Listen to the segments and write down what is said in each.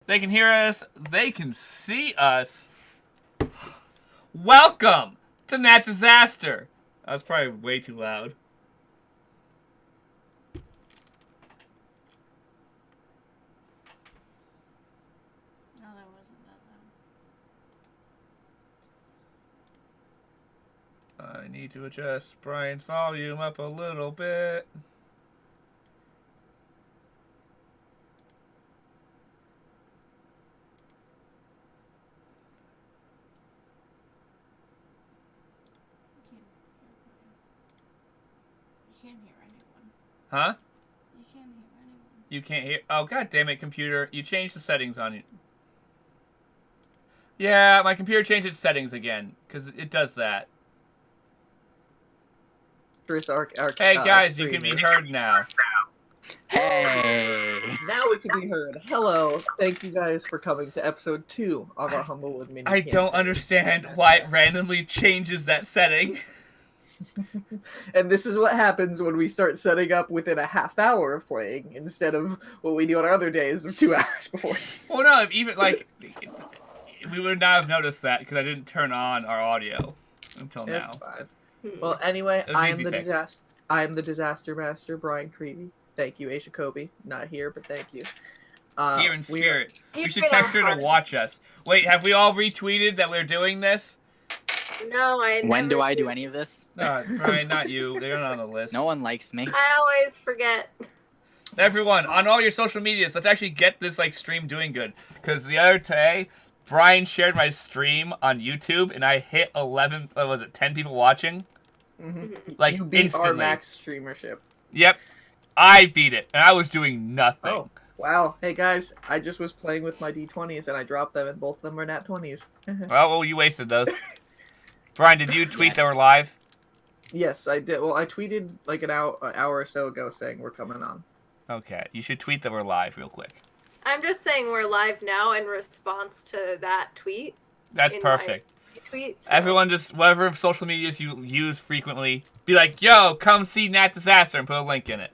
They can hear us. They can see us. Welcome to Nat Disaster. That was probably way too loud. No, that wasn't that loud. I need to adjust Brian's volume up a little bit. You can't hear anyone. Huh? You can't hear anyone. You can't hear. Oh, god damn it, computer. You changed the settings on it. Yeah, my computer changed its settings again, because it does that. Hey guys, you can be heard now. Hey! Now we can be heard. Hello. Thank you guys for coming to episode 2 of our Humblewood mini I don't understand why it randomly changes that setting. And this is what happens when we start setting up within a half hour of playing instead of what we do on our other days of 2 hours before. Well, no, even like we would not have noticed that because I didn't turn on our audio until now. It's fine. Well, anyway, I am the disaster master, Brian Creevy. Thank you, Aisha Kobe. Not here, but thank you. Here in spirit. We should text her to watch us. Wait, have we all retweeted that we're doing this? No, When do I do any of this? No, Brian, not you. They're not on the list. No one likes me. I always forget. Everyone, on all your social medias, let's actually get this like stream doing good. Because the other day, Brian shared my stream on YouTube, and I hit 11. What was it? 10 people watching. Like you beat instantly. our max streamership. Yep, I beat it, and I was doing nothing. Oh, wow. Hey guys, I just was playing with my D20s, and I dropped them, and both of them were nat 20s. Well, you wasted those. Brian, did you tweet that we're live? Yes, I did. Well, I tweeted like an hour or so ago saying we're coming on. Okay, you should tweet that we're live real quick. I'm just saying we're live now in response to that tweet. That's perfect. Tweet, so. Everyone just, whatever social medias you use frequently, be like, yo, come see Nat Disaster and put a link in it.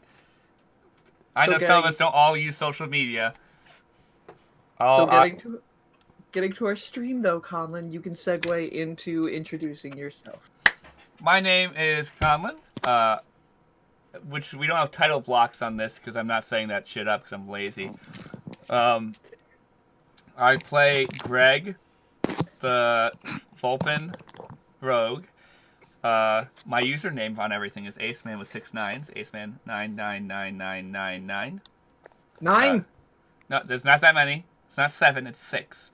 I know some of us don't all use social media. Getting to our stream, though, Conlon, you can segue into introducing yourself. My name is Conlon, which we don't have title blocks on this because I'm not saying that shit up because I'm lazy. I play Greg, the Vulpin Rogue. My username on everything is Aceman with 6 9s, Aceman 999999. 9? No, there's not that many. It's not 7, it's 6.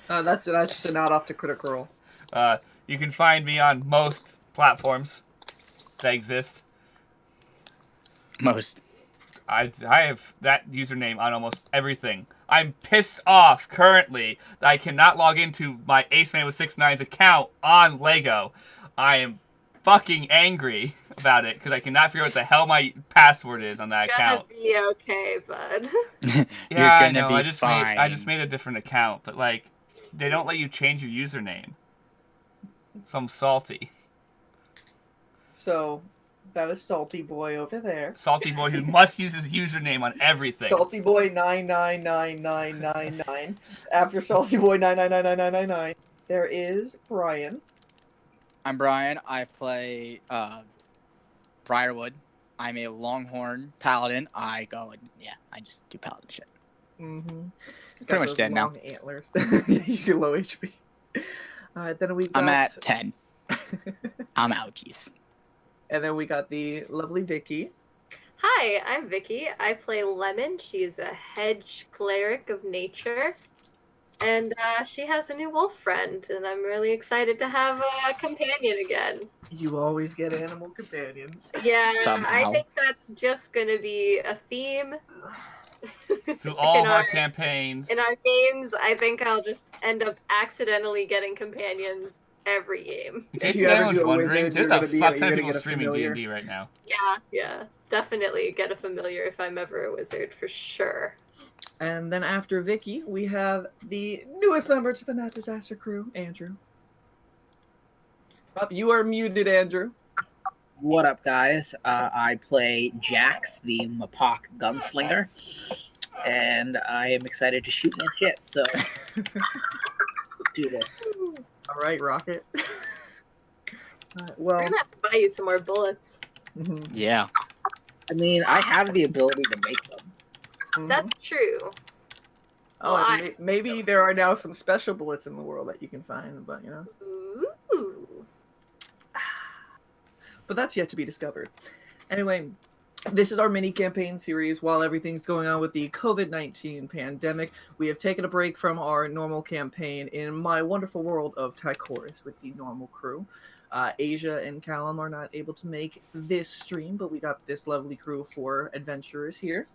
That's just a nod off to Critical Role. You can find me on most platforms that exist. Most. I have that username on almost everything. I'm pissed off currently that I cannot log into my Aceman with 6 9s account on Lego. I am fucking angry about it because I cannot figure out what the hell my password is on that account. Be okay, bud. Yeah, You're I know. gonna be fine. I just made a different account, but like, they don't let you change your username. So I'm salty. So, that is Salty Boy over there. Salty Boy who must use his username on everything. Salty Boy 999999. After Salty Boy 999999, there is Brian. I'm Brian. I play Briarwood. I'm a Longhorn Paladin. I just do Paladin shit. Mm-hmm. Pretty much dead now. Antlers. You get low HP. Then we got... I'm at 10. I'm ouchies. And then we got the lovely Vicky. Hi, I'm Vicky. I play Lemon. She's a hedge cleric of nature. And she has a new wolf friend, and I'm really excited to have a companion again. You always get animal companions. Yeah, Somehow. I think that's just going to be a theme. Through all of our campaigns. In our games, I think I'll just end up accidentally getting companions every game. In case anyone's wondering, there's a fuck ton of people streaming D&D right now. Yeah. Definitely get a familiar if I'm ever a wizard, for sure. And then after Vicky, we have the newest member to the Nat Disaster crew, Andrew. You are muted, Andrew. What up, guys? I play Jax, the Mapak gunslinger. and I am excited to shoot more shit. So let's do this. All right, Rocket. Well, We're gonna have to buy you some more bullets. mhm, Yeah. I mean, I have the ability to make them. mhm. That's true. Oh, well, and maybe there are now some special bullets in the world that you can find, but you know. Ooh. But that's yet to be discovered. Anyway, this is our mini campaign series. While everything's going on with the COVID-19 pandemic, we have taken a break from our normal campaign in my wonderful world of Tychoris with the normal crew. Asia and Callum are not able to make this stream, but we got this lovely crew of 4 adventurers here.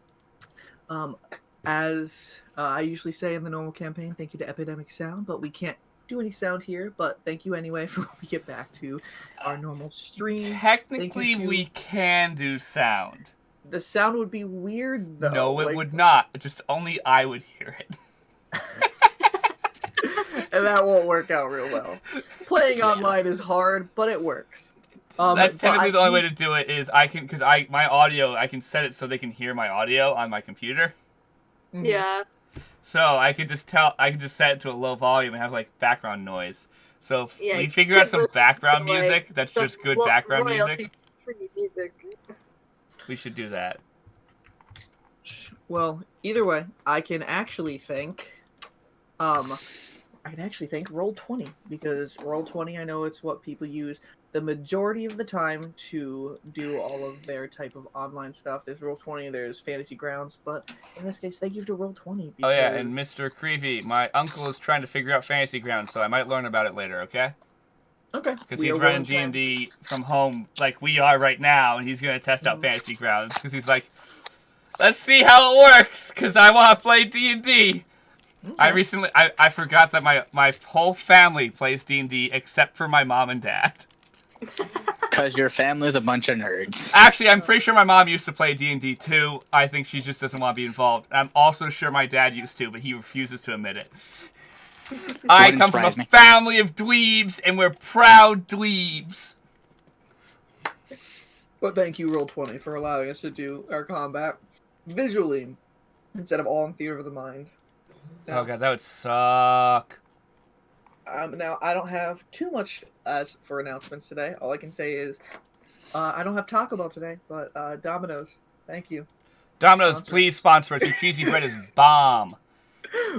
As I usually say in the normal campaign, thank you to Epidemic Sound, but we can't do any sound here, but thank you anyway for when we get back to our normal stream. Technically, to- we can do sound. The sound would be weird, though. No, it like- would not. Just only I would hear it. And that won't work out real well. Playing online is hard, but it works. That's but technically I the only way think- to do it is I can, because my audio, I can set it so they can hear my audio on my computer. Mhm. Yeah. So I could just set it to a low volume and have like background noise. So if Yeah, we you figure out could some listen background to, like, music that's the just good background music, royalty-free music. we should do that. Well, either way, I can actually thank Roll20, because Roll20, I know it's what people use the majority of the time to do all of their type of online stuff. There's Roll20, there's Fantasy Grounds, but in this case, thank you to Roll20. Oh yeah, and Mr. Creepy, my uncle is trying to figure out Fantasy Grounds, so I might learn about it later, okay? Okay. Because we he's are running willing to- D&D from home like we are right now, and he's going to test out Mhm. Fantasy Grounds, because he's like, let's see how it works, because I want to play D&D. I Okay. recently, I forgot that my whole family plays D&D except for my mom and dad. Because your family's a bunch of nerds. Actually, I'm pretty sure my mom used to play D&D too. I think she just doesn't want to be involved. I'm also sure my dad used to, but he refuses to admit it. I Wouldn't come from a surprise me. family of dweebs, and we're proud dweebs. But thank you, Roll20, for allowing us to do our combat visually instead of all in theater of the mind. Now, Oh god, that would suck. now, I don't have too much as for announcements today. All I can say is I don't have Taco Bell today, but Domino's, thank you. Domino's, Sponsor. please sponsor us. Your cheesy bread is bomb.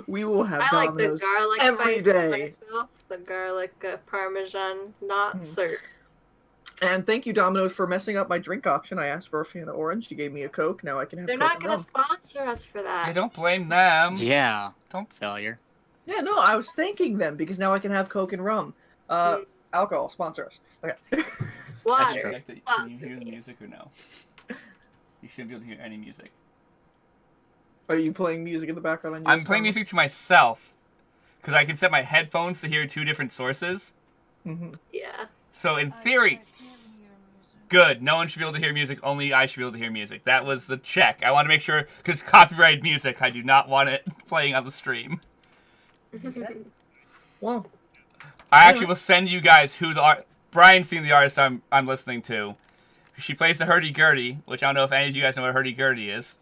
We will have I like the Domino's garlic every bites day. myself. The garlic Parmesan, not Hmm. syrup. And thank you, Domino's, for messing up my drink option. I asked for a Fanta Orange. You gave me a Coke. Now I can have They're Coke not and gonna rum. sponsor us for that. Hey, don't blame them. Yeah. Don't. Failure. Yeah, no, I was thanking them because now I can have Coke and rum. Alcohol, sponsor us. Okay. Water. true. Can you Sponsor hear the me. music or no? You shouldn't be able to hear any music. Are you playing music in the background on your I'm playing music to myself because I can set my headphones to hear 2 different sources. Mm-hmm. Yeah. So in I theory, can't hear music. good. No one should be able to hear music. Only I should be able to hear music. That was the check. I want to make sure, because copyrighted music, I do not want it playing on the stream. Well, I actually will send you guys who the Brian's seen the artist I'm listening to. She plays the hurdy-gurdy, which I don't know if any of you guys know what hurdy-gurdy is.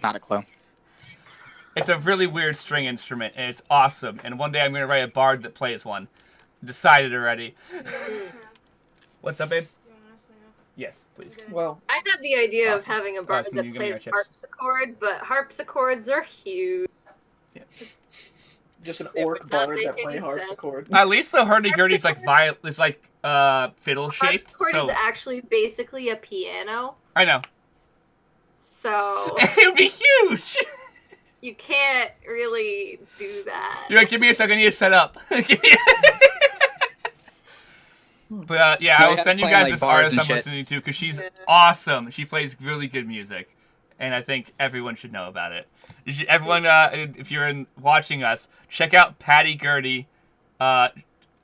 Not a clue. It's a really weird string instrument, and it's awesome. And one day I'm going to write a bard that plays one. Decided already. What's up, babe? Do you want to say Yes, please. well, I had the idea of Awesome. having a bard can that you give me your played chips? harpsichord, but harpsichords are huge. just an It orc would not bard make that any play sense. harpsichord. At least the hurdy-gurdy's like fiddle shaped. Harpsichord So is actually basically a piano, I know. so It would be huge. you can't really do that. You're like, give me a second, I need to set up. Give me But yeah, No, I will we have send you playing, guys like, this bars artist and I'm shit. listening to because she's Yeah. awesome. She plays really good music, and I think everyone should know about it. Everyone, if you're watching us, check out Patty Gurdy.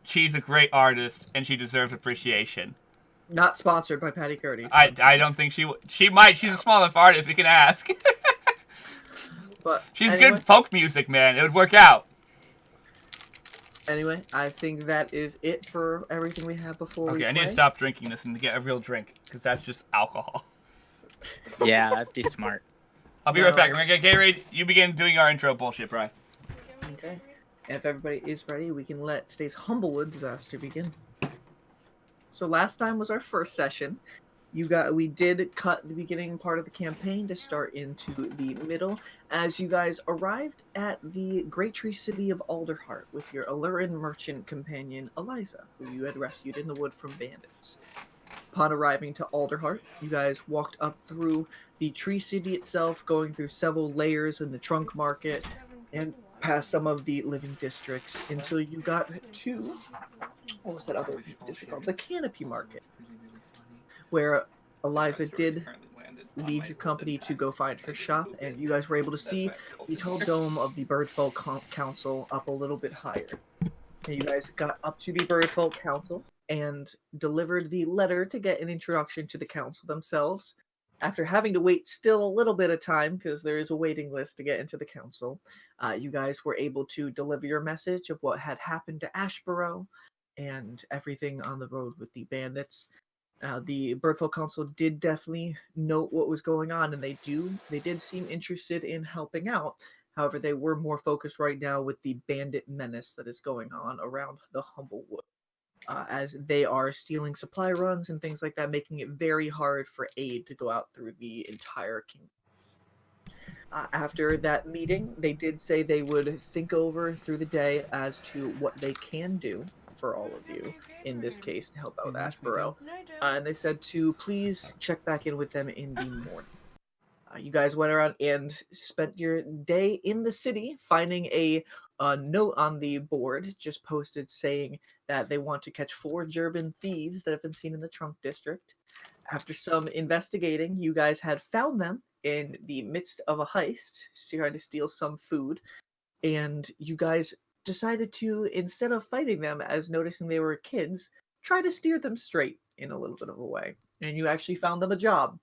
She's a great artist, and she deserves appreciation. Not sponsored by Patty Curdy. I don't think she might. She's a small enough artist. We can ask. But She's anyway, good folk music, man. It would work out. Anyway, I think that is it for everything we have before we Okay, I play. need to stop drinking this and get a real drink because that's just alcohol. Yeah, that'd be smart. I'll be right back. I'm gonna get Gatorade. You begin doing our intro bullshit, Brian. Okay. And if everybody is ready, we can let today's Humblewood disaster begin. So last time was our first session. We did cut the beginning part of the campaign to start into the middle as you guys arrived at the great tree city of Alderheart with your Allurin merchant companion Eliza, who you had rescued in the wood from bandits. Upon arriving to Alderheart, you guys walked up through the tree city itself, going through several layers in the trunk market and past some of the living districts until you got to, what was that other district called? The Canopy Market, where Eliza did leave your company to go find her shop, and you guys were able to see the tall dome of the Birdfolk Council up a little bit higher. And you guys got up to the Birdfolk Council and delivered the letter to get an introduction to the council themselves. After having to wait still a little bit of time, because there is a waiting list to get into the council, you guys were able to deliver your message of what had happened to Ashborough and everything on the road with the bandits. The Birdfolk Council did definitely note what was going on, and they did seem interested in helping out. However, they were more focused right now with the bandit menace that is going on around the Humblewood, as they are stealing supply runs and things like that, making it very hard for aid to go out through the entire kingdom. After that meeting, they did say they would think over through the day as to what they can do for all of you, in this case, to help out Ashborough. And they said to please check back in with them in the morning. You guys went around and spent your day in the city, finding a note on the board just posted saying that they want to catch 4 German thieves that have been seen in the Trunk District. After some investigating, you guys had found them in the midst of a heist, trying to steal some food, and you guys decided to, instead of fighting them as noticing they were kids, try to steer them straight in a little bit of a way. And you actually found them a job.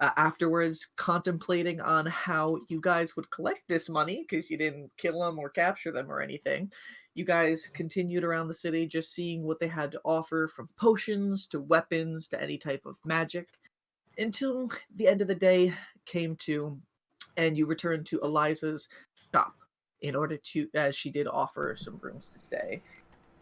Afterwards, contemplating on how you guys would collect this money, because you didn't kill them or capture them or anything, you guys continued around the city just seeing what they had to offer, from potions to weapons to any type of magic, until the end of the day came to, and you returned to Eliza's shop in order to, as she did offer some rooms to stay,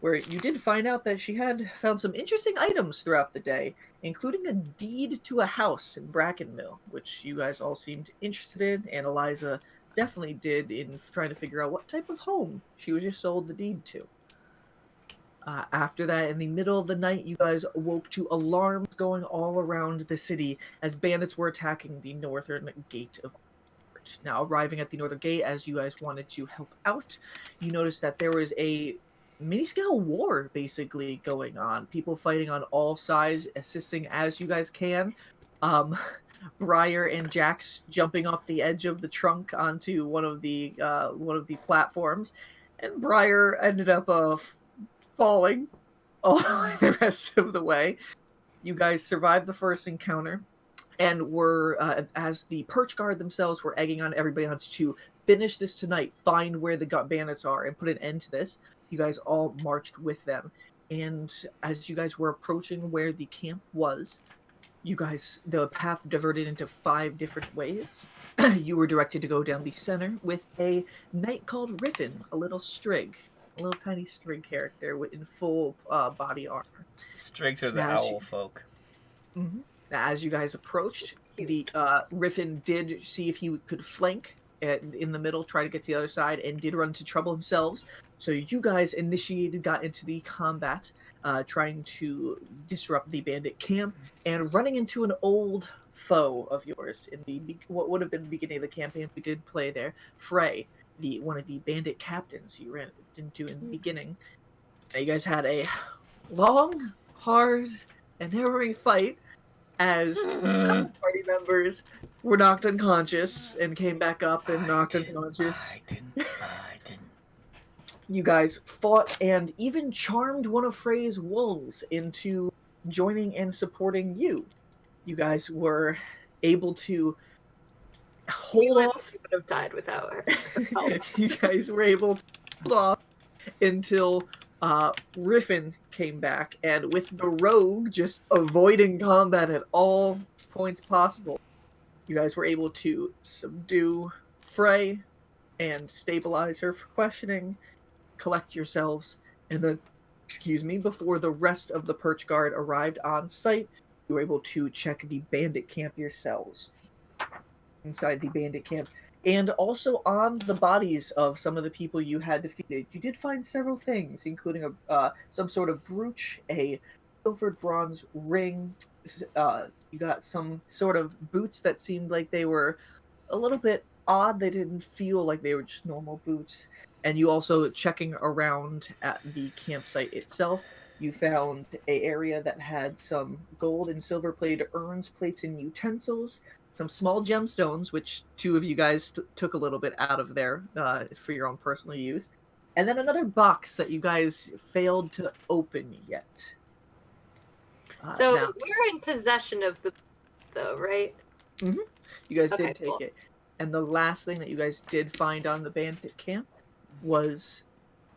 where you did find out that she had found some interesting items throughout the day, including a deed to a house in Brackenmill, which you guys all seemed interested in, and Eliza definitely did, in trying to figure out what type of home she was just sold the deed to. After that, in the middle of the night, you guys awoke to alarms going all around the city as bandits were attacking the northern gate of Alderheart. Now, arriving at the northern gate, as you guys wanted to help out, you noticed that there was a mini-scale war basically going on. People fighting on all sides, assisting as you guys can. Briar and Jax jumping off the edge of the trunk onto one of the platforms, and Briar ended up falling all the rest of the way. You guys survived the first encounter, and were as the perch guard themselves were egging on everybody else to finish this tonight, find where the bandits are, and put an end to this. You guys all marched with them, and as you guys were approaching where the camp was, the path diverted into 5 different ways. You were directed to go down the center with a knight called Riffin, a little tiny strig character in full body armor. Strigs are the owl folk. Mm-hmm. As you guys approached, the Riffin did see if he could flank in the middle, try to get to the other side, and did run into trouble themselves. So you guys got into the combat, trying to disrupt the bandit camp, and running into an old foe of yours in what would have been the beginning of the campaign. We did play there, Frey, one of the bandit captains you ran into in the beginning. You guys had a long, hard, and harrowing fight as some party members were knocked unconscious and came back up and knocked unconscious. I didn't. You guys fought and even charmed one of Frey's wolves into joining and supporting you. You guys were able to hold off. We would have died without her. You guys were able to hold off until Riffin came back, and with the rogue just avoiding combat at all points possible, You guys were able to subdue Frey and stabilize her for questioning, collect yourselves, and then, before the rest of the Perch Guard arrived on site, you were able to check the bandit camp yourselves. Inside the bandit camp, and also on the bodies of some of the people you had defeated, you did find several things, including some sort of brooch, a silvered bronze ring. You got some sort of boots that seemed like they were a little bit odd. They didn't feel like they were just normal boots. And you also, checking around at the campsite itself, you found a area that had some gold and silver plated urns, plates, and utensils, some small gemstones, which two of you guys took a little bit out of there for your own personal use, and then another box that you guys failed to open yet. So now, we're in possession of the, though, right? you guys Okay, did take cool. it. And the last thing that you guys did find on the bandit camp was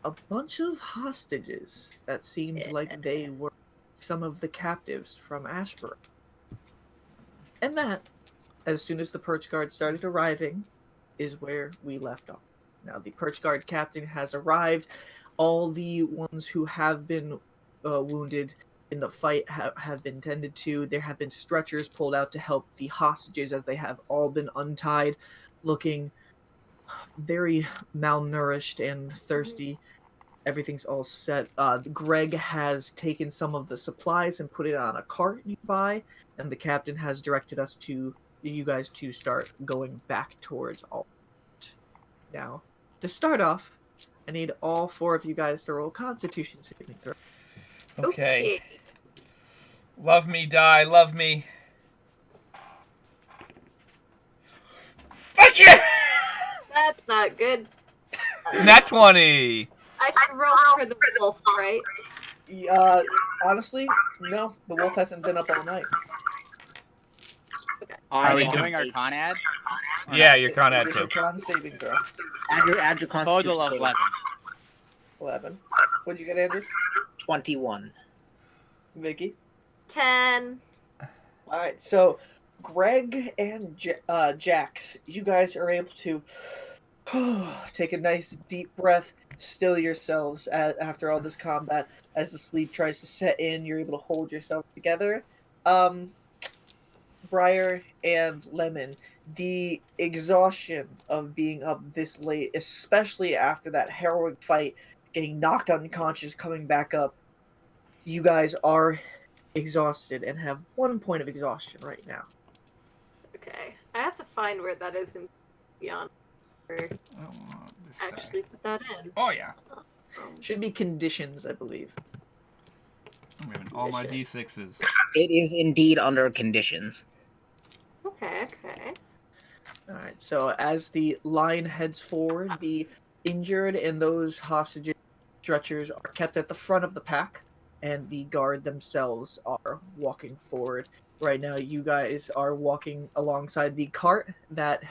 a bunch of hostages that seemed like they were some of the captives from Ashborough. And that, as soon as the Perch Guard started arriving, is where we left off. Now, the Perch Guard captain has arrived. All the ones who have been wounded in the fight have been tended to. There have been stretchers pulled out to help the hostages, as they have all been untied, looking very malnourished and thirsty. Everything's all set. Greg has taken some of the supplies and put it on a cart nearby, and the captain has directed you guys to start going back towards Alderheart. Now, to start off, I need all four of you guys to roll Constitution saving throw. Okay. Love me, die. Love me. Fuck you! That's not good. Nat 20. I should roll for the wolf, right? Honestly, no. The wolf hasn't been up all night. Are we we doing our doing- con ad? Yeah, your con ad Here's too. your con saving throw. Add your constitution. Total of 11. 11. What'd you get, Andrew? 21. Vicky? 10. Alright, so Greg and Jax, you guys are able to take a nice deep breath, still yourselves after all this combat. As the sleep tries to set in, you're able to hold yourself together. Briar and Lemon, the exhaustion of being up this late, especially after that harrowing fight, getting knocked unconscious, coming back up, you guys are exhausted and have 1 point of exhaustion right now. Okay. I have to find where that is in Beyond. Or actually put that in. Oh, yeah. Should be conditions, I believe. I'm having all my D6s. It is indeed under conditions. Okay. Alright, so as the line heads forward, the injured and those hostage stretchers are kept at the front of the pack, and the guard themselves are walking forward. Right now, you guys are walking alongside the cart that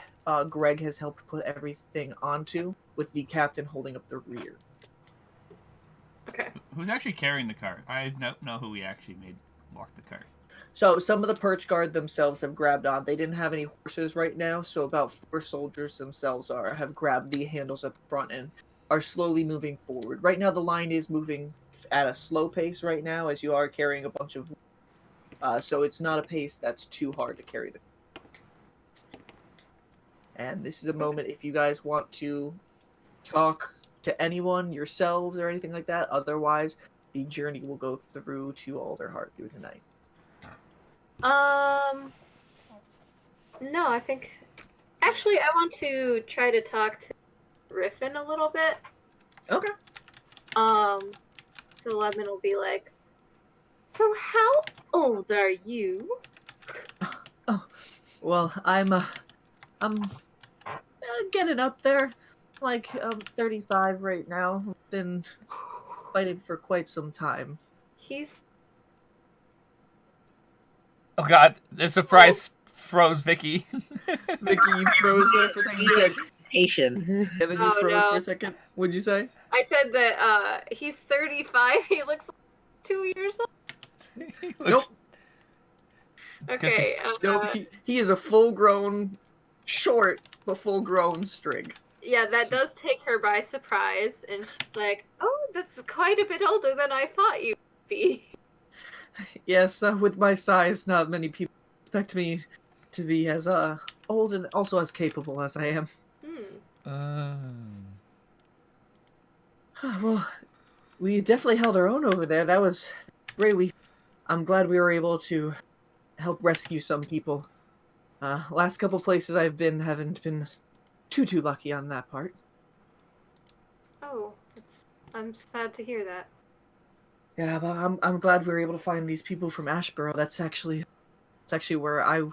Greg has helped put everything onto, with the captain holding up the rear. Okay. Who's actually carrying the cart? I don't know who we actually made walk the cart. So some of the Perch Guard themselves have grabbed on. They didn't have any horses right now, so about 4 soldiers themselves have grabbed the handles at the front and are slowly moving forward. Right now, the line is moving at a slow pace right now, as you are carrying a bunch of... so it's not a pace that's too hard to carry. And this is a moment if you guys want to talk to anyone, yourselves, or anything like that. Otherwise, the journey will go through to Alderheart through tonight. No, I think... Actually, I want to try to talk to Griffin a little bit. Okay. So Lemon will be like, so how old are you? Oh, well, I'm getting up there. Like, 35 right now. Been fighting for quite some time. He's... Oh god, the surprise froze Vicky. Vicky, you froze there for a second. You said, Asian. and then you Oh, froze no. for a second. What'd you say? I said that, he's 35. He looks like 2 years old. He looks- Okay. No, he is a full-grown, short but full-grown strig. Yeah, that does take her by surprise, and she's like, "Oh, that's quite a bit older than I thought you'd be." Yes, with my size, not many people expect me to be as old and also as capable as I am. Well, we definitely held our own over there. That was great. I'm glad we were able to help rescue some people. Last couple places I've been haven't been too lucky on that part. Oh, I'm sad to hear that. Yeah, but I'm glad we were able to find these people from Ashboro. That's actually where I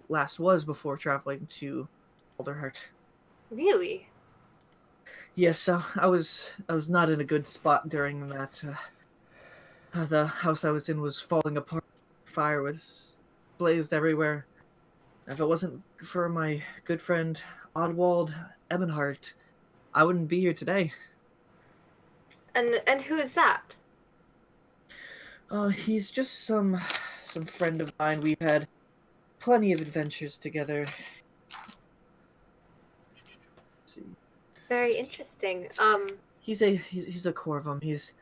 last was before traveling to Alderheart. Really? Yes, so I was not in a good spot during that. The house I was in was falling apart. Fire was blazed everywhere. If it wasn't for my good friend Oddwald Ebonhart, I wouldn't be here today. And who is that? He's just some friend of mine. We've had plenty of adventures together. Let's see. Very interesting. He's a Corvum. He's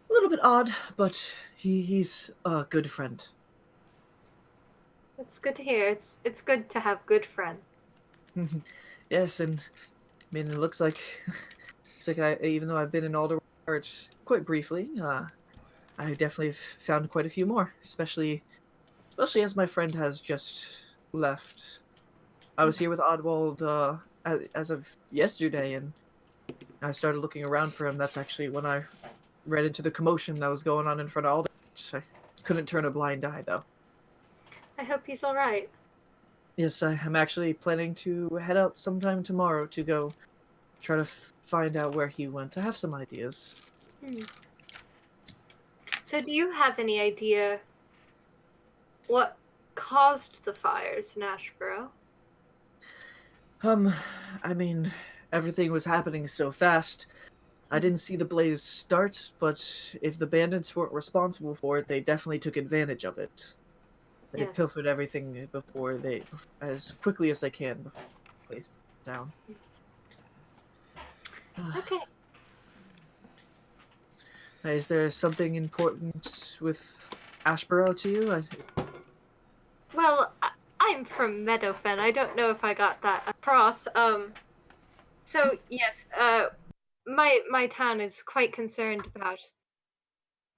a little bit odd, but he's a good friend. It's good to hear. It's good to have good friends. Yes, and I mean it looks like even though I've been in Alderheart quite briefly, I definitely have found quite a few more, especially as my friend has just left. I was here with Oddwald as of yesterday, and I started looking around for him. That's actually when I read into the commotion that was going on in front of Alderheart. I couldn't turn a blind eye, though. I hope he's all right. Yes, I'm actually planning to head out sometime tomorrow to go try to find out where he went. I have some ideas. So, do you have any idea what caused the fires in Ashboro? I mean, everything was happening so fast. I didn't see the blaze start, but if the bandits weren't responsible for it, they definitely took advantage of it. They Yes. pilfered everything as quickly as they can before the blaze down. Okay. Is there something important with Ashboro to you? Well, I'm from Meadowfen. I don't know if I got that across. So yes, my town is quite concerned about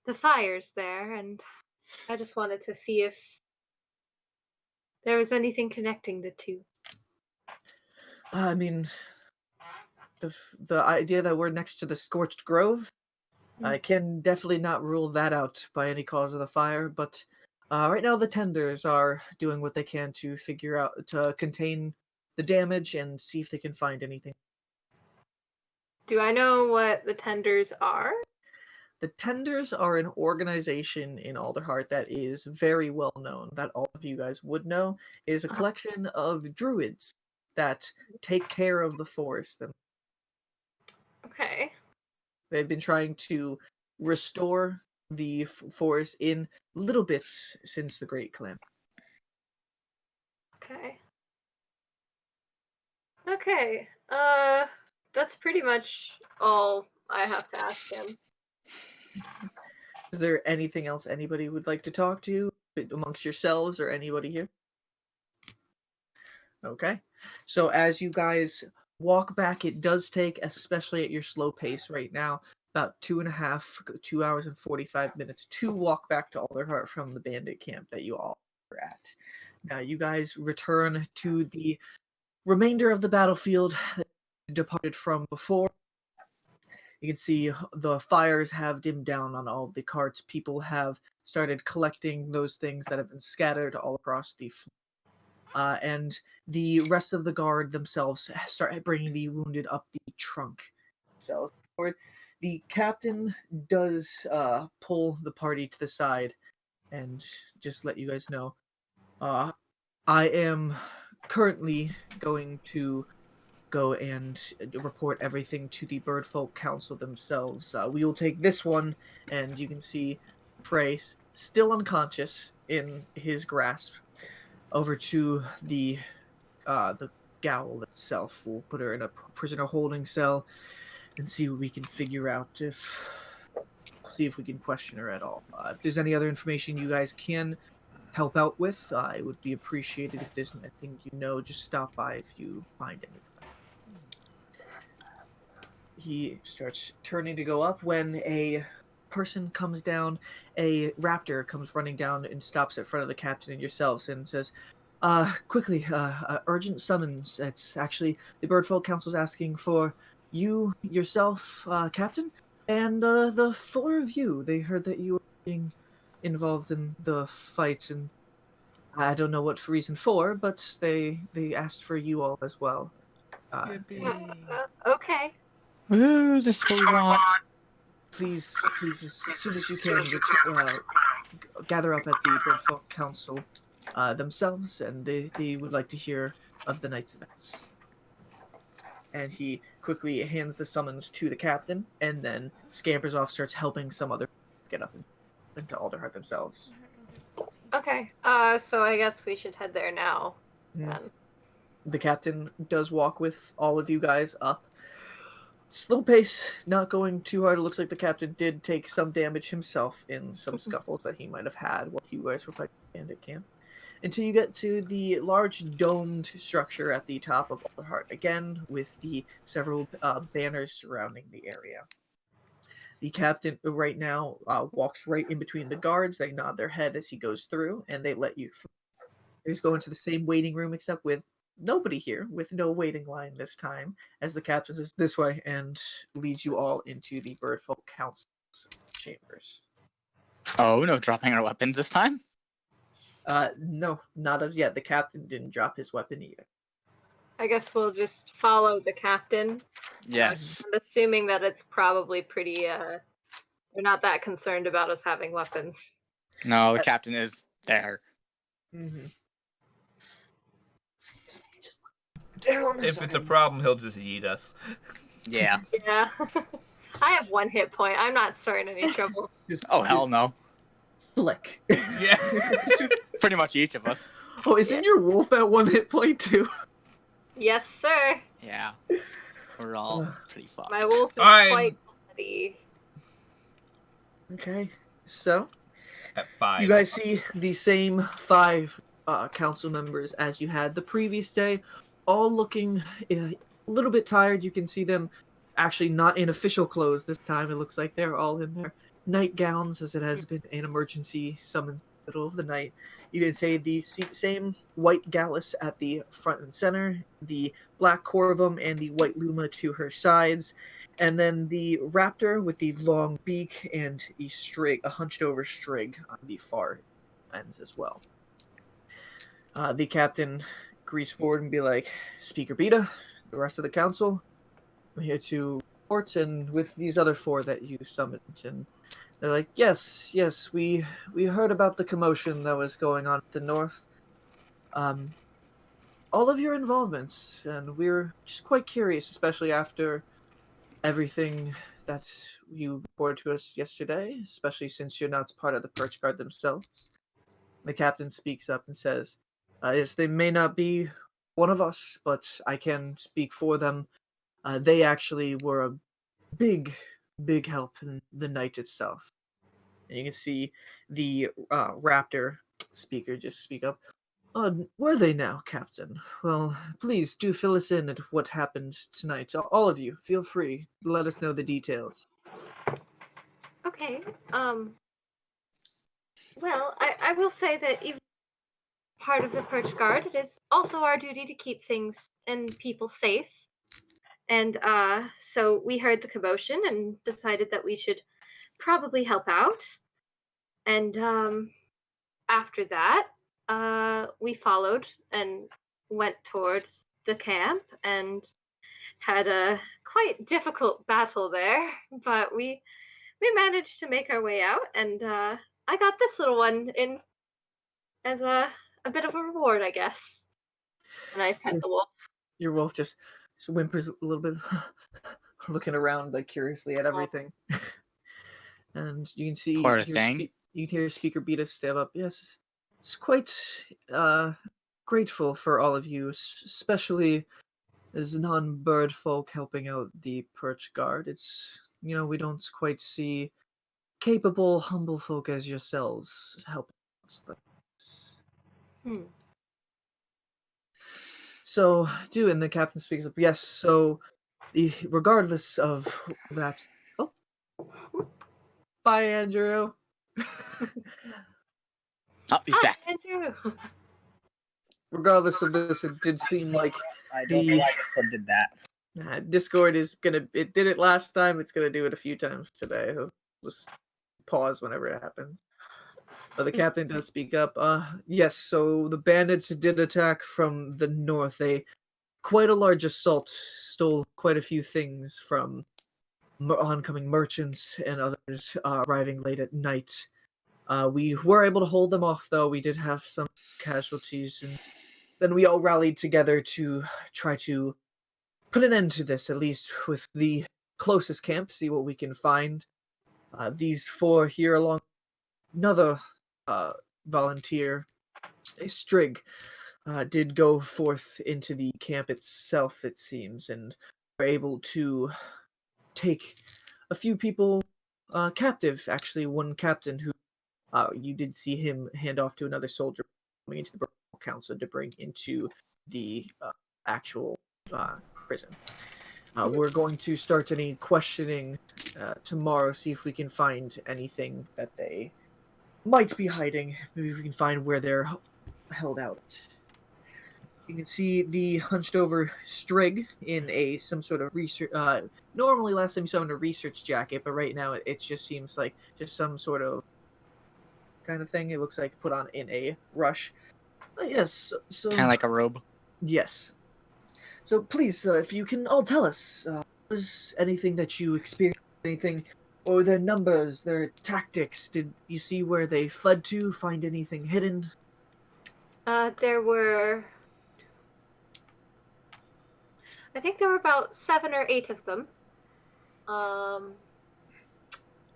the fires there, and I just wanted to see if there was anything connecting the two. I mean, the idea that we're next to the Scorched Grove, I can definitely not rule that out by any cause of the fire, but right now the tenders are doing what they can to figure out to contain the damage and see if they can find anything. Do I know what the tenders are? The Tenders are an organization in Alderheart that is very well known, that all of you guys would know. It is a collection of druids that take care of the forest. Okay. They've been trying to restore the forest in little bits since the Great Calamity. Okay. Okay. That's pretty much all I have to ask him. Is there anything else anybody would like to talk to amongst yourselves or anybody here? Okay. So as you guys walk back, it does take, especially at your slow pace right now, about 2 hours and 45 minutes to walk back to Alderheart from the bandit camp that you all were at. Now you guys return to the remainder of the battlefield that you departed from before. You can see the fires have dimmed down on all of the carts. People have started collecting those things that have been scattered all across the floor. And the rest of the guard themselves start bringing the wounded up the trunk. So the captain does pull the party to the side and just let you guys know. I am currently going to go and report everything to the Birdfolk Council themselves. We will take this one, and you can see Frey still unconscious in his grasp, over to the gaol itself. We'll put her in a prisoner holding cell and see what we can figure out. See if we can question her at all. If there's any other information you guys can help out with, it would be appreciated. If there's anything just stop by if you find anything. He starts turning to go up when a person comes down. A raptor comes running down and stops in front of the captain and yourselves and says, quickly, urgent summons. It's actually the Birdfolk Council's asking for you, yourself, Captain, and the four of you. They heard that you were being involved in the fight, and I don't know what reason for, but they asked for you all as well. Okay. Woo, this is what we want. Please, as soon as you can, gather up at the Birdfolk Council themselves, and they would like to hear of the night's events. And he quickly hands the summons to the captain, and then scampers off, starts helping some other get up into Alderheart themselves. Okay. So I guess we should head there now. Then. The captain does walk with all of you guys up. Slow pace, not going too hard. It looks like the captain did take some damage himself in some scuffles that he might have had while you guys were fighting Bandit Camp. Until you get to the large domed structure at the top of Alderheart, again with the several banners surrounding the area. The captain right now walks right in between the guards. They nod their head as he goes through, and they let you through. He's going to the same waiting room, except with nobody here, with no waiting line this time, as the captain says this way and leads you all into the Birdfolk Council's chambers. Oh, no dropping our weapons this time? No, not as yet. The captain didn't drop his weapon either. I guess we'll just follow the captain. Yes. I'm assuming that it's probably pretty, they're not that concerned about us having weapons. No, the captain is there. Mm-hmm. If it's a problem, he'll just eat us. Yeah. Yeah. I have 1 hit point. I'm not starting any trouble. Oh, hell no. Flick. Yeah. Pretty much each of us. Oh, isn't your wolf at 1 hit point too? Yes, sir. Yeah. We're all pretty fucked. My wolf is I'm- quite bloody. Okay, so At 5. you guys see the same 5 council members as you had the previous day, all looking a little bit tired. You can see them actually not in official clothes this time. It looks like they're all in their nightgowns, as it has been an emergency summons in the middle of the night. You can say the same white gallus at the front and center, the black corvum and the white luma to her sides, and then the raptor with the long beak and a hunched over strig on the far ends as well. The captain greets forward and be like, Speaker Beta, the rest of the council, I'm here to report, and with these other 4 that you summoned. And they're like, yes, we heard about the commotion that was going on at the north. All of your involvements, and we're just quite curious, especially after everything that you reported to us yesterday, especially since you're not part of the Perch Guard themselves. The captain speaks up and says, yes, they may not be one of us, but I can speak for them. They actually were a big help in the night itself. And you can see the raptor speaker just speak up. Were they now, Captain? Well, please do fill us in at what happened tonight. All of you, feel free. Let us know the details. Okay. Well, I will say that even part of the Perch Guard, it is also our duty to keep things and people safe. And so we heard the commotion and decided that we should probably help out. And after that, we followed and went towards the camp and had a quite difficult battle there, but we managed to make our way out, and I got this little one in as a bit of a reward, I guess. And I pet the wolf. Your wolf just whimpers a little bit, looking around like curiously at everything. And you can see Poor thing. You hear Speaker Beta step up. Yes, it's quite grateful for all of you, especially as non-bird folk helping out the perch guard. It's, we don't quite see capable, humble folk as yourselves helping us like this. Hmm. So, and the captain speaks up. Yes, so regardless of that. Oh, bye, Andrew. Oh, he's Hi, back. Andrew. Regardless of this, it did seem like I don't know why Discord did that. Discord is gonna. It did it last time. It's gonna do it a few times today. It'll just pause whenever it happens. But the captain does speak up. Yes. So the bandits did attack from the north. They quite a large assault, stole quite a few things from oncoming merchants and others arriving late at night. We were able to hold them off, though. We did have some casualties, and then we all rallied together to try to put an end to this, at least with the closest camp, see what we can find. These four here, along another volunteer, a Strig, did go forth into the camp itself, it seems, and were able to take a few people captive. Actually, one captain who you did see him hand off to another soldier coming into the council to bring into the actual prison. We're going to start any questioning tomorrow, see if we can find anything that they might be hiding. Maybe we can find where they're held out. You can see the hunched over Strig in some sort of research. Normally, last time you saw him in a research jacket, but right now it just seems like just some sort of kind of thing. It looks like put on in a rush. Yes, so Kind of like a robe. yes. So please, if you can all tell us, was anything that you experienced, anything, or their numbers, their tactics? Did you see where they fled to? Find anything hidden? There were, I think there were about 7 or 8 of them.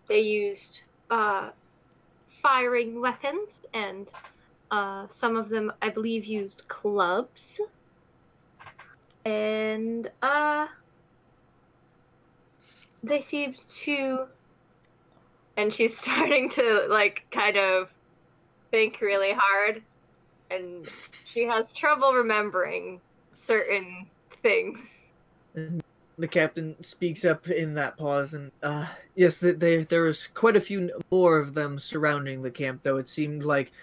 They used firing weapons, and some of them, I believe, used clubs. And they seemed to, and she's starting to kind of think really hard, and she has trouble remembering certain things. And the captain speaks up in that pause, and yes, there was quite a few more of them surrounding the camp, though it seemed like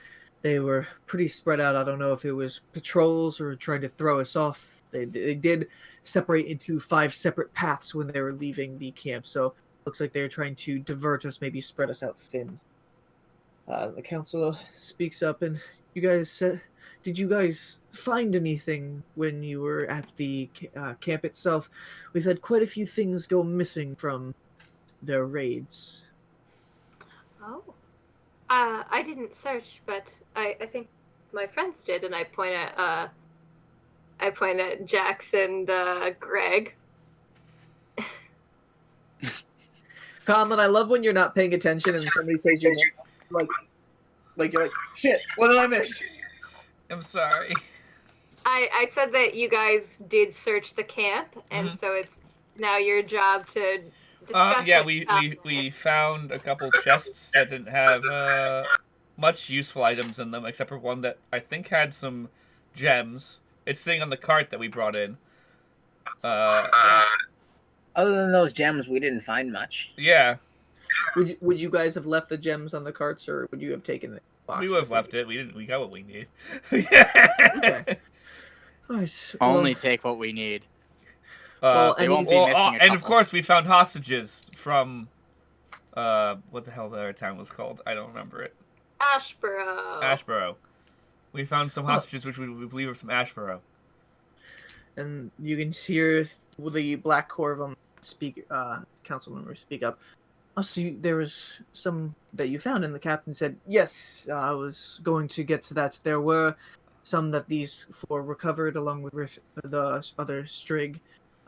they were pretty spread out. I don't know if it was patrols or trying to throw us off. They did separate into 5 separate paths when they were leaving the camp, so it looks like they were trying to divert us, maybe spread us out thin. The council speaks up, and you guys did you guys find anything when you were at the camp itself? We've had quite a few things go missing from their raids. Oh. I didn't search, but I think my friends did, and I point at Jax and Greg. Conlon, I love when you're not paying attention and somebody says your name, like you're like, shit, what did I miss? I'm sorry. I said that you guys did search the camp, and so it's now your job to discuss. Yeah, we found a couple chests that didn't have much useful items in them, except for one that I think had some gems. It's sitting on the cart that we brought in. Other than those gems, we didn't find much. Yeah. Would you guys have left the gems on the carts, or would you have taken the box? We would have left it. We didn't. We got what we need. Okay. Nice. Only take what we need. They won't be missing a and couple. of course, we found hostages from what the hell the other town was called? I don't remember it. Ashboro. We found some hostages, which we believe are from Ashboro. And you can hear the Black Corvum speak, council member speak up. Oh, so there was some that you found, and the captain said, yes, I was going to get to that. There were some that these 4 recovered along with the other Strig.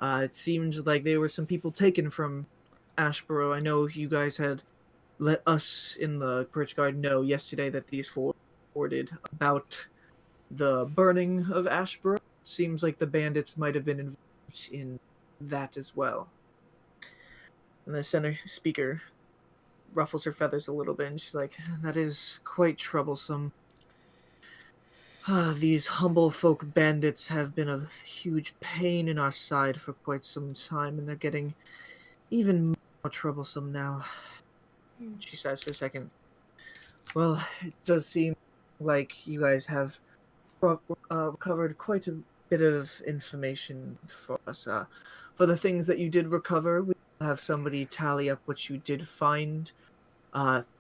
It seemed like there were some people taken from Ashboro. I know you guys had let us in the Bridge Guard know yesterday that these fools reported about the burning of Ashborough. Seems like the bandits might have been involved in that as well. And the center speaker ruffles her feathers a little bit, and she's like, that is quite troublesome. These humble folk bandits have been a huge pain in our side for quite some time, and they're getting even more troublesome now. She sighs for a second. Well, it does seem like you guys have recovered quite a bit of information for us. For the things that you did recover, we will have somebody tally up what you did find.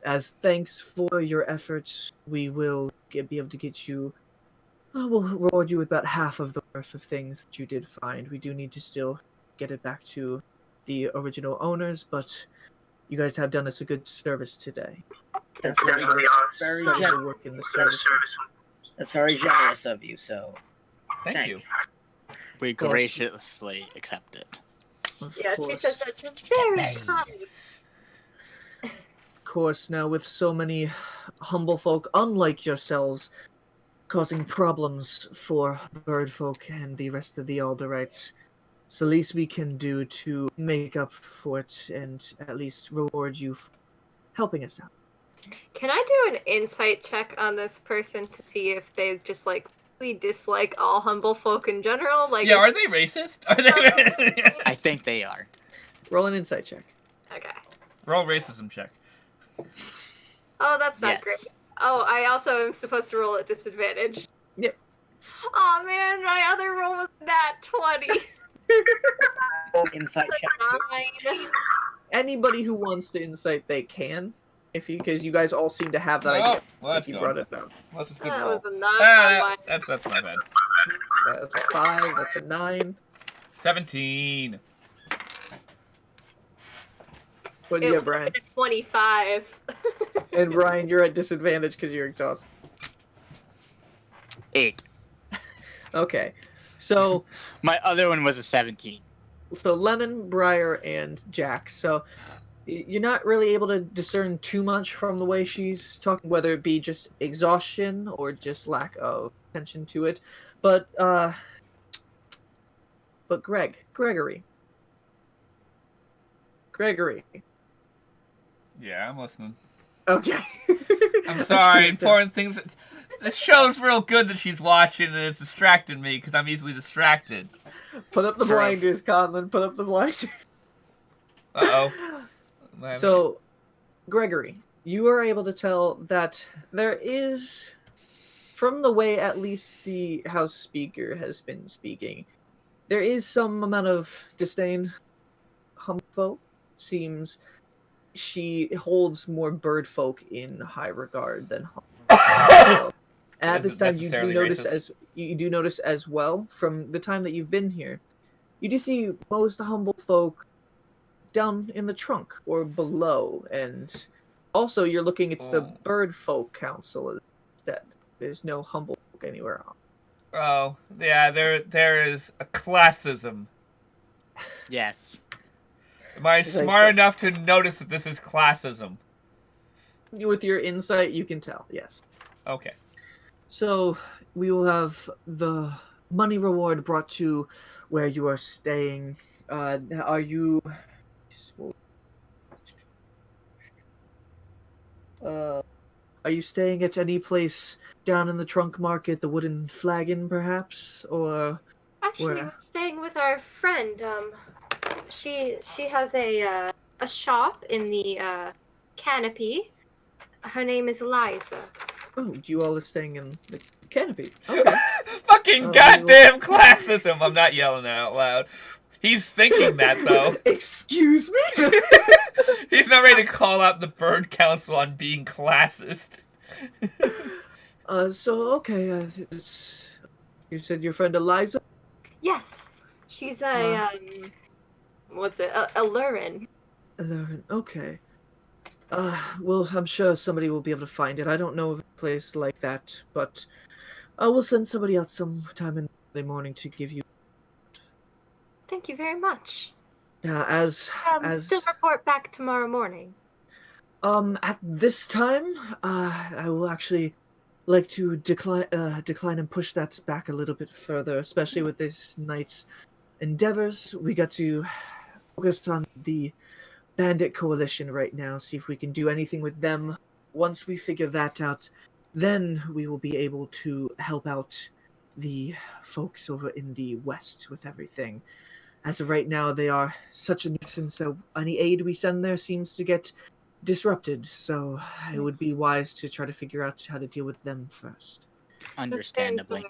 As thanks for your efforts, we will be able to get you. We'll reward you with about half of the worth of things that you did find. We do need to still get it back to the original owners, but you guys have done us a good service today. That's very Starting to generous. work in the service. That's very generous of you. So Thank you. thanks. We course. graciously accept it. Of Yeah, she course. says that's very kind. Of course, now with so many humble folk, unlike yourselves, causing problems for bird folk and the rest of the Alderites, it's the least we can do to make up for it and at least reward you for helping us out. Can I do an insight check on this person to see if they just like really dislike all humble folk in general? Like, Yeah, are they racist? Are they? I think they are. Roll an insight check. Okay. Roll racism check. Oh, that's not Yes. great. Oh, I also am supposed to roll at disadvantage. Yep. Oh man, my other roll was that 20. Insight check. 9. Anybody who wants to insight, they can. Because you guys all seem to have that idea. Well, that's if you good. brought it down. That's a good That roll. was a 9 on mine. That's my bad. That's a 5, that's a 9. 17. What do you It have, Brian? was a 25. And Brian, you're at disadvantage because you're exhausted. 8. Okay. So My other one was a 17. Lemon, Briar, and Jack. So you're not really able to discern too much from the way she's talking, whether it be just exhaustion or just lack of attention to it. But Gregory. Yeah, I'm listening. Okay. I'm sorry. Important things. This show's real good that she's watching, and it's distracting me because I'm easily distracted. Put up the True. blinders, Conlon. Put up the blinders. Uh-oh. So, Gregory, you are able to tell that there is, from the way at least the House Speaker has been speaking, there is some amount of disdain. Humfolk seems she holds more bird folk in high regard than Humfolk. And at Isn't this time, you necessarily do notice racist. you do notice as well from the time that you've been here, you do see most humble folk down in the trunk or below, and also you're looking it's the Oh. bird folk council instead. There's no humble folk anywhere else. Oh, yeah, there is a classism. Yes. Am I Like smart that. enough to notice that this is classism? With your insight, you can tell. Yes. Okay. So we will have the money reward brought to where you are staying. Are you? Are you staying at any place down in the trunk market, the Wooden Flagon, perhaps, or? Actually, Where? we're staying with our friend. She has a shop in the canopy. Her name is Eliza. Oh, you all are staying in the canopy. Okay. Fucking Oh, goddamn classism! I'm not yelling that out loud. He's thinking that, though. Excuse me? He's not ready to call out the Bird Council on being classist. Okay, you said your friend Eliza? Yes, she's a what's it? A Lurin. Okay. Well, I'm sure somebody will be able to find it. I don't know of a place like that, but we'll send somebody out sometime in the morning to give you. Thank you very much. As Still report back tomorrow morning. At this time, I will actually like to decline and push that back a little bit further, especially with this night's endeavors. We got to focus on the Bandit Coalition right now, see if we can do anything with them. Once we figure that out, then we will be able to help out the folks over in the west with everything. As of right now, they are such a nuisance that any aid we send there seems to get disrupted, so it would be wise to try to figure out how to deal with them first. Understandably.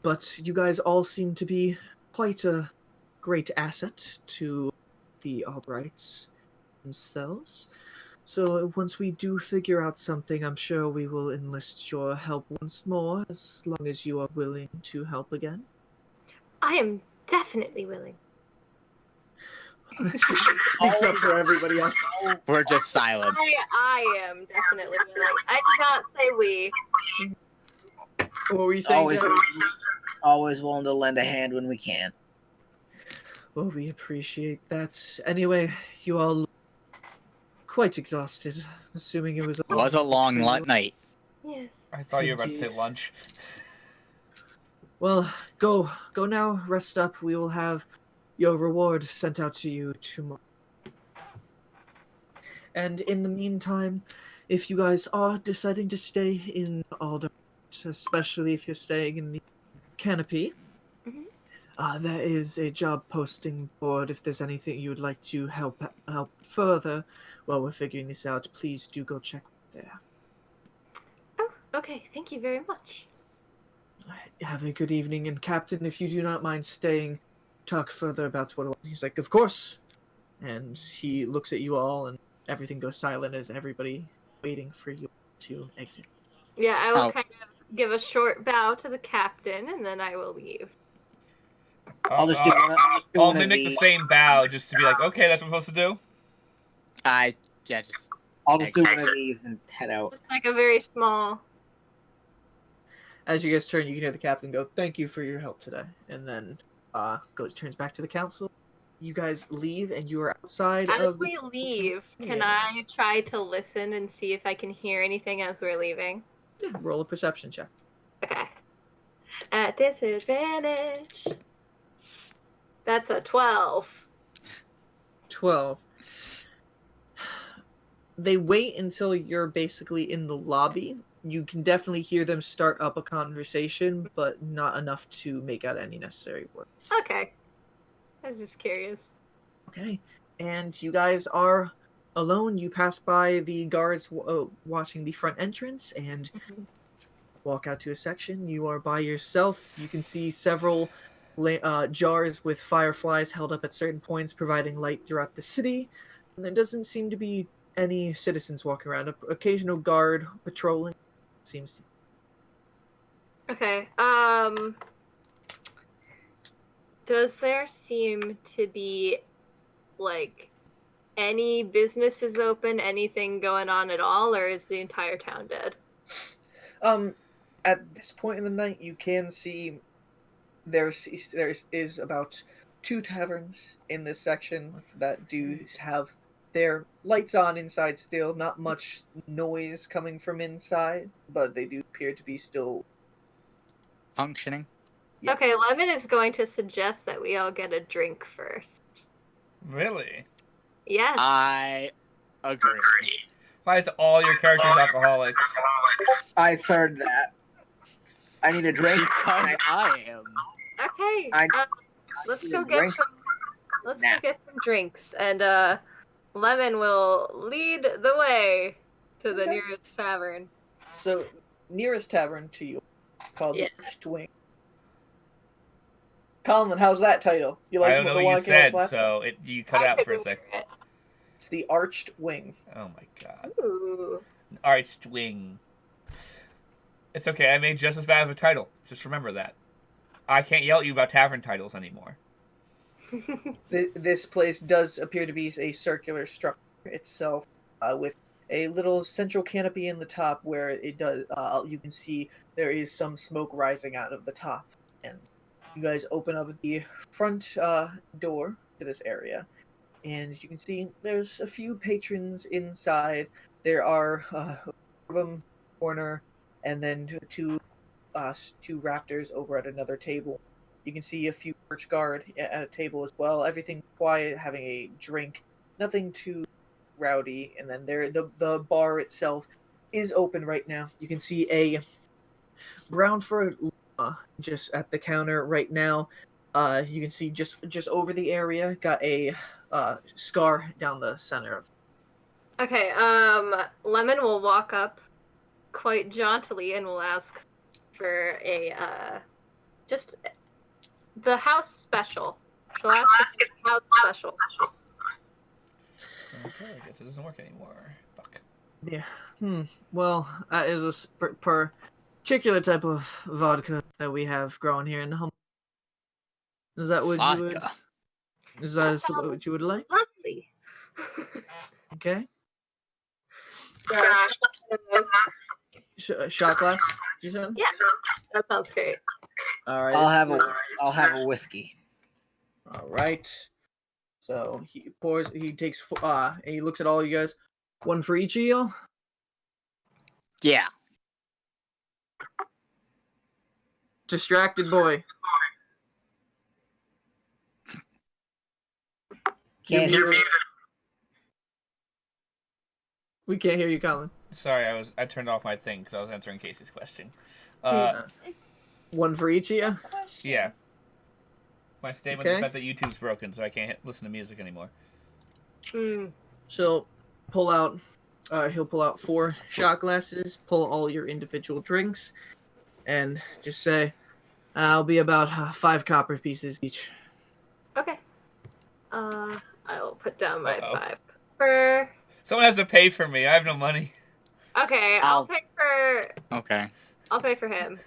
But you guys all seem to be quite a great asset to the Albrights themselves. So once we do figure out something, I'm sure we will enlist your help once more, as long as you are willing to help again. I am definitely willing. She speaks up for everybody else. We're just silent. I am definitely willing. I did not say we. What were you saying, Always, Jack? always willing to lend a hand when we can. Well, we appreciate that. Anyway, you all look quite exhausted, assuming it was It was a long night. Yes. I thought you were about to say Indeed. lunch. Well, go now, rest up. We will have your reward sent out to you tomorrow. And in the meantime, if you guys are deciding to stay in Alderheart, especially if you're staying in the Canopy, there is a job posting board. If there's anything you would like to help further while we're figuring this out, please do go check there. Oh, okay. Thank you very much. Have a good evening, and Captain, if you do not mind staying, talk further about what it was. He's like, of course. And he looks at you all, and everything goes silent as everybody waiting for you to exit. Yeah, I will Oh. kind of give a short bow to the captain, and then I will leave. I'll just do I'll one of mimic the same bow just to be like, okay, that's what I'm supposed to do. I'll just do one of these and head out. Just like a very small. As you guys turn, you can hear the captain go, "Thank you for your help today," and then turns back to the council. You guys leave, and you are outside. As of we leave, can Yeah. I try to listen and see if I can hear anything as we're leaving? Yeah, roll a perception check. Okay. At disadvantage. That's a 12. 12. They wait until you're basically in the lobby. You can definitely hear them start up a conversation, but not enough to make out any necessary words. Okay. I was just curious. Okay. And you guys are alone. You pass by the guards watching the front entrance and walk out to a section. You are by yourself. You can see several jars with fireflies held up at certain points, providing light throughout the city. And there doesn't seem to be any citizens walking around. An occasional guard patrolling seems to. Okay. Does there seem to be, like, any businesses open, anything going on at all, or is the entire town dead? At this point in the night, you can see there is about 2 taverns in this section that do have their lights on inside still. Not much noise coming from inside, but they do appear to be still Functioning. Yeah. Okay, Lemon is going to suggest that we all get a drink first. Really? Yes. I agree. Why is all your characters alcoholics? I third that. I need a drink. Because I am. Okay. Let's need go a get drink. some. Let's Nah. go get some drinks, and Lemon will lead the way to the Okay. nearest tavern. So, nearest tavern to you, called Yeah. the Arched Wing. Colin, how's that title? You I like don't know the what one you that came up said, last so you cut I out for a couldn't sec. hear It's the Arched Wing. Oh my god. it. Ooh. Arched wing. It's okay, I made just as bad of a title. Just remember that. I can't yell at you about tavern titles anymore. This place does appear to be a circular structure itself, with a little central canopy in the top where it does. You can see there is some smoke rising out of the top, and you guys open up the front door to this area, And you can see there's a few patrons inside. There are of them corner, and then two raptors over at another table. You can see a few perch guard at a table as well. Everything quiet, having a drink, nothing too rowdy. And then the bar itself is open right now. You can see a brown fur just at the counter right now. You can see just over the area got a scar down the center of. Okay, Lemon will walk up quite jauntily and will ask for a, just the house special. She'll ask for the house special. Okay, I guess it doesn't work anymore. Fuck. Yeah. Well, that is a particular type of vodka that we have growing here in Humble. Is that what you would? Vodka. Is That that what sounds you would like? Lovely. Okay. Yeah, Shot glass. You said? yeah, that sounds great. All right. I'll have a whiskey. All right. So he pours. He takes. And he looks at all you guys. One for each of you. Yeah. Distracted boy. Can't hear me. We can't hear you, Colin. Sorry, I turned off my thing because I was answering Casey's question. One for each of you. Question. Yeah. My statement Okay. is the fact that YouTube's broken, so I can't listen to music anymore. So pull out. He'll pull out 4 shot glasses. Pull all your individual drinks, and just say, "I'll be about 5 copper pieces each." Okay. I'll put down my Uh-oh. 5 copper. Someone has to pay for me. I have no money. Okay, I'll pay for. Okay. I'll pay for him.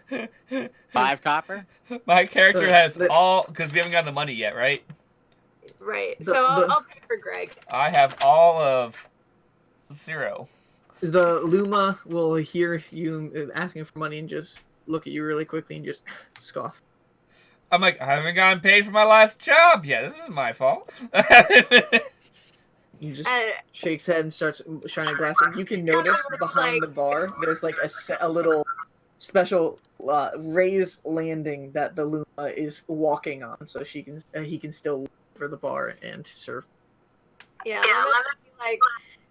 5 copper? My character has the- all, because we haven't gotten the money yet, right? Right. The- So I'll pay for Greg. I have all of 0. The Luma will hear you asking for money and just look at you really quickly and just scoff. I'm like, I haven't gotten paid for my last job yet. This isn't my fault. He just Uh, shakes head and starts shining glasses. You can notice behind the bar, there's like a little special raised landing that the Luma is walking on, so he can still look for the bar and serve. yeah, Lemon would be like,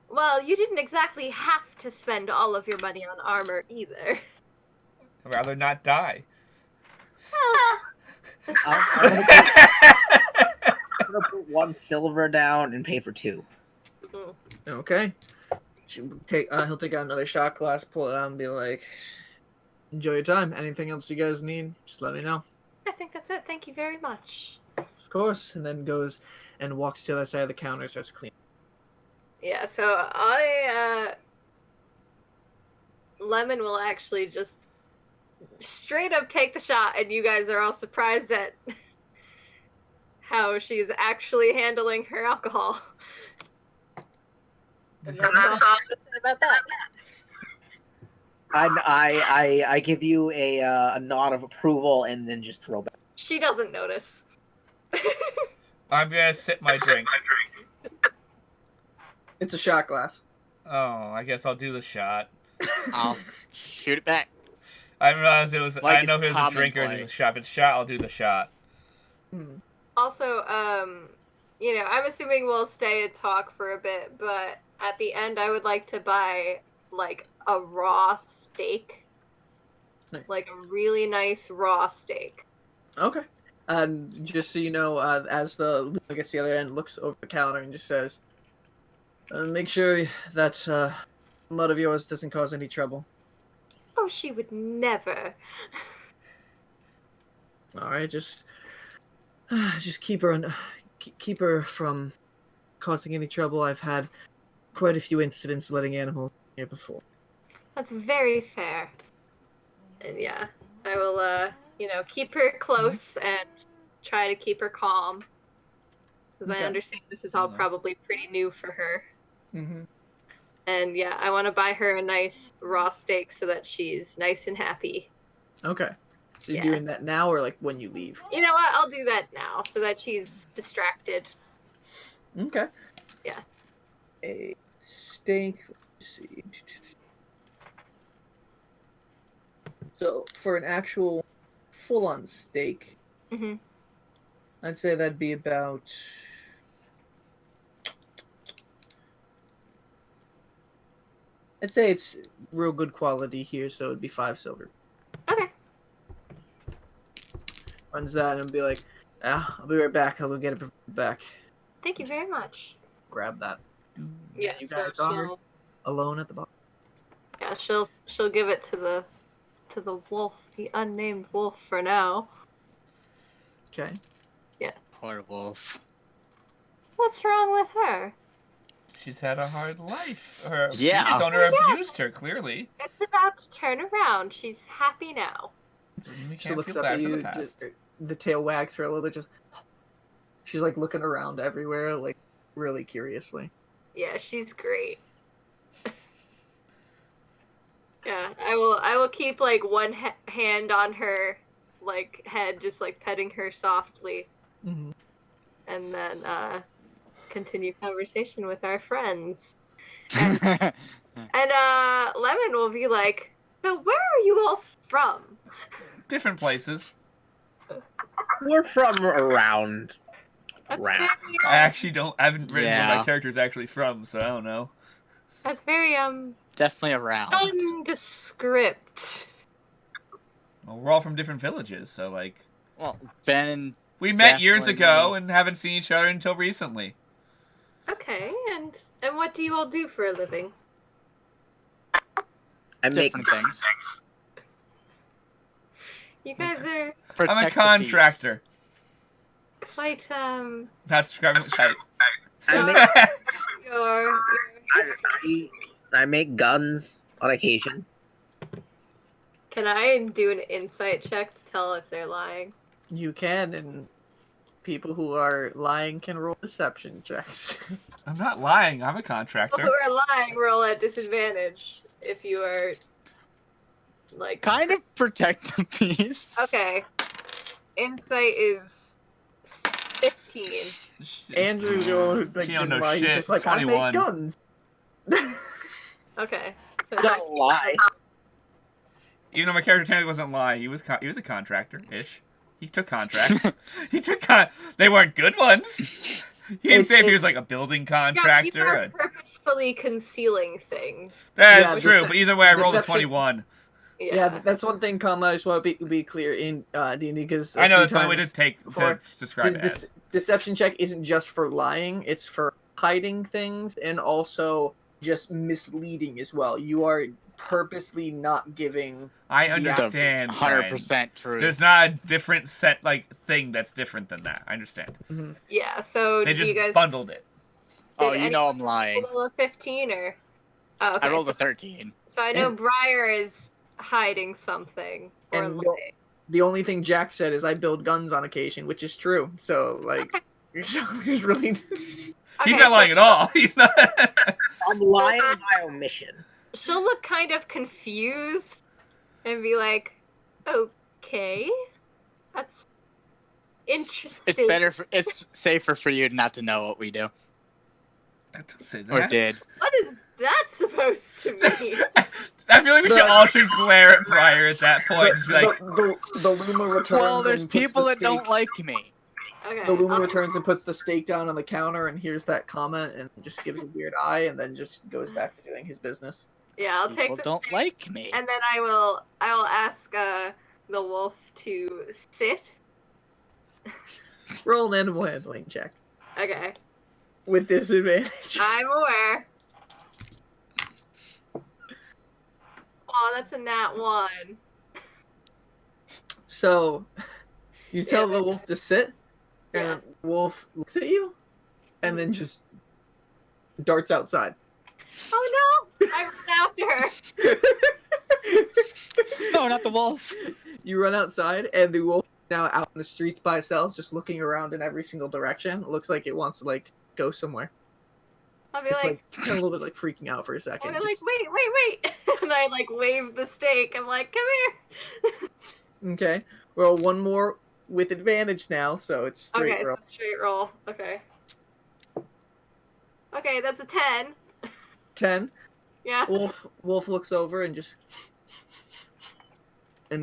well, you didn't exactly have to spend all of your money on armor either. I'd rather not die. I'm gonna put 1 silver down and pay for 2. Okay. He'll take out another shot glass, pull it out, and be like, "Enjoy your time. Anything else you guys need, just let me know." I think that's it. Thank you very much. Of course. And then goes and walks to the other side of the counter, starts cleaning. Yeah, so Lemon will actually just straight up take the shot, and you guys are all surprised at how she's actually handling her alcohol. Did That's you- all I'm gonna say about that. I give you a nod of approval and then just throw back. She doesn't notice. I'm gonna sip my drink. It's a shot glass. Oh, I guess I'll do the shot. I'll shoot it back. I didn't realize it was. Like I didn't know if it's it was a drink or commonplace. just a shot. If it's a shot, I'll do the shot. Also, I'm assuming we'll stay and talk for a bit, but at the end, I would like to buy, like, a raw steak. Nice. Like, a really nice raw steak. Okay. And just so you know, as the Luma gets to the other end, looks over the counter and just says, "Make sure that mud of yours doesn't cause any trouble." Oh, she would never. All right, just keep her from causing any trouble. I've had quite a few incidents letting animals here before. That's very fair. And yeah, I will, keep her close and try to keep her calm. Because I Okay. understand this is all probably pretty new for her. Mm-hmm. And yeah, I want to buy her a nice raw steak so that she's nice and happy. Okay. So you're Yeah. doing that now, or like when you leave? You know what? I'll do that now so that she's distracted. Okay. Yeah. A steak. Let's see. So for an actual full-on steak, Mm-hmm. I'd say that'd be about. I'd say it's real good quality here, so it'd be 5 silver. Okay. Runs that and be like, I'll be right back. I'll go get it back. Thank you very much. Grab that. Yeah. You So guys are she'll. alone at the bar. Yeah, she'll give it to the wolf, the unnamed wolf for now. Okay. Poor wolf. What's wrong with her? She's had a hard life. Her Yeah. previous owner Yeah. abused her, clearly. It's about to turn around. She's happy now. We She can't looks feel up at bad for the you. past. Just, the tail wags for a little bit. Just. She's like looking around everywhere, like really curiously. Yeah, she's great. Yeah, I will keep like one hand on her like head, just like petting her softly, Mm-hmm. and then continue conversation with our friends. That's And Lemon will be like, "So where are you all from?" Different places. We're from around. That's Right. very I actually don't. I haven't written where my Yeah. character's actually from, so I don't know. that's very definitely around. nondescript. Well, we're all from different villages, so like Well, Ben. we met years Definitely. ago and haven't seen each other until recently. Okay, and what do you all do for a living? I make Different things. You guys are Protect I'm a the contractor. quite Not describing the type. I make your history. I make guns on occasion. Can I do an insight check to tell if they're lying? You can, and people who are lying can roll deception checks. I'm not lying. I'm a People contractor. who are lying roll at disadvantage if you are like Kind of protect the peace. okay. Insight is 15. Andrew's the one who like, She don't didn't know lie. He's shit. just like, I 21. make guns. Okay. So Don't lie. Even though my character technically wasn't lying, he was a contractor-ish. He took contracts. They weren't good ones. He didn't say if he was like a building yeah, you contractor. are purposefully concealing things. That's Yeah, true, but either way, I rolled a deception- 21. Yeah, that's one thing, Conrad. I just want to be clear in D&D because I know that's the only way to before, describe it as. deception check isn't just for lying; it's for hiding things and also just misleading as well. You are purposely not giving. I understand. 100% true. There's not a different thing that's different than that. I understand. Yeah, so They do just you guys bundled it. Oh, did you know I'm anyone lying. roll a 15 or oh, okay. I rolled a 13. So I know And- Briar is hiding something or And lying. the only thing Jack said is I build guns on occasion, which is true. So like, he's really. He's Okay, not so lying at all. He's not. I'm lying by omission. She'll look kind of confused and be like, "Okay, that's interesting." It's safer for you not to know what we do Don't say or that. did. What is that supposed to mean? I feel like we should all should glare at Briar at that point. Just be like, the Luma returns. Well, there's and puts people the that don't steak- like me. Okay, The Luma I'll- returns and puts the steak down on the counter and hears that comment and just gives a weird eye and then just goes back to doing his business. yeah, I'll People take the don't steak, like me. and then I will ask the wolf to sit. Roll an animal handling check Okay, with disadvantage. I'm aware. Oh, that's a nat 1. So you tell Yeah. the wolf to sit, and Yeah. the wolf looks at you, and then just darts outside. Oh no! I run after her. No, not the wolf. You run outside, and the wolf is now out in the streets by itself, just looking around in every single direction. It looks like it wants to like go somewhere. I'll be It's like, like kind of a little bit like freaking out for a second. and I'm like, just- wait, and I like wave the steak. I'm like, come here. Okay. Well, one more with advantage now, so it's straight Okay, roll. so straight roll. Okay. Okay, that's a 10. 10. Yeah. Wolf looks over and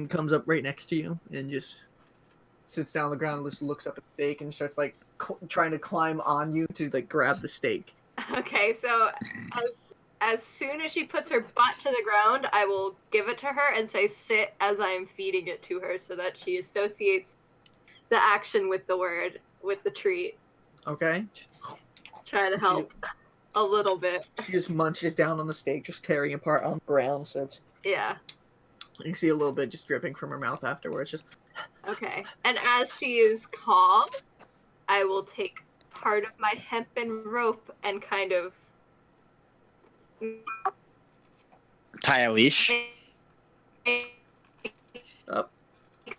comes up right next to you and just sits down on the ground and just looks up at the steak and starts like trying to climb on you to like grab the steak. Okay, so as soon as she puts her butt to the ground, I will give it to her and say sit as I am feeding it to her so that she associates the action with the treat. Okay. Try to help a little bit. She just munches down on the steak, just tearing apart on the ground. So it's Yeah. you can see a little bit just dripping from her mouth afterwards. Just Okay. And as she is calm, I will take part of my hempen rope and kind of Tie a leash. up.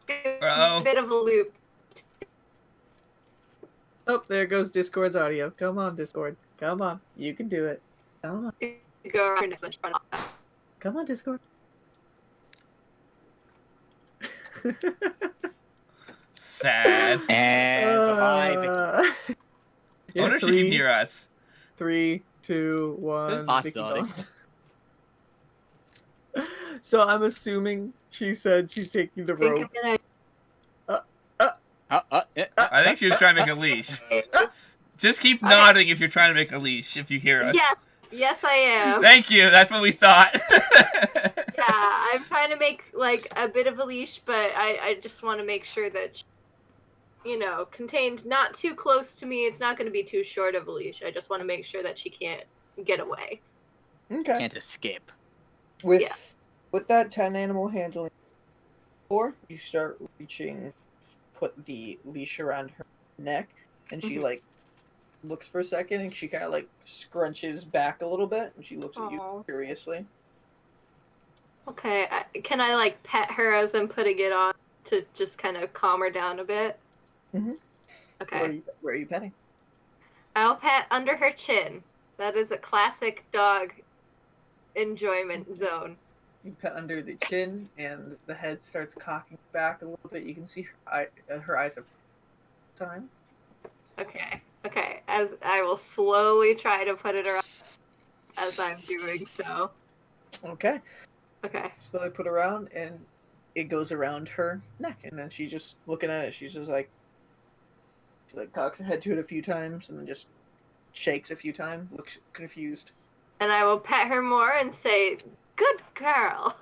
Uh-oh. Bit of a loop. Oh, there goes Discord's audio. Come on, Discord. Come on, you can do it. Come on, To go around and run off. come on, Discord. Sad. And bye-bye, Vicky. I wonder if she can hear us. 3, 2, 1. There's a possibility. Vicky Bones. So I'm assuming she said she's taking the I think rope. I'm I think she was trying to make a leash. gonna... Just keep Okay. nodding if you're trying to make a leash, if you hear us. Yes, I am. Thank you, that's what we thought. Yeah, I'm trying to make like a bit of a leash, but I just want to make sure that, contained not too close to me. It's not going to be too short of a leash. I just want to make sure that she can't get away. Okay. Can't escape. With Yeah. with that 10 animal handling, or you start reaching, put the leash around her neck, and she Mhm. like looks for a second, and she kind of like scrunches back a little bit, and she looks at Aw. you curiously. Okay, can I like pet her as I'm putting it on to just kind of calm her down a bit? Mhm. Okay. Where are you petting? I'll pet under her chin. That is a classic dog enjoyment zone. You pet under the chin, and the head starts cocking back a little bit. You can see her eyes are time. Okay. As I will slowly try to put it around as I'm doing so. Okay. Okay. Slowly put around, and it goes around her neck, and then she's just looking at it. She's just like, she like cocks her head to it a few times, and then just shakes a few times, looks confused. And I will pet her more and say, "Good girl."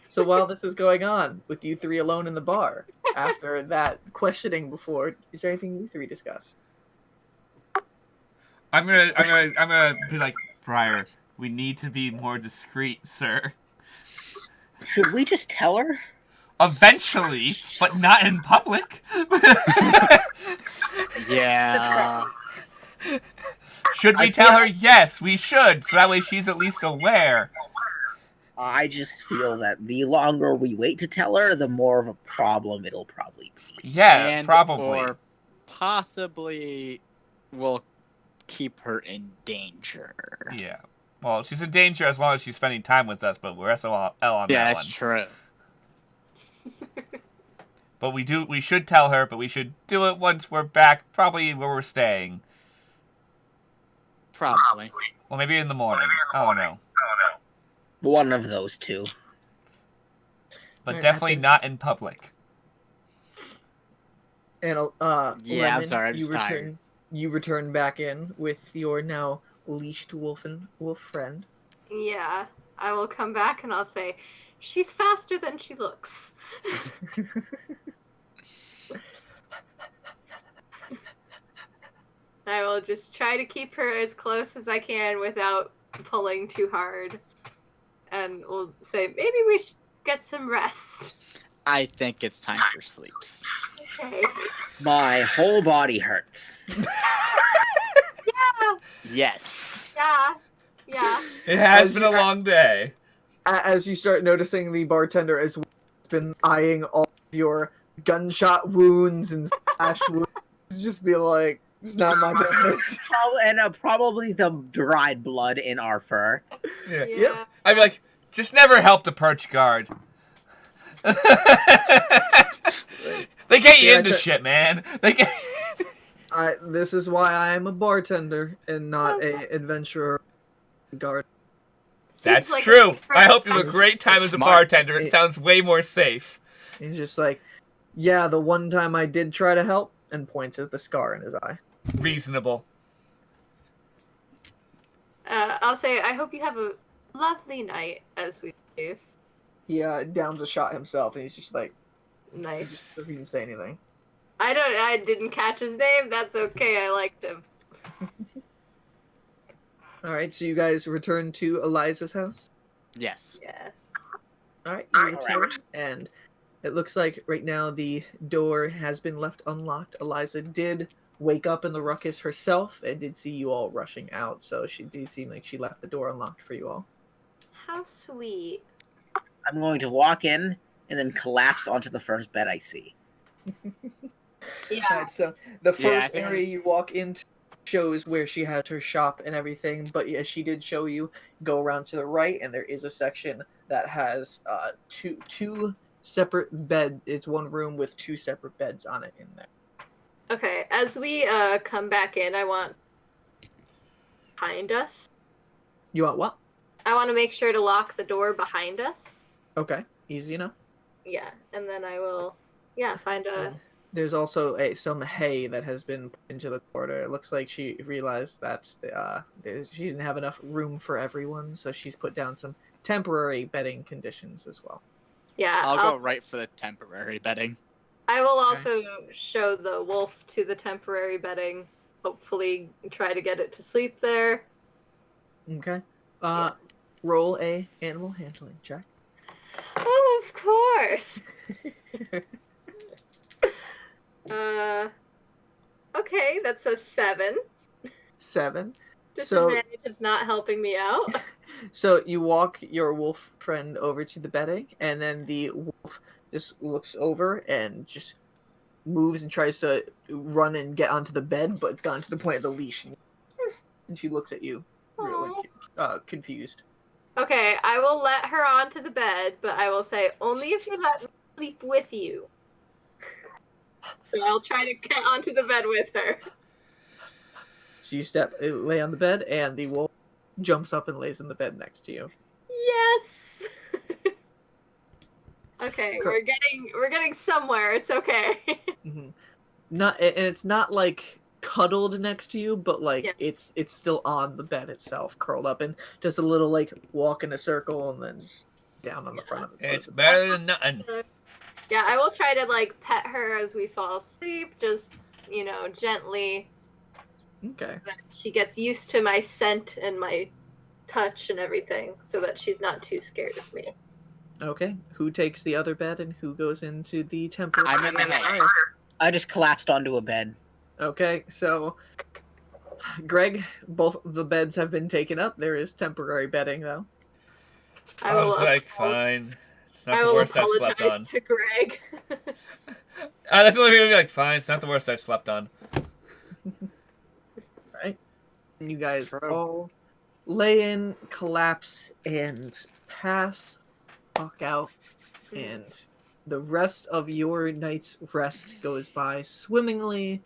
So while this is going on, with you three alone in the bar, after that questioning before, is there anything you three discuss? I'm gonna be like, Briar, we need to be more discreet, sir. Should we just tell her? Eventually, but not in public. Yeah. Should we tell her? Yes, we should. So that way she's at least aware. I just feel that the longer we wait to tell her, the more of a problem it'll probably be. Yeah, And probably. Or possibly will keep her in danger. Yeah. Well, she's in danger as long as she's spending time with us, but we're SOL on Yeah, that that's one. true. But we should tell her, but we should do it once we're back, probably where we're staying. Probably. Well, maybe in the morning. I don't know. One of those two. But Alright, definitely after- not in public. And Yeah, I'm Lemon, sorry, I'm just tired. You return back in with your now leashed wolf friend. Yeah, I will come back and I'll say, "She's faster than she looks." I will just try to keep her as close as I can without pulling too hard. And we'll say, maybe we should get some rest. I think it's time for sleep. Okay. My whole body hurts. Yes. Yeah. It has As been you- a long day. As you start noticing the bartender has been eyeing all of your gunshot wounds and slash wounds, just be like, it's not my business. Probably the dried blood in our fur. Yeah. Yeah. I'd be like, just never help the perch guard. They get you Yeah, into I shit, man. They get. This is why I am a bartender and not a adventurer guard. That's Seems like true. a I hope you have a perfect- great time as a Smart. bartender. It sounds way more safe. He's just like, yeah, the one time I did try to help, and points at the scar in his eye. Reasonable. I'll say I hope you have a lovely night as we leave. He downs a shot himself, and he's just like, he Nice. doesn't even say anything. I didn't catch his name. That's okay. I liked him. All right, so you guys return to Eliza's house. Yes. Yes. All right, you return, and it looks like right now the door has been left unlocked. Eliza did wake up in the ruckus herself and did see you all rushing out, so she did seem like she left the door unlocked for you all. How sweet. I'm going to walk in and then collapse onto the first bed I see. Yeah. All right, so the Yeah, I first think area it's- you walk into shows where she has her shop and everything, but yeah, she did show you go around to the right, and there is a section that has two separate bed. It's one room with two separate beds on it in there. Okay. As we come back in, I want behind us. You want what? I want to make sure to lock the door behind us. Okay, easy enough. Yeah, and then I will, find a. There's also some hay that has been put into the corridor. It looks like she realized that she didn't have enough room for everyone, so she's put down some temporary bedding conditions as well. Yeah, I'll go right for the temporary bedding. I will also show the wolf to the temporary bedding. Hopefully, try to get it to sleep there. Okay. Roll a animal handling check. Oh, of course. Okay, that's a 7. 7. Disadvantage is not helping me out. So you walk your wolf friend over to the bedding, and then the wolf just looks over and just moves and tries to run and get onto the bed, but it's gotten to the point of the leash. And she looks at you, really confused. Okay, I will let her onto the bed, but I will say only if you let me sleep with you. So I'll try to get onto the bed with her. So you lay on the bed, and the wolf jumps up and lays in the bed next to you. Yes. Okay, we're getting somewhere. It's okay. Mm-hmm. And it's not like cuddled next to you, but like it's still on the bed itself, curled up, and just a little like walk in a circle, and then just down on the front of it. It's better than nothing. Yeah, I will try to like pet her as we fall asleep, just gently. Okay. So that she gets used to my scent and my touch and everything, so that she's not too scared of me. Okay. Who takes the other bed and who goes into the temporary? I'm in the hay. I just collapsed onto a bed. Okay, so Greg, both the beds have been taken up. There is temporary bedding though. I was like, fine. It's not the worst I've slept on. To Greg. That's the only thing I'd be like, fine. It's not the worst I've slept on. Right? And you guys True. all lay in, collapse, and pass, fuck out, and the rest of your night's rest goes by swimmingly.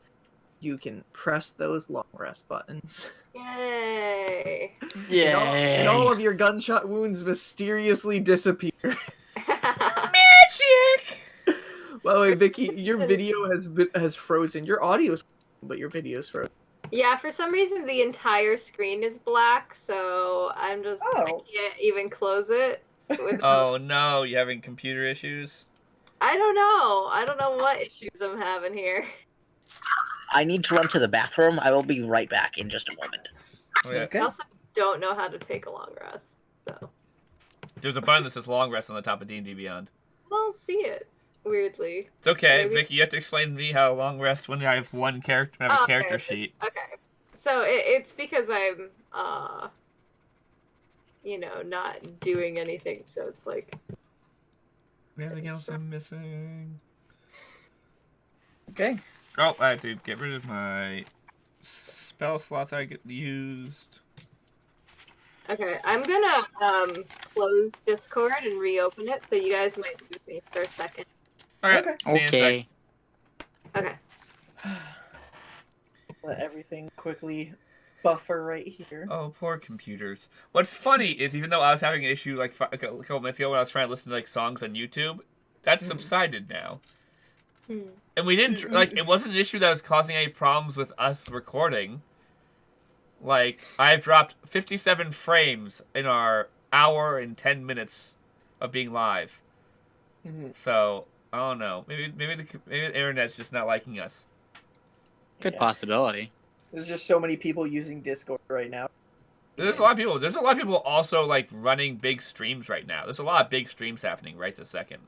You can press those long rest buttons. Yay! And all of your gunshot wounds mysteriously disappear. Magic! By the way, Vicky, your video has frozen. Your audio's, but your video's frozen. Yeah, for some reason the entire screen is black, so I can't even close it. Oh no, you having computer issues? I don't know what issues I'm having here. I need to run to the bathroom. I will be right back in just a moment. Oh, yeah. Okay. I also don't know how to take a long rest, so There's a button that says long rest on the top of D&D Beyond. I'll see it. Weirdly. It's okay, Maybe. Vicky. You have to explain to me how long rest when I have one character. I have a character sheet. Okay, so it's because I'm not doing anything. So it's like Anything else I'm missing? Okay. Oh, I have to get rid of my spell slots I get used. okay. I'm gonna close Discord and reopen it, so you guys might lose me for a second. Alright, Okay. see you in a sec. Okay. Okay. let everything quickly buffer right here. Oh, poor computers. What's funny is even though I was having an issue like a couple minutes ago when I was trying to listen to like songs on YouTube, that's subsided now. And we didn't like it wasn't an issue that was causing any problems with us recording. Like I've dropped 57 frames in our hour and 10 minutes of being live. So I don't know. Maybe the internet's just not liking us. Good possibility. There's just so many people using Discord right now. There's a lot of people. There's a lot of people also like running big streams right now. There's a lot of big streams happening right this second.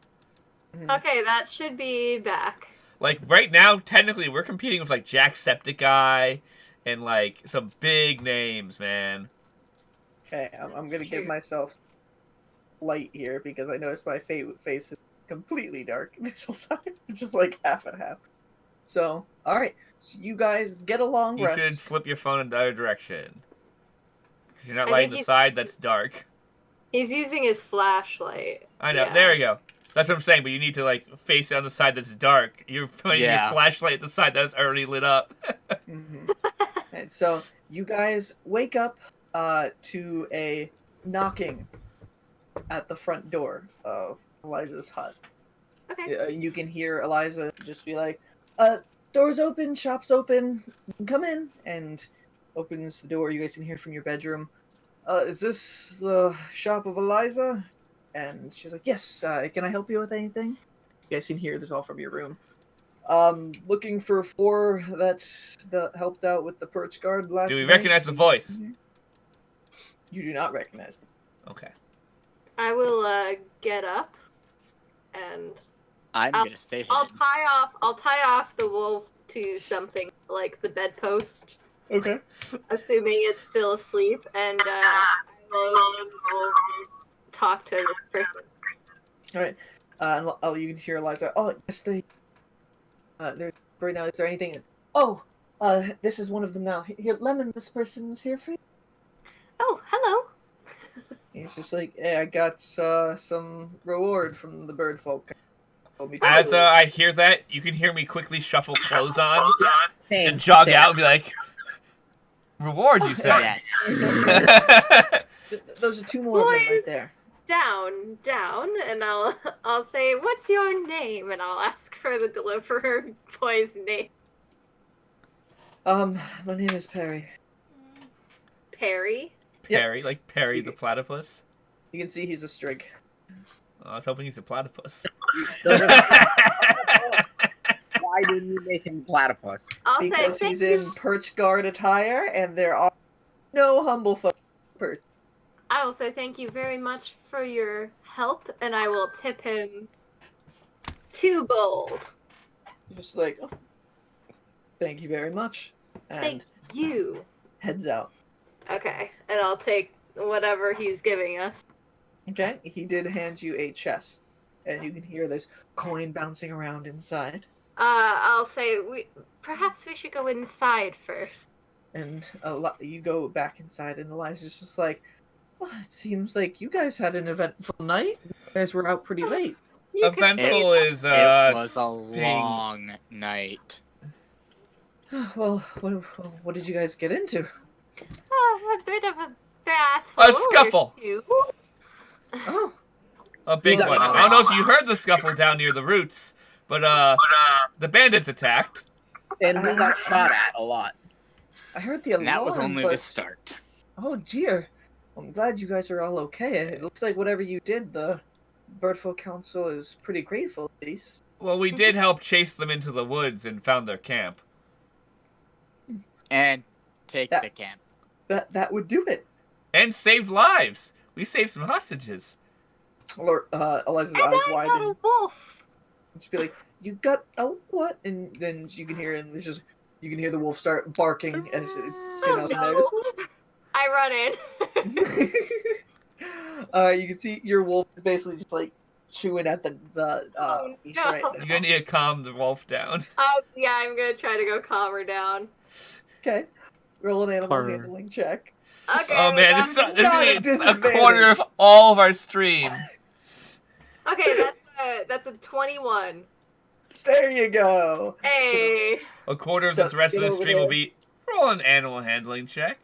Okay, that should be back. Like right now, technically, we're competing with like Jacksepticeye and like some big names, man. Okay, I'm gonna give myself light here because I noticed my face is completely dark this whole time, just like half and half. So, all right, so you guys get a long rest. You should flip your phone in the other direction because you're not lighting the side that's dark. He's using his flashlight. I know. Yeah. There we go. That's what I'm saying. But you need to like face it on the side that's dark. You're pointing your flashlight at the side that's already lit up. And so you guys wake up to a knocking at the front door of Eliza's hut. Okay. You can hear Eliza just be like, "Door's open, shop's open, come in," and opens the door. You guys can hear from your bedroom. Is this the shop of Eliza? And she's like, "Yes, can I help you with anything?" You guys can hear this all from your room. Looking for 4 that helped out with the perch guard last night. Do we recognize the voice? You do not recognize them. Okay. I will get up and I'm gonna stay hidden. I'll tie off the wolf to something like the bedpost. Okay. Assuming it's still asleep, and I will talk to this person. All right. You can hear Eliza. "Oh, yes, they. There's right now. Is there anything? Oh, this is one of them now. Here, Lemon. This person's here for you." Oh, hello. He's just like, "Hey, I got some reward from the bird folk." As I hear that, you can hear me quickly shuffle clothes on Same, and jog same. out and be like, "Reward, you said?" Yes. Those are 2 more of them right there. Down, and I'll say, "What's your name?" And I'll ask for the deliverer boy's name. My name is Perry. Perry. Perry, like Perry the platypus. You can see he's a strig. Oh, I was hoping he's a platypus. Why didn't you make him platypus? I'll say Because thank he's you. in perch guard attire, and there are no humble folk. I will say thank you very much for your help, and I will tip him 2 gold. Just like, "Oh, thank you very much," and Thank you. heads out. Okay, and I'll take whatever he's giving us. Okay, he did hand you a chest, and you can hear this coin bouncing around inside. I'll say perhaps we should go inside first. And you go back inside, and Eliza's just like, "Well, it seems like you guys had an eventful night. You guys were out pretty late." You can say Eventful that. is It was a long night. Well, what did you guys get into? A bit of a battle. A scuffle. or 2. Oh, a big one. I don't know if you heard the scuffle down near the roots, but the bandits attacked. And we got shot at a lot. I heard the alarm. And that was only but... the start. Oh dear. I'm glad you guys are all okay. It looks like whatever you did, the Birdfolk Council is pretty grateful, at least. Well, we did help chase them into the woods and found their camp. And take the camp. That would do it. And saved lives. We saved some hostages. Eliza's And eyes I got widen. a wolf. Just be like, "You got a what?" And then you can hear, and there's just you can hear the wolf start barking as it Oh, no. I run in. You can see your wolf is basically just like chewing at the leash no. right now. You're gonna need to calm the wolf down. Yeah, I'm gonna try to go calm her down. Okay, roll an animal Purr. handling check. Okay. Oh man, we this got- is Not a a disadvantage. quarter of all of our stream. Okay, that's a 21. There you go. Hey. A quarter of So, this rest of get the over stream will there. be Roll an animal handling check.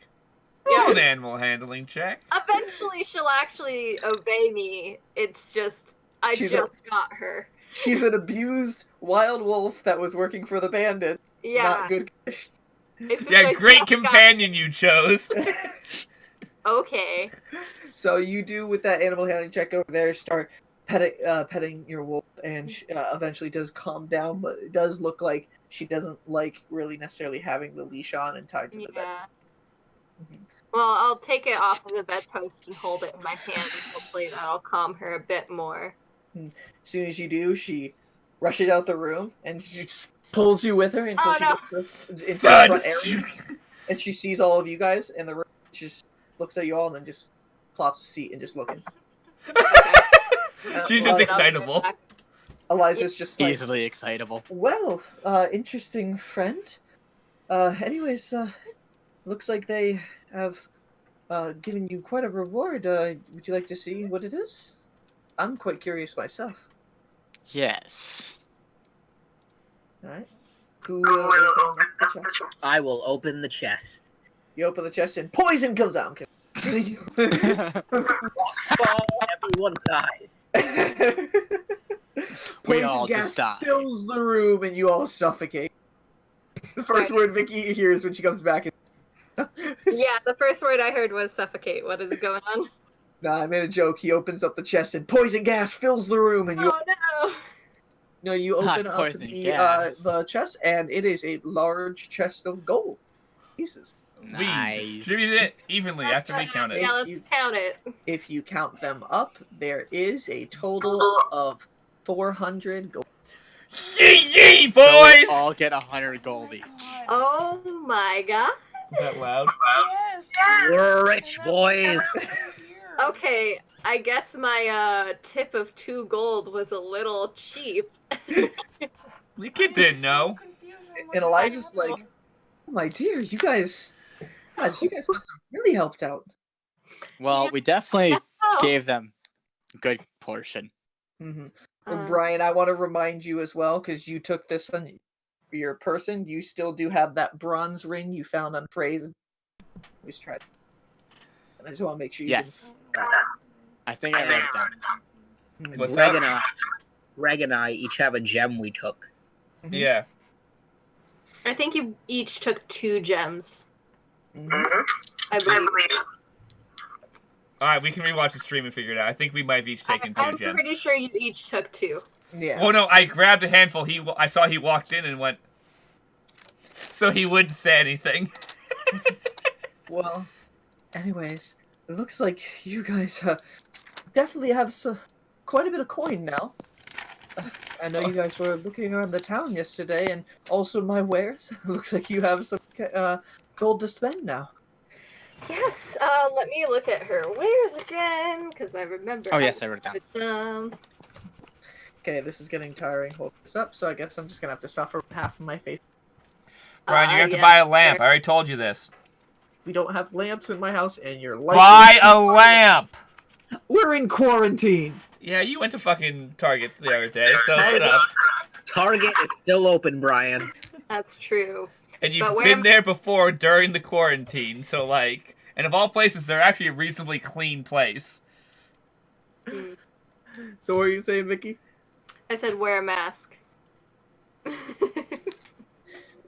Yeah. Roll an animal handling check. Eventually, she'll actually obey me. It's just I She's just got her. She's an abused wild wolf that was working for the bandit. Yeah. Not good. It's just Yeah, I great just got- companion you chose. Okay. So you do with that animal handling check over there, start petting your wolf, and she, eventually does calm down, but it does look like she doesn't like really necessarily having the leash on and tied to the bed. Yeah. Mhm. Well, I'll take it off of the bedpost and hold it in my hand, and hopefully that'll calm her a bit more. As soon as you do, she rushes out the room and she just pulls you with her until Oh, she no. gets into the Fun. front area, and she sees all of you guys in the room. She just looks at you all and then just plops a seat and just looking. She's just Eliza- excitable. Eliza's just like, Easily excitable. well, interesting friend. Anyways, looks like they have given you quite a reward. Would you like to see what it is? I'm quite curious myself. Yes. All right. Who will open up the chest? I will open the chest. You open the chest and poison comes out. Fall, everyone dies. We Poison all gas just die. fills the room and you all suffocate. The first Sorry. word Vicky hears when she comes back is Yeah, the first word I heard was suffocate. What is going on? Nah, I made a joke. He opens up the chest and poison gas fills the room and you Oh no! No, you Not open up poison the gas. chest, and it is a large chest of gold pieces. We Nice. distributed it evenly Let's, after we counted. Yeah, let's You- count it. If you count them up, there is a total of 400 gold. Yee yee, So we boys! all get 100 gold each. Oh my god. Is that loud? Yes. We're rich, boys. Okay, I guess my tip of 2 gold was a little cheap. The kid didn't know. And Elijah's like, oh my dear, you guys must have really helped out. Well, we definitely Oh. gave them a good portion. And Um, Brian, I want to remind you as well, because you took this on your person, you still do have that bronze ring you found on Frey's. Always tried. And I just want to make sure you Yes. I think I wrote it down. can... What's Greg that? and Greg and I each have a gem we took. Mhm. Yeah. I think you each took 2 gems. Mhm. I believe. Alright, we can rewatch the stream and figure it out. I think we might have each taken 2 I'm gems. pretty sure you each took 2. Yeah. Oh no, I grabbed a handful. I saw he walked in and went. So he wouldn't say anything. Well, anyways, it looks like you guys definitely have quite a bit of coin now. I know you guys were looking around the town yesterday, and also my wares. Looks like you have some gold to spend now. Yes, let me look at her wares again, because I remember. Oh, yes, I wrote it down. It's, Okay, this is getting tiring. Hold this up, so I guess I'm just gonna have to suffer with half of my face. Brian, you have to yeah, buy a lamp. I sure. already told you this. We don't have lamps in my house, and you're like, Buy a lamp! We're in quarantine. Yeah, you went to fucking Target the other day, so shut up. Target is still open, Brian. That's true. And you've But where been am- there before during the quarantine, so like, and of all places, they're actually a reasonably clean place. Hmm. So what are you saying, Vicky? I said wear a mask.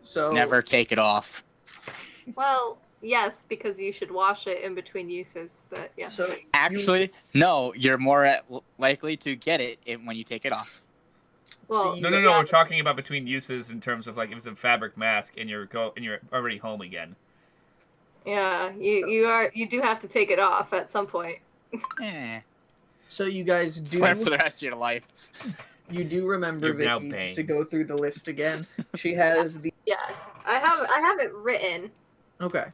So Never take it off. Well, yes, because you should wash it in between uses, but yeah. So Actually, no, you're more likely to get it when you take it off. Well, See, No, yeah, we're talking about between uses in terms of like if it's a fabric mask and you're already home again. yeah, you do have to take it off at some point. Eh. So you guys do Swear for the rest of your life. you do remember You're now Vicky paying. to go through the list again. She has the Yeah, I have it written. okay.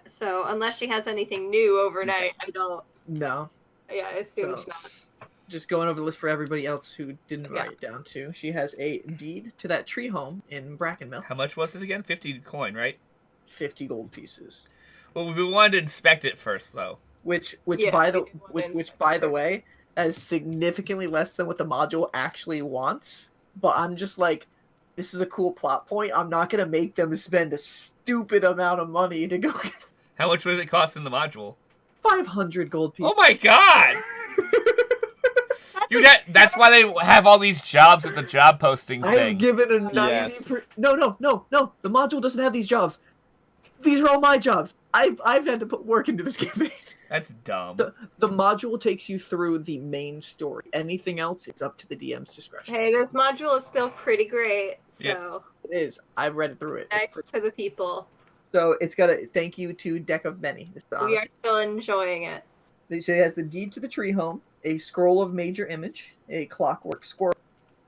So unless she has anything new overnight, I don't. No, Yeah, I assume So- she's not. just going over the list for everybody else who didn't Yeah. write it down too. She has a deed to that tree home in Brackenmill, How much was it again? 50 coin, right? 50 gold pieces. Well, we wanted to inspect it first, though. Which Yeah, by we the did want to which inspect by the it. way is significantly less than what the module actually wants. But I'm just like, this is a cool plot point. I'm not gonna make them spend a stupid amount of money to go get How much would it cost in the module? 500 gold pieces. Oh my god! That's why they have all these jobs at the job posting thing. I've given a 90 Yes. No. The module doesn't have these jobs. These are all my jobs. I've had to put work into this campaign. That's dumb. The module takes you through the main story. Anything else, it's up to the DM's discretion. Hey, this module is still pretty great. So Yep. It is. I've read through it. nice to the people. So it's got a thank you to Deck of Many. We are still enjoying it. So it has the deed to the tree home, a scroll of major image, a clockwork squirrel,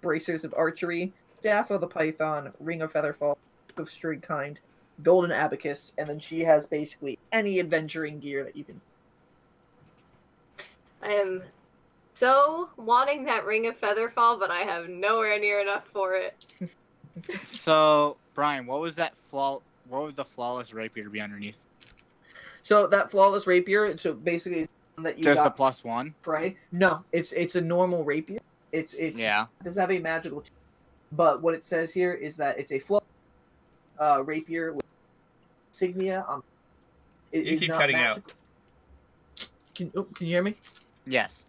bracers of archery, staff of the python, ring of featherfall, book of strig kind, golden abacus, and then she has basically any adventuring gear that you can. I am so wanting that ring of featherfall, but I have nowhere near enough for it. So, Brian, what was the flawless rapier to be underneath? So that flawless rapier, so basically that you Just the got +1? right? No, it's a normal rapier. It's Yeah. It does have a magical, but what it says here is that it's a flawless rapier with insignia on. It You is keep not cutting magical. Can you hear me? Yes.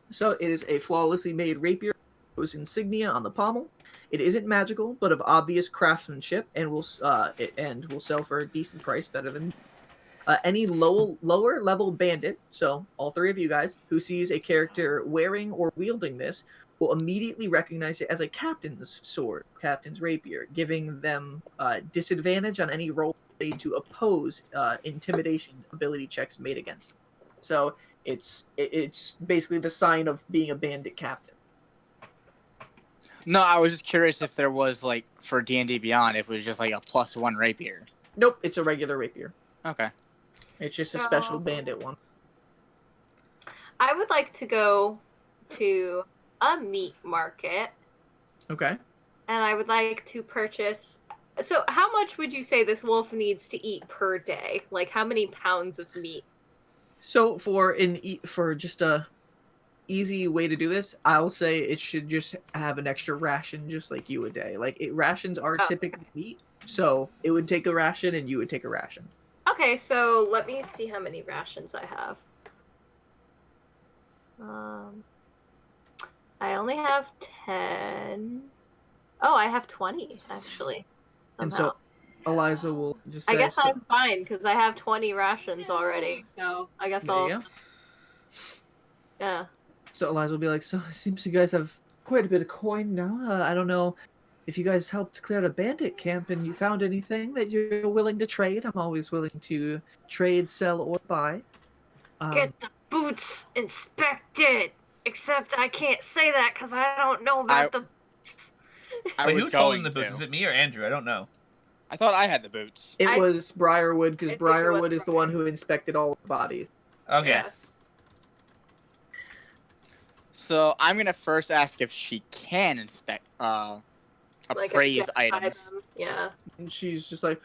So it is a flawlessly made rapier with insignia on the pommel. It isn't magical, but of obvious craftsmanship, and will sell for a decent price, better than any lower level bandit. So all three of you guys who sees a character wearing or wielding this will immediately recognize it as a captain's sword, captain's rapier, giving them disadvantage on any roll made to oppose intimidation ability checks made against them. So it's basically the sign of being a bandit captain. No, I was just curious if there was, like, for D&D Beyond, if it was just, like, a +1 rapier. Nope, it's a regular rapier. Okay. It's just a special bandit one. I would like to go to a meat market, Okay. and I would like to purchase. So, how much would you say this wolf needs to eat per day? Like, how many pounds of meat? So for just a easy way to do this, I'll say it should just have an extra ration, just like you a day. Rations are typically meat, so it would take a ration, and you would take a ration. Okay, so let me see how many rations I have. I only have 10. Oh, I have 20 actually. And somehow. so Eliza will just say, I guess so, I'm fine because I have 20 rations already. So I guess there you I'll. go. Yeah. So Eliza will be like, so it seems you guys have quite a bit of coin now. I don't know if you guys helped clear a bandit camp and you found anything that you're willing to trade. I'm always willing to trade, sell, or buy. Get the boots inspected. Except I can't say that because I don't know about the boots. Wait, was who's holding going the boots? to. Is it me or Andrew? I don't know. I thought I had the boots. It was Briarwood, because I think it was Briarwood is the one Briar. who inspected all the bodies. Okay. Yes. So I'm gonna first ask if she can inspect, Like appraise a items. item. Yeah. And she's just like,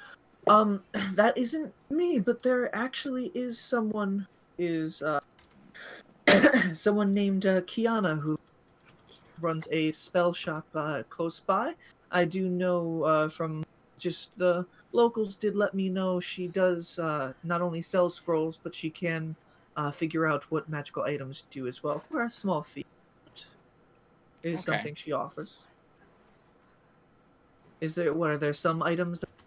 that isn't me, but there actually is someone someone named Kiana who runs a spell shop close by. I do know from just the locals did let me know she does not only sell scrolls, but she can figure out what magical items do as well for a small fee. It is Okay. something she offers. Are there some items that you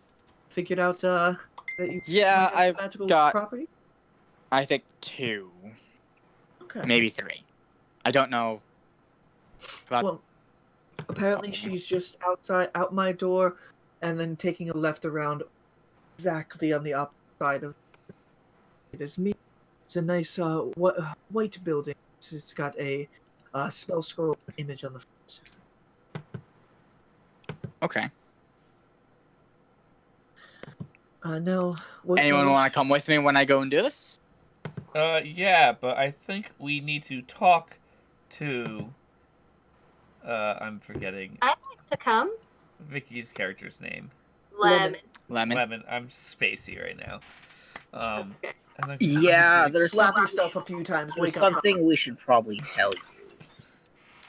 figured out that you Yeah, might have I've magical got- property? I think 2, Okay. maybe 3. I don't know. About Well, apparently couple. she's just out my door, and then taking a left around exactly on the opposite side of it is me. It's a nice white building. It's got a spell scroll image on the front. Okay. No. What Anyone want to come with me when I go and do this? Yeah, but I think we need to talk to. I'm forgetting I'd like to come. Vicky's character's name. Lemon. Lemon. Lemon. I'm spacey right now. That's okay. I think Yeah, like, there's Slap something, yourself a few times. there's Wake up. something we should probably tell you.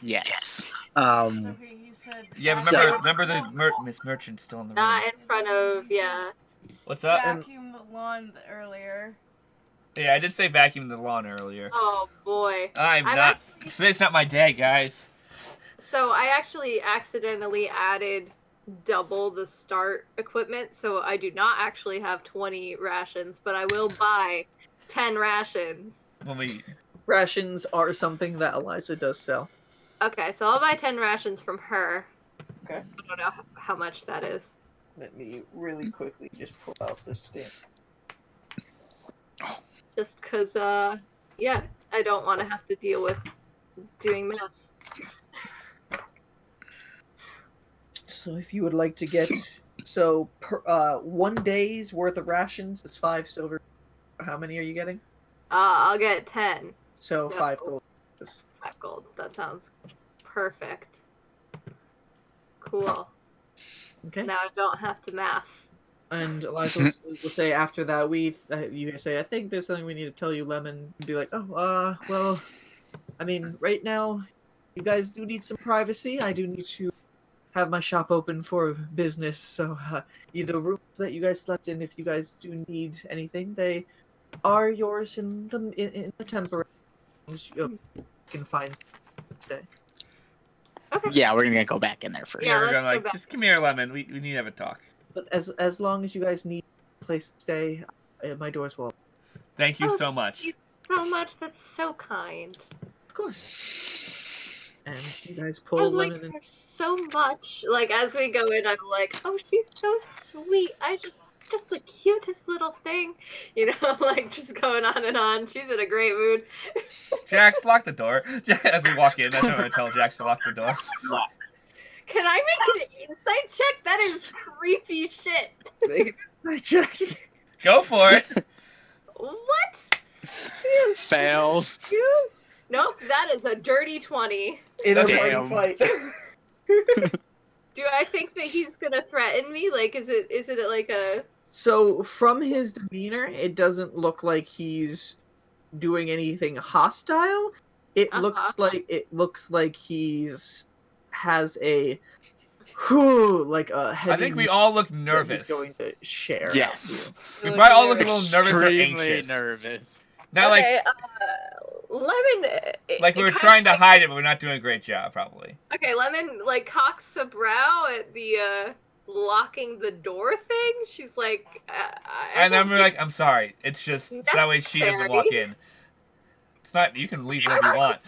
Yes. It's Um, okay, he said. Yeah, So- remember the Miss Merchant's still in the room. Not in front of, yeah. What's up? Vacuum the lawn earlier. Yeah, I did say vacuum the lawn earlier. Oh boy. I'm I'm not. actually- Today's not my day, guys. So I actually accidentally added double the start equipment, so I do not actually have 20 rations, but I will buy 10 rations. When we Rations are something that Eliza does sell. Okay, so I'll buy 10 rations from her. Okay. I don't know how much that is. Let me really quickly just pull out this stamp. Just because, yeah, I don't want to have to deal with doing math. So if you would like to get, so per, 1 day's worth of rations is 5 silver. How many are you getting? I'll get 10. So No. 5 gold. 5 gold. That sounds perfect. Cool. Okay. Now I don't have to math. And Eliza will say after that, you say, I think there's something we need to tell you, Lemon. And be like, oh, well, I mean, right now, you guys do need some privacy. I do need to have my shop open for business. So the rooms that you guys slept in, if you guys do need anything, they are yours in the temporary rooms. You can find stay. Okay. Yeah, we're gonna go back in there first. Yeah, we're let's gonna go back. just come here, Lemon. We need to have a talk. But as long as you guys need a place to stay, my doors will open. Thank you Oh, so much. you so much. That's so kind. Of course. And you guys I pull like Lemon and her so much. Like, as we go in, I'm like, oh, she's so sweet. Just the cutest little thing. You know, like, just going on and on. She's in a great mood. Jax, lock the door. As we walk in, that's what I'm gonna tell Jax to lock the door. Can I make an insight check? That is creepy shit. check. Go for it. What? She is Fails. confused. Nope, that is a dirty 20. In a Damn. fight. Do I think that he's gonna threaten me? Like, is it like a... So from his demeanor, it doesn't look like he's doing anything hostile. It looks like he's has a like a heavy. I think we all look that he's nervous. going to share. Yes. We probably all look a little nervous or Extremely anxious. nervous. Not Okay, Lemon... like we were kinda trying to hide it, but we're not doing a great job, probably. Okay, Lemon, like, cocks a brow at the, locking the door thing. She's like... And then we're like, I'm sorry. It's just so that way she doesn't walk in. It's not. You can leave whenever you want.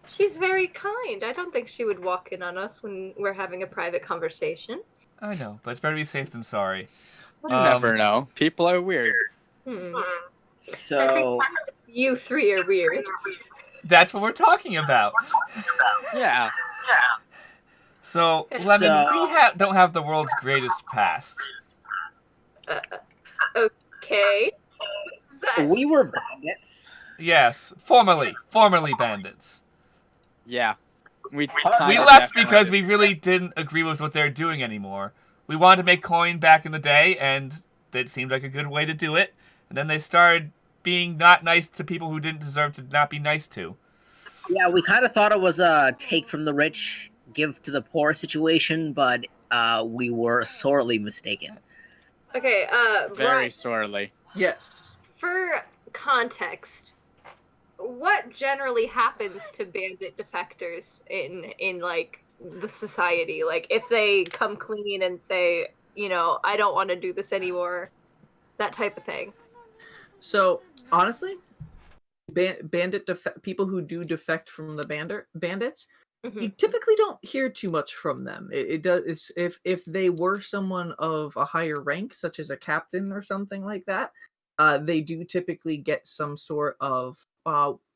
She's very kind. I don't think she would walk in on us when we're having a private conversation. I know, but it's better to be safe than sorry. You never know. People are weird. Hmm. So, Just you three are weird. That's what we're talking about. Yeah. So, Lemon, So- we don't have the world's greatest past. Okay. Is that... we were bandits. Yes, formerly bandits. Yeah. We We left because we really didn't agree with what they're doing anymore. We wanted to make coin back in the day, and it seemed like a good way to do it. And then they started being not nice to people who didn't deserve to not be nice to. Yeah, we kind of thought it was a take from the rich, give to the poor situation, but we were sorely mistaken. Okay, very Brian, sorely. Yes. for context, what generally happens to bandit defectors in like the society? Like, if they come clean and say, you know, I don't want to do this anymore, that type of thing. So honestly, people who do defect from the bandits, Mhm. you typically don't hear too much from them. It does if they were someone of a higher rank, such as a captain or something like that, they do typically get some sort of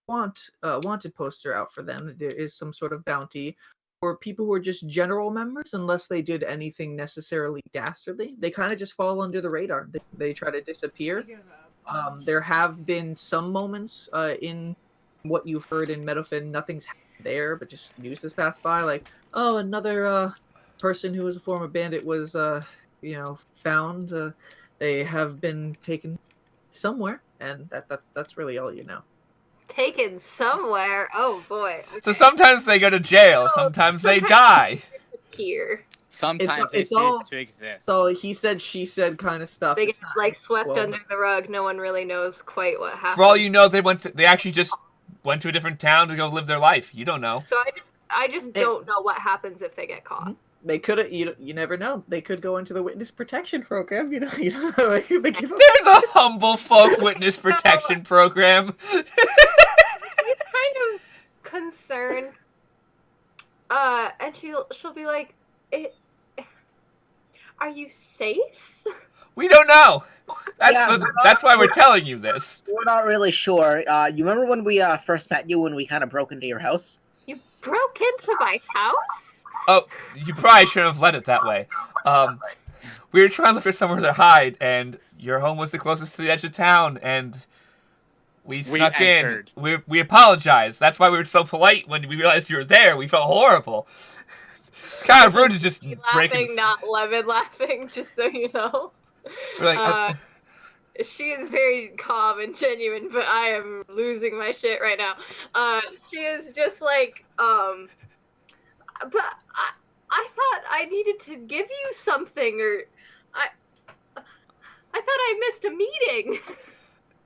wanted poster out for them. There is some sort of bounty. For people who are just general members, unless they did anything necessarily dastardly, they kind of just fall under the radar. They try to disappear. Give up. There have been some moments in what you've heard in Meadowfen, nothing's happened there, but just news has passed by, like, oh, another person who was a former bandit was, found. They have been taken somewhere, and that's really all you know. taken somewhere. Oh boy. So sometimes they go to jail, sometimes they die. Here. Sometimes they it's all- cease to exist. So he said, she said kind of stuff. They get It's not- like swept well, under the rug. No one really knows quite what happened. For all you know, they actually just went to a different town to go live their life. You don't know. So I just don't know what happens if they get caught. They could have. You never know. They could go into the witness protection program. You don't know. They give up. There's a humble folk witness protection program. She's kind of concerned. And she'll be like, "Are you safe?" We don't know. Yeah, That's why we're telling you this. We're not really sure. You remember when we first met you, when we kind of broke into your house? You broke into my house? Oh, you probably shouldn't have led it that way. We were trying to look for somewhere to hide, and your home was the closest to the edge of town, and we snuck in. We apologized. That's why we were so polite when we realized you were there. We felt horrible. It's kind of rude to just break Laughing, in. not Lemon laughing, just so you know. We're like, She is very calm and genuine, but I am losing my shit right now. She is just like, but I thought I needed to give you something, or I thought I missed a meeting.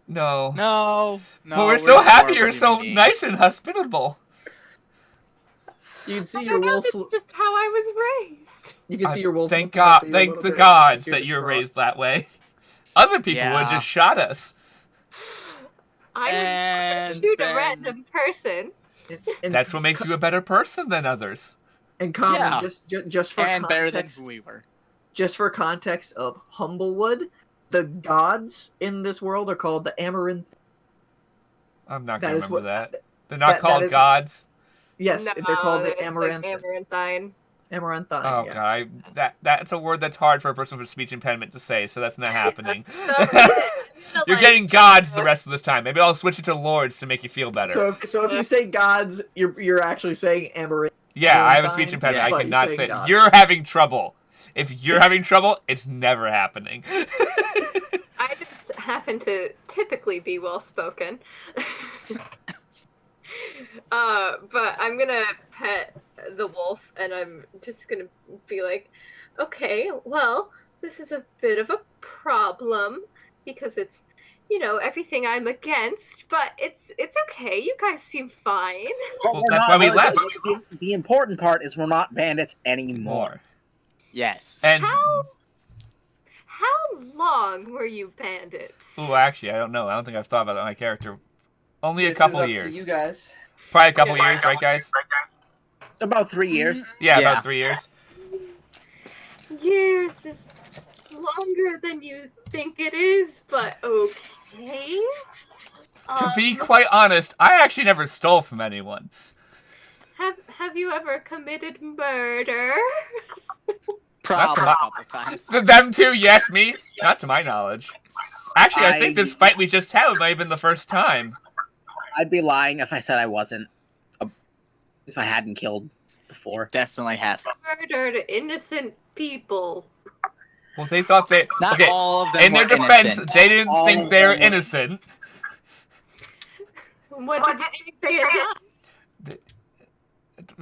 no. No. But we're so happy you're so nice and hospitable. You can see I your don't know wolf. if it's just how I was raised. You can see your wolf. Thank looking up God, at you a thank little the bit, gods you're that you're distraught. raised that way. Other people would have Yeah. just shot us. I And would shoot a then- random person. And, That's what makes you a better person than others. and common, Yeah. just for And better than context, who we were. just for context of Humblewood, the gods in this world are called the Amaranth. I'm not That gonna is remember what- that. They're not that called is- gods. Yes, No, they're called the it's Amaranth. like Amaranthine. Amaranthine. Oh yeah. god, that's a word that's hard for a person with a speech impediment to say, so that's not happening. So, You're like, getting gods the rest of this time. Maybe I'll switch it to lords to make you feel better. So if you say gods, you're actually saying Amaranth. Yeah, I have a speech Amaranthine, impediment. yeah, I but cannot you say say gods. You're having trouble. If you're having trouble, it's never happening. I just happen to typically be well spoken. But I'm gonna pet the wolf and I'm just gonna be like, okay, well, this is a bit of a problem because it's, everything I'm against, but it's okay. You guys seem fine. Well, that's why we left. The important part is we're not bandits anymore. More. Yes. And How long were you bandits? ooh, actually, I don't know. I don't think I've thought about that on my character. Only a This couple is up years. To you guys. Probably a couple years, right, guys? About 3 years. Yeah, Yeah. about 3 years. Years is longer than you think it is, but okay. To be quite honest, I actually never stole from anyone. Have you ever committed murder? Probably my- a couple times. Them too, yes, me? Not to my knowledge. Actually, I think I- this fight we just had might have been the first time. I'd be lying if I said I wasn't. If I hadn't killed before. Definitely have. Murdered innocent people. Well, they thought they... Not okay, all of them in their were defense, innocent. they didn't All think of they were them were- innocent. What did you think they had done?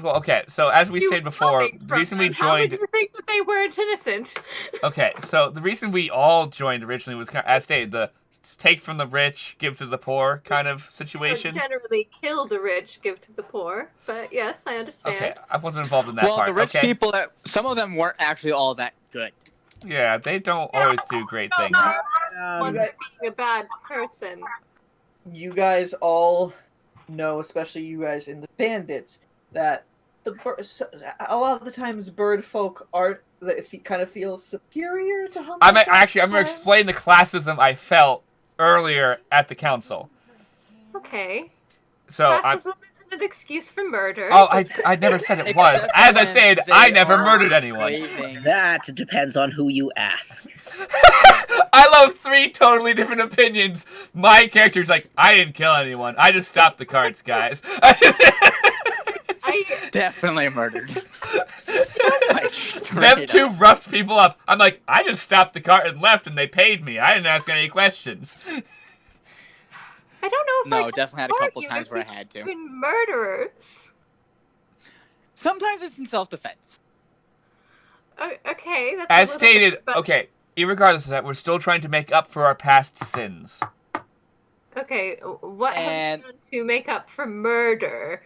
Well, okay, so as we You stated before, running the from reason we them. How joined... would you think that they weren't innocent? Okay, so the reason we all joined originally was, as stated, the take from the rich, give to the poor kind of situation. Generally kill the rich, give to the poor. But yes, I understand. Okay, I wasn't involved in that Well, part. the rich okay? people, some of them weren't actually all that good. Yeah, they don't always do great things. One being a bad person. You guys all know, especially you guys in the bandits, that a lot of the times bird folk aren't that kind of feel superior to humble. I'm gonna explain the classism I felt earlier at the council. Okay. So I'm. Classism isn't an excuse for murder. Oh, I never said it was. Except As I when stated, they I never are murdered anyone. enslaving- That depends on who you ask. I love 3 totally different opinions. My character's like, I didn't kill anyone. I just stopped the carts, guys. I Definitely murdered. Like, straight Them 2 up. roughed people up. I'm like, I just stopped the cart and left, and they paid me. I didn't ask any questions. I don't know if No, I'd definitely had a couple argue times if where I we had to. been murderers. Sometimes it's in self-defense. Okay, that's As a little stated, bit, but okay, irregardless of that, we're still trying to make up for our past sins. okay, what And- have you done to make up for murder?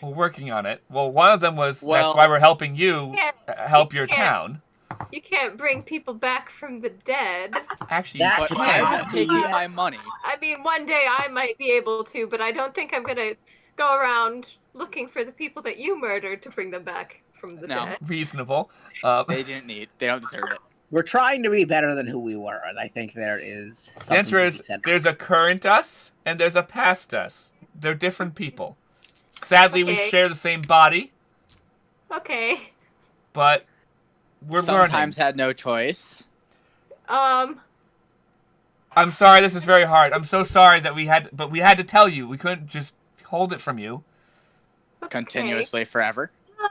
We're working on it. Well, one of them was that's Well- why we're helping you help your can't- town. You can't bring people back from the dead. Actually, That- But you I can. was taking my money. I mean, one day I might be able to, but I don't think I'm gonna go around looking for the people that you murdered to bring them back from the No. dead. Reasonable. They didn't need. They don't deserve it. We're trying to be better than who we were, and I think there is The something answer to be is said. there's a current us and there's a past us. They're different people. Sadly, we Okay. share the same body, Okay. but we're Sometimes learning. had no choice. I'm sorry, this is very hard. I'm so sorry that we had to tell you. We couldn't just hold it from you. Okay. Continuously forever. I'm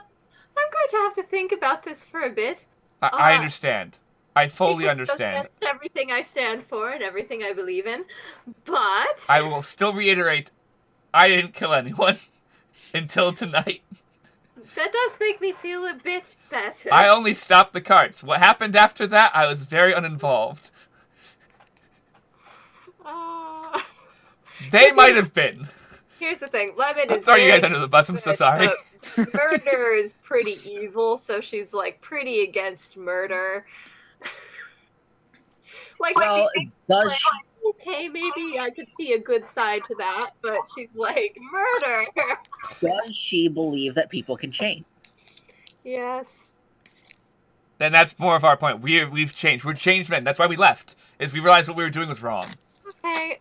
going to have to think about this for a bit. I understand. I fully Because understand. That's everything I stand for and everything I believe in. But I will still reiterate, I didn't kill anyone until tonight. that does make me feel a bit better. I only stopped the carts. What happened after that, I was very uninvolved. They Here's- might have been. Here's the thing. Lemon I'm is throwing you guys very under the bus. I'm so good, sorry. but Murder is pretty evil, so she's like pretty against murder. Like, Well, does like, okay, maybe I could see a good side to that, but she's like, murder! does she believe that people can change? Yes. Then that's more of our point. We've changed. We're changed men. That's why we left. Is we realized what we were doing was wrong. Okay,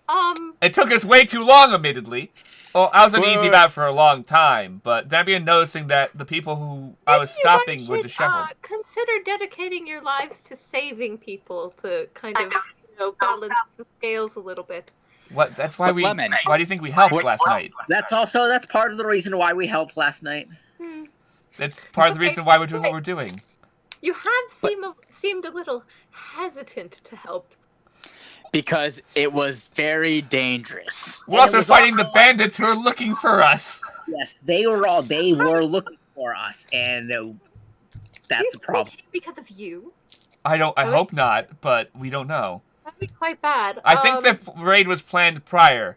It took us way too long, admittedly. Well, I was uneasy Well- about it for a long time, but then I began noticing that the people who I was maybe you guys stopping were should, disheveled. Consider dedicating your lives to saving people to kind of, balance the scales a little bit. What? That's why But we. Lemon- Why do you think we helped What- last night? That's part of the reason why we helped last night. Hmm. It's part of the Okay, reason why we're doing what we're doing. You have seemed a little hesitant to help. Because it was very dangerous. We're And also it was fighting the bandits who are looking for us. Yes, they were looking for us, and that's a problem. Because of you. I Really? hope not, but we don't know. That'd be quite bad. I think the raid was planned prior,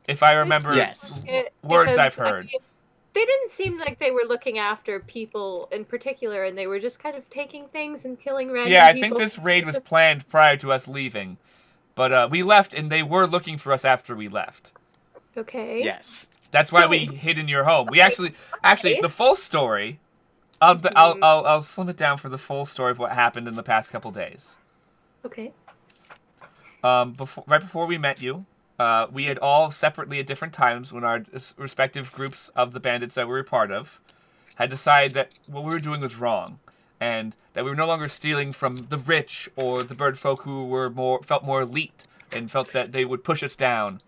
if I remember Yes. words because, I've heard. mean, they didn't seem like they were looking after people in particular, and they were just kind of taking things and killing random Yeah, I people. think this raid was planned prior to us leaving. But we left, and they were looking for us after we left. Okay. Yes. That's why So- we hid in your home. We actually, the full story. I'll slim it down for the full story of what happened in the past couple days. Okay. Right before we met you, we had all separately at different times when our respective groups of the bandits that we were part of had decided that what we were doing was wrong, and that we were no longer stealing from the rich or the bird folk who were felt more elite and felt that they would push us down.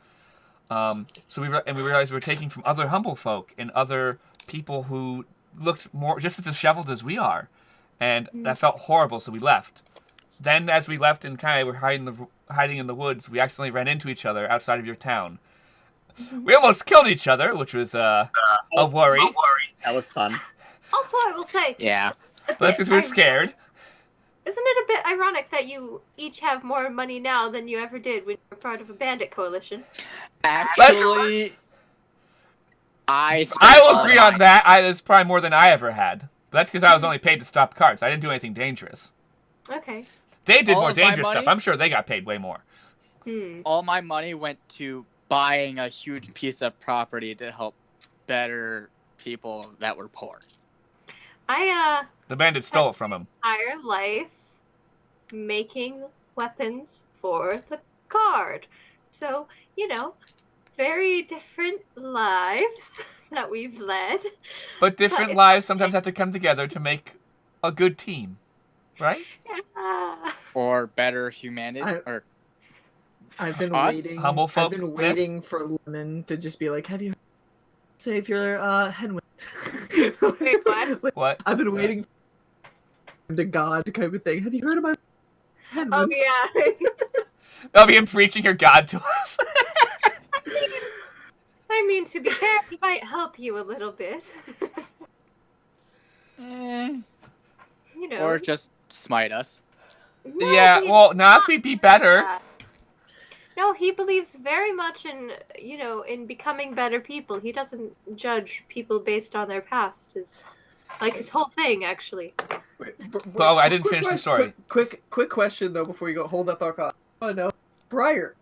So we realized we were taking from other humble folk and other people who looked more just as disheveled as we are, and that felt horrible. So we left. Then, as we left and kind of were hiding in the woods, we accidentally ran into each other outside of your town. We almost killed each other, which was a worry. That was fun. Also, I will say, Yeah. But that's because we were scared. isn't it a bit ironic that you each have more money now than you ever did when you were part of a bandit coalition? Actually, I I will agree on that. It's probably more than I ever had. But that's because I was only paid to stop carts. I didn't do anything dangerous. Okay. They did All more of my dangerous money? stuff. I'm sure they got paid way more. All my money went to buying a huge piece of property to help better people that were poor. The bandits stole it from him. Entire life making weapons for the card. So, very different lives that we've led. But different But- lives sometimes have to come together to make a good team. Right? Yeah. Or better humanity. I've been Us? waiting. Humble I've folk, been this? waiting for Lemon to just be like, "Have you save your headwind?" Wait, what? What? I've been waiting to God kind of thing. Have you heard about headwind? Oh, yeah. That'll be him preaching your God to us. mean, to be fair, he might help you a little bit. You know. Or just smite us. No, Yeah, he- well, now if we be better. No, he believes very much in, in becoming better people. He doesn't judge people based on their past. Is like his whole thing, actually. Well, I didn't Quick finish the question- story. Quick question though before you go. Hold that thought. I want to know, Briar.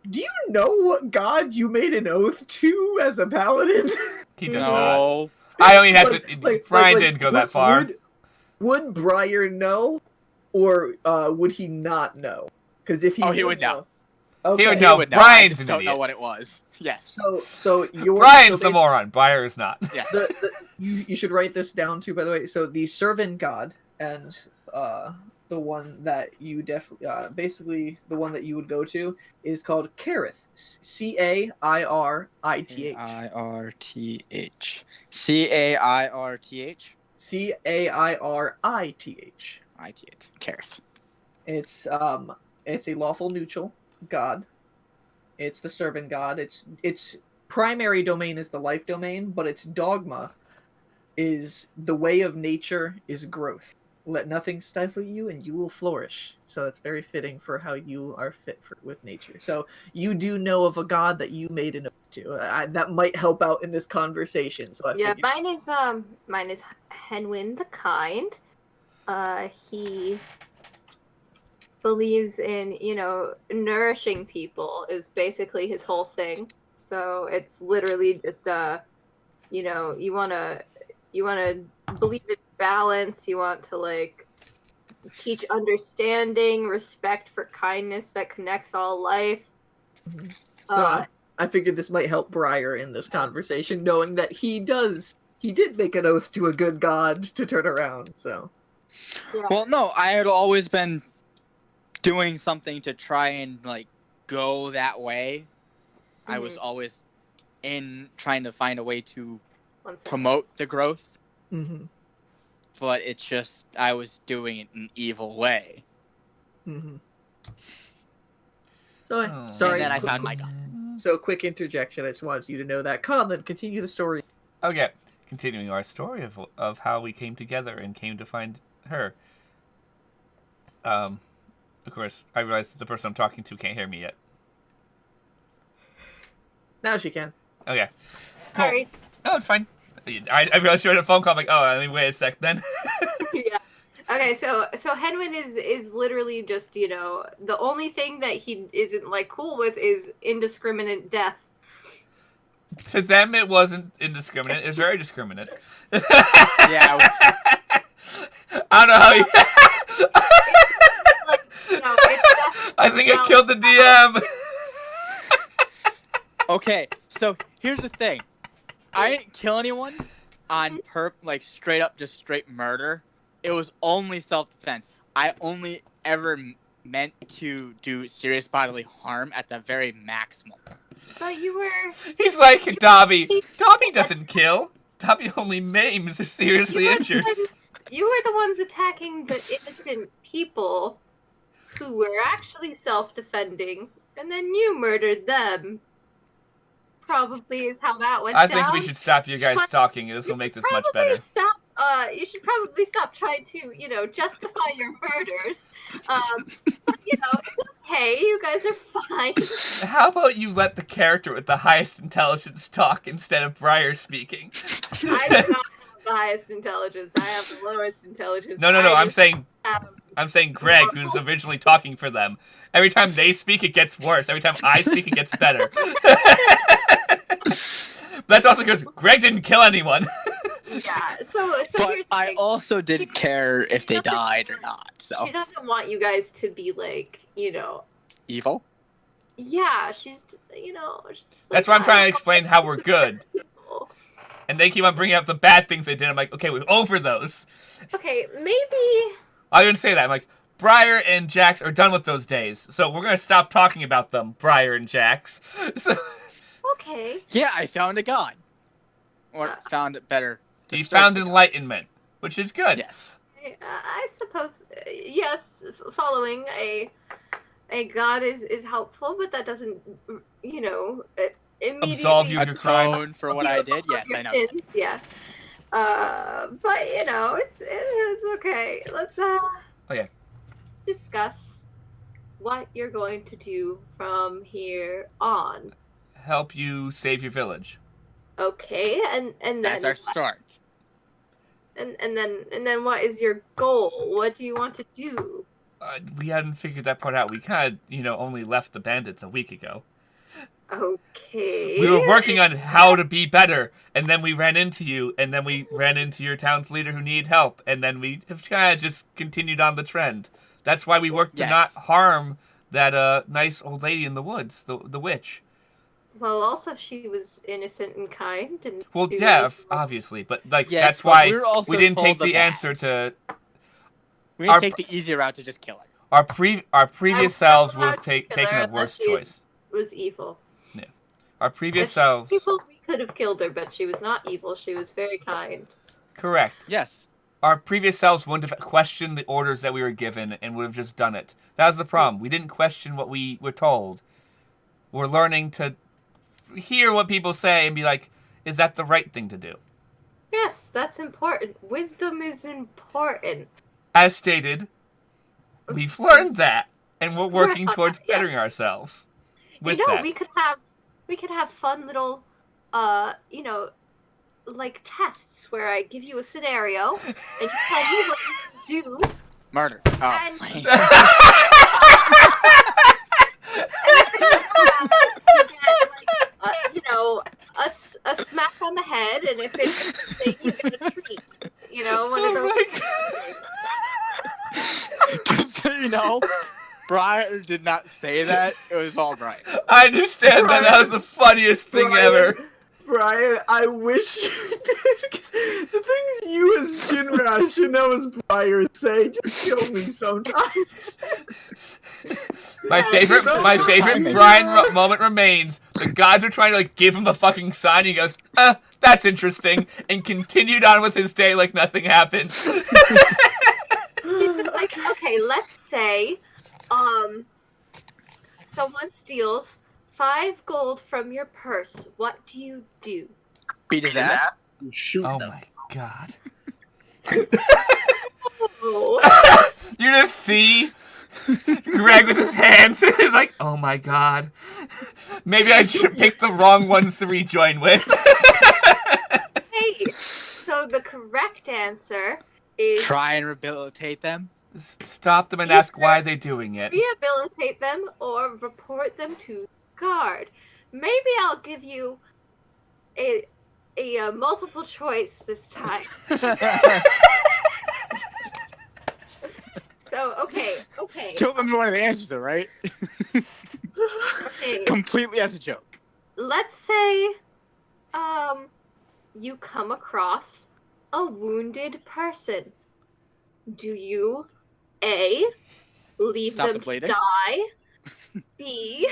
Do you know what god you made an oath to as a paladin? He does No. not. I only had to. Brian didn't go that far. Would Briar know, or would he not know? Because if he would know. Okay. He would He know. would know. Brian's I just an don't know idiot. what it was. Yes. So you're Brian's so the moron. Briar is not. Yes. you should write this down too. By the way, so the servant god and the one that you basically the one that you would go to is called Cairith. Cairith. Cairth. Cairith. Cairth. It's a lawful neutral god. It's the servant god. Its primary domain is the life domain, but its dogma is the way of nature is growth. Let nothing stifle you, and you will flourish. So it's very fitting for how you are fit with nature. So you do know of a god that you made an oath to. That might help out in this conversation. So I figured... mine is Henwin the Kind. He believes in, nourishing people is basically his whole thing. So it's literally just you want to believe in balance, you want to teach understanding, respect for kindness that connects all life. Mm-hmm. So I figured this might help Briar in this conversation, knowing that he did make an oath to a good god to turn around, so. Yeah. Well, no, I had always been doing something to try and go that way. Mm-hmm. I was always trying to find a way to promote the growth. Mm-hmm. But it's just I was doing it in an evil way. Mm-hmm. So sorry. And then I found my god. So quick interjection. I just wanted you to know that. Colin, continue the story. Okay, continuing our story of how we came together and came to find her. Of course, I realize the person I'm talking to can't hear me yet. Now she can. Okay. Cool. Sorry. Oh, it's fine. I realized you were on a phone call. I'm like, oh, let me wait a sec then. Yeah. Okay, so Henwin is literally just, the only thing that he isn't cool with is indiscriminate death. To them, it wasn't indiscriminate. It was very discriminate. Yeah, it was... I don't know how you... I think I killed the DM. Okay, so here's the thing. I didn't kill anyone on straight up, just straight murder. It was only self-defense. I only ever meant to do serious bodily harm at the very maximum. But you were... He's like, Dobby. Dobby doesn't kill. Dobby only maims or seriously injures. You were the ones attacking the innocent people who were actually self-defending, and then you murdered them. Probably is how that went down. I think we should stop you guys talking. This will make this much better. You should probably stop trying to, justify your murders. But, it's okay. You guys are fine. How about you let the character with the highest intelligence talk instead of Briar speaking? I do not have the highest intelligence. I have the lowest intelligence. No. I'm saying Greg, who's originally talking for them. Every time they speak, it gets worse. Every time I speak, it gets better. That's also because Greg didn't kill anyone. Yeah, so but I also didn't care if they died or not, so. She doesn't want you guys to be evil? Yeah, she's, That's why I'm trying to explain how we're good. And they keep on bringing up the bad things they did. I'm like, okay, we're over those. Okay, maybe... I didn't say that. I'm like, Briar and Jax are done with those days, so we're going to stop talking about them, Briar and Jax. So... Okay. Yeah, I found a god. Or found it better. He found enlightenment, which is good. Yes. I suppose, yes, following a god is helpful, but that doesn't, immediately absolve you of your crimes. Atone for what I did. Yes, your I know. sins, yeah. But you know, it's okay. Let's yeah. discuss what you're going to do from here on. Help you save your village. Okay, and then That's our what? start. And then what is your goal? What do you want to do? We hadn't figured that part out. We kind of, only left the bandits a week ago. Okay. We were working on how to be better, and then we ran into you, and then we ran into your town's leader who needed help, and then we have kind of just continued on the trend. That's why we worked to not harm that nice old lady in the woods, the witch. Well, also she was innocent and kind, and Well, she yeah, really- obviously, but like Yes, that's but why we were also we didn't told take the the bad. answer to We didn't take the easier route to just kill her. our previous selves would have taken a worse choice. Was evil. Our If previous she was selves. evil, we could have killed her, but she was not evil. She was very kind. Correct. Yes. Our previous selves wouldn't have questioned the orders that we were given and would have just done it. That was the problem. We didn't question what we were told. We're learning to hear what people say and be like, is that the right thing to do? Yes, that's important. Wisdom is important. As stated, we've learned that, and we're Let's work working on towards that, yes. bettering ourselves with You know, that. we could have fun little, like tests where I give you a scenario and you tell me what you do. Murder. Oh. And- my- You get, a smack on the head, and if it's you get a treat. One of those. Just so you know, Brian did not say that. It was all Brian. I understand that. That was the funniest thing ever. Brian, I wish you did. 'Cause the things you as Shinra Shino's Briar say just kill me sometimes. My favorite timing. Brian moment remains. The gods are trying to give him a fucking sign. He goes, that's interesting, and continued on with his day like nothing happened. Like, okay, let's say, someone steals 5 gold from your purse. What do you do? Beat his ass. You shoot Oh them. my god. Oh. You just see Greg with his hands and he's like, oh my god. Maybe I picked the wrong ones to rejoin with. Hey, so the correct answer is Try and rehabilitate them. Stop them and ask why they're doing it. rehabilitate them or report them to the guard. Maybe I'll give you a multiple choice this time. So, okay. Kill them one of the answers, though, right? Okay. Completely as a joke. Let's say, you come across a wounded person. Do you, A, leave Stop the them to bleeding. die, B,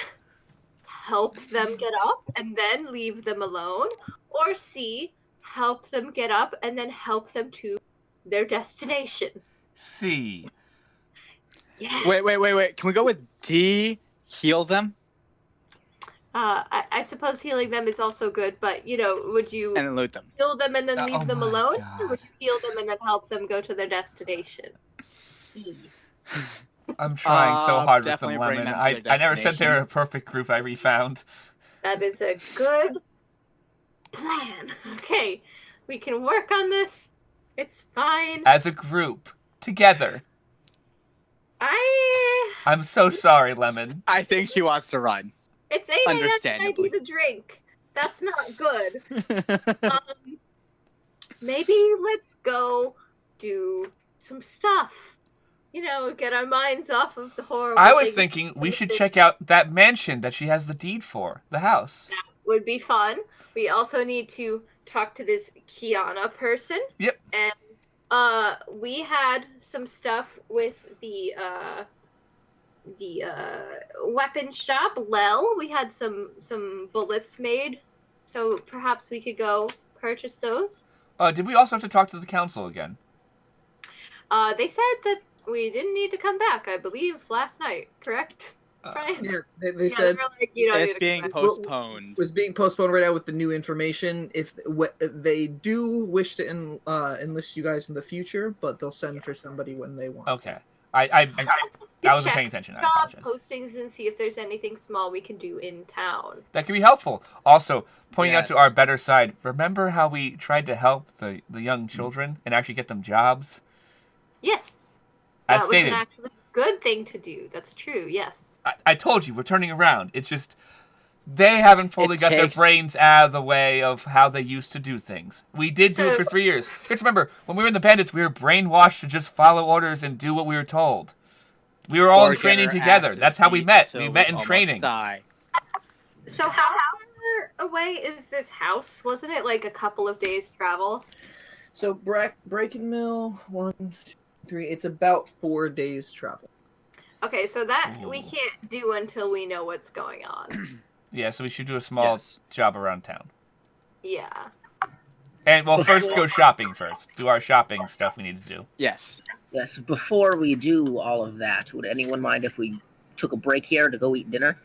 help them get up and then leave them alone, or C, help them get up and then help them to their destination? C. Yes. Wait. Can we go with D? Heal them? I suppose healing them is also good, but, would you And then loot them. heal them and then leave Oh them my alone? God. Or would you heal them and then help them go to their destination? E. I'm trying so hard with them, definitely bring Lemon. them to I their never said they were a destination. perfect group I refound. That is a good plan. Okay, we can work on this. It's fine. As a group. Together. I'm so sorry, Lemon. I think she wants to run. It's 8 a.m. and I Understandably. need a drink. That's not good. Maybe let's go do some stuff. Get our minds off of the horrible I was things. thinking we should check out that mansion that she has the deed for. The house. Would be fun. We also need to talk to this Kiana person. Yep. And we had some stuff with the weapon shop, Lel. We had some bullets made, so perhaps we could go purchase those. Did we also have to talk to the council again? They said that we didn't need to come back, I believe, last night, correct? Try. Yeah, they Yeah, said they were like, you don't It's need to being come back. postponed. was being postponed right now with the new information. If they do wish to enlist you guys in the future, but they'll send for somebody when they want. Okay. I wasn't Check paying attention. I job apologize. postings and see if there's anything small we can do in town. That can be helpful. Also, pointing out to Yes. our better side, remember how we tried to help the young children and actually get them jobs? Yes, As that was an stated, actually good thing to do. That's true. Yes. I told you, we're turning around. It's just they haven't fully It got their takes- brains out of the way of how they used to do things. We did do it So- for 3 years. Let's remember, when we were in the Bandits, we were brainwashed to just follow orders and do what we were told. We were all Or in training get our together. asses That's how we beat met. till We met in almost training. die. So how far away is this house? Wasn't it like a couple of days travel? So Breaking Mill 1, 2, 3. It's about 4 days travel. Okay, so that we Ooh. can't do until we know what's going on. Yeah, so we should do a small Yes. job around town. Yeah. And well, first go shopping first. Do our shopping stuff we need to do. Yes. Yes, before we do all of that, would anyone mind if we took a break here to go eat dinner?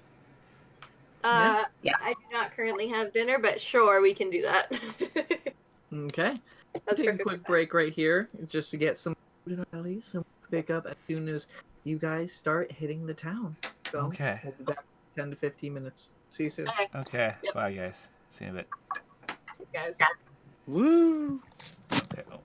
Uh, Yeah. I do not currently have dinner, but sure, we can do that. Okay. That's Take a perfect. quick break right here just to get some food in our bellies, and we'll pick up as soon as you guys start hitting the town. So Okay. we'll be back in 10 to 15 minutes. See you soon. Okay, Okay. Yep. Bye, guys. See you in a bit. guys. Woo! Okay. Oh.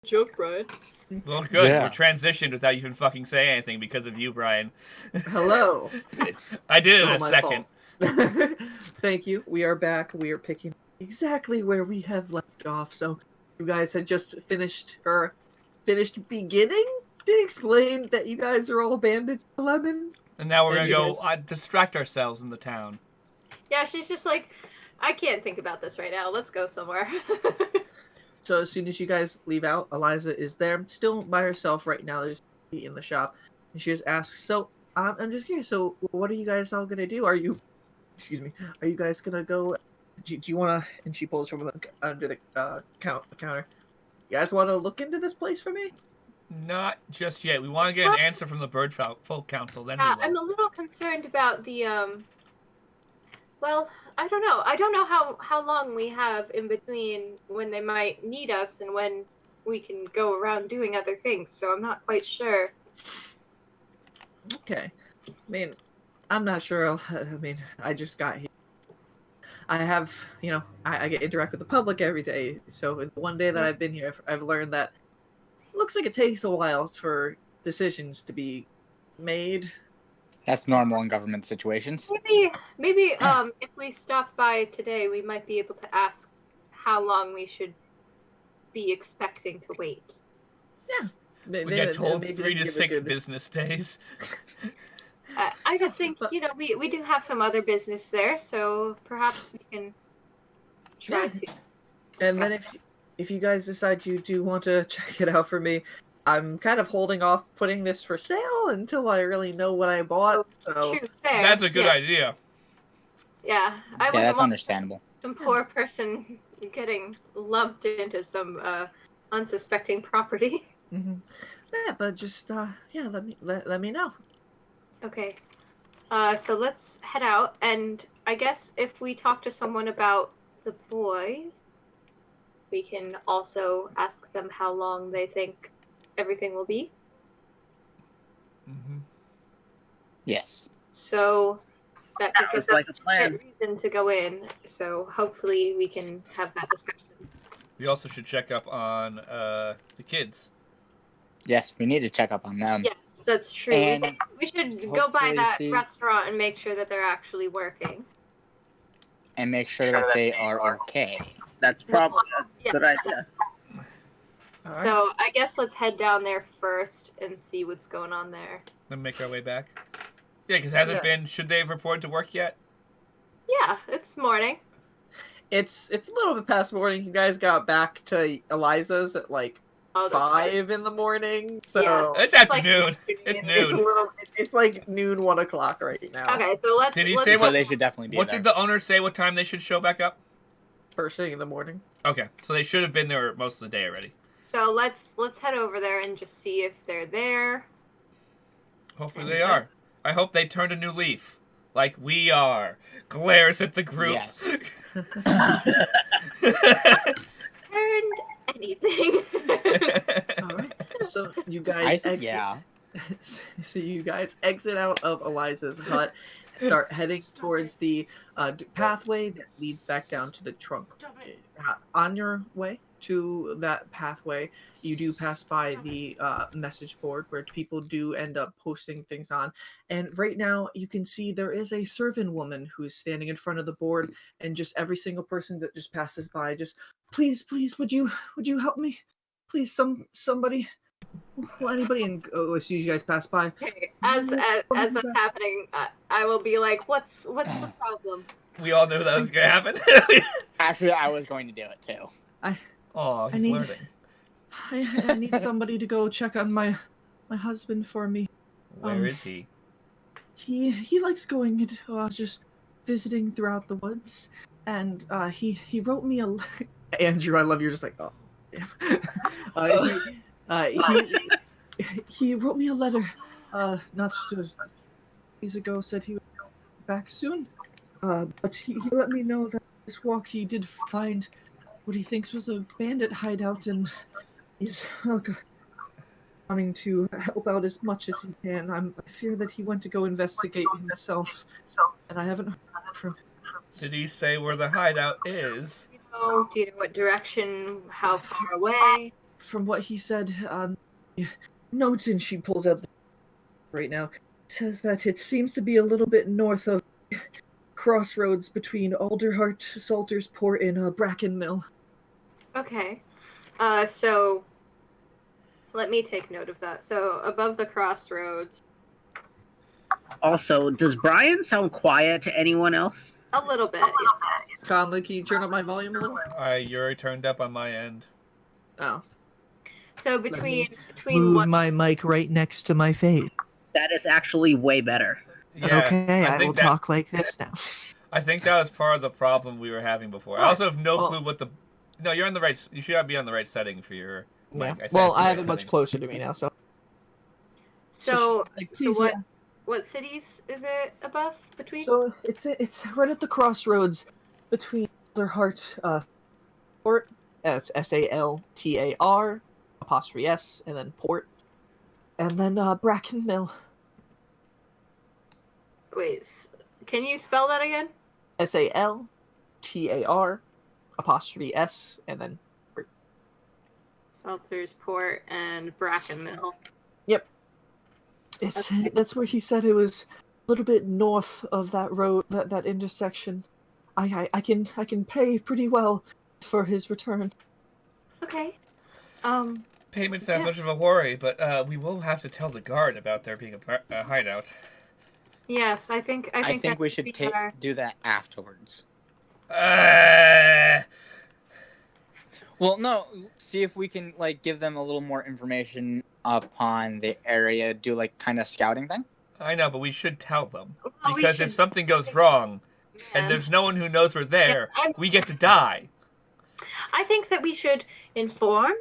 joke, Brian. Well, good. Yeah. We're transitioned without you even fucking saying anything because of you, Brian. Hello. I did it in It's a all my second. fault. Thank you. We are back. We are picking exactly where we have left off. So you guys had just finished beginning to explain that you guys are all bandits, Lemon. And now we're And gonna you go distract ourselves in the town. Yeah, she's just like, I can't think about this right now. Let's go somewhere. So as soon as you guys leave out, Eliza is there, still by herself right now. There's in the shop, and she just asks, "So I'm just curious. So what are you guys all gonna do? Are you, excuse me, are you guys gonna go? Do you want to?" And she pulls from under the counter. You guys want to look into this place for me? Not just yet. We want to get an answer from the Bird Folk Council. Then we I'm will. a little concerned about the Well, I don't know. I don't know how long we have in between when they might need us and when we can go around doing other things. So I'm not quite sure. Okay. I mean, I'm not sure. I mean, I just got here. I have, I get interact with the public every day. So the one day that I've been here, I've learned that it looks like it takes a while for decisions to be made. That's normal in government situations. Maybe if we stop by today, we might be able to ask how long we should be expecting to wait. Yeah. We get told maybe 3 to give a 6 good- business days. I just think, we do have some other business there, so perhaps we can try Yeah. to. And then discuss if you guys decide you do want to check it out for me, I'm kind of holding off putting this for sale until I really know what I bought. So True, fair. That's a good yeah. idea. Yeah, I Yeah, wouldn't that's want understandable. some poor person getting lumped into some unsuspecting property. yeah, but just let me know. Okay. So let's head out, and I guess if we talk to someone about the boys, we can also ask them how long they think everything will be. Mm-hmm. Yes. So that gives Sounds us like a a plan. reason to go in. So hopefully we can have that discussion. We also should check up on the kids. Yes, we need to check up on them. Yes, that's true. And We should go by hopefully that see- restaurant and make sure that they're actually working. And make sure that they are okay. That's probably a Yes. good idea. All right. So I guess let's head down there first and see what's going on there. Then make our way back. Yeah, because hasn't been. Should they have reported to work yet? Yeah, it's morning. It's a little bit past morning. You guys got back to Eliza's at like Oh, that's right. 5 in the morning. So Yeah. It's afternoon. It's it's noon. it's like noon, 1 o'clock right now. Okay, so let's. Did he let's say So they should definitely be What there. did the owner say? What time they should show back up? First thing in the morning. Okay, so they should have been there most of the day already. So let's head over there and just see if they're there. Hopefully they are. I hope they turned a new leaf, like we are. Glares at the group. Yes. Turned anything. All right. So you guys I said exit, yeah. So you guys exit out of Eliza's hut, start heading towards the pathway that leads back down to the trunk. On your way to that pathway, you do pass by the message board where people do end up posting things on. And right now, you can see there is a servant woman who is standing in front of the board, and just every single person that just passes by, just please, would you help me? Please, somebody. Well, anybody, and as soon as you guys pass by, Okay, as that's happening, I will be like, what's the problem? We all knew that was gonna happen. Actually, I was going to do it too. Oh, he's need- learning. I need somebody to go check on my husband for me. Where is he? He likes going and just visiting throughout the woods, and he wrote me a Andrew. I love you're just like oh. He wrote me a letter, not just days ago. Said he would be back soon, but he let me know that this walk he did find what he thinks was a bandit hideout, and he's wanting to help out as much as he can. I fear that he went to go investigate himself, and I haven't heard from him. Did he say where the hideout is? Oh, do you know what direction? How far away? from what he said, notes, and she pulls out the right now, says that it seems to be a little bit north of crossroads between Alderheart, Salter's Port, and Bracken Mill. Okay. So let me take note of that. So above the crossroads. Also, does Brian sound quiet to anyone else? A little bit. Conley, can you turn up my volume a little? You're turned up on my end. Oh. So between Move my mic right next to my face. That is actually way better. Yeah, Okay, I will think that, talk like this now. I think that was part of the problem we were having before. I also have no clue what the. No, you're on the right. You should be on the right setting for your. Yeah. Mic. I have it much closer to me now, so. So please, what cities is it above between? So it's right at the crossroads between Alderheart, Port. It's Saltar, apostrophe S, and then Port, and then Bracken Mill. Wait, can you spell that again? Saltar, apostrophe S, and then Port. Salter's Port and Bracken Mill. Yep. That's where he said it was a little bit north of that road, that intersection. I can pay pretty well for his return. Okay. Payment's not as much of a worry, but we will have to tell the guard about there being a hideout. Yes, I think we should do that afterwards. Well, no. See if we can give them a little more information upon the area. Do kind of scouting thing. I know, but we should tell them because if something goes wrong, and there's no one who knows we're there, we get to die. I think that we should inform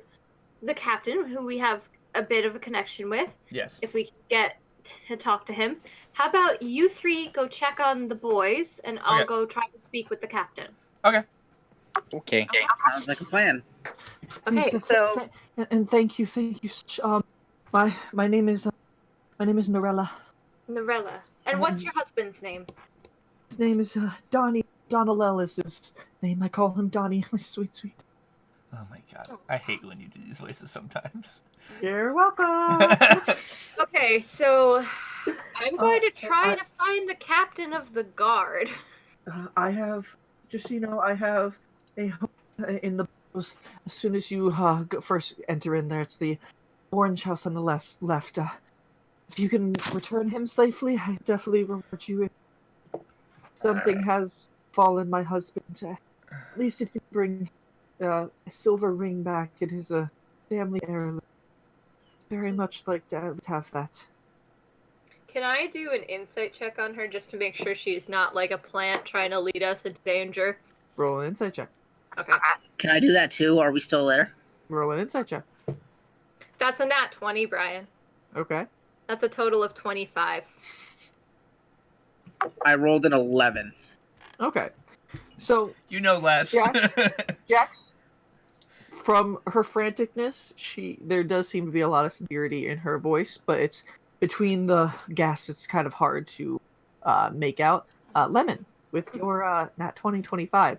the captain, who we have a bit of a connection with. Yes. If we can get to talk to him. How about you three go check on the boys, and I'll go try to speak with the captain. Okay. Okay. Sounds like a plan. Okay, so and thank you. My name is Norella. Norella. And what's your husband's name? His name is Donnie. Donalel is his name. I call him Donnie. My sweet. Oh my god. I hate when you do these voices sometimes. You're welcome. Okay, so I'm going to try to find the captain of the guard. I have, just so you know, I have a home in the. As soon as you first enter in there, it's the orange house on the left. If you can return him safely, I definitely reward you. If something has fallen my husband, at least if you bring a silver ring back, it is a family heirloom. Very much like to have that. Can I do an insight check on her just to make sure she's not like a plant trying to lead us into danger? Roll an insight check. Okay. Can I do that too? Are we still there? Roll an insight check. That's a nat 20, Brian. Okay. That's a total of 25. I rolled an 11. Okay. So You know less. Jax, from her franticness, there does seem to be a lot of severity in her voice, but it's between the gasps, it's kind of hard to make out. Lemon, with your nat 2025,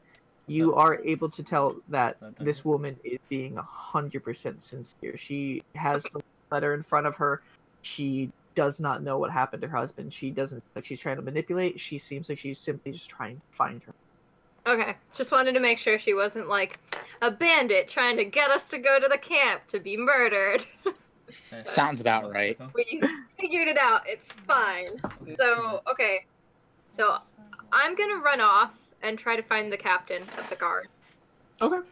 you are able to tell that this woman is being 100% sincere. She has the letter in front of her. She does not know what happened to her husband. She doesn't like she's trying to manipulate. She seems like she's simply just trying to find her. Okay, just wanted to make sure she wasn't like a bandit trying to get us to go to the camp to be murdered. Sounds about right. We figured it out. It's fine. So, okay. So, I'm going to run off and try to find the captain of the guard. Okay.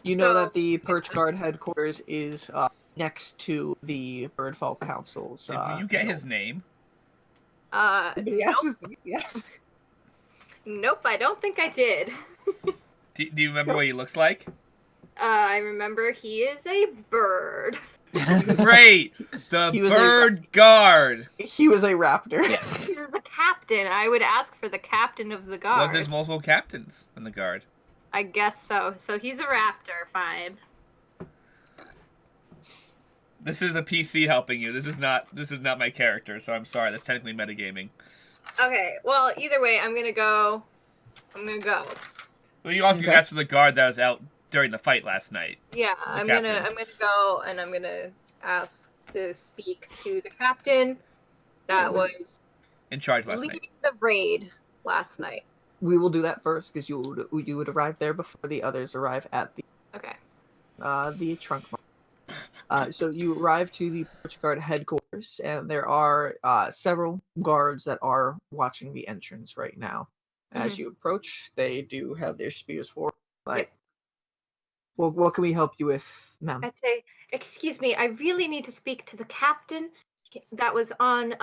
You know that the Perch Guard headquarters is next to the Birdfall Council's. Did you get his name? Yes. Nope. Yes. Nope, I don't think I did. Do you remember what he looks like? I remember he is a bird. Great! The bird guard! He was a raptor. He was a captain. I would ask for the captain of the guard. Well, there's multiple captains in the guard. I guess so. So he's a raptor, fine. This is a PC helping you. This is not my character, so I'm sorry. That's technically metagaming. Okay, well, either way, I'm gonna go. Well, you also can ask for the guard that was out during the fight last night. Yeah, I'm gonna go and I'm gonna ask to speak to the captain that was In charge last night. leading the raid last night. We will do that first because you would arrive there before the others arrive at Okay. the trunk mark. So you arrive to the porch guard headquarters, and there are several guards that are watching the entrance right now. As you approach, they do have their spears forward. Like, well, what can we help you with, ma'am? I'd say, excuse me, I really need to speak to the captain that was on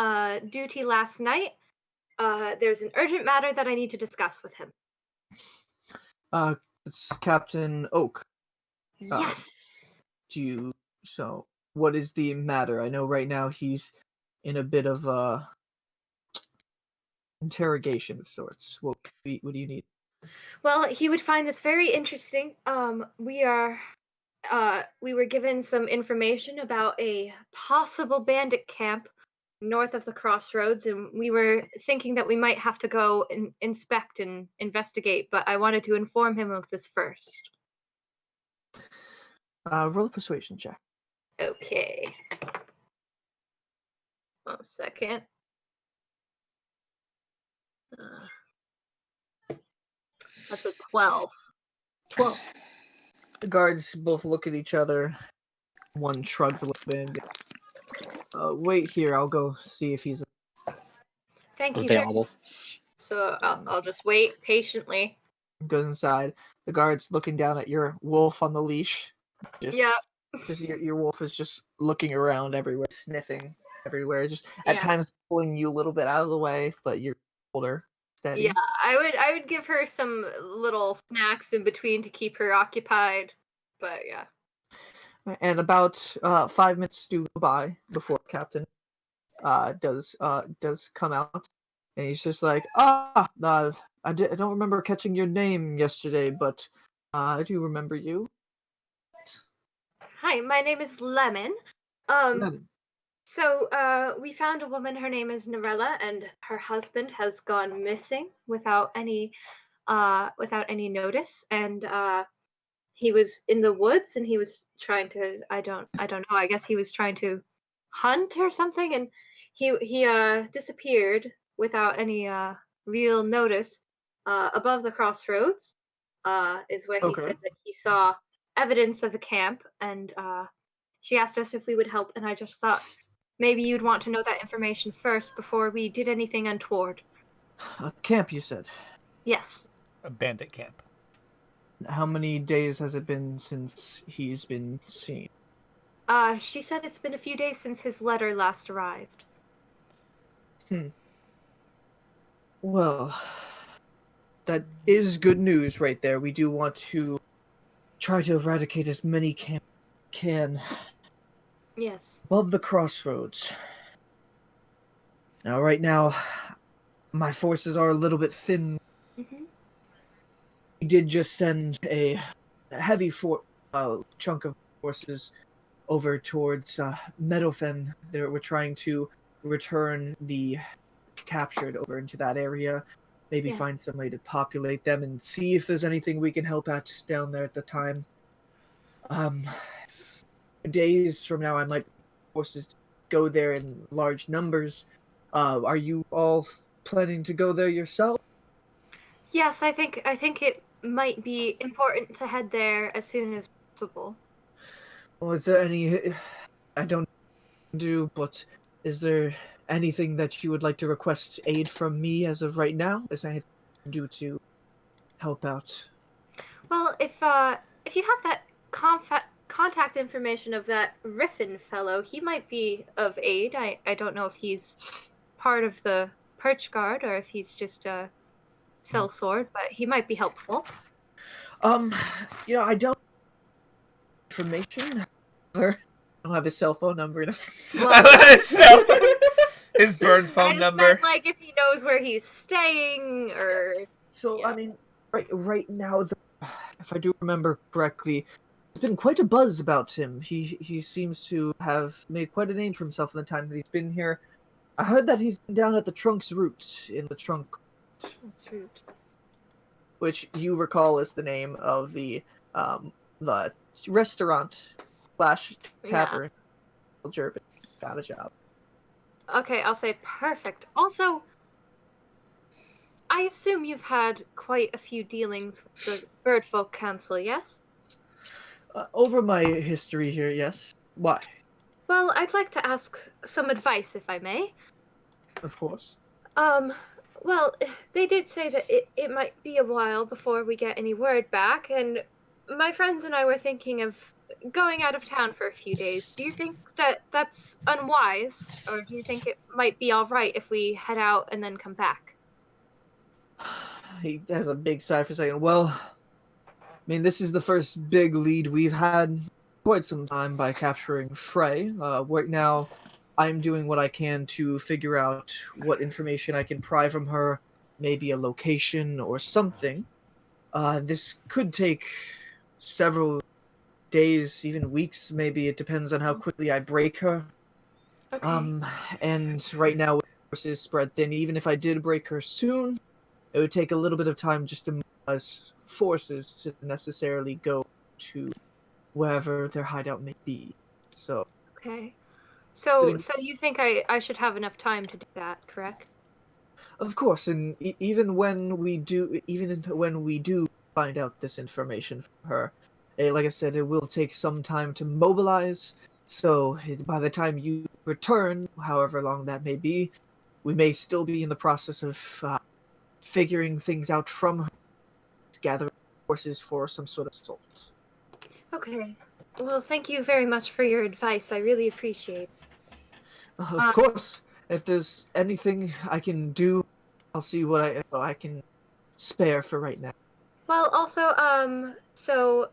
duty last night. There's an urgent matter that I need to discuss with him. It's Captain Oak. Yes. So what is the matter? I know right now he's in a bit of interrogation of sorts. What do you need? Well, he would find this very interesting. We were given some information about a possible bandit camp north of the crossroads, and we were thinking that we might have to go and inspect and investigate, but I wanted to inform him of this first. Roll a persuasion check. Okay. 1 second. That's a 12. 12. The guards both look at each other. One shrugs a little bit. Wait here. I'll go see if he's Thank you. Available. So I'll just wait patiently. Goes inside. The guard's looking down at your wolf on the leash. Yeah. Just your wolf is just looking around everywhere, sniffing everywhere. Just at Yeah. times pulling you a little bit out of the way, but you're older, steady. Yeah, I would give her some little snacks in between to keep her occupied. But yeah. And about 5 minutes do go by before Captain does come out, and he's just like, I don't remember catching your name yesterday, but I do remember you. Hi, my name is Lemon. Lemon. So we found a woman, her name is Norella, and her husband has gone missing without any notice, and he was in the woods and he was trying to I don't know, I guess he was trying to hunt or something, and he disappeared without any real notice above the crossroads is where he said that he saw evidence of a camp, and she asked us if we would help, and I just thought maybe you'd want to know that information first before we did anything untoward. A camp, you said? Yes. A bandit camp. How many days has it been since he's been seen? She said it's been a few days since his letter last arrived. Well, that is good news right there. We do want to try to eradicate as many can. Yes. Above the crossroads. Now, right now, my forces are a little bit thin. Mm-hmm. We did just send a heavy chunk of forces over towards Meadowfen. We're trying to return the captured over into that area. Maybe find some way to populate them and see if there's anything we can help at down there at the time. Days from now, I might forces to go there in large numbers. Are you all planning to go there yourself? Yes, I think it might be important to head there as soon as possible. Well, is there any... I don't do, but is there anything that you would like to request aid from me as of right now? Is there anything I can do to help out? Well, if you have that contact information of that Riffin fellow, he might be of aid. I don't know if he's part of the Perch Guard or if he's just a sellsword, but he might be helpful. I don't information. I don't have his cell phone number. His burn phone number. Meant, like, if he knows where he's staying, or. So yeah. I mean, right now, if I do remember correctly, there's been quite a buzz about him. He seems to have made quite a name for himself in the time that he's been here. I heard that he's been down at the Trunk's Root in the Trunk. That's root. Which you recall is the name of the the restaurant slash Yeah. tavern. German got a job. Okay, I'll say perfect. Also, I assume you've had quite a few dealings with the Birdfolk Council, yes? Over my history here, yes. Why? Well, I'd like to ask some advice, if I may. Of course. Um, well, they did say that it might be a while before we get any word back, and my friends and I were thinking of going out of town for a few days. Do you think that that's unwise, or do you think it might be all right if we head out and then come back? He has a big sigh for a second. Well, I mean, this is the first big lead we've had quite some time by capturing Frey. Right now, I'm doing what I can to figure out what information I can pry from her, maybe a location or something. This could take several days, even weeks, maybe. It depends on how quickly I break her. Okay. And right now, forces spread thin. Even if I did break her soon, it would take a little bit of time just to mobilize forces to necessarily go to wherever their hideout may be. So, Okay. sitting, So you think I should have enough time to do that, correct? of course, and even when we do find out this information from her, like I said, it will take some time to mobilize. So by the time you return, however long that may be, we may still be in the process of figuring things out from her, gathering forces for some sort of assault. Okay. Well, thank you very much for your advice. I really appreciate it. Of course, if there's anything I can do, I'll see what I can spare for right now. Well, also, so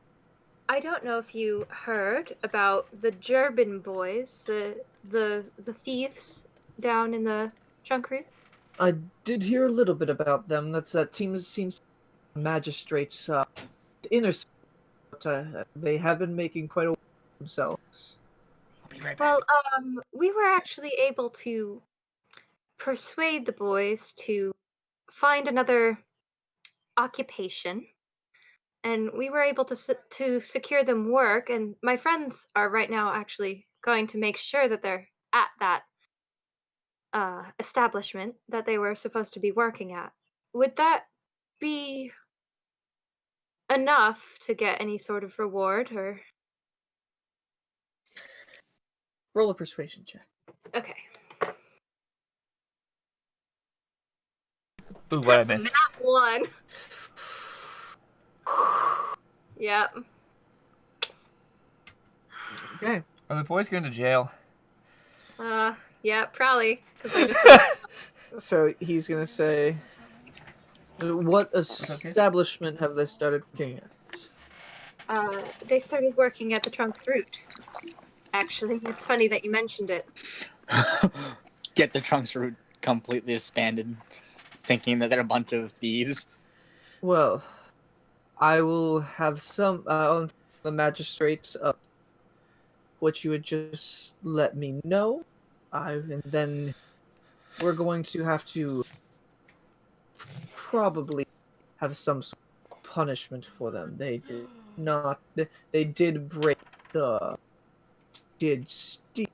I don't know if you heard about the Gerban boys, the thieves down in the trunk roofs. I did hear a little bit about them. That team seems magistrates inner, but they have been making quite a themselves. I'll be right back. Well, we were actually able to persuade the boys to find another occupation, and we were able to to secure them work. And my friends are right now actually going to make sure that they're at that establishment that they were supposed to be working at. Would that be enough to get any sort of reward, or Roll a persuasion check. okay? Ooh, what I That's a miss? nat one. Yep. Okay. Are the boys going to jail? Yeah, probably because I just. So he's gonna say, "What establishment have they started working at?" They started working at the Trunks route. Actually, it's funny that you mentioned it. Get the trunks route completely expanded, thinking that they're a bunch of thieves. Well, I will have some on the magistrates what you would just let me know. And then we're going to have to probably have some sort of punishment for them. They did not. They did break the. Did steal.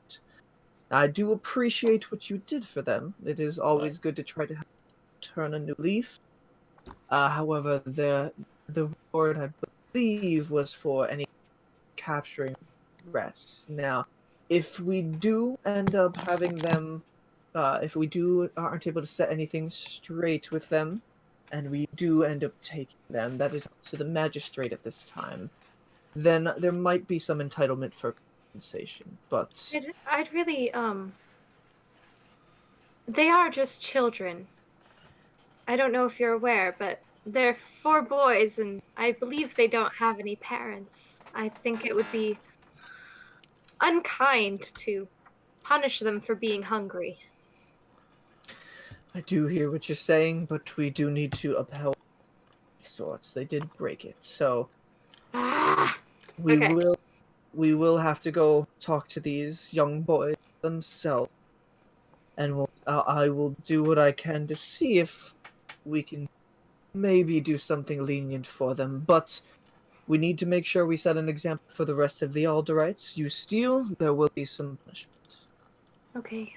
I do appreciate what you did for them. It is always good to try to turn a new leaf. However, the reward I believe was for any capturing rest. Now, if we do end up having them, if we aren't able to set anything straight with them, and we do end up taking them, that is up to the magistrate at this time. Then there might be some entitlement for compensation, but I'd really They are just children. I don't know if you're aware, but they're four boys, and I believe they don't have any parents. I think it would be unkind to punish them for being hungry. I do hear what you're saying, but we do need to upheld sorts. They did break it, so Ah, we okay. will we will have to go talk to these young boys themselves, and I will do what I can to see if we can maybe do something lenient for them. But We need to make sure we set an example for the rest of the Alderites. You steal, there will be some punishment. Okay.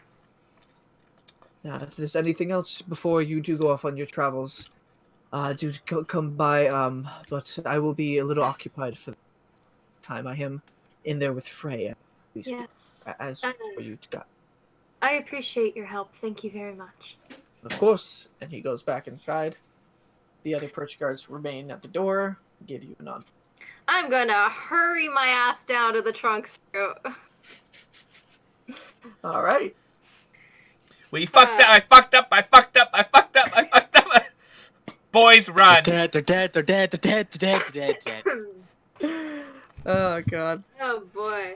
Now, if there's anything else before you do go off on your travels, do come by. But I will be a little occupied for the time. I am in there with Frey. Yes. As for you got. I appreciate your help. Thank you very much. Of course. And he goes back inside. The other perch guards remain at the door. Give you a nod. I'm gonna hurry my ass down to the trunk's throat. All right. We fucked up. I fucked up. I fucked up. I fucked up. I fucked up. Boys, run. They're dead. They're dead. They're dead. They're dead. They're dead. They're dead. Oh god. Oh boy.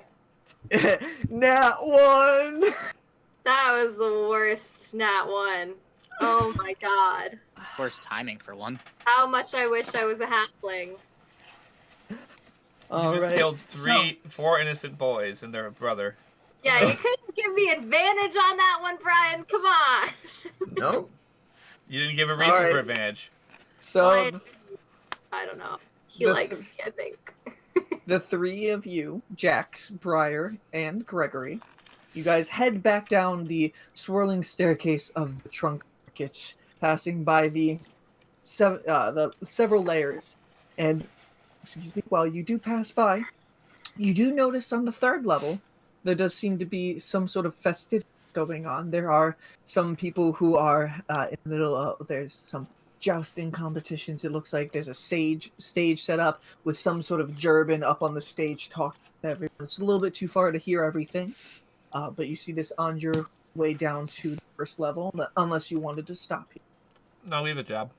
Nat 1. That was the worst nat 1. Oh my god. Worst timing for one. How much I wish I was a halfling. All You just right. killed 4 innocent boys and their brother. Yeah, you couldn't give me advantage on that one, Brian. Come on. No. You didn't give a reason Alright. for advantage. So I don't know. He The- likes me, I think. the three of you, Jax, Briar, and Gregory, you guys head back down the swirling staircase of the trunk market, passing by the several layers. And excuse me, while you do pass by, you do notice on the 3rd level there does seem to be some sort of festivity going on. There are some people who are in the middle of, there's some jousting competitions. It looks like there's a stage set up with some sort of German up on the stage talking to everyone. It's a little bit too far to hear everything, but you see this on your way down to the 1st level, unless you wanted to stop here. No, we have a job.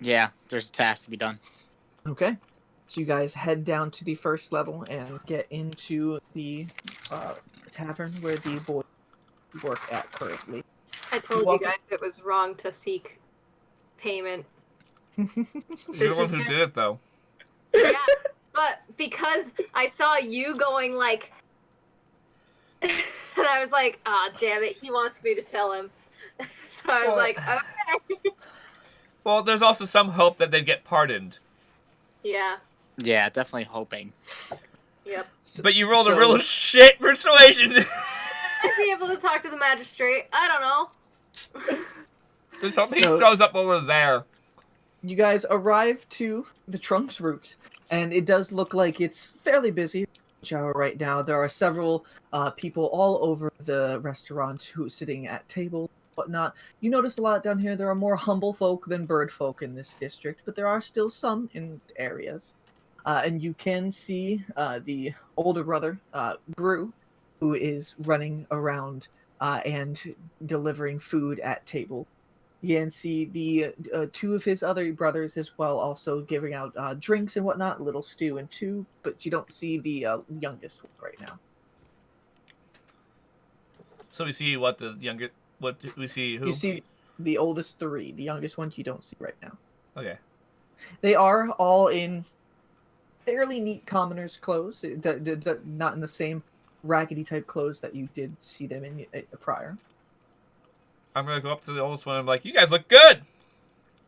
Yeah, there's a task to be done. Okay. So you guys head down to the 1st level and get into the tavern where the boys work at currently. I told you welcome. guys it was wrong to seek payment. You're the This one is who just- did it, though. Yeah, but because I saw you going like, and I was like, ah, damn it, he wants me to tell him. So I was Well- like, okay. Well, there's also some hope that they'd get pardoned. Yeah. Yeah, definitely hoping. Yep. But you rolled a So- real shit persuasion. I'd be able to talk to the magistrate. I don't know. Just hope he So- shows up over there. You guys arrive to the Trunks route, and it does look like it's fairly busy. Hour right now. There are several people all over the restaurant who are sitting at tables, whatnot. You notice a lot down here. There are more humble folk than bird folk in this district, but there are still some in areas. And you can see the older brother, Gru, who is running around and delivering food at table. You can see the 2 of his other brothers as well, also giving out drinks and whatnot, little stew and 2, but you don't see the youngest one right now. So we see what do we see who? You see the oldest 3, the youngest one you don't see right now. Okay. They are all in fairly neat commoner's clothes, not in the same raggedy type clothes that you did see them in prior. I'm gonna go up to the oldest one and be like, you guys look good!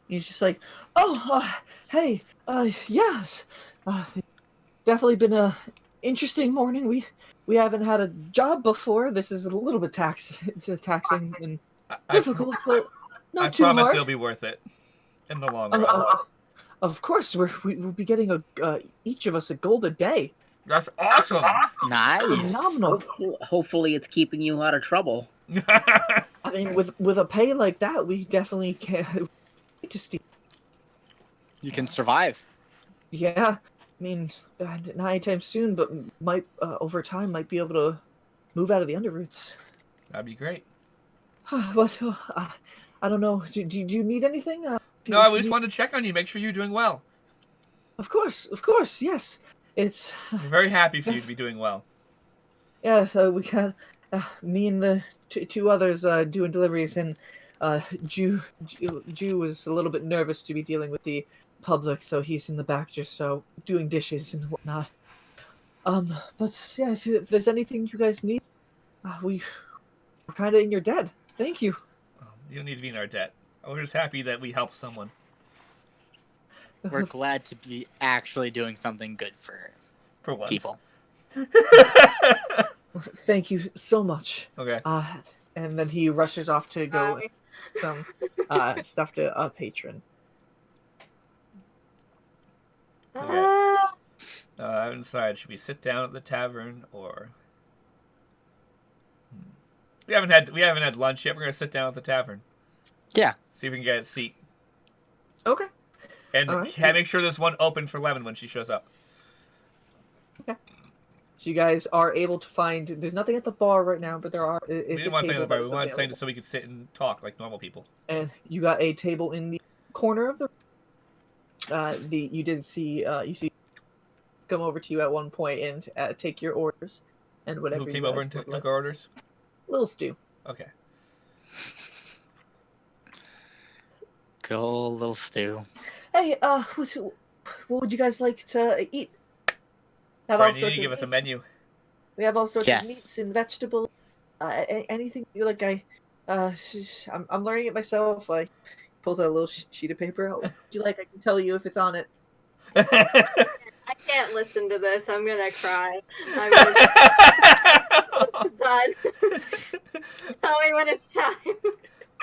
He's just like, oh, hey, yes, definitely been a interesting morning. We haven't had a job before. This is a little bit taxing and difficult, but not I too promise hard. it'll be worth it in the long run. Of course, we'll be getting each of us a gold a day. That's awesome! Nice. Phenomenal. Hopefully, it's keeping you out of trouble. I mean, with a pay like that, we definitely can. Just You can survive. yeah. I mean, not anytime soon, but might over time might be able to move out of the underroots. That'd be great. But I don't know. Do you need anything? No, I just wanted to check on you, make sure you're doing well. Of course, yes. It's I'm very happy for you to be doing well. yeah. So we got me and the 2 others doing deliveries, and Jew was a little bit nervous to be dealing with the public, so he's in the back just doing dishes and whatnot. But yeah, if there's anything you guys need, we're kind of in your debt. Thank you. You don't need to be in our debt. We're just happy that we helped someone. We're glad to be actually doing something good for once. people. Thank you so much. Okay. And then he rushes off to go Bye. some stuff to a patron. Okay. I haven't decided. Should we sit down at the tavern or? We haven't had lunch yet. We're gonna sit down at the tavern. Yeah. See if we can get a seat. Okay. And All right. make sure there's one open for Lemon when she shows up. Okay. So you guys are able to find. There's nothing at the bar right now, but there are. We didn't want to stay at the bar. We wanted to stay so we could sit and talk like normal people. And you got a table in the corner of the. You did see. You see. Come over to you at one point and take your orders, and whatever. Who came you over guys and would took our orders? Little Stu. Okay. Good old little stew. Hey, what would you guys like to eat? Have Right, you need to give us a meats. menu. We have all sorts Yes. of meats and vegetables. Anything you like? I'm learning it myself. Like, pulls out a little sheet of paper. What would you like? I can tell you if it's on it. I can't listen to this. I'm gonna cry. It's done. Tell me when it's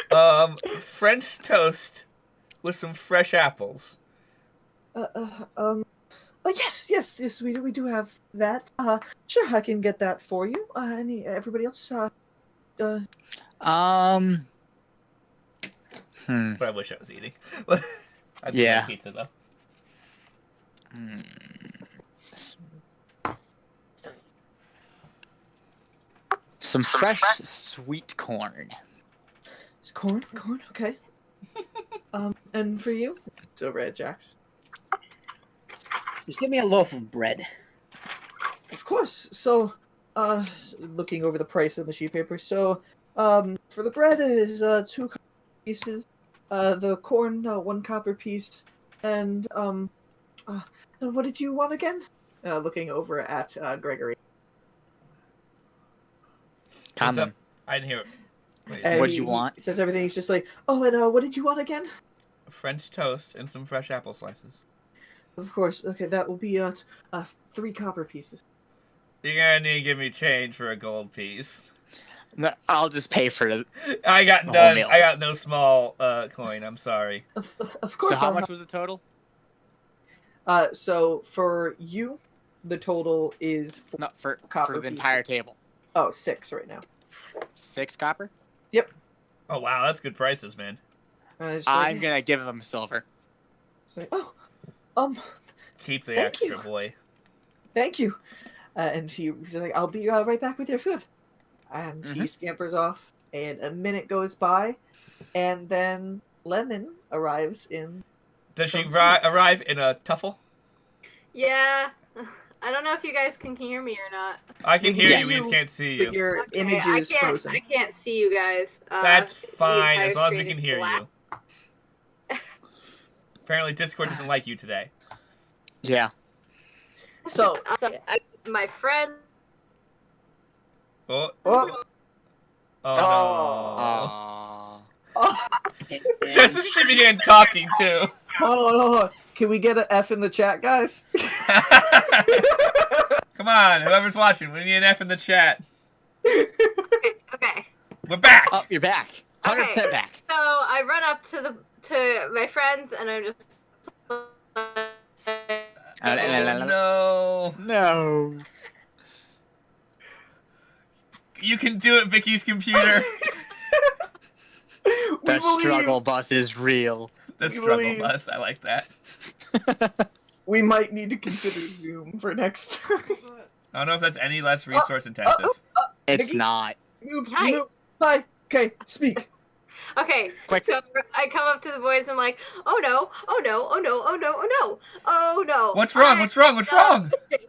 time. French toast with some fresh apples. Oh, yes. We do have that. Sure, I can get that for you. Everybody else? But I wish I was eating. I'd Yeah. like pizza though. Some fresh sweet corn. Corn, okay. And for you? It's over at Jack's. Just give me a loaf of bread. Of course. So, looking over the price on the sheet paper. So, for the bread is 2 copper pieces. The corn 1 copper piece. And what did you want again? Looking over at Gregory. What's Common. up? I didn't hear it. Wait, And What'd you want? He says everything. He's just like, oh, and what did you want again? French toast and some fresh apple slices. Of course. Okay, that will be 3 copper pieces. You're gonna need to give me change for a gold piece. No, I'll just pay for it. I got The whole none. meal. I got no small coin. I'm sorry. Of course. So how I'll much was the total? So for you, the total is No, for Copper the pieces. entire table. 6 right now. 6 copper? Oh wow, that's good prices, man. It's I'm like, gonna give him silver. it's like, Keep the Thank extra, you. boy. thank you. And he's like, I'll be right back with your food. And he scampers off, and a minute goes by, and then Lemon arrives in. Does she Some arrive in a tuffle? Yeah. I don't know if you guys can hear me or not. I can hear Yes. you. We just can't see But you. your Okay, image I is can't. frozen. I can't see you guys. That's the fine entire as long as we screen can is hear black. you. Apparently, Discord doesn't like you today. Yeah. So, My friend. Oh, oh, oh Aww. oh, no! Just as she began talking too. hold on. Can we get an F in the chat, guys? Come on, whoever's watching, we need an F in the chat. Okay. We're back. Oh, you're back. 100% Okay. back. So I run up to my friends and I'm just. Oh, no. No. You can do it, Vicky's computer. The struggle bus is real. The We struggle believe. bus. I like that. We might need to consider Zoom for next time. I don't know if that's any less resource intensive. It's Vicky? not. Hi. Move. Hi. Okay, speak. Okay, Quick. so I come up to the boys and I'm like, oh no, oh no, oh no, oh no, oh no, oh no. What's wrong? What's wrong? What's wrong? Mistake.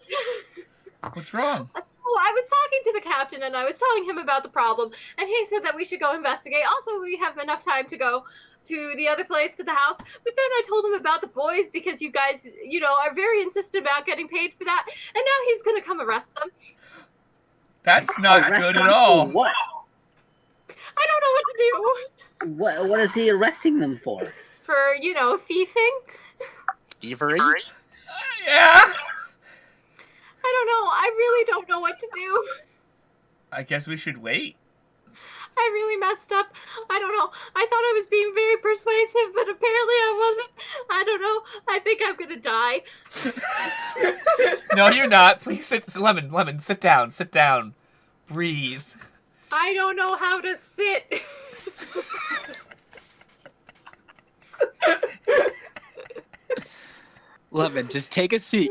What's wrong? So I was talking to the captain and I was telling him about the problem, and he said that we should go investigate. Also, we have enough time to go to the other place, to the house. But then I told him about the boys because you guys, are very insistent about getting paid for that, and now he's gonna come arrest them. That's not Arrest good them at for all. What? I don't know what to do What is he arresting them for? for, thieving. Thievery? Yeah. I don't know. I really don't know what to do. I guess we should wait. I really messed up. I don't know. I thought I was being very persuasive, but apparently I wasn't. I don't know. I think I'm gonna die. No, you're not. Please sit. Lemon, sit down. Sit down. Breathe. I don't know how to sit. Lemon, just take a seat.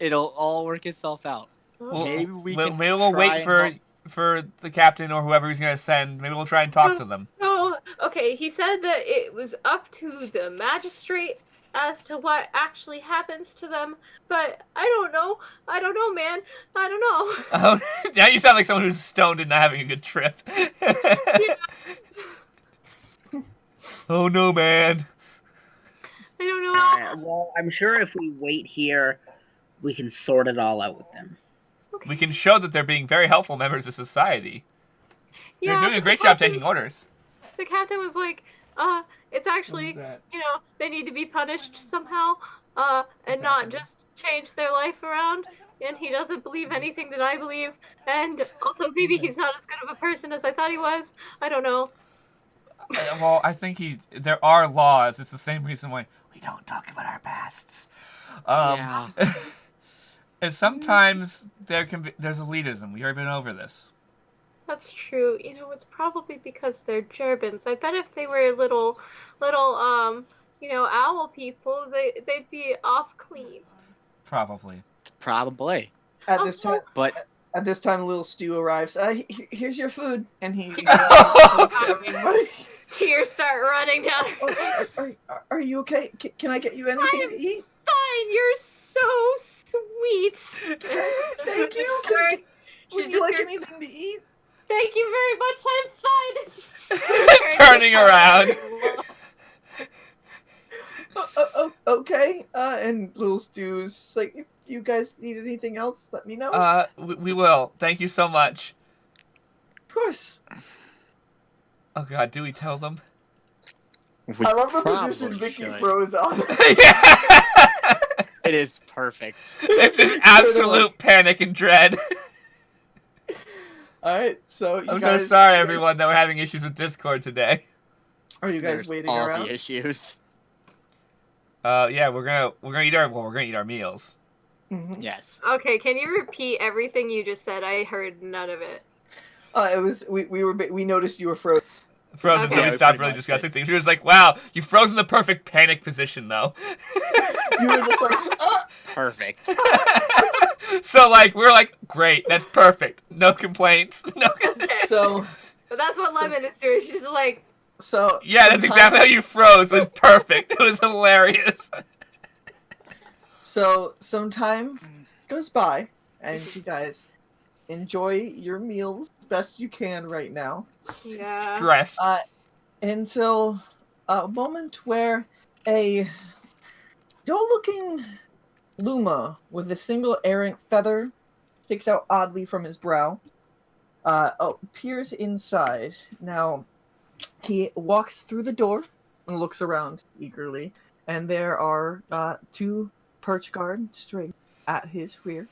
It'll all work itself out. Well, Maybe we'll try wait and for help. for the captain or whoever he's gonna send. Maybe we'll try and talk to them. So, okay, he said that it was up to the magistrate as to what actually happens to them, but I don't know. I don't know, man. I don't know. Oh, yeah, you sound like someone who's stoned and not having a good trip. Yeah. Oh no, man. I don't know. Well, I'm sure if we wait here, we can sort it all out with them. We can show that they're being very helpful members of society. Yeah, They're doing a but great the job captain- taking orders. The captain was like, it's actually, that? they need to be punished somehow, and not just change their life around. And he doesn't believe anything that I believe. And also, maybe he's not as good of a person as I thought he was. I don't know. Well, I think there are laws. It's the same reason why we don't talk about our pasts. Yeah. And sometimes there's elitism. We already been over this. That's true. It's probably because they're Gerbans. I bet if they were little, owl people, they'd be off clean. Probably. Probably. At this time, But At this time, little Stu arrives. Here's your food, and he. Tears start running down her Oh, face. are you okay? Can I get you anything to eat? Fine, you're so sweet. Thank you. Would She's you just like gonna- anything to eat? Thank you very much. I'm fine. And she's just gonna Turning around. Okay. And little Stu's just like, if you guys need anything else, let me know. We will. Thank you so much. Of course. Oh God, do we tell them? we I love the probably position Vicky should. froze on. Yeah. It is perfect. It's just absolute panic and dread. All right, so you I'm guys, so sorry, everyone, that we're having issues with Discord today. Are you guys There's waiting all around? the issues. Yeah, we're gonna eat our meals. Mhm. Yes. Okay, can you repeat everything you just said? I heard none of it. It was we noticed you were frozen. Frozen, Okay. so we Yeah, stopped pretty really much, discussing things. We were just like, wow, you froze in the perfect panic position, though. You were just like, ah! Perfect. So, like, we were like, great, that's perfect. No complaints. No. Okay. So But that's what Lemon is doing. She's just like, Yeah, that's exactly how you froze. It was perfect. It was hilarious. So some time goes by, and you guys enjoy your meals as best you can right now. yeah. Stressed. Until a moment where a dull-looking Luma with a single errant feather sticks out oddly from his brow. Peers inside. Now, he walks through the door and looks around eagerly, and there are two perch guards straight at his rear.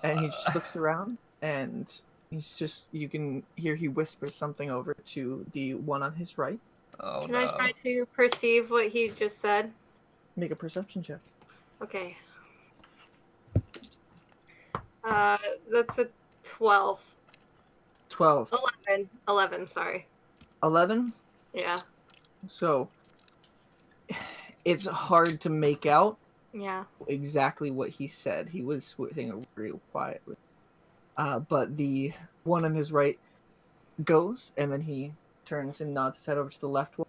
And he just looks around, and you can hear he whispers something over to the one on his right. Oh, Can no. I try to perceive what he just said? Make a perception check. Okay. That's a 12. 12. 11, sorry. 11? Yeah. So, it's hard to make out Yeah. exactly what he said. He was saying real quietly. But the one on his right goes, and then he turns and nods his head over to the left one.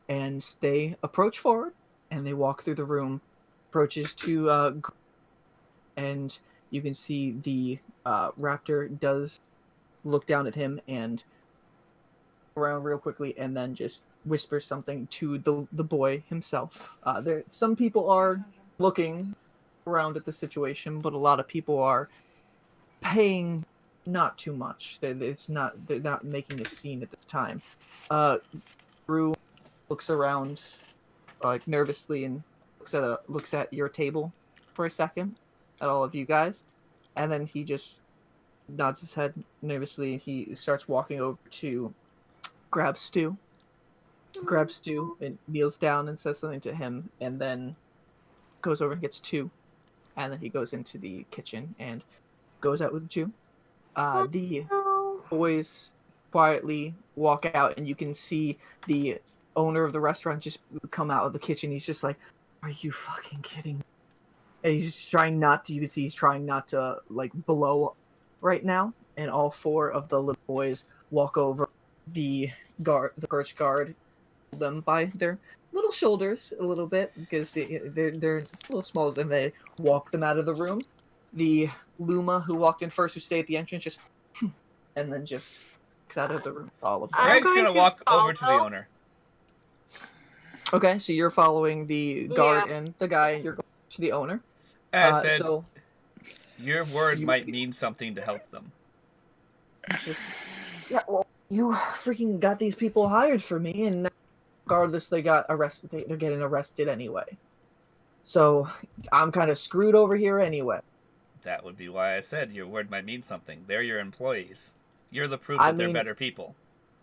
And they approach forward, and they walk through the room, approaches to, and you can see the raptor does look down at him and around real quickly, and then just whispers something to the boy himself. Some people are looking around at the situation, but a lot of people are paying not too much. They're not making a scene at this time. Drew looks around like nervously and looks at your table for a second, at all of you guys, and then he just nods his head nervously. He starts walking over to grab Stu, and kneels down and says something to him, and then goes over and gets 2, and then he goes into the kitchen and goes out with Jew. The boys quietly walk out, and you can see the owner of the restaurant just come out of the kitchen. He's just like, "Are you fucking kidding me?" And he's just trying not to. You can see he's trying not to like blow right now. And all 4 of the little boys walk over. The perch guard, them by their little shoulders a little bit because they're a little smaller than they walk them out of the room. The Luma who walked in first, who stayed at the entrance, just and then just gets out of the room with all of them. I'm Greg's going gonna to walk over to the follow. owner. Okay, so you're following the guard and the guy, and you're going to the owner. And I said, So your word might mean something to help them. yeah, well, you freaking got these people hired for me, and regardless, they got arrested. They're getting arrested anyway. So I'm kind of screwed over here anyway. That would be why I said your word might mean something. They're your employees. You're the proof I that they're mean, better people.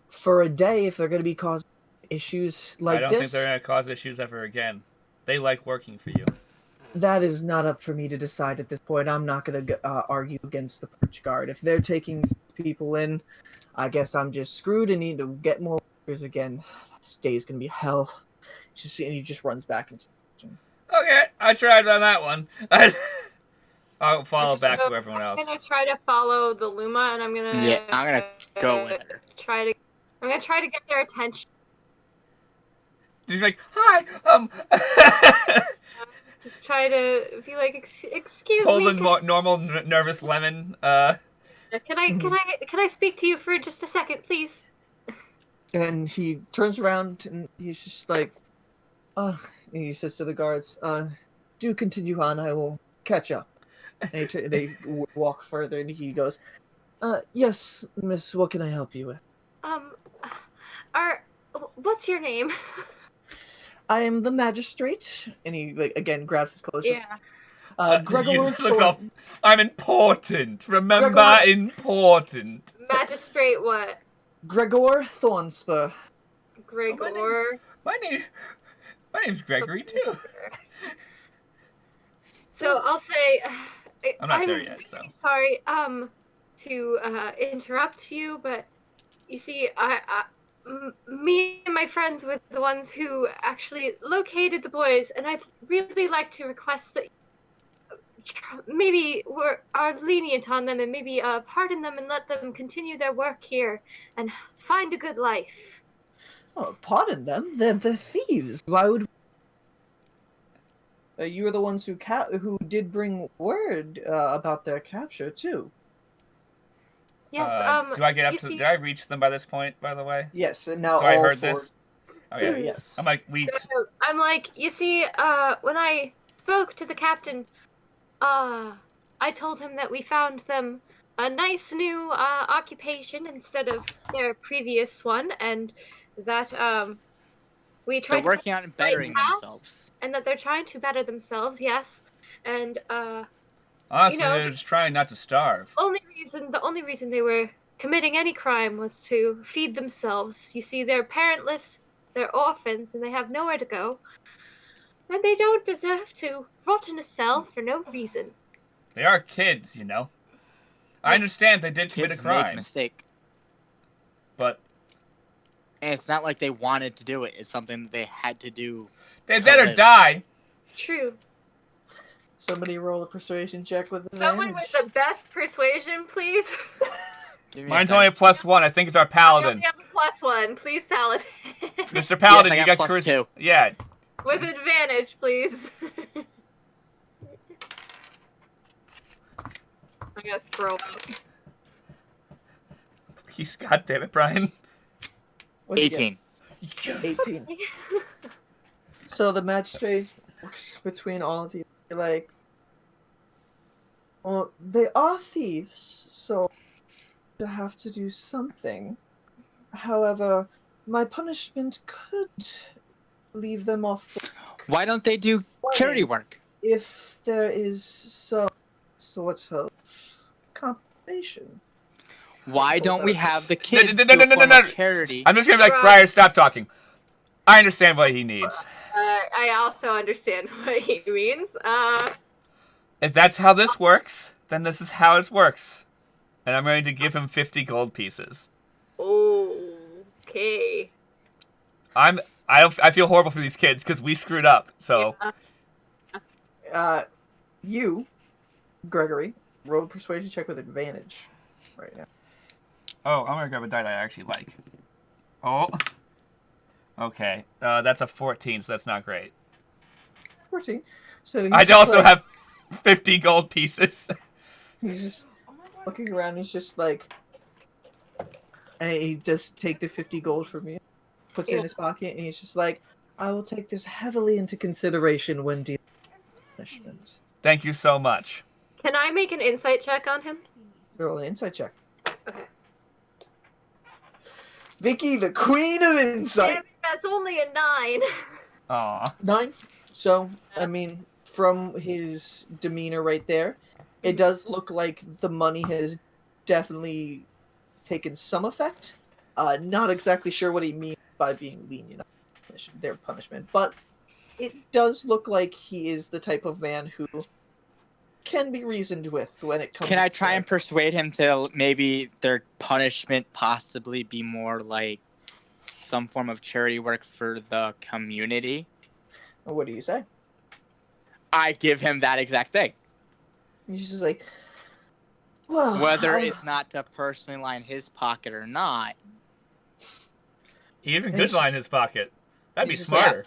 For a day, if they're going to be causing issues like I don't this, think they're going to cause issues ever again. They like working for you. that is not up for me to decide at this point. I'm not going to argue against the perch guard. If they're taking people in, I guess I'm just screwed and need to get more workers again. This day's going to be hell. And he just runs back into the kitchen. Okay, I tried on that one. I'll follow back with everyone else. I'm gonna try to follow the Luma, and I'm gonna go with her. I'm gonna try to get their attention. Just like, hi, Just try to be like, excuse pull me. the normal nervous Lemon. Can I speak to you for just a second, please? And he turns around and he's just like, and he says to the guards, do continue on, I will catch up. And they walk further, and he goes, yes, miss, what can I help you with? What's your name? I am the magistrate. And he, like, again, grabs his clothes. Yeah. Gregor he just looks off. Thorn- I'm important. Remember, Gregor- important. Magistrate what? Gregor Thornspur. Gregor. My name's Gregory too. So I'll say, I'm not there yet, so. Sorry, to interrupt you, but you see, me and my friends were the ones who actually located the boys, and I'd really like to request that maybe are lenient on them and maybe pardon them and let them continue their work here and find a good life. Oh, pardon them. They're thieves. Why would you were the ones who did bring word about their capture too? Yes. Do I get up to? Did I reach them by this point? By the way. Yes. And now So I all heard 4. this. Oh yeah. Yes. I'm like So I'm like, you see, when I spoke to the captain, I told him that we found them a nice new occupation instead of their previous one, and that we tried. They're working on bettering themselves, and that they're trying to better themselves. Yes, and honestly, they're just trying not to starve. The only reason they were committing any crime was to feed themselves. You see, they're parentless, they're orphans, and they have nowhere to go. And they don't deserve to rot in a cell for no reason. They are kids, you know. I understand they did commit a kids crime, make mistake, but and it's not like they wanted to do it. It's something they had to do. they better die. It's true. Somebody roll a persuasion check with advantage. Someone with the best persuasion, please. Mine's only a +1. I think it's our paladin. I only have a +1. Please, paladin. Mr. Paladin, Yes, I you got got +2. Yeah. With advantage, please. I'm gonna throw up. Please, goddammit, Brian. What'd you get? 18. 18. So the magistrate looks between all of you, like, well, they are thieves, so they have to do something. However, my punishment could leave them off the hook. Why don't they do charity work. If there is some sort of compensation. Why don't we have the kids No, do a form no. of charity? I'm just gonna be like, Briar, stop talking. I understand what he needs. I also understand what he means. If that's how this works, then this is how it works. And I'm ready to give him 50 gold pieces. Okay. I feel horrible for these kids because we screwed up. So You, Gregory, roll a persuasion check with advantage right now. oh, I'm gonna grab a die that I actually like. Oh, okay. That's a 14, so that's not great. 14. So he's I just also like- have 50 gold pieces. He's just Oh my god. looking around. He's just like, and he just take the 50 gold from you, puts it in his pocket, and he's just like, I will take this heavily into consideration when dealing with punishment. Thank you so much. Can I make an insight check on him? Roll an insight check. Okay. Vicky, the queen of insight. Damn it, that's only a 9. Aw. 9. So, I mean, from his demeanor right there, it does look like the money has definitely taken some effect. Not exactly sure what he means by being lenient on their punishment, but it does look like he is the type of man who can be reasoned with when it comes Can I to try and persuade him to maybe their punishment possibly be more like some form of charity work for the community? What do you say? I give him that exact thing. He's just like, well, Whether it's not to personally line his pocket or not. He even could line his pocket. That'd be He's just like, smarter.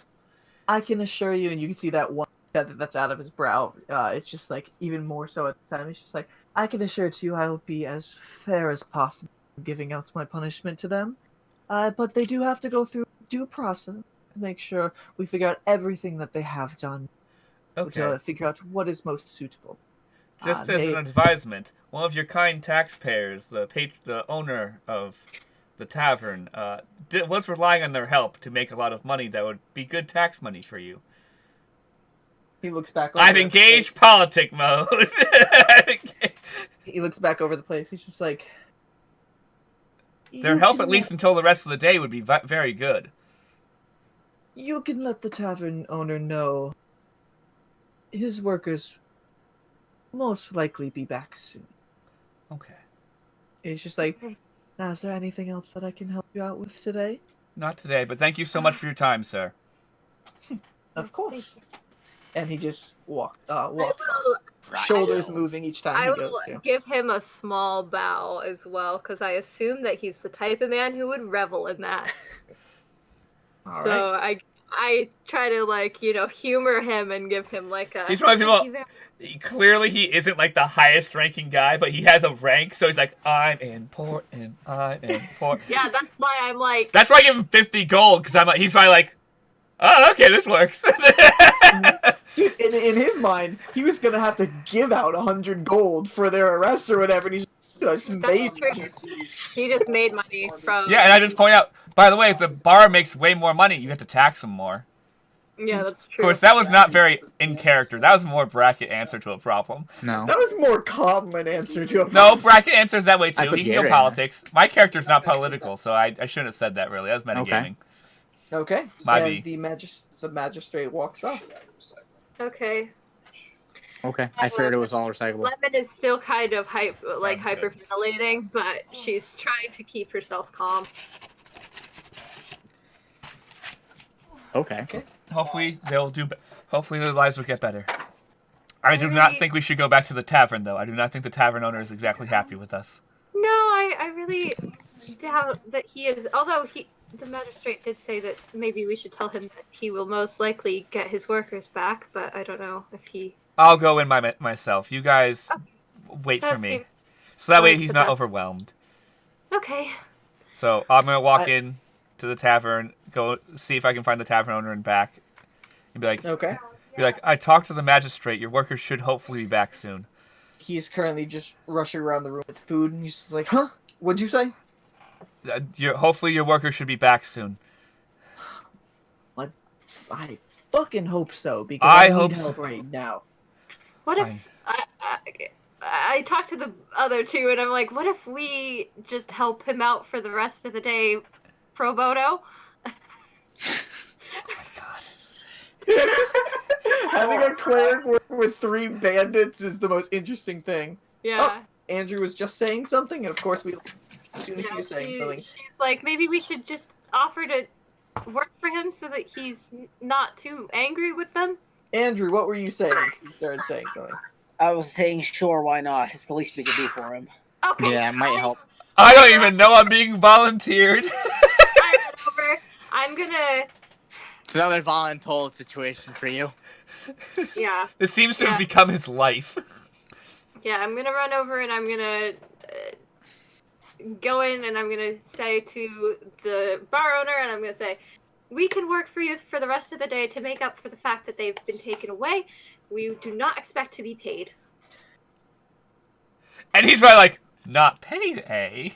I can assure you, and you can see that one feather that's out of his brow. It's just like even more so at the time. He's just like, I can assure to you, I will be as fair as possible in giving out my punishment to them. But they do have to go through due process to make sure we figure out everything that they have done Okay. to figure out what is most suitable. Just as an advisement, one of your kind taxpayers, the owner of the tavern, was relying on their help to make a lot of money that would be good tax money for you. He looks back. Over I've the engaged place. politic mode. He looks back over the place. He's just like, Their "You help, can at least let- until the rest of the day, would be very good. You can let the tavern owner know his workers most likely be back soon." Okay. He's just like, now, is there anything else that I can help you out with today? Not today, but thank you so much for your time, sir. Of Yes, course. And he just walks I on, will, shoulders moving each time I he goes will to. give him a small bow as well, because I assume that he's the type of man who would revel in that. All So right. I try to humor him and give him like a. He's one of those "Thank people- you Clearly, he isn't like the highest ranking guy, but he has a rank, so he's like, I'm important, I'm important. Yeah, that's why I'm like. That's why I give him 50 gold, because he's probably like, oh, okay, this works. In his mind, he was going to have to give out 100 gold for their arrest or whatever, and he's just made That's true. He just made money from. Yeah, and I just point out, by the way, if the bar makes way more money, you have to tax him more. Yeah, that's Of true. course, that was not very in character. That was more bracket answer to a problem. No. That was more common answer to a No, bracket answers that way I too. put He can go Gary in politics. My character's not political, so I shouldn't have said that really. That was metagaming. Okay. My and B. the magistrate walks off. Okay. Okay. I figured it was all recyclable. Lemon is still kind of Sounds good. hyperventilating, but she's trying to keep herself calm. Okay. Hopefully they'll do. Hopefully their lives will get better. I do not Alright. think we should go back to the tavern, though. I do not think the tavern owner is exactly happy with us. No, I really doubt that he is. Although the magistrate did say that maybe we should tell him that he will most likely get his workers back, but I don't know if he. I'll go in myself. You guys wait for That me, seems so that way like he's the not best. overwhelmed. okay. So I'm gonna walk in to the tavern, go see if I can find the tavern owner and back, and be Okay. like, I talked to the magistrate. Your workers should hopefully be back soon. He's currently just rushing around the room with food, and he's just like, huh? What'd you say? Hopefully your workers should be back soon. I fucking hope so, because I I hope need so. help right now. What if Fine. I talked to the other two, and I'm like, what if we just help him out for the rest of the day, pro bono? Oh my god. Having a cleric work with 3 bandits is the most interesting thing. Yeah. Andrew was just saying something, and of course as soon as he was saying something. She's like, maybe we should just offer to work for him so that he's not too angry with them. Andrew, what were you saying? You started saying something. I was saying, sure, why not? It's the least we could do for him. Okay. Yeah, it might help. I don't even know I'm being volunteered. I run over. I'm gonna. It's another voluntold situation for you. Yeah. This seems to Yeah. have become his life. Yeah, I'm gonna run over and I'm gonna go in and I'm gonna say to the bar owner, and I'm gonna say, we can work for you for the rest of the day to make up for the fact that they've been taken away. We do not expect to be paid. And he's probably like, not paid, eh?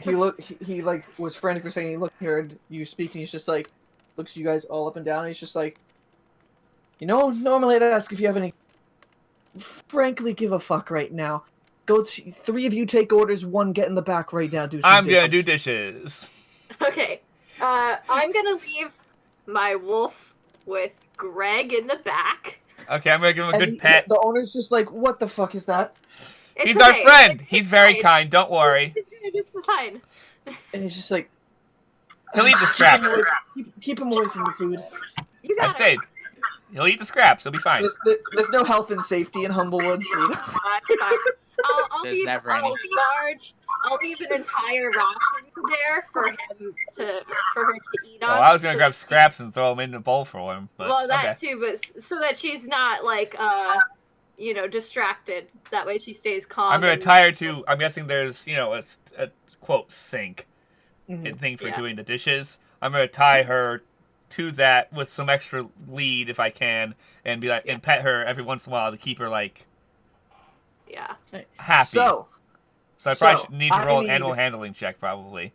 He like was frantically saying, he looked, heard you speak, and he's just like, looks you guys all up and down, and he's just like, normally I'd ask if you have any. Frankly, give a fuck right now. Go, 3 of you take orders, 1 get in the back right now. Do some I'm gonna dishes. do dishes. Okay. I'm gonna leave my wolf with Greg in the back. Okay, I'm gonna give him a And good pet. The owner's just like, what the fuck is that? It's He's our okay. friend. He's very fine. kind. Don't worry. It's fine. And he's just like, He'll eat the scraps. keep him away from the food. You I got stayed. He'll eat the scraps. He'll be fine. There's no health and safety in Humblewood. So it. Fine. I'll There's leave. never I'll any. I'll leave an entire ration there for her to eat on. Well, I was gonna so grab that she- scraps and throw them in the bowl for him. But Well, that okay. too, but so that she's not like distracted. That way she stays calm. I'm gonna and- tie her to. I'm guessing there's a quote sink Mhm. thing for Yeah. doing the dishes. I'm gonna tie her to that with some extra lead if I can, and be like and pet her every once in a while to keep her like Yeah. happy. So, I probably so, should need to I roll an need- animal handling check probably.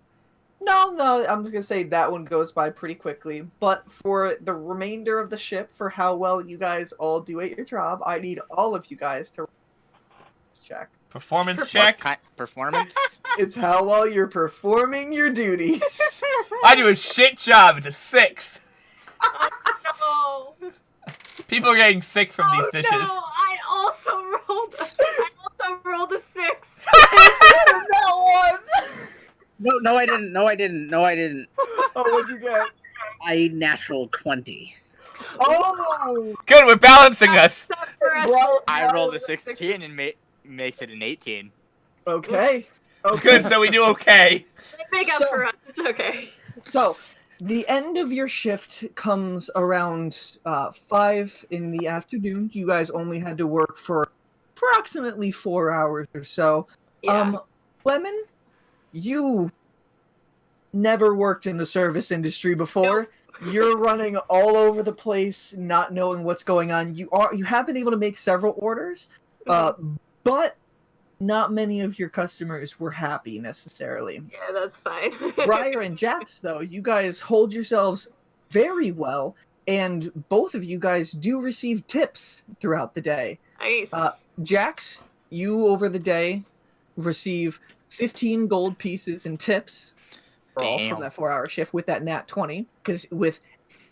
no, I'm just gonna say that one goes by pretty quickly. But for the remainder of the ship, for how well you guys all do at your job, I need all of you guys to check. Performance What check. kind performance? It's how well you're performing your duties. I do a shit job. It's a 6. No. People are getting sick from these dishes. No, I also rolled a 6. That one. No, I didn't. No, I didn't. Oh, what'd you get? I natural 20. Oh, Good, we're balancing us. Except for us. Bro- I rolled a 16 and makes it an 18. okay. Good, so we do okay. They make up So- for us. It's okay. So, the end of your shift comes around 5 in the afternoon. You guys only had to work for approximately 4 hours or so. Yeah. Lemon, you never worked in the service industry before. You're running all over the place, not knowing what's going on. You have been able to make several orders, but not many of your customers were happy necessarily. Yeah, that's fine. Briar and Jax, though, you guys hold yourselves very well, and both of you guys do receive tips throughout the day. Nice. Jax, you over the day receive 15 gold pieces in tips all Damn. from that 4-hour shift with that nat 20, because with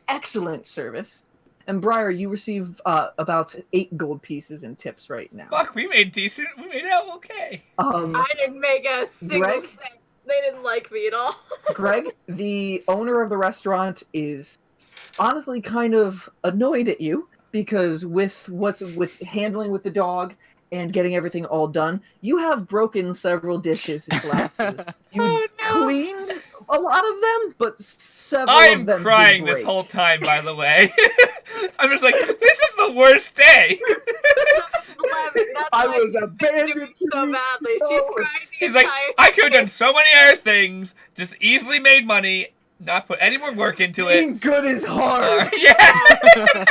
excellent service. And Briar, you receive about 8 gold pieces in tips right now. Fuck, we made decent. We made out okay. I didn't make a single Greg? cent. They didn't like me at all. Greg, the owner of the restaurant, is honestly kind of annoyed at you because with handling with the dog and getting everything all done, you have broken several dishes and glasses. You Oh, no. cleaned a lot of them, but several I'm of them crying did this break. whole time, by the way. I'm just like, this is the worst day. That's I why was she's abandoned doing to so be badly. She's so- crying the He's like, entire I could have done time. so many other things, just easily made money, not put any more work into it. Being good is hard. Yeah.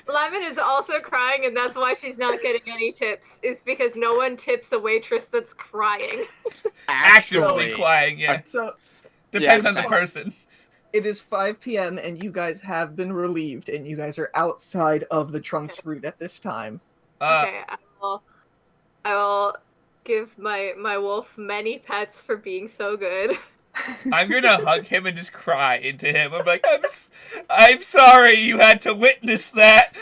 Lemon is also crying, and that's why she's not getting any tips. Is because no one tips a waitress that's crying. Actively crying, yeah. So Depends Yeah, on the facts. person. It is 5 p.m. and you guys have been relieved, and you guys are outside of the Trunks route at this time. Okay, I will give my wolf many pets for being so good. I'm gonna hug him and just cry into him. I'm like, I'm sorry you had to witness that.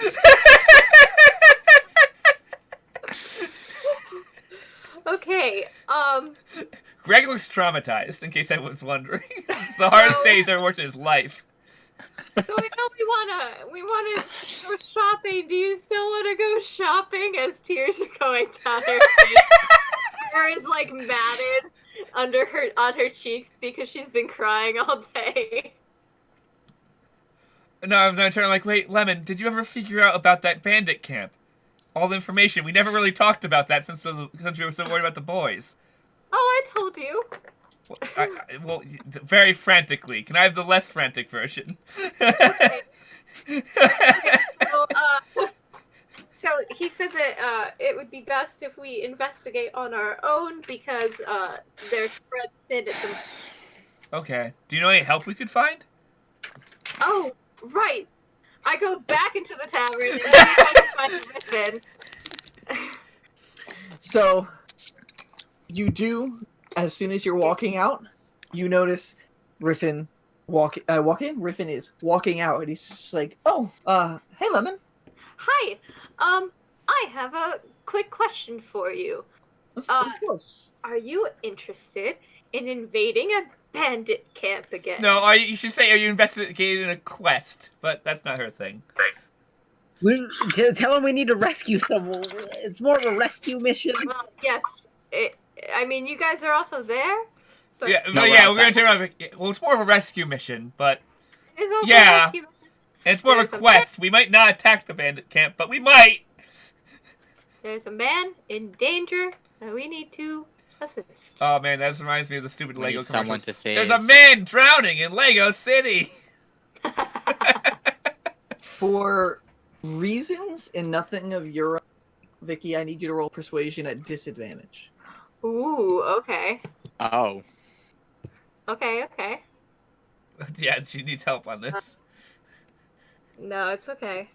Okay, Greg looks traumatized, in case anyone's wondering. It's the hardest days he's ever worked in his life. so we know we wanna go shopping. Do you still wanna go shopping? As tears are going down her face. Hair is like matted on her cheeks because she's been crying all day. No, I'm gonna turn like, wait, Lemon, did you ever figure out about that bandit camp? All the information. We never really talked about that since we were so worried about the boys. Oh, I told you. Well, very frantically. Can I have the less frantic version? Okay. So he said that it would be best if we investigate on our own because they're spread thin at the... Okay. Do you know any help we could find? Oh, right. I go back into the tavern and try to find Griffin. So, you do, as soon as you're walking out, you notice Riffin walk in. Riffin is walking out, and he's just like, "Oh, hey, Lemon." Hi. I have a quick question for you. Of course. Are you interested in invading a bandit camp again? No, you should say, are you investigating a quest? But that's not her thing. Tell him we need to rescue someone. It's more of a rescue mission. Well, yes. I mean, you guys are also there. But Yeah, No, but we're yeah, we're gonna outside. turn around. Well, it's more of a rescue mission, but It's also Yeah. a rescue mission. and it's more of There's a a quest. We might not attack the bandit camp, but we might. There's a man in danger, and we need to assist. Oh man, that just reminds me of the stupid We Lego need someone commercials. to save. There's a man drowning in Lego City. For reasons and nothing of your own, Vicky, I need you to roll persuasion at disadvantage. Ooh, okay. Oh. Okay. Yeah, she needs help on this. No, it's okay.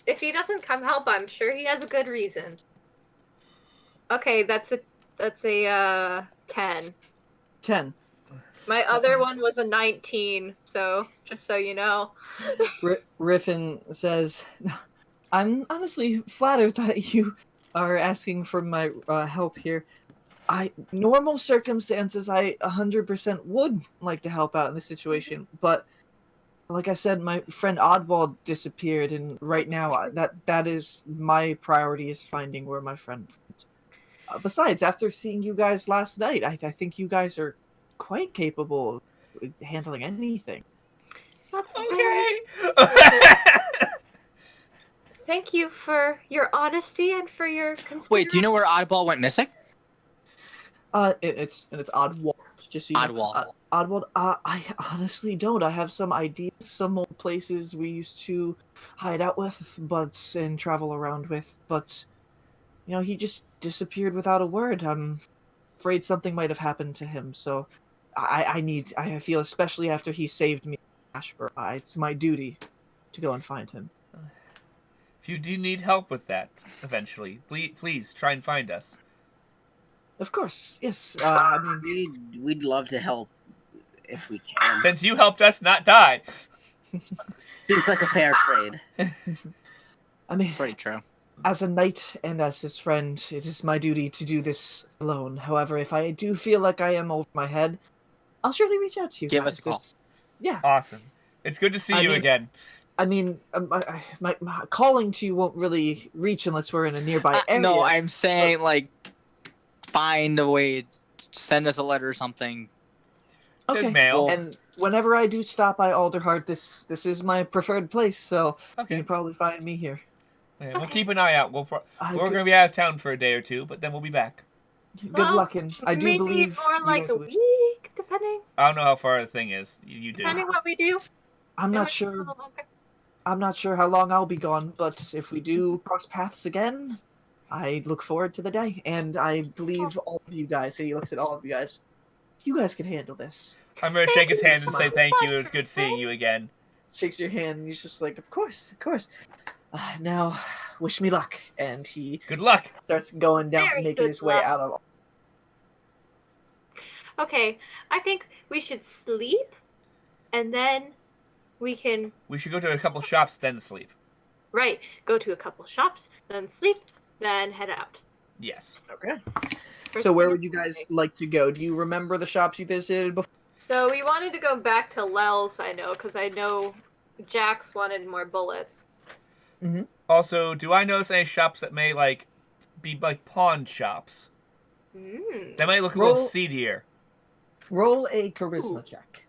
If he doesn't come help, I'm sure he has a good reason. Okay, that's a 10. 10. My other one was a 19, so just so you know. Riffin says, "I'm honestly flattered that you are asking for my help here. Normal circumstances, I 100% would like to help out in this situation, but like I said, my friend Oddball disappeared, and right now that is my priority is finding where my friend went. Besides, after seeing you guys last night, I think you guys are quite capable of handling anything." That's Okay. Thank you for your honesty and for your consideration. Wait, do you know where Oddball went missing? It's Oddwald. Just so you know. Oddwald. Oddwald. I honestly don't. I have some ideas, some old places we used to hide out with, and travel around with. But he just disappeared without a word. I'm afraid something might have happened to him. So, I feel, especially after he saved me, Ashburn, it's my duty to go and find him. If you do need help with that, eventually, please try and find us. Of course, yes. We'd love to help if we can. Since you helped us not die. Seems like a fair trade. I mean, Pretty true. as a knight and as his friend, it is my duty to do this alone. However, if I do feel like I am over my head, I'll surely reach out to you. Give guys. us a call. Yeah. Awesome. It's good to see you again. I mean, my calling to you won't really reach unless we're in a nearby area. No, I'm saying, find a way to send us a letter or something. Okay. There's mail. And whenever I do stop by Alderheart, this is my preferred place, so you Okay. can probably find me here. Yeah, we'll keep an eye out. We're Good, going to be out of town for a day or two, but then we'll be back. good luck, and I do maybe believe more you like guys a will- week, depending. I don't know how far the thing is. You do. Depending what we do. I'm It not might be a sure. little longer. I'm not sure how long I'll be gone, but if we do cross paths again, I look forward to the day. And I believe all of you guys. So he looks at all of you guys. You guys can handle this. I'm gonna shake his hand and so say much. thank you. It was good seeing you again. Shakes your hand, and he's just like, of course, of course. Now, wish me luck. And he Good luck. starts going down, Very making good his way luck. out of. Okay, I think we should sleep, and then we can We should go to a couple shops, then sleep. go to a couple shops, then sleep, then head out. Yes. Okay. First So where thing would you in the guys morning. like to go? Do you remember the shops you visited before? So we wanted to go back to Lel's, I know, because I know Jax wanted more bullets. Also, do I notice any shops that may be pawn shops? Mm. That might look a Roll- little seedier. Roll a charisma Ooh. check.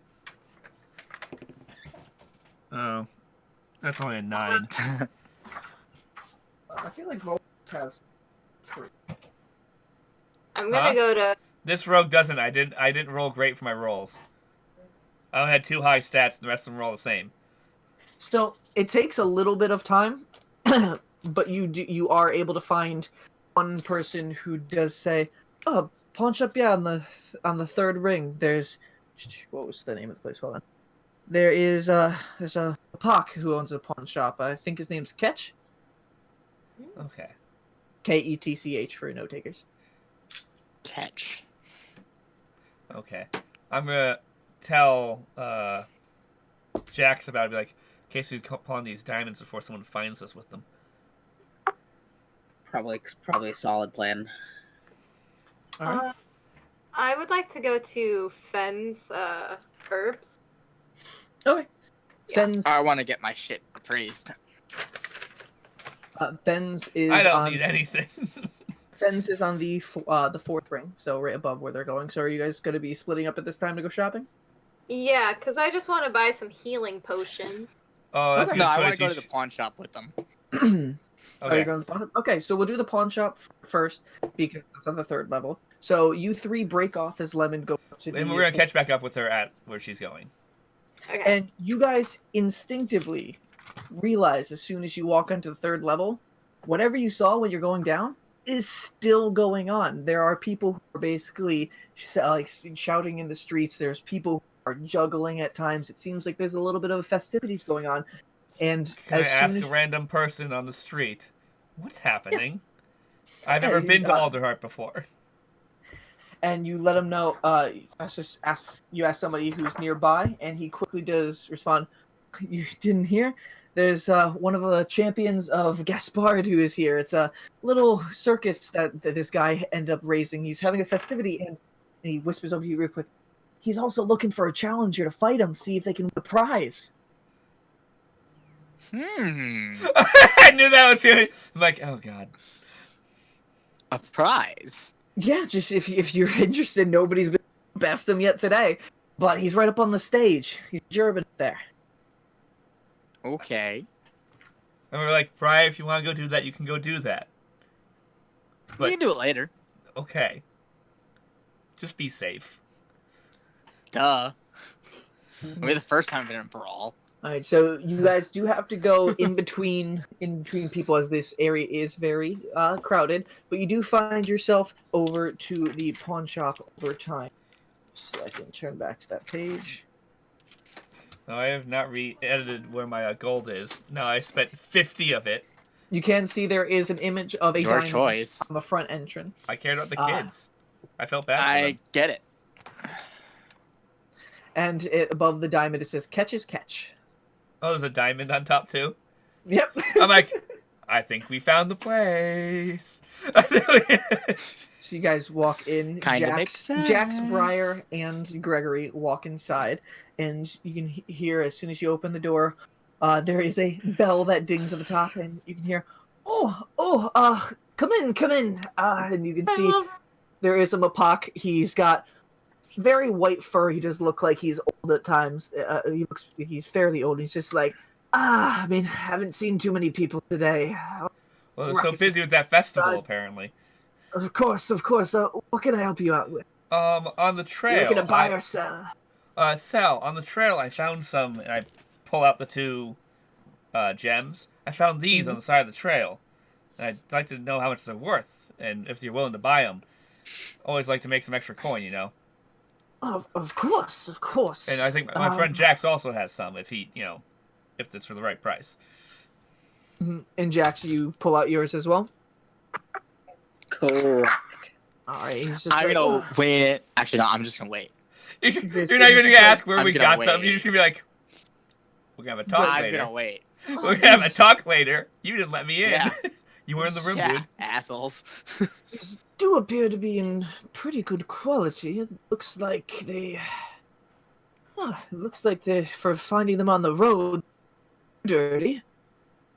Oh, that's only a 9. I feel like roll has. I'm gonna Huh? go to. This rogue doesn't. I didn't roll great for my rolls. I only had 2 high stats, and the rest of them roll the same. So it takes a little bit of time, but you are able to find one person who does say, "Oh, pawn shop, yeah, on the third ring. There's what was the name of the place? Hold on. There's a Pak who owns a pawn shop. I think his name's Ketch. Okay. Ketch for note takers. Catch. Okay. I'm gonna tell Jax about it. Be like, in case we pawn these diamonds before someone finds us with them. Probably a solid plan. All right. I would like to go to Fenn's herbs. Okay. yeah. Fens I want to get my shit appraised. Fens is I don't on need anything. Fens is on the fourth ring, so right above where they're going. So are you guys going to be splitting up at this time to go shopping? Yeah, because I just want to buy some healing potions. Oh, that's Okay. a No, good I want choice. to go You to the pawn shop with them. Are you Okay. going to the pawn shop? Okay, so we'll do the pawn shop first because it's on the third level. So you three break off as Lemon go up to the. And we're gonna catch back up with her at where she's going. Okay. And you guys instinctively realize as soon as you walk onto the third level, whatever you saw when you're going down is still going on. There are people who are basically shouting in the streets. There's people who are juggling at times. It seems like there's a little bit of festivities going on. And Can I as ask soon a as random person on the street, what's happening? I've Yeah, never you been to got- Alderheart before. and you let him know, you ask somebody who's nearby, and he quickly does respond. You didn't hear? There's one of the champions of Gaspard who is here. It's a little circus that this guy ended up raising. He's having a festivity, and he whispers over to you real quick. He's also looking for a challenger to fight him, see if they can win a prize. I knew that was gonna. I'm like, oh god. A prize. Yeah, just if you're interested, nobody's been best him yet today, but he's right up on the stage. He's German up there. Okay. And we're like, Brian, if you want to go do that, you can go do that. We But can do it later. okay. Just be safe. Duh. It'll be the first time I've been in a brawl. All right, so you guys do have to go in between people as this area is very crowded, but you do find yourself over to the pawn shop over time. So I can turn back to that page. No, I have not re-edited where my gold is. No, I spent 50 of it. You can see there is an image of a Your diamond choice. on the front entrance, I cared about the Ah. kids. I felt bad for I them. get it. and above the diamond it says "Catch is catch." Oh, there's a diamond on top too? Yep. I'm like, I think we found the place. So you guys walk in. Kinda makes sense. Jax, Briar, and Gregory walk inside, and you can hear as soon as you open the door, there is a bell that dings at the top, and you can hear, come in, and you can see there is a Mapak. He's got very white fur. He does look like he's old at times. He's fairly old. He's just like, I mean, haven't seen too many people today. Well, they're so busy with that festival, Right. apparently. Of course. What can I help you out with? On the You're trail. looking to buy or sell? Sell. On the trail, I found some, and I pull out the 2 gems. I found these on the side of the trail. And I'd like to know how much they're worth, and if you're willing to buy them. Always like to make some extra coin, you know. Of course, of course. And I think my friend Jax also has some if he, if it's for the right price. And Jax, you pull out yours as well? Correct. Alright, he's just I'm like, gonna wait it. Actually, no, I'm just gonna wait. You're not even gonna ask where I'm we gonna got wait. them. You're just gonna be like, we're gonna have a talk I'm later. gonna wait. We're gonna have a talk later. You didn't let me in. Yeah. You were in the room, Yeah, dude. assholes. These do appear to be in pretty good quality. It looks like they... for finding them on the road, dirty.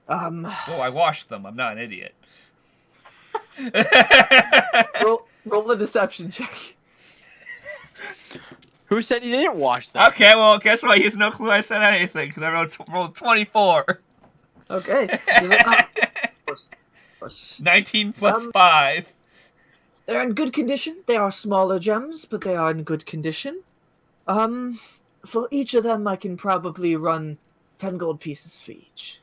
Oh, I washed them. I'm not an idiot. Roll a deception check. Who said you didn't wash them? Okay, well, guess what? He has no clue I said anything because I rolled 24. Okay. 19 plus 5. They're in good condition. They are smaller gems, but they are in good condition. For each of them, I can probably run 10 gold pieces for each.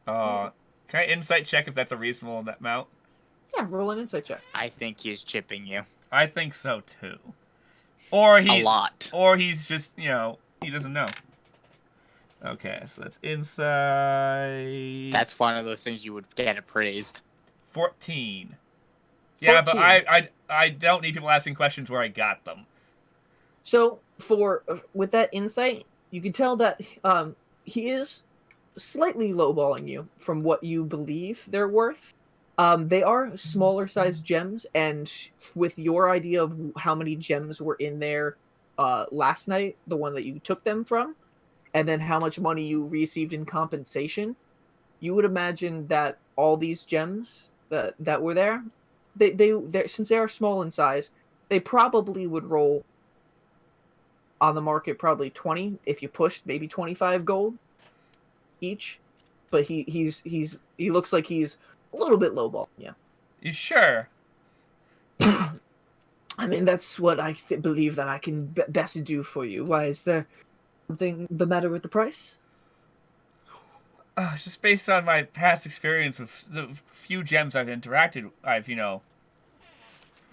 Can I insight check if that's a reasonable amount? Yeah, roll an insight check. I think he's chipping you. I think so too. Or A lot. Or he's just, he doesn't know. Okay, so that's insight. That's one of those things you would get appraised. 14. Yeah, but 14. I don't need people asking questions where I got them. So, with that insight, you can tell that he is slightly lowballing you from what you believe they're worth. They are smaller sized gems, and with your idea of how many gems were in there last night, the one that you took them from, and then how much money you received in compensation, you would imagine that all these gems that were there, they since they are small in size, they probably would roll on the market probably 20 if you pushed, maybe 25 gold each. But he looks like he's a little bit lowball. Yeah. You sure? I mean, that's what I believe that I can best do for you. Why, is there something the matter with the price? Just based on my past experience with the few gems I've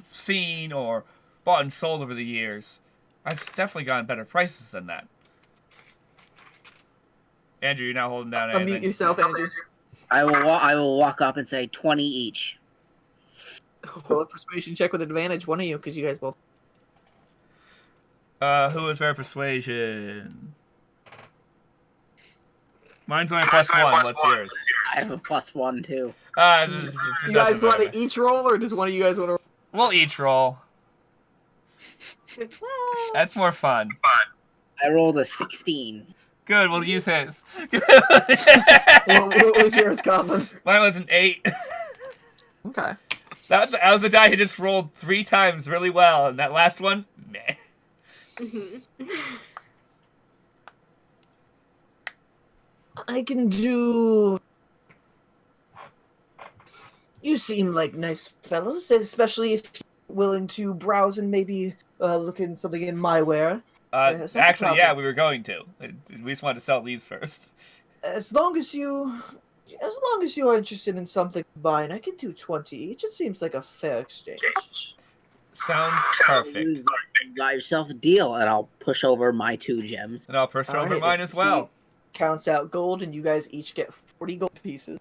seen or bought and sold over the years, I've definitely gotten better prices than that. Andrew, you're not holding down anything. Unmute yourself, Andrew. I will walk up and say 20 each. Roll a persuasion check with advantage, one of you, because you guys both. Who is rare persuasion? Mine's only +1. What's yours? I have a +1 too. You guys want to each roll, or does one of you guys want to roll? We'll each roll. That's more fun. I rolled a 16. Good, we'll use his. What was yours, Common? Mine was an 8. Okay. That was the die who just rolled 3 times really well, and that last one, meh. I can do... You seem like nice fellows, especially if you're willing to browse and maybe look in something in my ware. Actually, yeah, we were going to. We just wanted to sell these first. As long as you are interested in something combined, I can do 20 each. It seems like a fair exchange. Sounds perfect. You got yourself a deal, and I'll push over my 2 gems. And I'll push over Alright, mine as well. he counts out gold, and you guys each get 40 gold pieces.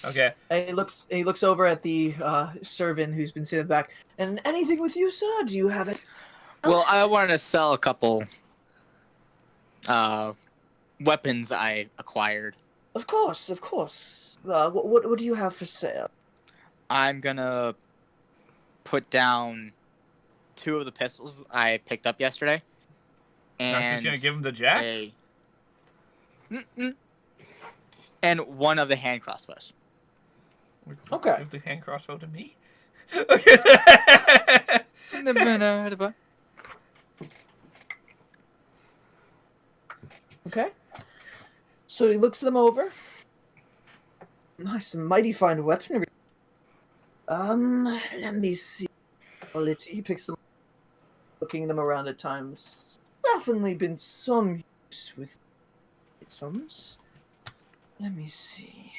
Okay. And he looks over at the servant who's been sitting back. And anything with you, sir? Do you have it? Well, I wanted to sell a couple weapons I acquired. Of course, of course. What do you have for sale? I'm gonna put down 2 of the pistols I picked up yesterday. And Not just gonna give them to Jax? and 1 of the hand crossbows. Okay. Give the hand crossbow to me? Okay. So he looks them over. Nice, mighty fine weaponry. Let me see. He picks them up, looking them around at times. Definitely been some use with items. Let me see.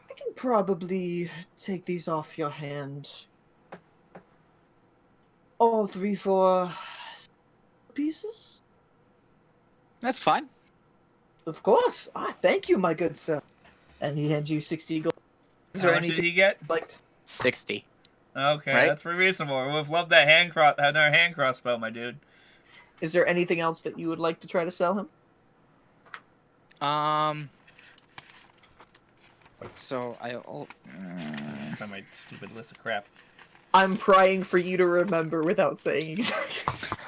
I can probably take these off your hand. All 3 for pieces? That's fine. Of course. Thank you, my good sir. And he hands you 60 gold. Is How there much did anything he get? you'd like to... 60. Okay, Right? that's pretty reasonable. We've loved that another hand crossbow, my dude. Is there anything else that you would like to try to sell him? So I'll. On my stupid list of crap. I'm trying for you to remember without saying exactly.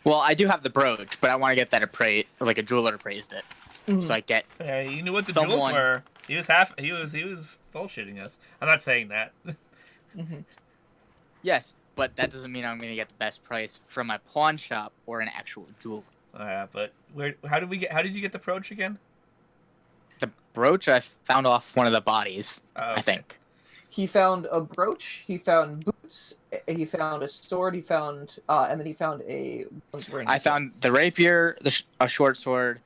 Well, I do have the brooch, but I want to get that appraised, like a jeweler appraised it, so I get. Hey, you knew what the jewels Someone- were. He was bullshitting us. I'm not saying that. Yes, but that doesn't mean I'm going to get the best price from my pawn shop or an actual jeweler. But how did you get the brooch again? The brooch I found off one of the bodies, Oh, okay. I think. He found a brooch, he found boots, he found a sword, he found, and then he found a ring. I found the rapier, a short sword,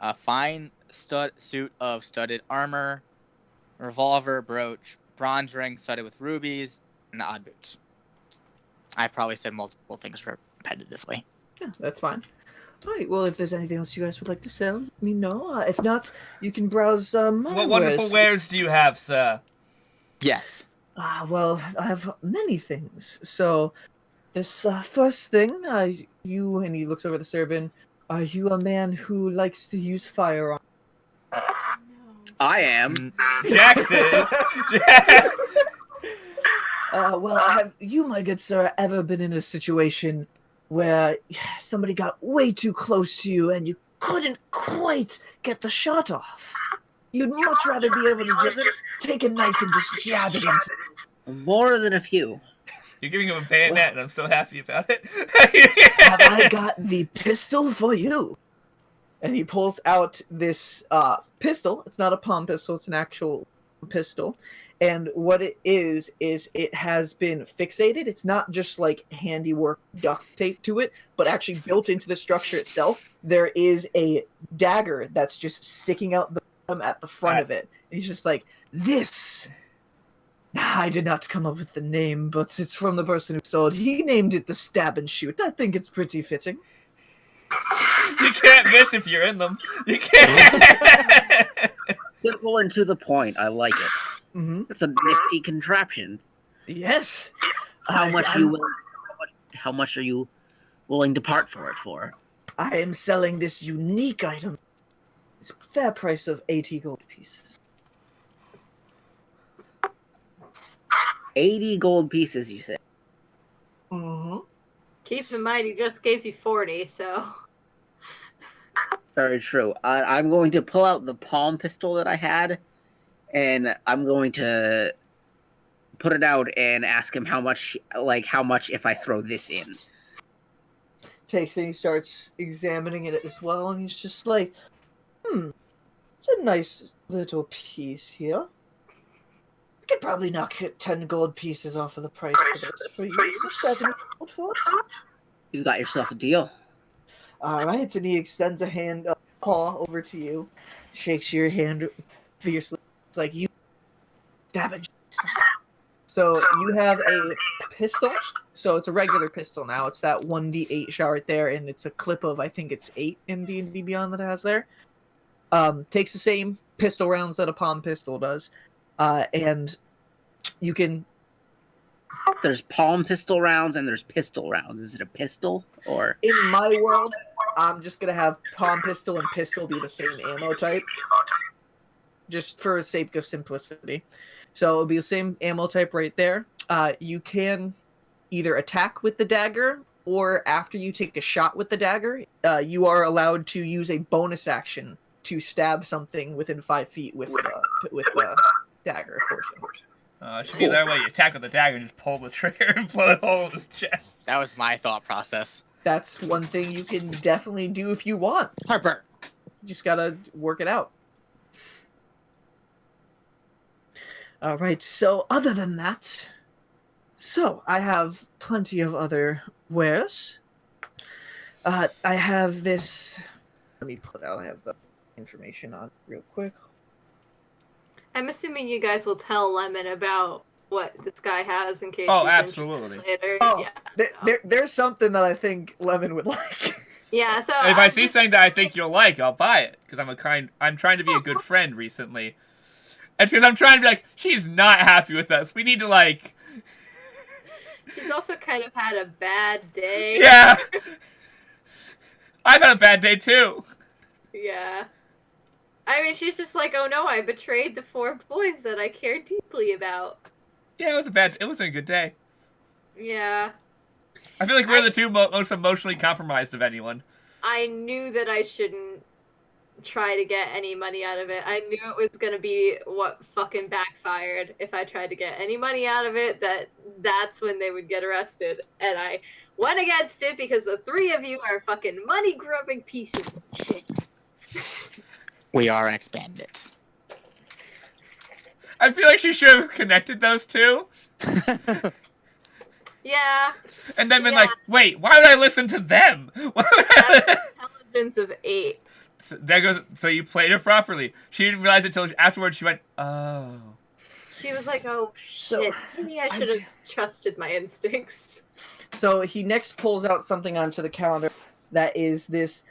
a fine suit of studded armor, revolver, brooch, bronze ring studded with rubies, and odd boots. I probably said multiple things repetitively. Yeah, that's fine. Alright, well, if there's anything else you guys would like to sell, let me know. If not, you can browse my What wonderful wares do you have, sir? Yes. Well, I have many things. So, this first thing, you, and he looks over the servant, are you a man who likes to use firearms? I am. Jax is. Well, have you, my good sir, ever been in a situation where somebody got way too close to you and you couldn't quite get the shot off? You'd much rather be able to just take a knife and just jab it into. More than a few. You're giving him a bayonet, and I'm so happy about it. Have I got the pistol for you? And he pulls out this pistol. It's not a palm pistol, it's an actual pistol. And what it is it has been fixated. It's not just like handiwork duct tape to it, but actually built into the structure itself. There is a dagger that's just sticking out at the front of it. And he's just like, this. I did not come up with the name, but it's from the person who sold. He named it the Stab and Shoot. I think it's pretty fitting. You can't miss if you're in them. You can't. Simple and to the point. I like it. Mm-hmm. It's a nifty contraption. Yes. How much are you willing to part for it for? I am selling this unique item. It's a fair price of 80 gold pieces. 80 gold pieces, you said. Mm-hmm. Keep in mind, he just gave you 40, so. Very true. I'm going to pull out the palm pistol that I had, and I'm going to put it out and ask him how much if I throw this in. Takes it and he starts examining it as well, and he's just like, it's a nice little piece here. We could probably knock 10 gold pieces off of the price for this. For you, 7 gold for it. You got yourself a deal. Alright, and he extends a paw over to you, shakes your hand fiercely. It's like, you stab it. So you have a pistol. So it's a regular pistol now. It's that 1d8 shot right there, and it's a clip of, I think it's 8 in D&D Beyond that it has there. Takes the same pistol rounds that a palm pistol does. And you can... There's palm pistol rounds and there's pistol rounds. Is it a pistol or... In my world, I'm just going to have palm pistol and pistol be the same ammo type. Just for the sake of simplicity. So it'll be the same ammo type right there. You can either attack with the dagger, or after you take a shot with the dagger, you are allowed to use a bonus action to stab something within 5 feet with the dagger, of course. It should be that way. You attack with the dagger and just pull the trigger and blow a hole in his chest. That was my thought process. That's one thing you can definitely do if you want. Harper. You just gotta work it out. Alright, so other than that, I have plenty of other wares. I have this... Let me pull it out. I have the information on it real quick. I'm assuming you guys will tell Lemon about what this guy has in case Oh, he's absolutely. interested later. Oh, Yeah. there's something that I think Lemon would like. Yeah, so If I see something that I think you'll like, I'll buy it. Because I'm trying to be a good friend recently. It's because I'm trying to be like, she's not happy with us. We need to, like... She's also kind of had a bad day. Yeah! I've had a bad day, too. Yeah. I mean, she's just like, oh no, I betrayed the 4 boys that I care deeply about. Yeah, it wasn't a good day. Yeah. I feel like we're the two most emotionally compromised of anyone. I knew that I shouldn't try to get any money out of it. I knew it was gonna be what fucking backfired if I tried to get any money out of it, that's when they would get arrested. And I went against it because the 3 of you are fucking money-grubbing pieces of shit. We are ex-bandits. I feel like she should have connected those two. Yeah. And then been Yeah. like, wait, why would I listen to them? That's intelligence of 8. So there goes. So you played it properly. She didn't realize it until afterwards. She went, "Oh." She was like, "Oh So, shit, maybe I should have trusted my instincts." So he next pulls out something onto the counter that is this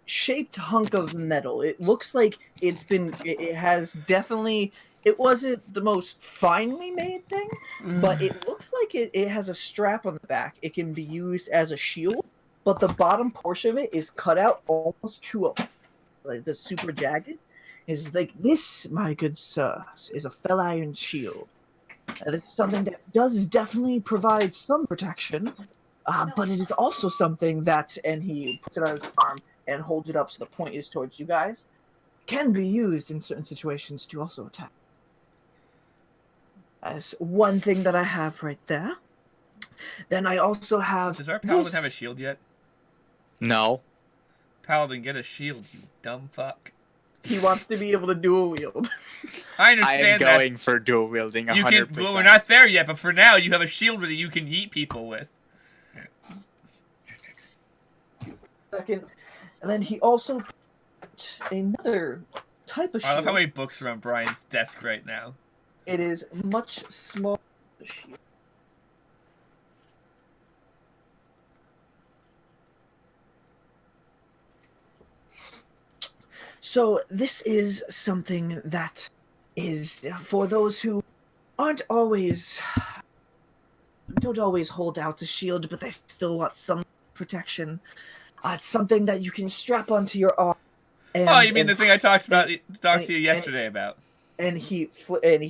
shaped hunk of metal. It looks like it has definitely, it wasn't the most finely made thing, but it looks like it has a strap on the back. It can be used as a shield, but the bottom portion of it is cut out almost to like the super jagged. Is like, this, my good sir, is a fell iron shield. This is something that does definitely provide some protection, but it is also something that, and he puts it on his arm and holds it up so the point is towards you guys, can be used in certain situations to also attack. That's one thing that I have right there. Then I also have... Does our paladin have a shield yet? No. Paladin, get a shield, you dumb fuck. He wants to be able to dual wield. I I am understand that. going for dual wielding 100%. You can. Well, we're not there yet, but for now, you have a shield that you can eat people with. Second, and then he also put another type of shield. I love how many books are on Brian's desk right now. It is much smaller shield. So this is something that is for those who don't always hold out a shield, but they still want some protection. It's something that you can strap onto your arm. Oh, you mean the thing I talked to you yesterday about? And he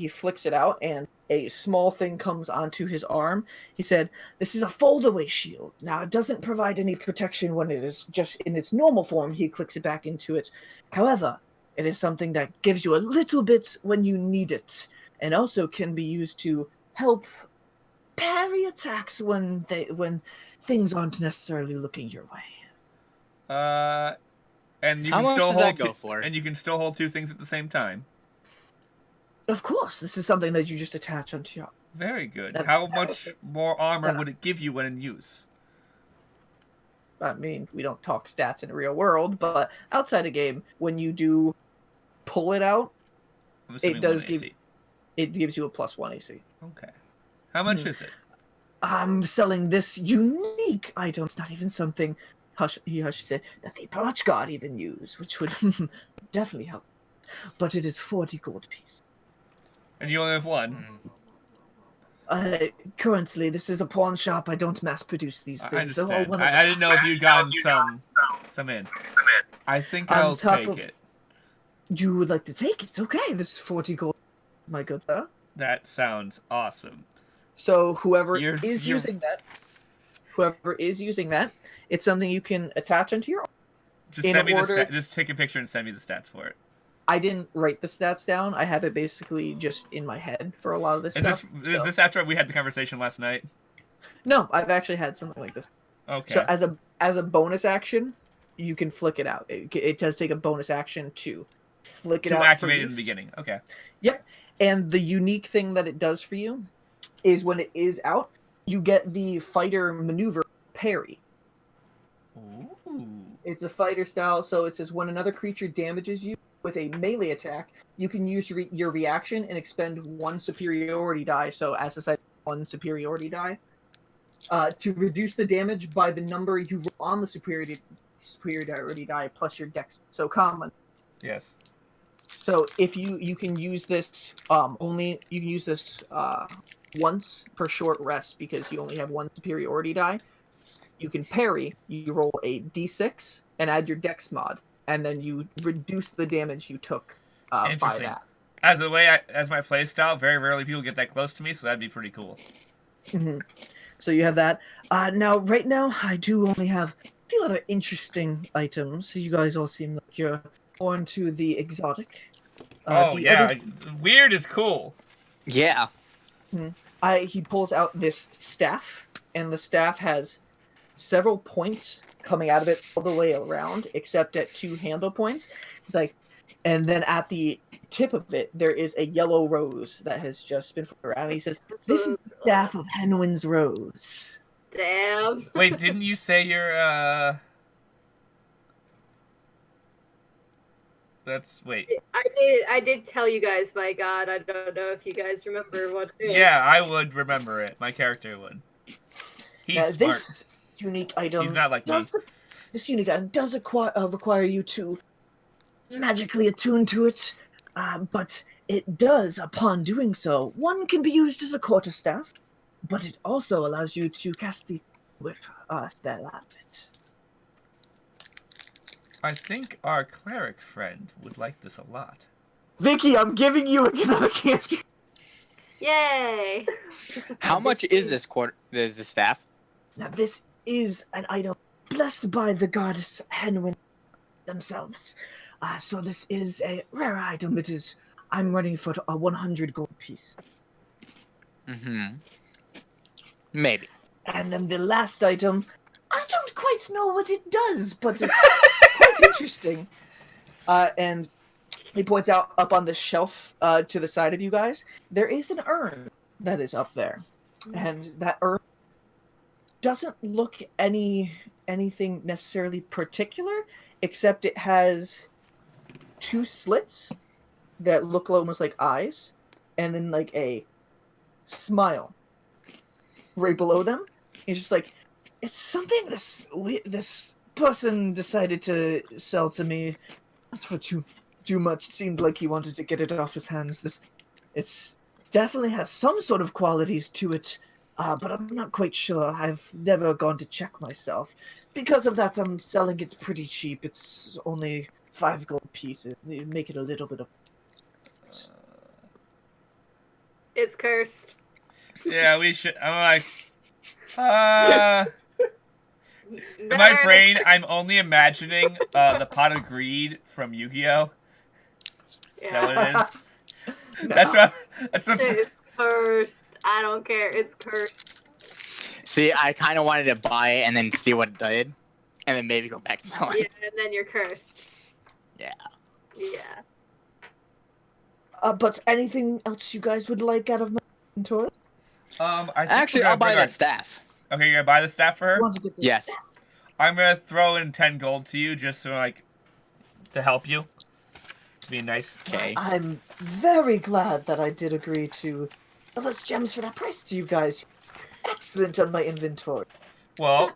flicks it out, and a small thing comes onto his arm. He said, "This is a fold-away shield. Now, it doesn't provide any protection when it is just in its normal form." He clicks it back into it. However, it is something that gives you a little bit when you need it, and also can be used to help parry attacks when things aren't necessarily looking your way. And you How can much still does hold that go for? And you can still hold 2 things at the same time. Of course, this is something that you just attach onto your... Very good. That- How that much was it. more armor That- would it give you when in use? I mean, we don't talk stats in the real world, but outside a game, when you do pull it out, I'm assuming it does 1 give AC. it gives you a +1 AC. Okay. How much is it? I'm selling this unique item. It's not even something he said that the Porch Guard even use, which would definitely help. But it is 40 gold piece. And you only have 1. Currently, this is a pawn shop. I don't mass produce these I things. They're all understand. one of I didn't know if you'd gotten some in. I think On I'll top take of- it. You would like to take it? Okay, this is 40 gold, my good sir. That sounds awesome. So whoever You're- is you're- using that, it's something you can attach onto your... Just In send me order- Just take a picture and send me the stats for it. I didn't write the stats down. I have it basically just in my head for a lot of this Is stuff. this this after we had the conversation last night? No, I've actually had something like this. Okay. So as a bonus action, you can flick it out. It does take a bonus action to flick it to out. activate for it in the use. beginning. Okay. And the unique thing that it does for you is when it is out, you get the fighter maneuver parry. Ooh. It's a fighter style, so it says when another creature damages you with a melee attack, you can use your reaction and expend 1 superiority die. So as I said, 1 superiority die to reduce the damage by the number you roll on the superiority die plus your dex. So common. Yes. So if you can use this once per short rest because you only have 1 superiority die. You can parry. You roll a d6 and add your dex mod, and then you reduce the damage you took by Interesting. that. As my playstyle, very rarely people get that close to me, so that'd be pretty cool. Mm-hmm. So you have that. Right now, I do only have a few other interesting items. So you guys all seem like you're on to the exotic. Weird is cool. Yeah. He pulls out this staff, and the staff has several points coming out of it all the way around, except at 2 handle points. He's like, and then at the tip of it, there is a yellow rose that has just been around. And he says, "This is the staff of Henwin's rose." Damn. Wait, didn't you say you're Wait. I did tell you guys, my god, I don't know if you guys remember what it is. Yeah, I would remember it. My character would. He's smart. This unique item He's not like me. This unique item does require you to magically attune to it, but it does, upon doing so, 1 can be used as a quarterstaff, but it also allows you to cast the whip spell at it. I think our cleric friend would like this a lot. Vicky, I'm giving you another cancer. Yay! How much is this staff? Now, this is an item blessed by the goddess Henwin themselves. So this is a rare item. I'm running for a 100 gold piece. Mm-hmm. Maybe. And then the last item, I don't quite know what it does, but it's quite interesting. And he points out up on the shelf to the side of you guys, there is an urn that is up there. And that urn doesn't look anything necessarily particular, except it has 2 slits that look almost like eyes, and then like a smile right below them. It's just like, it's something this person decided to sell to me. That's for too much. It seemed like he wanted to get it off his hands. It's definitely has some sort of qualities to it, but I'm not quite sure. I've never gone to check myself. Because of that, I'm selling it pretty cheap. It's only 5 gold pieces. You make it a little bit of... It's cursed. Yeah, we should. I'm like, in my brain, I'm only imagining the pot of greed from Yu-Gi-Oh. Is that what it is? No. That's what. Shit is cursed. I don't care. It's cursed. See, I kind of wanted to buy it and then see what it did, and then maybe go back to selling. Yeah, and then you're cursed. Yeah. Yeah. But anything else you guys would like out of my inventory? I think Actually, I'll buy that staff. Okay, you're gonna buy the staff for her? Yes. I'm gonna throw in 10 gold to you just so to help you. To be nice. Okay. I'm very glad that I did agree to sell those gems for that price to you guys. Excellent on my inventory. Well,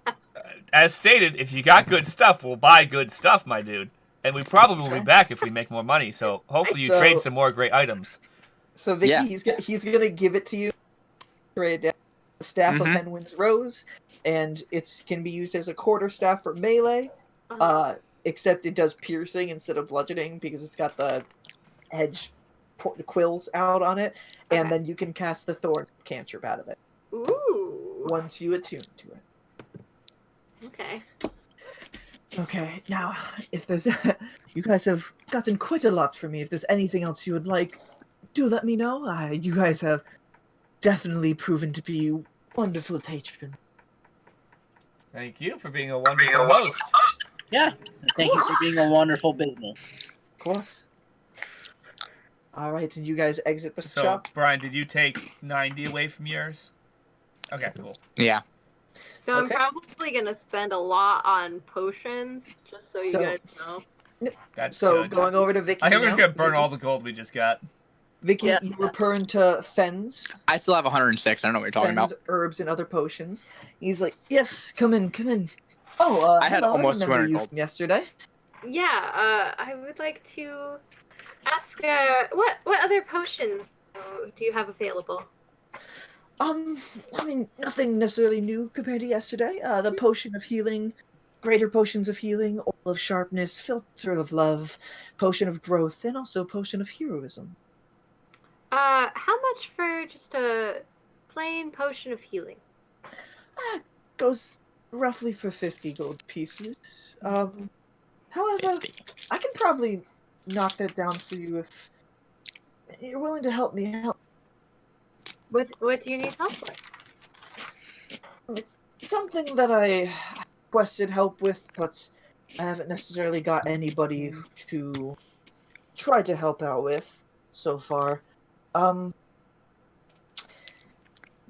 as stated, if you got good stuff, we'll buy good stuff, my dude. And we probably will be back if we make more money. So hopefully you trade some more great items. So Vicky, Yeah. he's gonna give it to you. Trade the staff of Henwin's Rose, and it can be used as a quarterstaff for melee. Except it does piercing instead of bludgeoning because it's got the edge quills out on it, and then you can cast the thorn cantrip out of it. Ooh. Once you attune to it. Okay. Okay, now, if there's... you guys have gotten quite a lot from me. If there's anything else you would like, do let me know. You guys have definitely proven to be wonderful patrons. Thank you for being a wonderful host. Yeah. Thank you for being a wonderful business. Of course. Alright, and you guys exit the So, shop? Brian, did you take 90 away from yours? Okay, cool. Yeah. So I'm Okay. probably gonna spend a lot on potions, just so you So- guys know. That's So good. going over to Vicky. I think we're now. just gonna burn Vicky, all the gold we just got. Vicky, Yeah. you return to Fens. I still have 106. I don't know what you're talking Fens, about. herbs, and other potions. He's like, yes, come in, come in. Oh, I had hello, almost remember 200 you gold. from yesterday. Yeah, I would like to ask, what other potions do you have available? I mean, nothing necessarily new compared to yesterday. The potion of healing, greater potions of healing, oil of sharpness, filter of love, potion of growth, and also potion of heroism. How much for just a plain potion of healing? Goes roughly for 50 gold pieces. However, 50. I can probably knock that down for you if you're willing to help me out. What do you need help with? It's something that I requested help with, but I haven't necessarily got anybody to try to help out with so far. Um,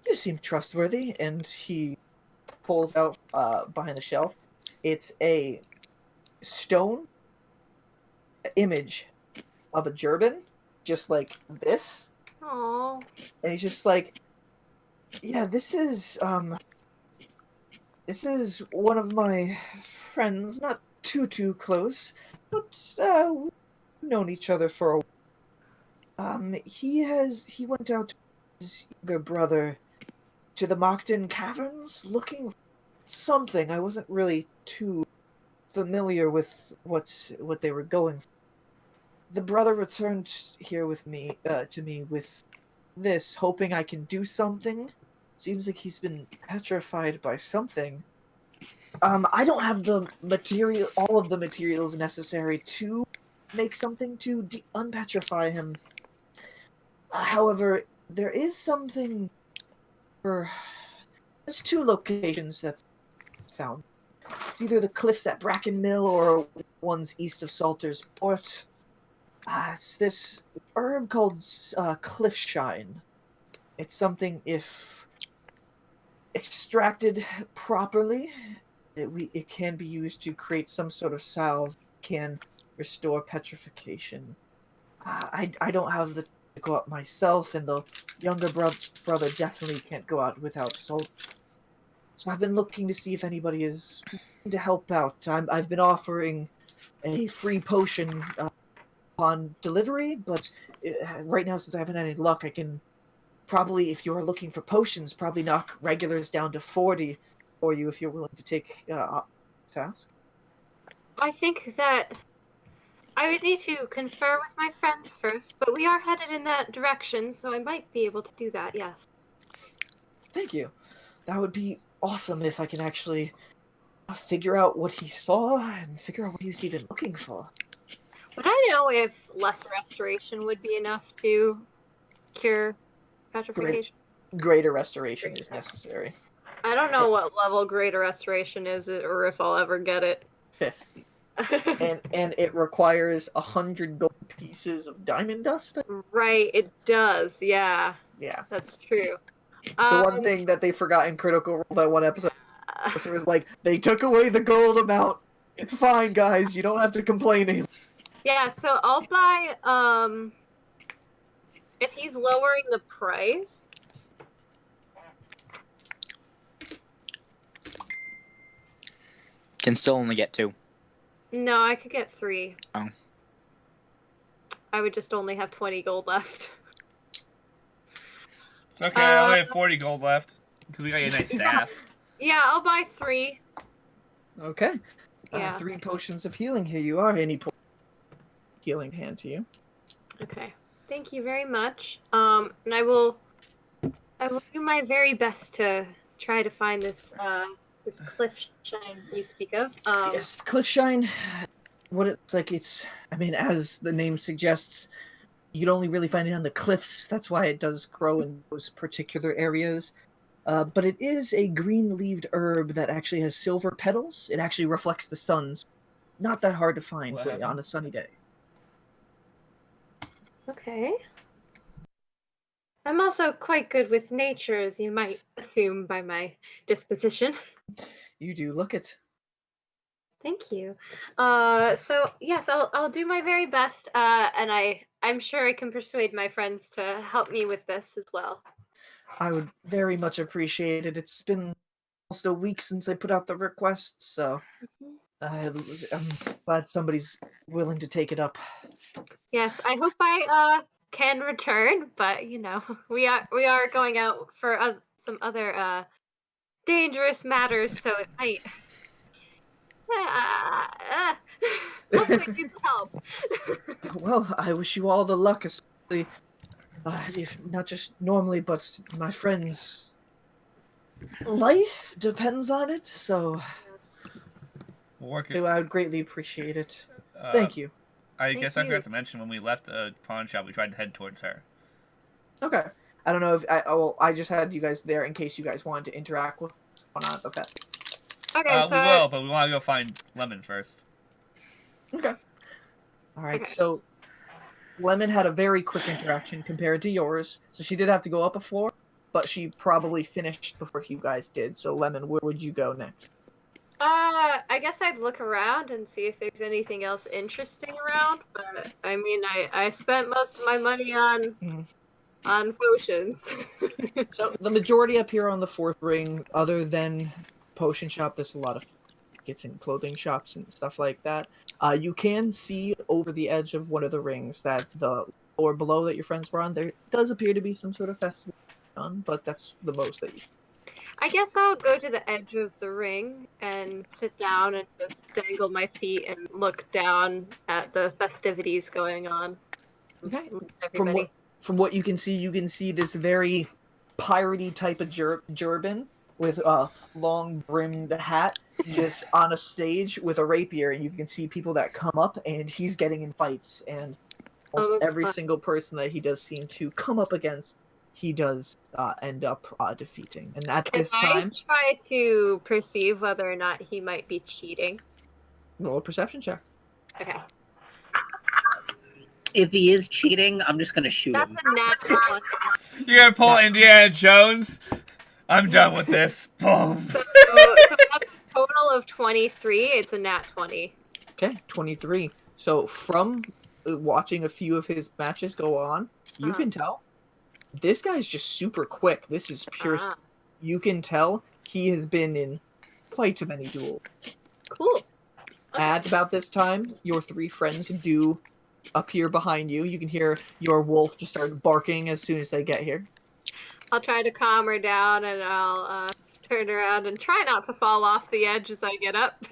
you seem trustworthy, and he pulls out behind the shelf. It's a stone image of a German, just like this, Oh, and he's just like, yeah, this is one of my friends, not too close, but we've known each other for a while. He went out with his younger brother to the Mockton Caverns looking for something. I wasn't really too familiar with what they were going for. The brother returned here with me to me with this, hoping I can do something. Seems like he's been petrified by something. I don't have all of the materials necessary to make something to unpetrify him. However, there is something for. There's two locations that's found. It's either the cliffs at Bracken Mill or ones east of Salter's Port. It's this herb called Cliff Shine. It's something, if extracted properly, it can be used to create some sort of salve, can restore petrification. I don't have the time to go out myself, and the younger brother definitely can't go out without salt. So I've been looking to see if anybody is willing to help out. I've been offering a free potion upon delivery, but right now, since I haven't had any luck, I can probably, if you're looking for potions, probably knock regulars down to 40 for you if you're willing to take task. I think that I would need to confer with my friends first, but we are headed in that direction, so I might be able to do that, yes. Thank you. That would be awesome if I can actually figure out what he saw and figure out what he was even looking for. Would I know if less restoration would be enough to cure petrification? Greater restoration is necessary. I don't know what level greater restoration is, or if I'll ever get it. 5th. and it requires 100 gold pieces of diamond dust. Right, it does, yeah. Yeah. That's true. The one thing that they forgot in Critical Role that one episode was like, they took away the gold amount. It's fine, guys. You don't have to complain anymore. Yeah, so I'll buy, if he's lowering the price. Can still only get 2. No, I could get 3. Oh. I would just only have 20 gold left. It's okay, I only have 40 gold left. Because we got you a nice staff. Yeah, I'll buy 3. Okay. Yeah. 3 potions of healing. Here you are. Any healing hand to you. Okay. Thank you very much. And I will do my very best to try to find this cliff shine you speak of. Yes, Cliff Shine. What it looks like, as the name suggests, you'd only really find it on the cliffs. That's why it does grow in those particular areas. But it is a green-leaved herb that actually has silver petals. It actually reflects the sun's. Not that hard to find on a sunny day. Okay. I'm also quite good with nature, as you might assume by my disposition. You do look it. Thank you. So yes, I'll do my very best. And I'm sure I can persuade my friends to help me with this as well. I would very much appreciate it. It's been almost a week since I put out the request, so I'm glad somebody's willing to take it up. Yes, I hope I can return, but we are going out for some other dangerous matters, so it might. Hopefully, I need help. Well, I wish you all the luck, especially if not just normally, but my friend's life depends on it. So Yes. I would greatly appreciate it. Uh, Thank you. I Thank guess I you. forgot to mention when we left the pawn shop, we tried to head towards her. Okay. I don't know if I just had you guys there in case you guys wanted to interact with one on the pest. Okay, so We will, but we want to go find Lemon first. Okay. All right. Okay. So Lemon had a very quick interaction compared to yours, so she did have to go up a floor, but she probably finished before you guys did. So Lemon, where would you go next? I guess I'd look around and see if there's anything else interesting around. But I mean, I spent most of my money on potions. So the majority up here on the fourth ring, other than potion shop, there's a lot of gets in clothing shops and stuff like that. You can see over the edge of one of the rings that the or below that your friends were on, there does appear to be some sort of festival done, but that's the most that you. I guess I'll go to the edge of the ring and sit down and just dangle my feet and look down at the festivities going on. Okay. with From everybody. what you can see this very piratey type of Jerban with a long brimmed hat, just on a stage with a rapier, and you can see people that come up, and he's getting in fights, and almost that's every fun. single person that he does seem to come up against, he does end up defeating. And at Can this I time, try to perceive whether or not he might be cheating? roll a perception check. Okay. If he is cheating, I'm just gonna shoot That's him. a nat 20. You're gonna pull Indiana Jones? I'm done with this. Boom. So that's a total of 23. It's a nat 20. Okay, 23. So from watching a few of his matches go on, you can tell this guy's just super quick. This is pure. Ah, You can tell he has been in quite a many duels. cool. At about this time, your three friends do appear behind you. You can hear your wolf just start barking as soon as they get here. I'll try to calm her down and I'll turn around and try not to fall off the edge as I get up.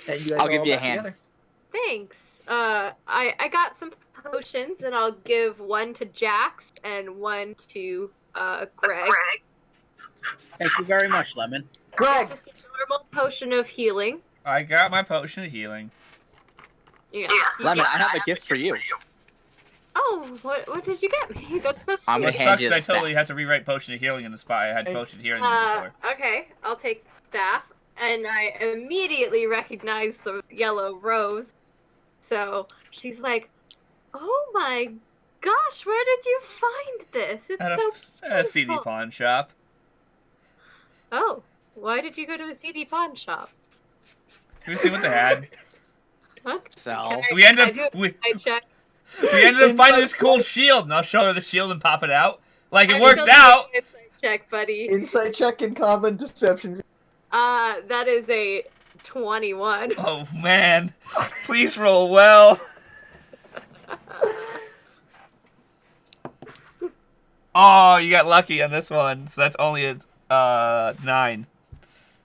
And you guys I'll are give all you a back hand. together. Thanks. I got some potions and I'll give one to Jax and one to Greg. Thank you very much, Lemon. Greg! It's just a normal potion of healing. I got my potion of healing. Yeah. Lemon, I have a gift for you. Oh, what did you get me? That's so I'm sweet. gonna It hand sucks you that I the totally staff. have to rewrite potion of healing in the spot I had potion of healing before. Okay, I'll take the staff, and I immediately recognize the yellow rose. So she's like, "Oh my gosh, where did you find this? It's At so a CD beautiful." pawn shop. Oh, why did you go to a CD pawn shop? Did we see what they had? Huh? So We ended I do up I check. we ended up finding this cool shield, and I'll show her the shield and pop it out. Like it I'm worked still out. doing an insight check, buddy. Insight check and common deception. That is a 21. Oh man, please roll well. Oh, you got lucky on this one, so that's only a 9.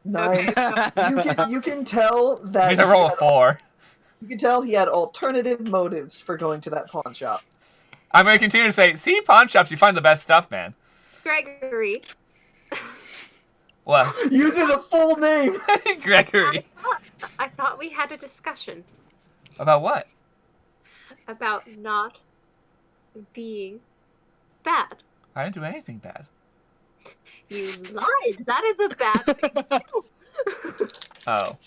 9. You can tell that Means I roll a 4. you can tell he had alternative motives for going to that pawn shop. I'm gonna continue to say, see pawn shops, you find the best stuff, man. Gregory. What? Using the full name. Gregory. I thought we had a discussion About what? about not being bad. I didn't do anything bad. You lied. That is a bad thing to do. Oh.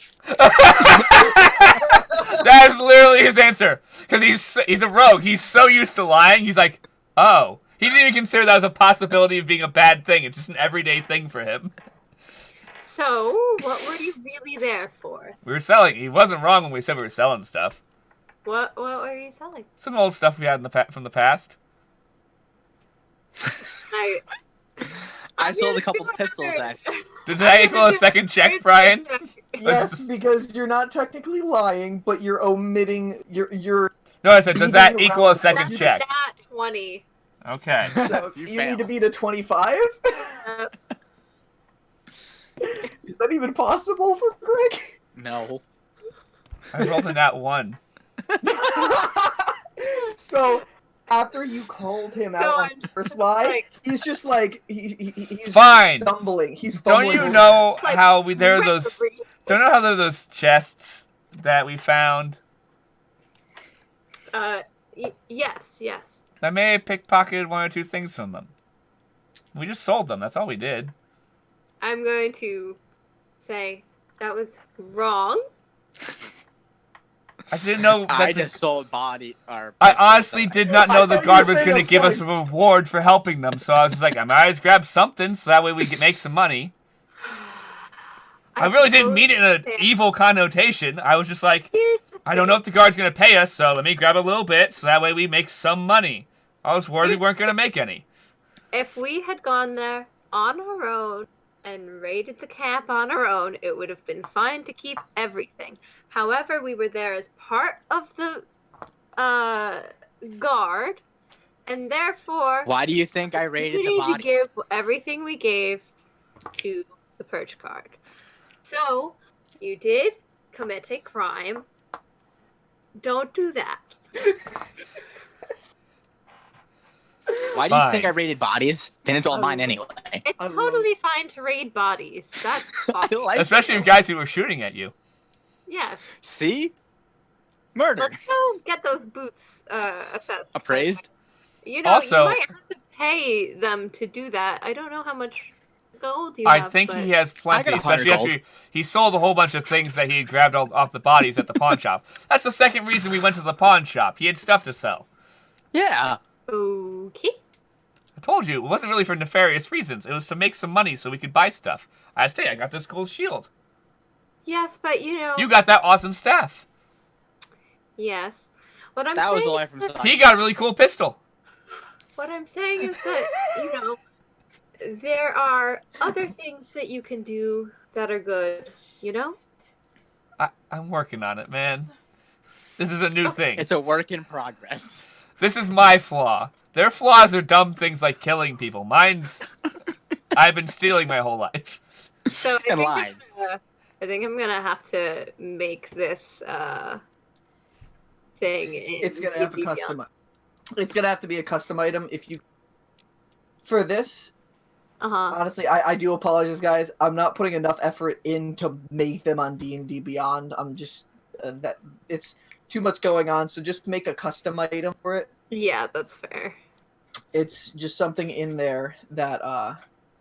That is literally his answer. Because he's a rogue. He's so used to lying. He's like, oh. He didn't even consider that as a possibility of being a bad thing. It's just an everyday thing for him. So, what were you really there for? We were selling. He wasn't wrong when we said we were selling stuff. What were you selling? Some old stuff we had in from the past. I sold a couple pistols. Did that equal a second check, Brian? Yes, because you're not technically lying, but you're omitting your. No, I said, does that beating equal a around- second That's check? Nat 20. Okay. So You you need to failed. beat a 25. Is that even possible for Greg? No. I rolled a nat 1. So after you called him So out on I'm the first lie, like- he's just like he's Fine. stumbling. He's Don't fumbling you over. know Like, how there are those? Rick- Don't you know how there are those chests that we found? Yes. I may have pickpocketed one or two things from them. We just sold them. That's all we did. I'm going to say that was wrong. I didn't know that I the- just sold body. Or I pistols, honestly so did not I know the thought you guard were was saying going to give us a upsetting. reward for helping them, so I was just like, I might as grab something so that way we can make some money. I really didn't mean it in an evil connotation. I was just like, Here's the I don't know if the guard's going to pay us, so let me grab a little bit so that way we make some money. I was worried we weren't going to make any. If we had gone there on our own and raided the camp on our own, it would have been fine to keep everything. However, we were there as part of the guard, and therefore Why do you think I we raided the need to bodies? give everything we gave to the purge guard. So, you did commit a crime. Don't do that. Why do you think Fine. I raided bodies? Then it's all mine anyway. It's I love- totally fine to raid bodies. That's I possible. like Especially it. if guys who were shooting at you. Yes. See? Murder. Let's go get those boots assessed. Appraised? You know, Also- you might have to pay them to do that. I don't know how much gold you I have. think but... he has plenty, I got 100 especially after he sold a whole bunch of things that he had grabbed off the bodies at the pawn shop. That's the second reason we went to the pawn shop. He had stuff to sell. Yeah. Okay. I told you, it wasn't really for nefarious reasons. It was to make some money so we could buy stuff. I say, I got this gold shield. Yes, but you know. You got that awesome staff. Yes. What I'm That was saying. all I from Sonic. He got a really cool pistol. What I'm saying is that you know, there are other things that you can do that are good. You know. I'm working on it, man. This is a new thing. It's a work in progress. This is my flaw. Their flaws are dumb things like killing people. Mine's... I've been stealing my whole life. So And lied. I think I'm gonna have to make this thing. It's gonna have a custom. It's gonna have to be a custom item. If you for this, Uh huh. honestly, I do apologize, guys. I'm not putting enough effort in to make them on D&D Beyond. I'm just that it's too much going on. So just make a custom item for it. Yeah, that's fair. It's just something in there that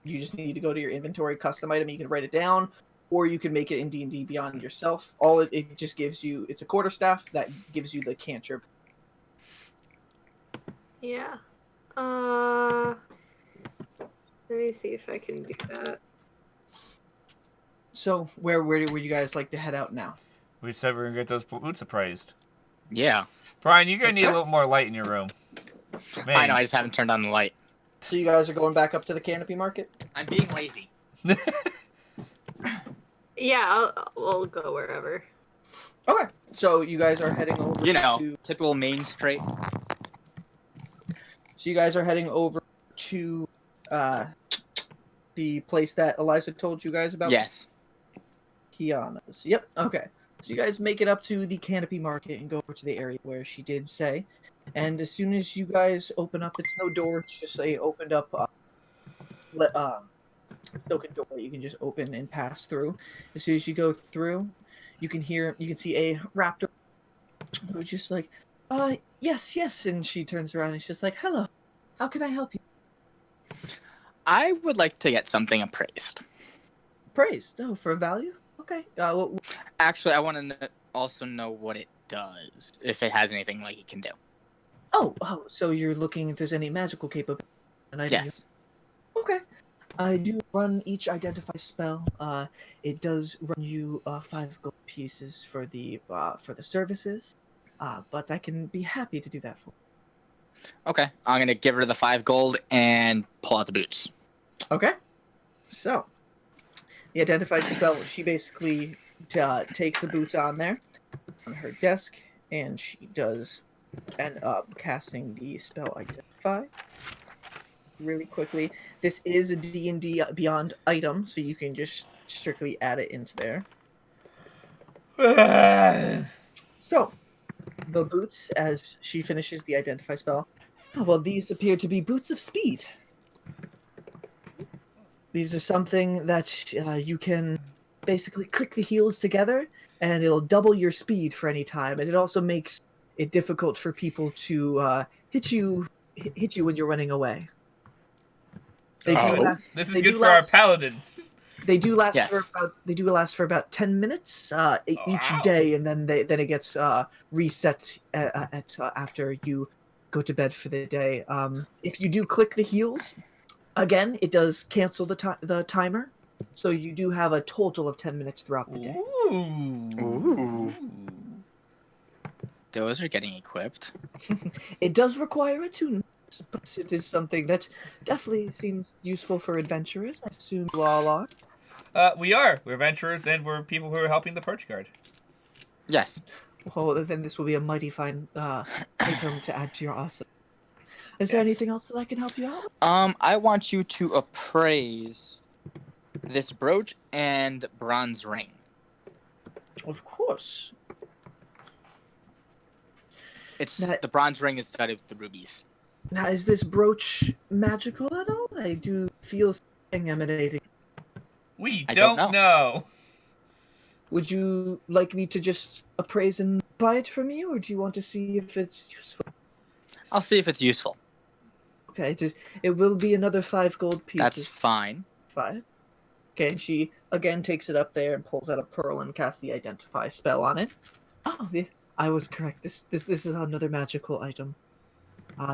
you just need to go to your inventory, custom item. You can write it down, or you can make it in D&D Beyond yourself. All it just gives you, it's a quarterstaff that gives you the cantrip. Yeah. Let me see if I can do that. So where would you guys like to head out now? We said we were going to get those boots appraised. Yeah. Brian, you're going to need a little more light in your room. Man, I know, I just haven't turned on the light. So you guys are going back up to the canopy market? I'm being lazy. Yeah, we'll go wherever. Okay. So you guys are heading over You know, to typical Main Street. So you guys are heading over to the place that Eliza told you guys about? Yes. Kiana's. Yep. Okay. So you guys make it up to the canopy market and go over to the area where she did say. And as soon as you guys open up, it's no door. It's just a opened up silken door you can just open and pass through. As soon as you go through, you can see a raptor who's just like, yes. And she turns around and she's just like, hello, how can I help you? I would like to get something appraised. Praised. Oh, for value? Okay. Actually, I want to also know what it does, if it has anything like it can do. Oh, so you're looking if there's any magical capability. Yes. Okay. I do run each identify spell. It does run you 5 gold pieces for the services, but I can be happy to do that for. Okay, I'm gonna give her the 5 gold and pull out the boots. Okay. So, the identified spell, she basically takes the boots on there on her desk, and she does end up casting the spell identify really quickly. This is a D&D Beyond item, so you can just strictly add it into there. So, the boots, as she finishes the identify spell, well, these appear to be boots of speed. These are something that you can basically click the heels together, and it'll double your speed for any time. And it also makes it difficult for people to hit you when you're running away. They do last, This is they good do for our last- paladin. They do last Yes. for about 10 minutes each wow. day, and then it gets reset after you go to bed for the day. If you do click the heels, again, it does cancel the timer, so you do have a total of 10 minutes throughout the day. Ooh. Those are getting equipped. It does require attunement, but it is something that definitely seems useful for adventurers. I assume you all are. We are. We're adventurers, and we're people who are helping the Perch Guard. Yes. Well, then this will be a mighty fine item to add to your arsenal. Is there Yes. anything else that I can help you out with? I want you to appraise this brooch and bronze ring. Of course. It's Now- the bronze ring is studded with the rubies. Now, is this brooch magical at all? I do feel something emanating. We I don't don't know. Would you like me to just appraise and buy it from you, or do you want to see if it's useful? I'll see if it's useful. Okay, it will be another 5 gold pieces. That's fine. 5. Okay, and she again takes it up there and pulls out a pearl and casts the identify spell on it. Oh, I was correct. This is another magical item.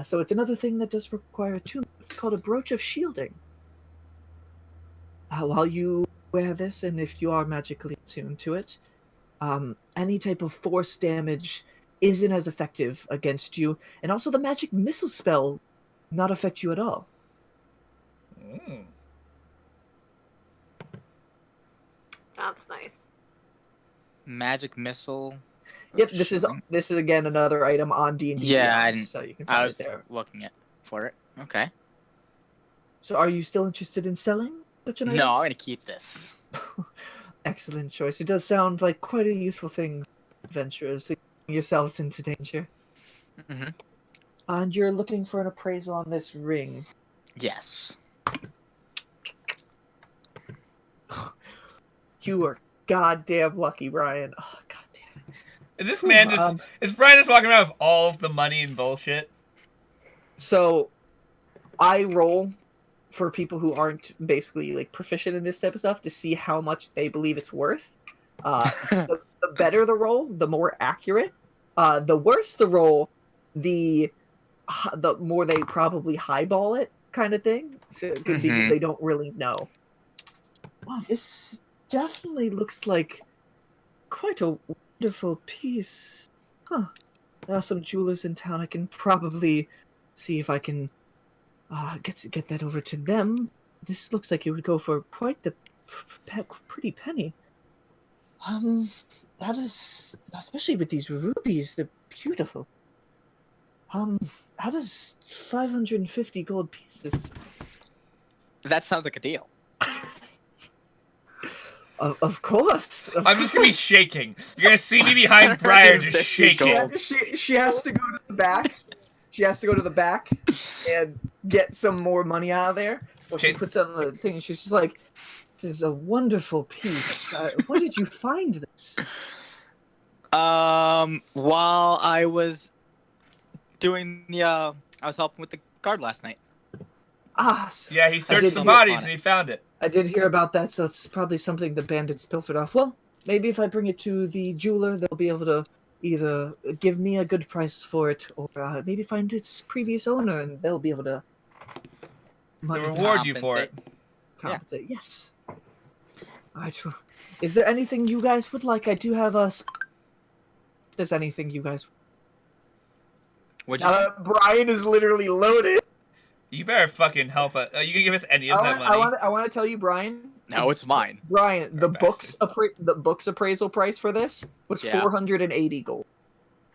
So it's another thing that does require attunement. It's called a brooch of shielding. While you wear this, and if you are magically attuned to it, any type of force damage isn't as effective against you, and also the magic missile spell not affect you at all. Mm. That's nice. Magic missile. Yep, this is again another item on D&D. Yeah, Beyond, so you can I find was it there. looking for it. Okay. So are you still interested in selling such an item? No, I'm gonna keep this. Excellent choice. It does sound like quite a useful thing, adventurers, to get yourselves into danger. Mm-hmm. And you're looking for an appraisal on this ring. Yes. You are goddamn lucky, Brian. Oh, goddamn. Is this man just... is Brian just walking around with all of the money and bullshit? So, I roll for people who aren't basically like proficient in this type of stuff to see how much they believe it's worth. The better the roll, the more accurate. The worse the roll, the more they probably highball it, kind of thing. So, because they don't really know. Wow, this definitely looks like quite a wonderful piece. Huh. There are some jewelers in town. I can probably see if I can get that over to them. This looks like it would go for quite the pretty penny. That is, especially with these rubies, they're beautiful. How does 550 gold pieces? That sounds like a deal. Of course. I'm just gonna be shaking. You're gonna see me behind Brian just 150 shaking. gold. She has to go to the back. She has to go to the back and get some more money out of there. Well, she Okay. puts on the thing. She's just like, "This is a wonderful piece. Where did you find this?" While I was doing I was helping with the guard last night. Yeah, he searched did some hear bodies on and he found it. I did hear about that, so it's probably something the bandits pilfered off. Well, maybe if I bring it to the jeweler, they'll be able to either give me a good price for it, or maybe find its previous owner, and they'll be able to To reward you for it. compensate. Yes. Is there anything you guys would like? I do have a. If there's anything you guys. What'd you say? Brian is literally loaded. You better fucking help us. You can give us any of that money. I want to tell you, Brian. No, it's mine. Brian, the Bastard. books appraisal price for this was 480 gold.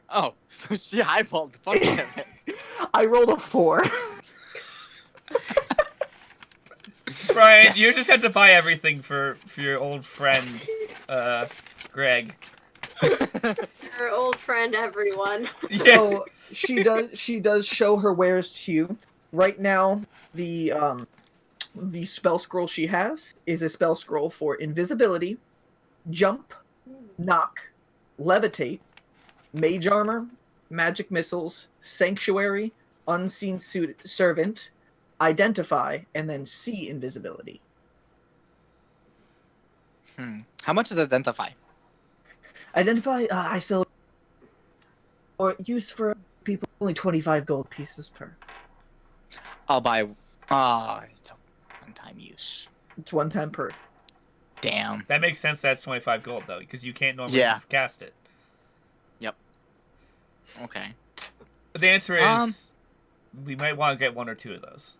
Oh, so she highballed the fuck out of it. I rolled a 4. Brian, Yes. you just had to buy everything for your old friend, Greg. Your old friend, everyone. So she does show her wares to you. Right now, the spell scroll she has is a spell scroll for invisibility, jump, knock, levitate, mage armor, magic missiles, sanctuary, unseen servant, identify, and then see invisibility. How much is identify? Identify, I sell or use for people only 25 gold pieces per. I'll buy. It's a one-time use. It's one time per. Damn. That makes sense. That's 25 gold though, because you can't normally cast it. Okay. But the answer is, we might want to get 1 or 2 of those.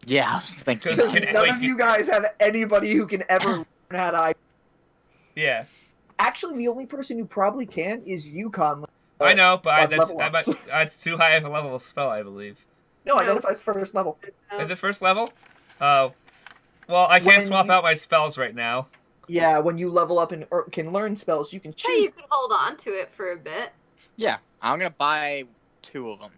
Yeah, I was thinking. Because None of you guys have anybody who can ever learn how to. Yeah, Actually, the only person who probably can is Yukon. I know, but level ups. that's too high of a level of spell, I believe. No, identify's first level. Is it first level? Oh, well, I can't swap out my spells right now. Yeah, when you level up and can learn spells, you can Yeah, choose. you can hold on to it for a bit. Yeah, I'm gonna buy 2 of them.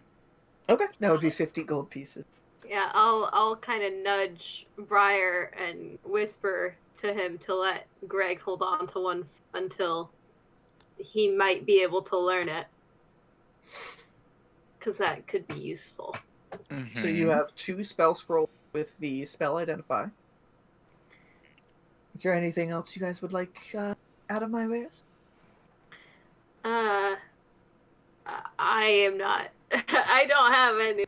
Okay, that would be 50 gold pieces. Yeah, I'll kind of nudge Briar and whisper to him to let Greg hold on to one until he might be able to learn it. Because that could be useful. So you have 2 spell scrolls with the spell identify. Is there anything else you guys would like out of my wares? I am not. I don't have any.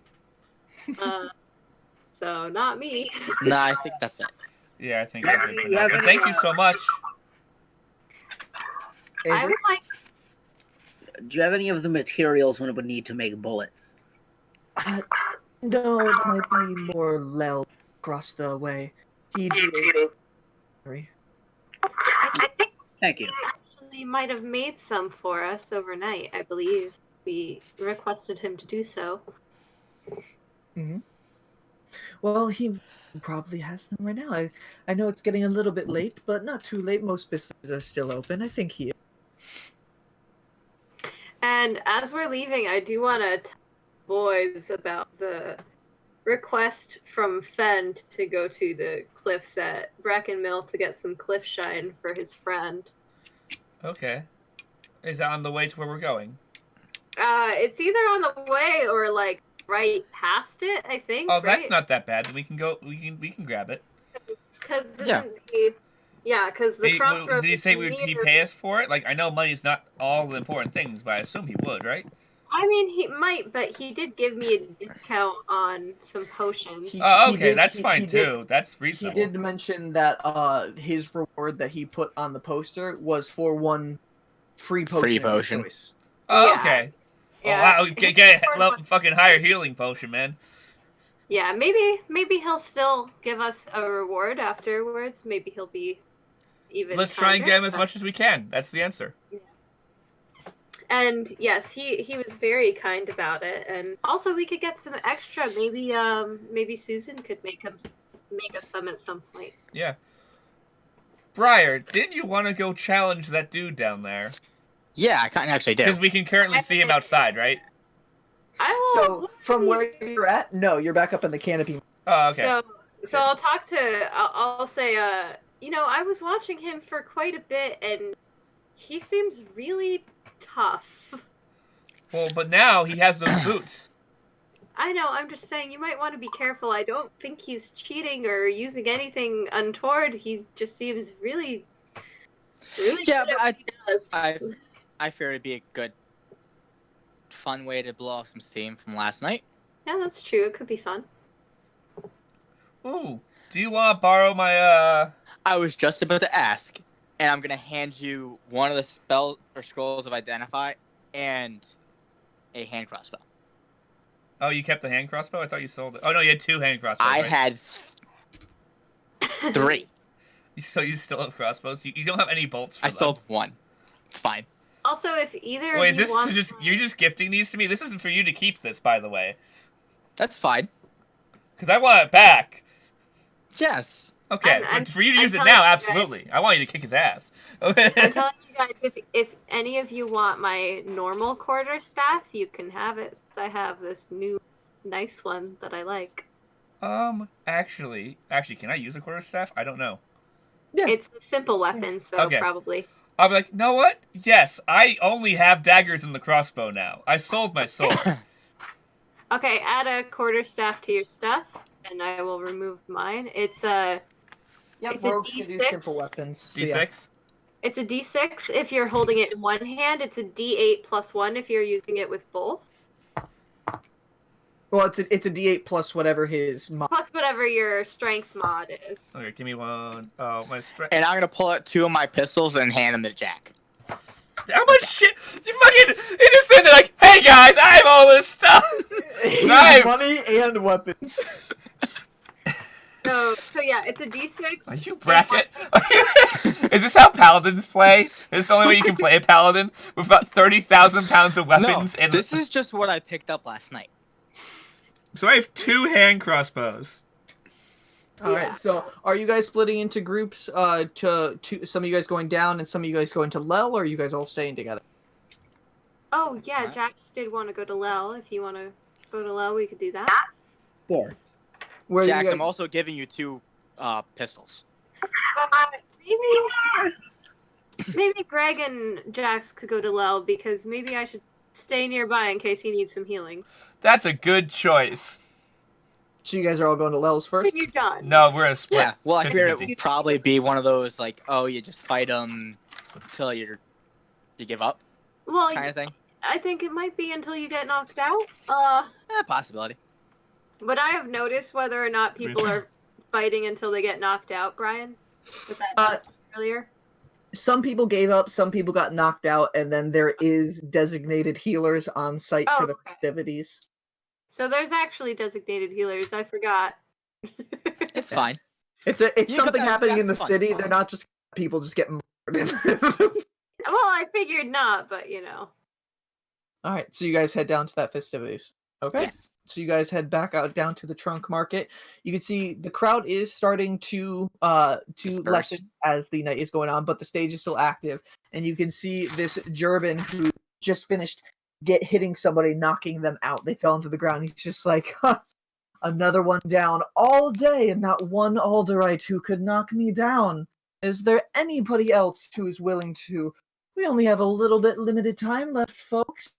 So not me. Nah, I think that's it. Yeah, I think we're good for now. But thank you so much. I would like. Do you have any of the materials one would need to make bullets? No, it might be more Lel across the way. He did. Sorry. I think Thank you. he actually might have made some for us overnight. I believe we requested him to do so. Mm-hmm. Well, he probably has them right now. I know it's getting a little bit late, but not too late. Most businesses are still open. I think he is. And as we're leaving, I do want to tell the boys about the request from Fenn to go to the cliffs at Brackenmill to get some cliff shine for his friend. Okay. Is that on the way to where we're going? It's either on the way or like right past it, I think. Oh, that's right? not that bad. We can go. We can grab it. Because Yeah. because the crossroads. Did he say is he'd near- pay us for it? Like, I know money's not all the important things, but I assume he would, right? I mean, he might, but he did give me a discount on some potions. Oh, He okay, did- that's he- fine he too. did- That's He reasonable. did mention that his reward that he put on the poster was for 1 free potion. Free of your potion. choice. Oh, Yeah. okay. Yeah. Oh, wow, get a fucking higher healing potion, man. Yeah, maybe he'll still give us a reward afterwards. Maybe he'll be even. Let's try and kinder, get him as but- much as we can. That's the answer. And yes, he was very kind about it. And also, we could get some extra. Maybe Susan could make us some at some point. Yeah. Briar, didn't you want to go challenge that dude down there? Yeah, I kind of actually Because did. we can currently see him outside, right? I will. So from where you're at, no, you're back up in the canopy. Oh, okay. So I'll talk to. I'll say. I was watching him for quite a bit, and he seems really tough. Well, but now he has those boots. I know. I'm just saying you might want to be careful. I don't think he's cheating or using anything untoward. He just seems really Yeah, good but at what he does. I fear it'd be a good, fun way to blow off some steam from last night. Yeah, that's true. It could be fun. Ooh. Do you want to borrow my I was just about to ask, and I'm gonna hand you one of the spell or scrolls of identify and a hand crossbow. Oh, you kept the hand crossbow? I thought you sold it. Oh no, you had 2 hand crossbows. I right? had 3. So you still have crossbows? You don't have any bolts for I them. sold 1. It's fine. Also, if either Wait, of is you this want, to just you're just gifting these to me? This isn't for you to keep this, by the way, That's fine. because I want it back. Yes. Okay, I'm but for you to use it telling now, you guys- absolutely. I want you to kick his ass. I'm telling you guys, if any of you want my normal quarterstaff, you can have it. I have this new nice one that I like. Actually, can I use a quarterstaff? I don't know. Yeah. It's a simple weapon, so Okay. probably. I'll be like, you know what? Yes, I only have daggers in the crossbow now. I sold my sword. Okay, add a quarterstaff to your stuff, and I will remove mine. It's a Yep, It's a rogues can do D6. simple weapons. So D6. it's a D6 if you're holding it in one hand. It's a D8 plus 1 if you're using it with both. Well, it's a D8 plus whatever his mod. Plus whatever your strength mod is. Okay, give me one. Oh, my strength. And I'm gonna pull out 2 of my pistols and hand them to Jack. How much shit? You just said that like, hey guys, I have all this stuff. Snipe! Money and weapons. So yeah, it's a D6. Are you bracket? Is this how paladins play? Is this the only way you can play a paladin with about 30,000 pounds of weapons? No, this is just what I picked up last night. So I have 2 hand crossbows. All right. So, are you guys splitting into groups? To some of you guys going down and some of you guys going to Lel, or are you guys all staying together? Oh yeah, Alright. Jax did want to go to Lel. If you want to go to Lel, we could do that. Sure. Where Jax, you guys... I'm also giving you 2 pistols. Maybe Greg and Jax could go to Lel because maybe I should stay nearby in case he needs some healing. That's a good choice. So you guys are all going to Lel's first? You're done. No, we're gonna split. Yeah, well, I figured it 50-50. would probably be one of those, like, oh, you just fight them until you give up Well, kind of thing. I think it might be until you get knocked out. Possibility. But I have noticed whether or not people are fighting until they get knocked out, Brian. With that earlier. Some people gave up, some people got knocked out, and then there is designated healers on site for the okay. festivities. So there's actually designated healers. I forgot. It's fine. It's You got something that- happening in the that's fun. city. They're not just people just getting murdered. Well, I figured not, but you know. All right, so you guys head down to that festivities. Okay. Yes. So you guys head back out down to the trunk market. You can see the crowd is starting to Disperse. lessen as the night is going on, but the stage is still active. And you can see this German who just finished hitting somebody, knocking them out. They fell into the ground. He's just like, huh, another one down all day, and not one Alderite who could knock me down. Is there anybody else who is willing to? We only have a little bit limited time left, folks.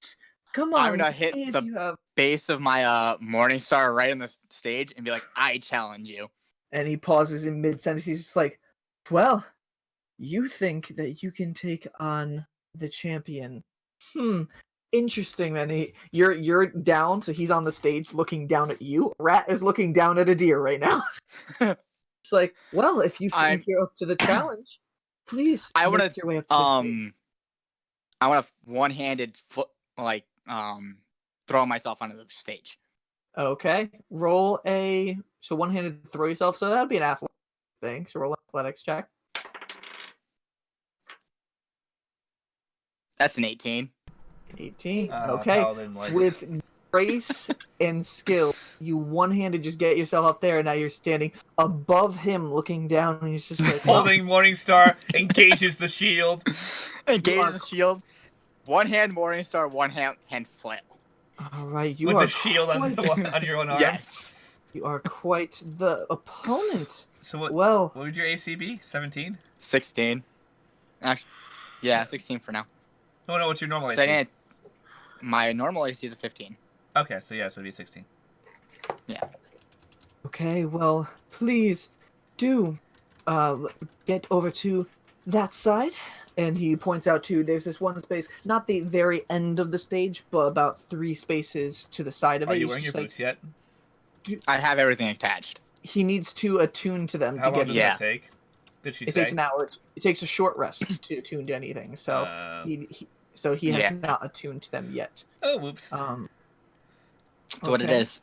Come on, I'm gonna hit see if the- you have... Base of my Morning Star right on the stage and be like, I challenge you. And he pauses in mid-sentence. He's just like, well, you think that you can take on the champion. Interesting, man. You're down, so he's on the stage looking down at you. Rat is looking down at a deer right now. It's like, well, if you think you're up to the challenge, please I wanna, make your way up to the stage. I want a one-handed foot, like, throw myself onto the stage. Okay. Roll a... So one-handed throw yourself, so that'd be an athletic thing. So roll an athletics check. That's an 18. 18. Okay. Paladin, like... With grace and skill, you one-handed just get yourself up there, and now you're standing above him looking down, and he's just like... Holding Morningstar, engages the shield. Engage the shield. One hand Morning Star, one hand flail. All right, you With are the shield on your own arm. Yes. You are quite the opponent. So what Well, would your AC be? 17? 16. Actually, yeah, 16 for now. No, what's your normal So I AC? didn't- my normal AC is a 15. Okay, so yeah, so it'd be 16. okay, well, please do get over to that side. And he points out to, there's this one space, not the very end of the stage, but about 3 spaces to the side of it. Are you He's wearing your just like, boots yet? I have everything attached. he needs to attune to them How to long get. does Yeah. that take? Did she It say? takes an hour. It takes a short rest to attune to anything. So he has Yeah. not attuned to them yet. Oh, whoops. That's what it okay. is.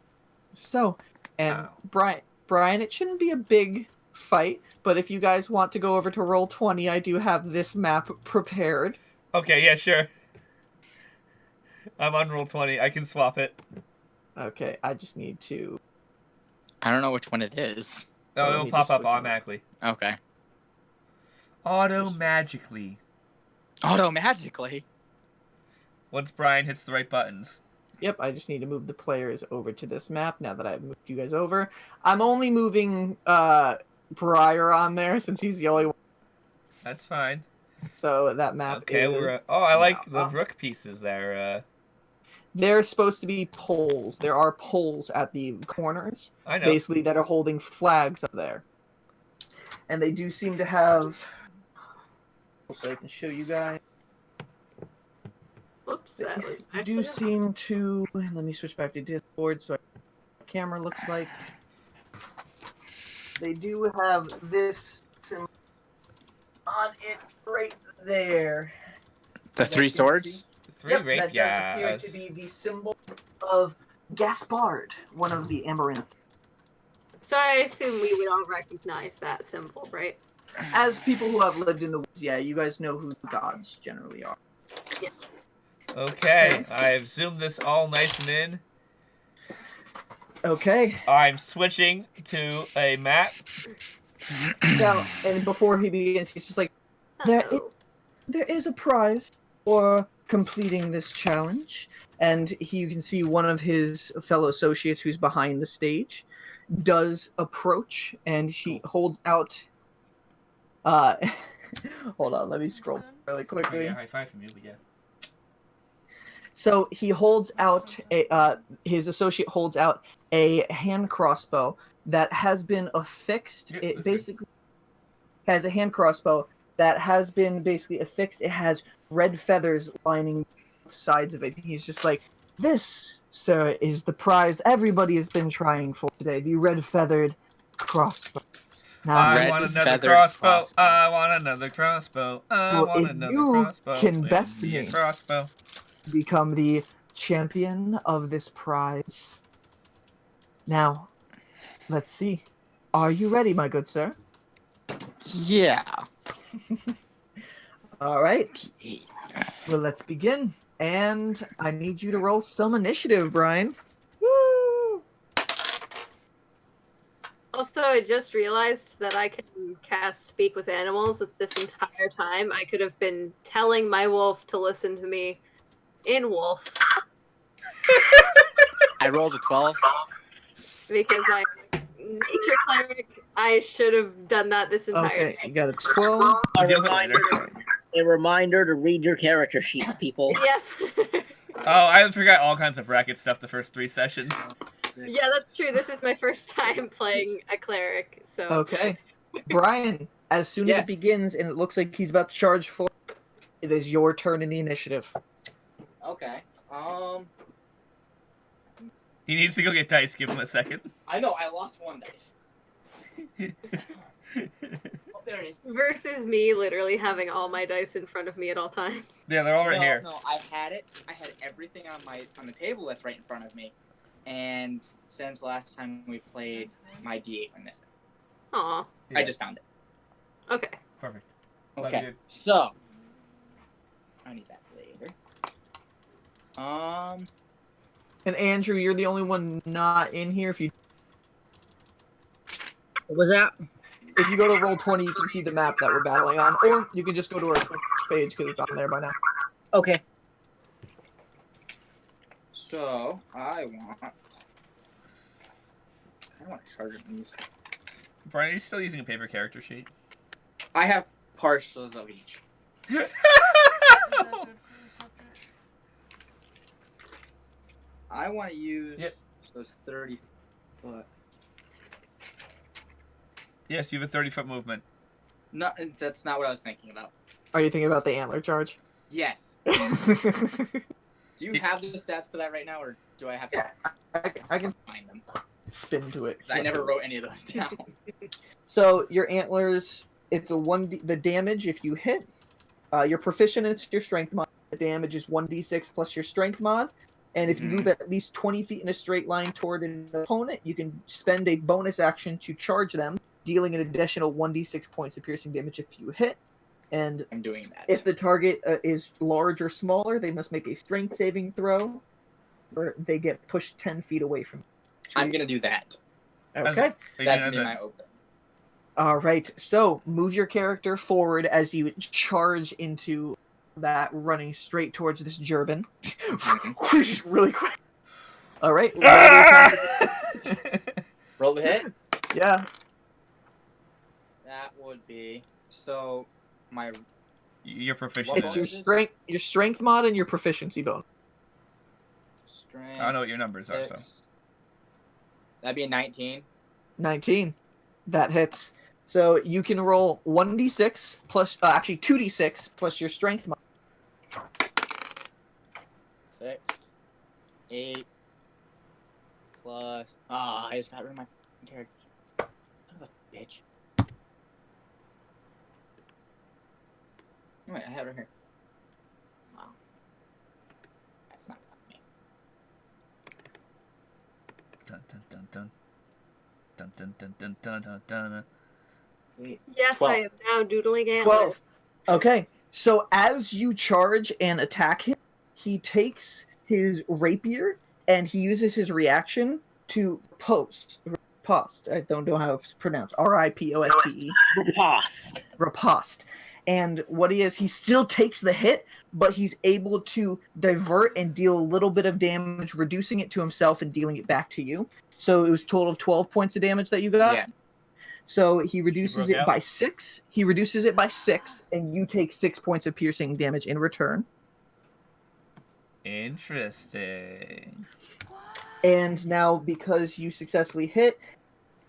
So, and Ow. Brian, it shouldn't be a big fight, but if you guys want to go over to Roll20, I do have this map prepared. Okay, yeah, sure. I'm on Roll20. I can swap it. Okay, I just need to. I don't know which one it is. Oh, let it'll me pop just up switch it. automatically. Okay. Auto-magically. Auto-magically? Once Brian hits the right buttons. Yep, I just need to move the players over to this map now that I've moved you guys over. I'm only moving Briar on there since he's the only one. That's fine. So that map Okay, is... I like the now rook pieces there. They're supposed to be poles. There are poles at the corners, I know. basically, that are holding flags up there. And they do seem to have... So I can show you guys. Whoops, that was They do accident. seem to... Let me switch back to Discord so the camera looks like. They do have this symbol on it right there. The three swords? Three Yep, that does appear rapiers. to be the symbol of Gaspard, one of the Amaranth. So I assume we would all recognize that symbol, right? As people who have lived in the woods, yeah, you guys know who the gods generally are. Okay, I've zoomed this all nice and in. Okay. I'm switching to a map. So, and before he begins, he's just like, there is a prize for completing this challenge. And you can see one of his fellow associates who's behind the stage does approach, and he holds out... hold on, let me scroll really quickly. Yeah, high five from you, but yeah. So he holds out his associate holds out a hand crossbow that has been affixed. Yep, It that's basically has a hand crossbow that has been basically affixed. It has red feathers lining both sides of it. He's just like, this, sir, is the prize everybody has been trying for today, the red feathered crossbow. Now, I want another crossbow. I want another crossbow. I So want if another you crossbow. can Let best me a me. crossbow. become the champion of this prize. Now, let's see. Are you ready, my good sir? Yeah. All right. Well, let's begin. And I need you to roll some initiative, Brian. Woo! Also, I just realized that I can cast Speak with Animals that this entire time. I could have been telling my wolf to listen to me in wolf I rolled a 12. because I'm nature cleric. I should have done that this entire Okay, day. you got a 12. I'll do it later. A reminder to read your character sheets, people. Yep. Oh, I forgot all kinds of bracket stuff the first 3 sessions. Yeah, that's true. This is my first time playing a cleric, so. Okay. Brian, as soon as Yes. it begins and it looks like he's about to charge forward, it is your turn in the initiative. Okay. He needs to go get dice. Give him a second. I know, I lost one dice. Oh, there it is. Versus me literally having all my dice in front of me at all times. Yeah, they're all right here. No, I had it. I had everything on the table that's right in front of me. And since last time we played, my D8 went missing. Aw. I just found it. Okay. Perfect. Love Okay. you. So I need that later. And Andrew, you're the only one not in here. If you What was that? go to Roll20, you can see the map that we're battling on, or you can just go to our Twitch page because it's on there by now. Okay. So I want to charge it in these. Brian, are you still using a paper character sheet? I have partials of each. Is that good for the subject? I want to use Yep. those 30 foot. Yes, you have a 30-foot movement. No, that's not what I was thinking about. Are you thinking about the antler charge? Yes. Do you have the stats for that right now, or do I have to I can find them? spin to it. 'Cause I never wrote any of those down. So your antlers, it's a 1d. The damage if you hit, you're proficient in your strength mod. The damage is 1d6 plus your strength mod. And if you move at least 20 feet in a straight line toward an opponent, you can spend a bonus action to charge them, dealing an additional 1d6 points of piercing damage if you hit. And I'm doing that. if the target is large or smaller, they must make a strength saving throw, or they get pushed 10 feet away from you. I'm gonna do that. Okay. That's gonna be my open. All right. So move your character forward as you charge into that, running straight towards this Gerban. Really quick. All right. Roll the hit. Yeah. That would be so. My You're proficient. What It's in your strength mod and your proficiency bonus. strength. I don't know what your numbers are, so. That'd be a 19. 19. That hits. So you can roll 1d6 plus, actually 2d6 plus your strength mod. 6, 8, plus. I just got rid of my character. Son of a bitch. Wait, I have it here. Wow. That's not me. Dun, dun, dun, dun. Dun, dun, dun, dun, dun, dun, dun. Yes, 12. I am now doodling antlers. 12. Okay. So as you charge and attack him, he takes his rapier and he uses his reaction to riposte. I don't know how it's pronounced. R-I-P-O-S-T-E. Riposte. Riposte. And what he still takes the hit, but he's able to divert and deal a little bit of damage, reducing it to himself and dealing it back to you. So it was a total of 12 points of damage that you got. Yeah. So he reduces broke it out. by 6. He reduces it by 6, and you take 6 points of piercing damage in return. Interesting. And now, because you successfully hit,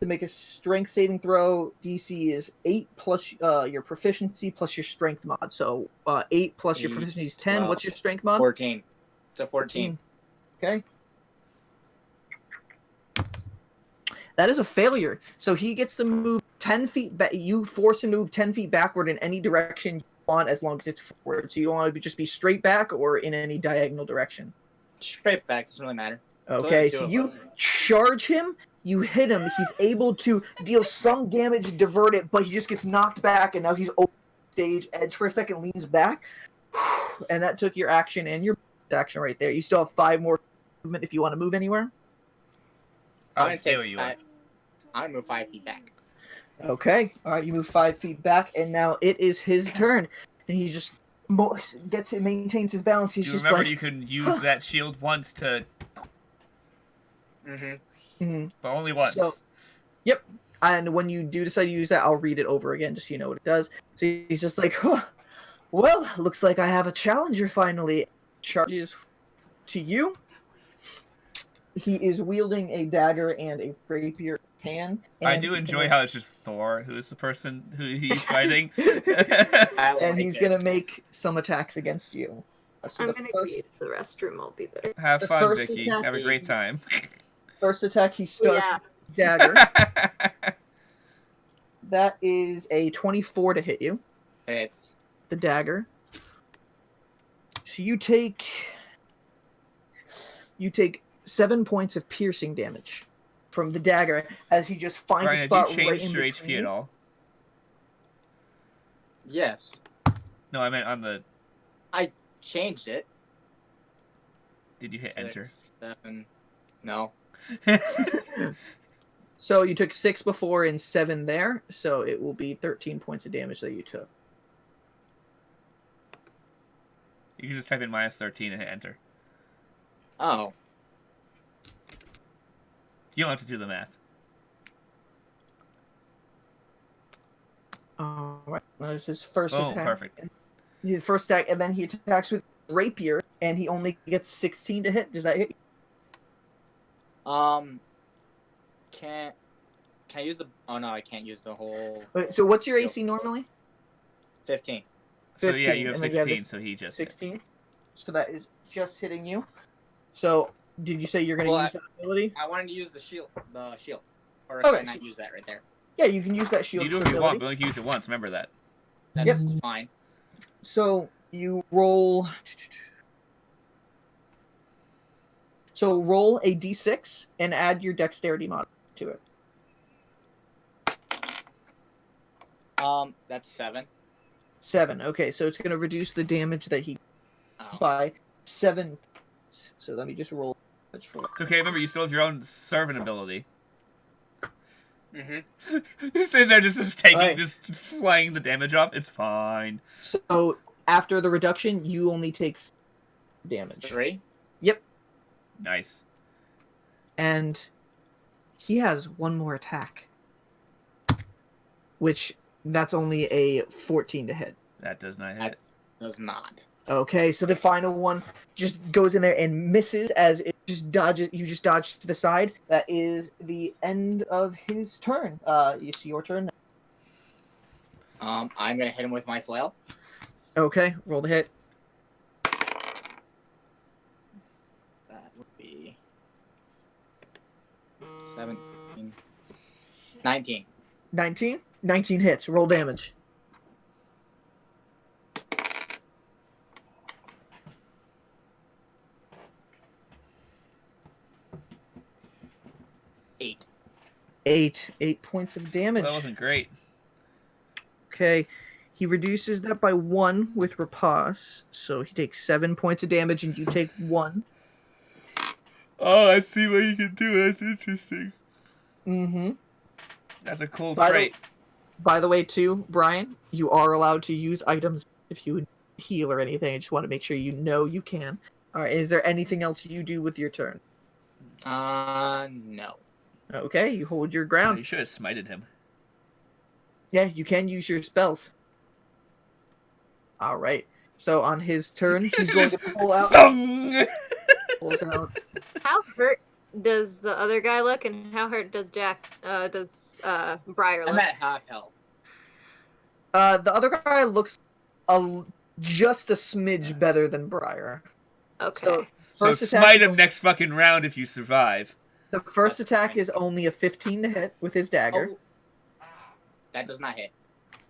to make a strength saving throw, DC is 8 plus your proficiency plus your strength mod. So 8 plus your 8, proficiency is 10. 12, What's your strength mod? 14. It's a 14. Okay. That is a failure. So he gets to move 10 feet back. You force him to move 10 feet backward in any direction you want, as long as it's forward. So you don't want to just be straight back or in any diagonal direction. Straight back. Doesn't really matter. Okay, two so of you us. charge him, you hit him, he's able to deal some damage, divert it, but he just gets knocked back, and now he's over the stage edge for a second, leans back, and that took your action and your action right there. You still have 5 more movement if you want to move anywhere. I'll gonna stay take where you are. I'm gonna move 5 feet back. Okay, all right, you move 5 feet back, and now it is his turn, and he just maintains his balance. He's You just remember like, you can use that shield once to, Mm-hmm. but only once. So- Yep. And when you do decide to use that, I'll read it over again just so you know what it does. So he's just like, huh, well, looks like I have a challenger finally. Charges to you. He is wielding a dagger and a rapier hand. I and do he's enjoy gonna- how it's just Thor who is the person who he's fighting. I and like he's it. going to make some attacks against you. So I'm the gonna first, go use the restroom. I'll be there. Have The fun, first Vicky. attack- Have a great time. first attack, he starts Yeah. with dagger. That is a 24 to hit you. It's The dagger. So you take 7 points of piercing damage from the dagger as he just finds Brian, a have spot you right changed in your between HP at you. all? yes. No, I meant on the. Changed it. Did you hit 6, enter? 7. No. So you took 6 before and 7 there, so it will be 13 points of damage that you took. You can just type in -13 and hit enter. Oh. You don't have to do the math. Alright, that is his first Oh, attack. perfect. His first attack, and then he attacks with rapier, and he only gets 16 to hit. Does that hit you? Can I use the? Oh no, I can't use the whole Wait, so what's your AC normally? 15. So yeah, 15, you have and then you have 16, this so he just 16. So that is just hitting you. So Did you say you're going to Well, use that ability? I wanted to use the shield. Or Okay. can I not use that right there? Yeah, you can use that shield You do for if you want, ability. but only can use it once. Remember that. That's fine. So you roll. So roll a d6 and add your dexterity mod to it. That's 7. 7. Okay, so it's going to reduce the damage that he Oh. by 7. So let me just roll. It's okay. Remember, you still have your own servant ability. Mm-hmm. You're sitting there just taking, Right. just flying the damage off. It's fine. So after the reduction, you only take damage. 3? Yep. Nice. And he has one more attack, which that's only a 14 to hit. That does not hit. That does not. Okay, so the final one just goes in there and misses as it just dodges. You just dodge to the side. That is the end of his turn. It's your turn. I'm gonna hit him with my flail. Okay, roll the hit. That would be 17. 19. 19? 19 hits. Roll damage. Eight 8 points of damage. Well, that wasn't great. Okay, he reduces that by 1 with riposte, so he takes 7 points of damage, and you take 1. Oh, I see what you can do. That's interesting. Mm-hmm. That's a cool By the- trait. By the way, too, Brian, you are allowed to use items if you heal or anything. I just want to make sure you know you can. All right, is there anything else you do with your turn? No. Okay, you hold your Oh, ground. you should have smited him. Yeah, you can use your spells. All right. So on his turn, he's going to pull out. Sung! Pulls out. How hurt does the other guy look, and how hurt does Briar I'm look? at half health. The other guy looks just a smidge better than Briar. Okay. So So first attack. smite him next fucking round if you survive. The first That's attack fine. is only a 15 to hit with his dagger. Oh. That does not hit.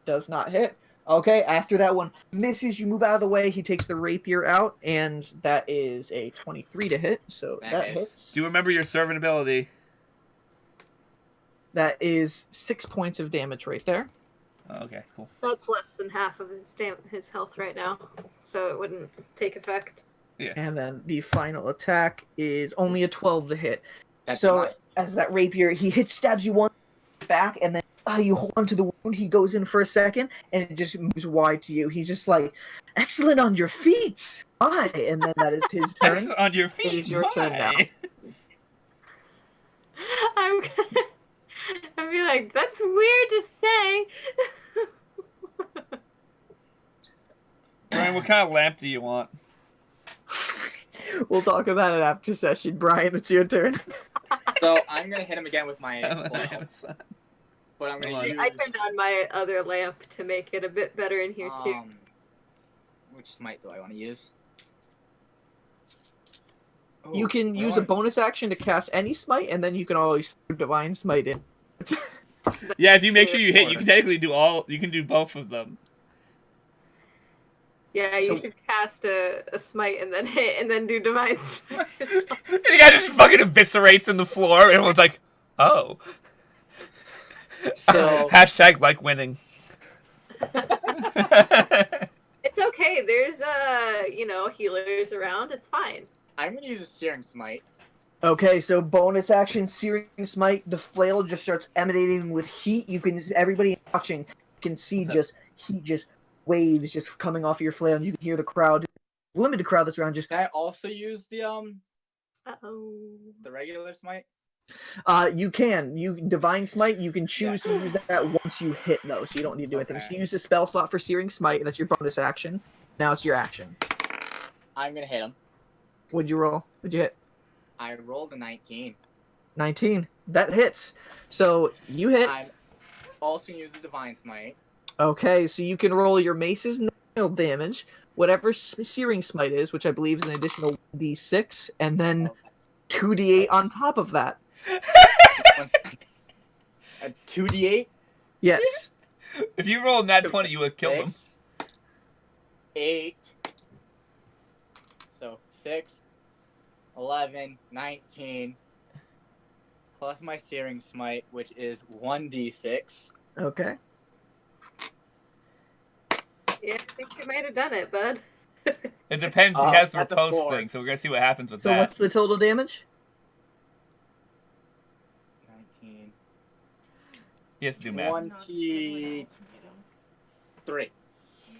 Does not hit. Okay, after that one misses, you move out of the way. He takes the rapier out, and that is a 23 to hit. So That that hits. hits. Do you remember your servant ability? That is 6 points of damage right there. Oh, okay, cool. That's less than half of his health right now, so it wouldn't take effect. And then the final attack is only a 12 to hit. That's So not. as that rapier, he stabs you one back, and then you hold on to the wound. He goes in for a second, and it just moves wide to you. He's just like, "Excellent on your feet, bye!" And then that is his turn. Excellent on your feet. It is your turn now. my. I'd be like, that's weird to say. Brian, what kind of lamp do you want? We'll talk about it after session. Brian, it's your turn. So I'm gonna hit him again with my flail, Amazon. but I'm gonna Hold on. use. I turned on my other lamp to make it a bit better in here too. Which smite do I want to use? You can use a bonus action to cast any smite, and then you can always throw divine smite in. Yeah, if you make sure you hit, you can technically do all. You can do both of them. Yeah, you So- should cast a smite and then hit and then do divine smite. The guy just fucking eviscerates in the floor. Everyone's like, "Oh." So Hashtag like winning. It's okay. There's healers around. It's fine. I'm gonna use a searing smite. Okay, so bonus action, searing smite. The flail just starts emanating with heat. Everybody watching can see just heat, just waves just coming off of your flail, and you can hear the crowd, limited crowd that's around. Just Can I also use the Uh-oh. regular smite? you divine smite. You can choose to use that once you hit though, so you don't need to do anything. Okay. So you use the spell slot for searing smite, and that's your bonus action. Now it's your action. I'm gonna hit him. What'd you roll? What'd you hit? I rolled a 19. 19. That hits. So you hit. I'm also gonna use the divine smite. Okay, so you can roll your mace's normal damage, whatever searing smite is, which I believe is an additional d6, and then Oh, that's 2d8 on top of that. A 2d8. Yes. If you roll nat 20, you would kill them. 6, 8. So 6, 11, 19. Plus my Searing Smite, which is 1d6. Okay. Yeah, I think you might have done it, bud. It depends. He has the At the riposte 4. thing, so we're gonna see what happens with So that. what's the total damage? 19. He has to do math. 23.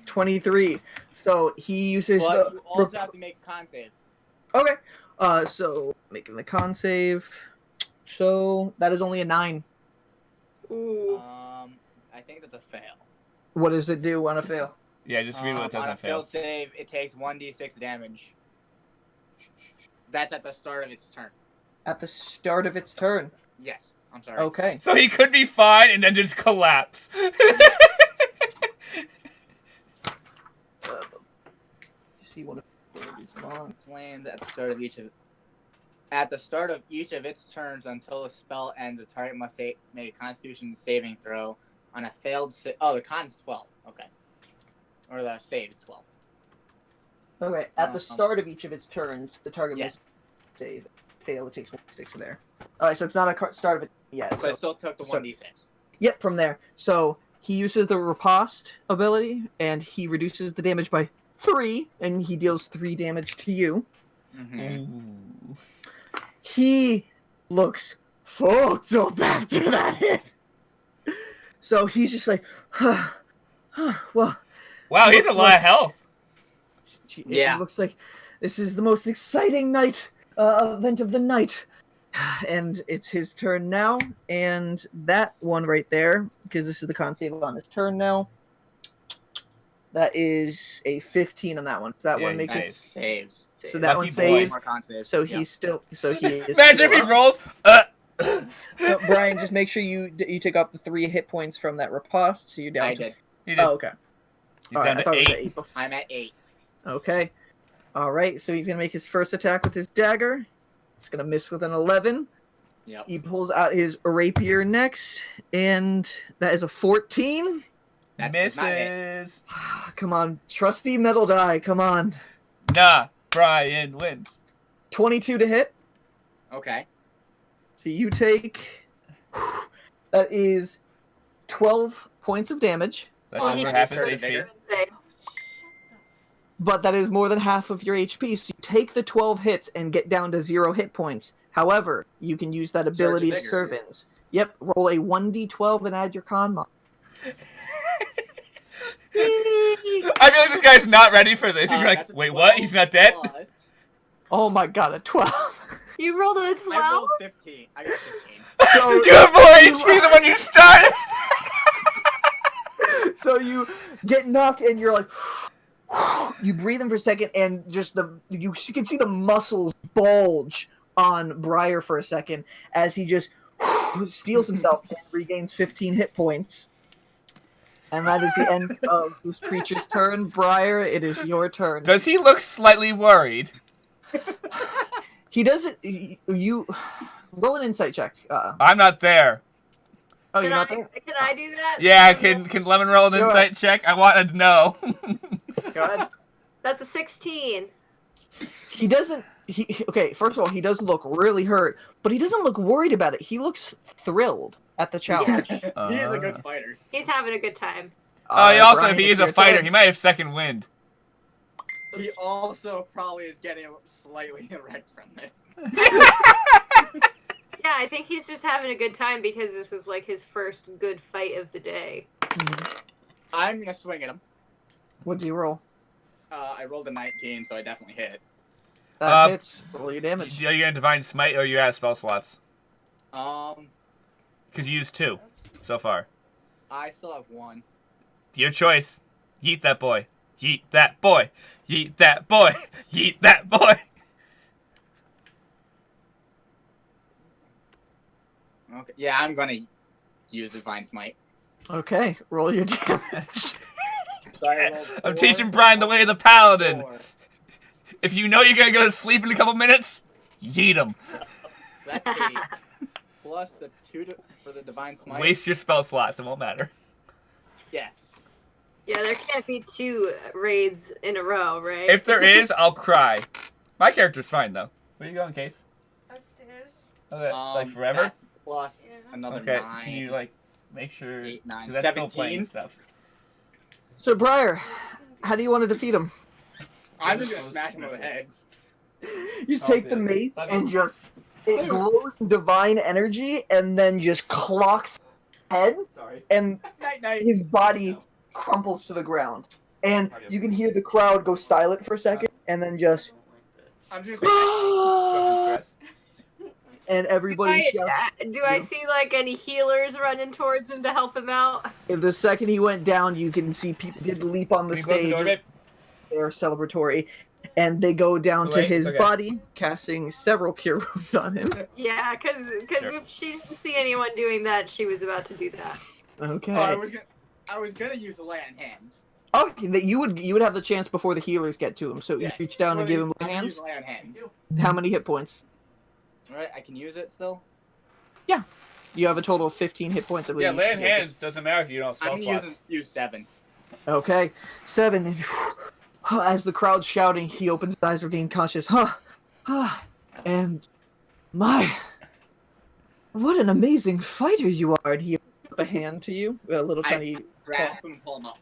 23. So he uses But the... you also have to make a con save. Okay. So making the con save. So that is only a 9. Ooh. I think that's a fail. What does it do on a fail? Yeah, just read what it says On a on fail. failed save, it takes 1d6 damage. That's at the start of its turn. At the start of its turn. Yes, I'm sorry. Okay. So he could be fine and then just collapse. See what abilities on. Flamed at the start of each of. At the start of each of its turns until the spell ends, the target must make a Constitution saving throw. On a failed save. Oh, the con's 12. Okay. Or the save is 12. Okay. At the start of each of its turns, the target Yes. must save. Fail, it takes 1d6 there. Alright, so it's not a start of it yet. But So, it still took the start- 1d6. yep, from there. So he uses the riposte ability, and he reduces the damage by 3, and he deals 3 damage to you. Mm-hmm. Ooh. He looks fucked up after that hit. So he's just like, well, Wow, he's a Looks lot like- of health. Yeah. It looks like this is the most exciting event of the night. And it's his turn now, and that one right there, because this is the con save on his turn now. That is a 15 on that one. So that Yeah, one he makes That it. saves. So that one Lucky boy. saves. More con saves. So Yeah. he's still. So he is. Imagine if he still up. rolled. So, Brian, just make sure you take off the 3 hit points from that riposte, so you're down I to. did. He did. Oh, okay. He's All right, down I to thought it was 8. at 8 before. I'm at 8. Okay. All right. So he's gonna make his first attack with his dagger. It's gonna miss with an 11. Yep. He pulls out his rapier next, and that is a 14. That does not hit. Misses. Come on, trusty metal die. Come on. Nah, Brian wins. 22 to hit. Okay. So you take. That is 12 points of damage, That's Well, he over half his deserves a HP. bigger- but that is more than half of your HP. So you take the 12 hits and get down to 0 hit points. However, you can use that ability to vigor. servants. Yep, roll a 1d12 and add your con mod. I feel like this guy's not ready for this. He's like, That's a wait, what? 12 He's not dead? plus- Oh my god, a 12. You rolled a I 12? rolled 15. I got 15. So You have more HP than when you started! so you get knocked and you're like you breathe in for a second and just you can see the muscles bulge on Briar for a second as he just steals himself and regains 15 hit points. And that is the end of this creature's turn. Briar, it is your turn. Does he look slightly worried? He doesn't. You roll an insight check. I'm not there. Oh, Can you're not there. Can I do that? Yeah, can Lemon roll an Go insight check? I want to know. Go ahead. That's a 16. He doesn't. Okay. First of all, he does look really hurt, but he doesn't look worried about it. He looks thrilled at the challenge. He is a good fighter. He's having a good time. Oh, he also, Brian, if he it's is a your fighter, turn. he might have second wind. He also probably is getting slightly wrecked from this. Yeah, I think he's just having a good time because this is like his first good fight of the day. I'm gonna swing at him. What do you roll? I rolled a 19, so I definitely hit. That hits. Roll your damage. Are you going to Divine Smite or you out of spell slots? Because you used 2 so far. I still have 1. Your choice. Yeet that boy. Yeet that boy. Yeet that boy. Yeet that boy. Okay. Yeah, I'm gonna use Divine Smite. Okay, roll your damage. So I rolled I'm 4, teaching Brian the way of the paladin. 4. If you know you're going to go to sleep in a couple minutes, Yeet him. So that's 8. Plus the 2 for the Divine Smite. Waste your spell slots. It won't matter. Yes. Yeah, there can't be 2 raids in a row, right? If there is, I'll cry. My character's fine, though. Where you going, Case? Upstairs. Okay, like forever? That's plus Yeah. another Okay, 9. can you, like, make sure... 8, 9, 'cause that's still playing 17. stuff. So, Briar, how do you want to defeat him? I'm just gonna smash him over the head. You just Oh, take the dude. mace Let and me- just it glows divine energy and then just clocks his head Sorry. and Night, night. his body crumples to the ground. And you can hear the crowd go silent for a second and then just I'm just Wasn't stress. and everybody shouts. Do I see like any healers running towards him to help him out? And the second he went down, you can see people did leap on the Can you close the stage. door, babe? They're celebratory. And they go down Too to late? his Okay. body, casting several cure wounds on him. Yeah, because Sure. if she didn't see anyone doing that, she was about to do that. Okay. I was gonna use the lay on hands. Okay, that you would have the chance before the healers get to him. So Yes. you reach down and give him I'm gonna hands. use the lay on hands. How many hit points? Alright, I can use it still. You have a total of 15 hit points, I believe. Yeah, laying hands doesn't matter if you don't have spell I'm gonna slots. use 7. Okay, 7. As the crowd's shouting, he opens his eyes, regain conscious. And my, what an amazing fighter you are! And he opens up a hand to you, a little tiny. Grasp him and pull him up.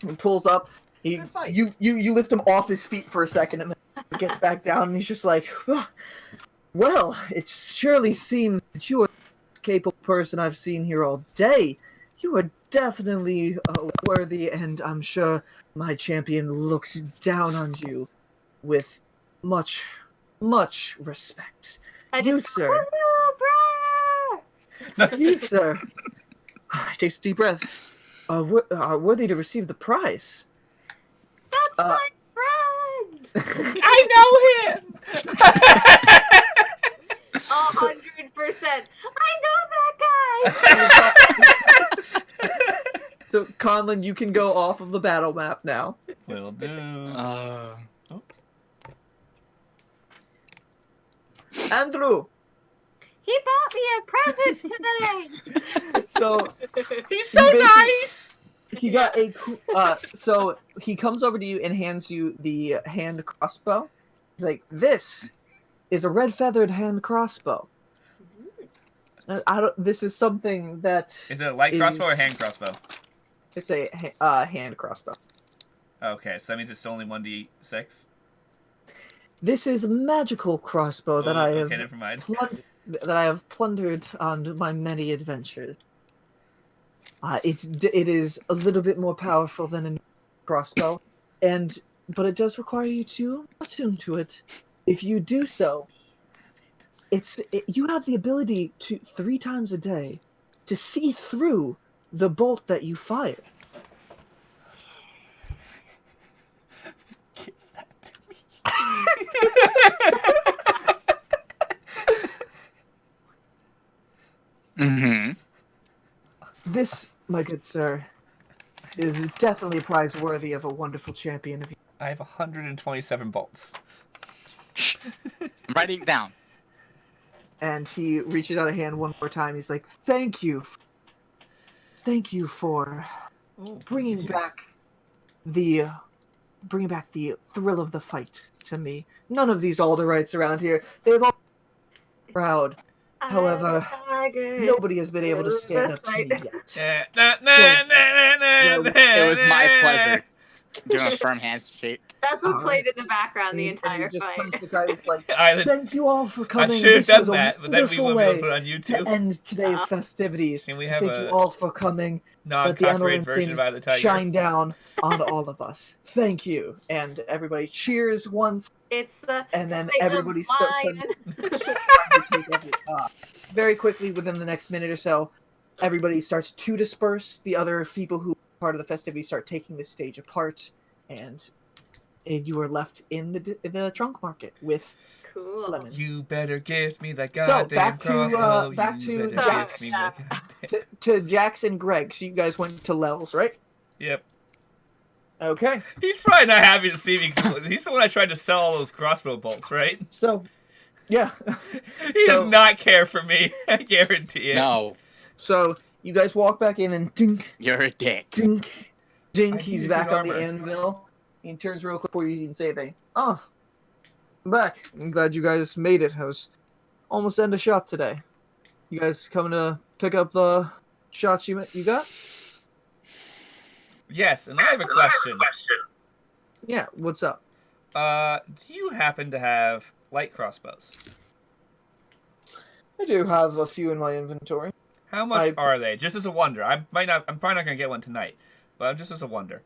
He pulls up. Good fight. You lift him off his feet for a second, and then he gets back down, and he's just like, well, it surely seems that you are the most capable person I've seen here all day. You are definitely worthy, and I'm sure my champion looks down on you with much, much respect. I You, just sir. Briar! You, sir. Takes a deep breath. Are worthy to receive the prize. That's Uh, my friend! I know him! 100%. I know that guy! So, Conlon, you can go off of the battle map now. Will do. Andrew! He bought me a present today! So, He's so You basically- nice! he got a so he comes over to you and hands you the hand crossbow. He's like, this is a red feathered hand crossbow. This is something that Is it a light crossbow or hand crossbow? it's a hand crossbow. Okay, so that means it's only 1d6? This is a magical crossbow that I have Okay, never mind. that I have plundered on my many adventures. It is a little bit more powerful than a crossbow, but it does require you to attune to it. If you do so, you have the ability to 3 times a day to see through the bolt that you fire. Give that to me. Mm-hmm. This, my good sir, is definitely a prize worthy of a wonderful champion of you. I have 127 bolts. I'm writing it down. And he reaches out a hand one more time. He's like, thank you for Ooh, bringing yes. back the thrill of the fight to me. None of these Alderhearts around here, they've all been proud. However, nobody has been able to stand up to me yet. It was my pleasure. Doing a firm handshake. That's what Alright. played in the background the And entire he just fight. punched the guy. He's like, I thank you all for I coming. should have This done was a that, but then we wonderful wouldn't be able way to put it on to YouTube. end today's festivities. Can we have Thank a you all for coming. Let the non-copyright Emerald version thing of Eye of the Tiger? shine down on all of us. Thank you. And everybody cheers once, It's the and then state of everybody starts mind. very quickly within the next minute or so, everybody starts to disperse. The other people who are part of the festivity start taking the stage apart, and you are left in the trunk market with Cool. Lemon. You better give me that So, goddamn back to, crossbow. back You to better Jax. give me that goddamn... To Jax and Greg. So you guys went to Lels, right? Yep. Okay. He's probably not happy to see me because he's the one I tried to sell all those crossbow bolts, right? So Yeah. He does So- not care for me. I guarantee it. No, So you guys walk back in and dink, you're a dick. dink, dink. I He's need back good on the armor. anvil. He turns real quick before you even say anything. Oh, I'm back. I'm glad you guys made it. I was almost end of shot today. You guys coming to pick up the shots you got? Yes, and I have a question. Yeah. What's up? Do you happen to have light crossbows? I do have a few in my inventory. How much I- are they? Just as a wonder. I'm probably not gonna get one tonight, but just as a wonder.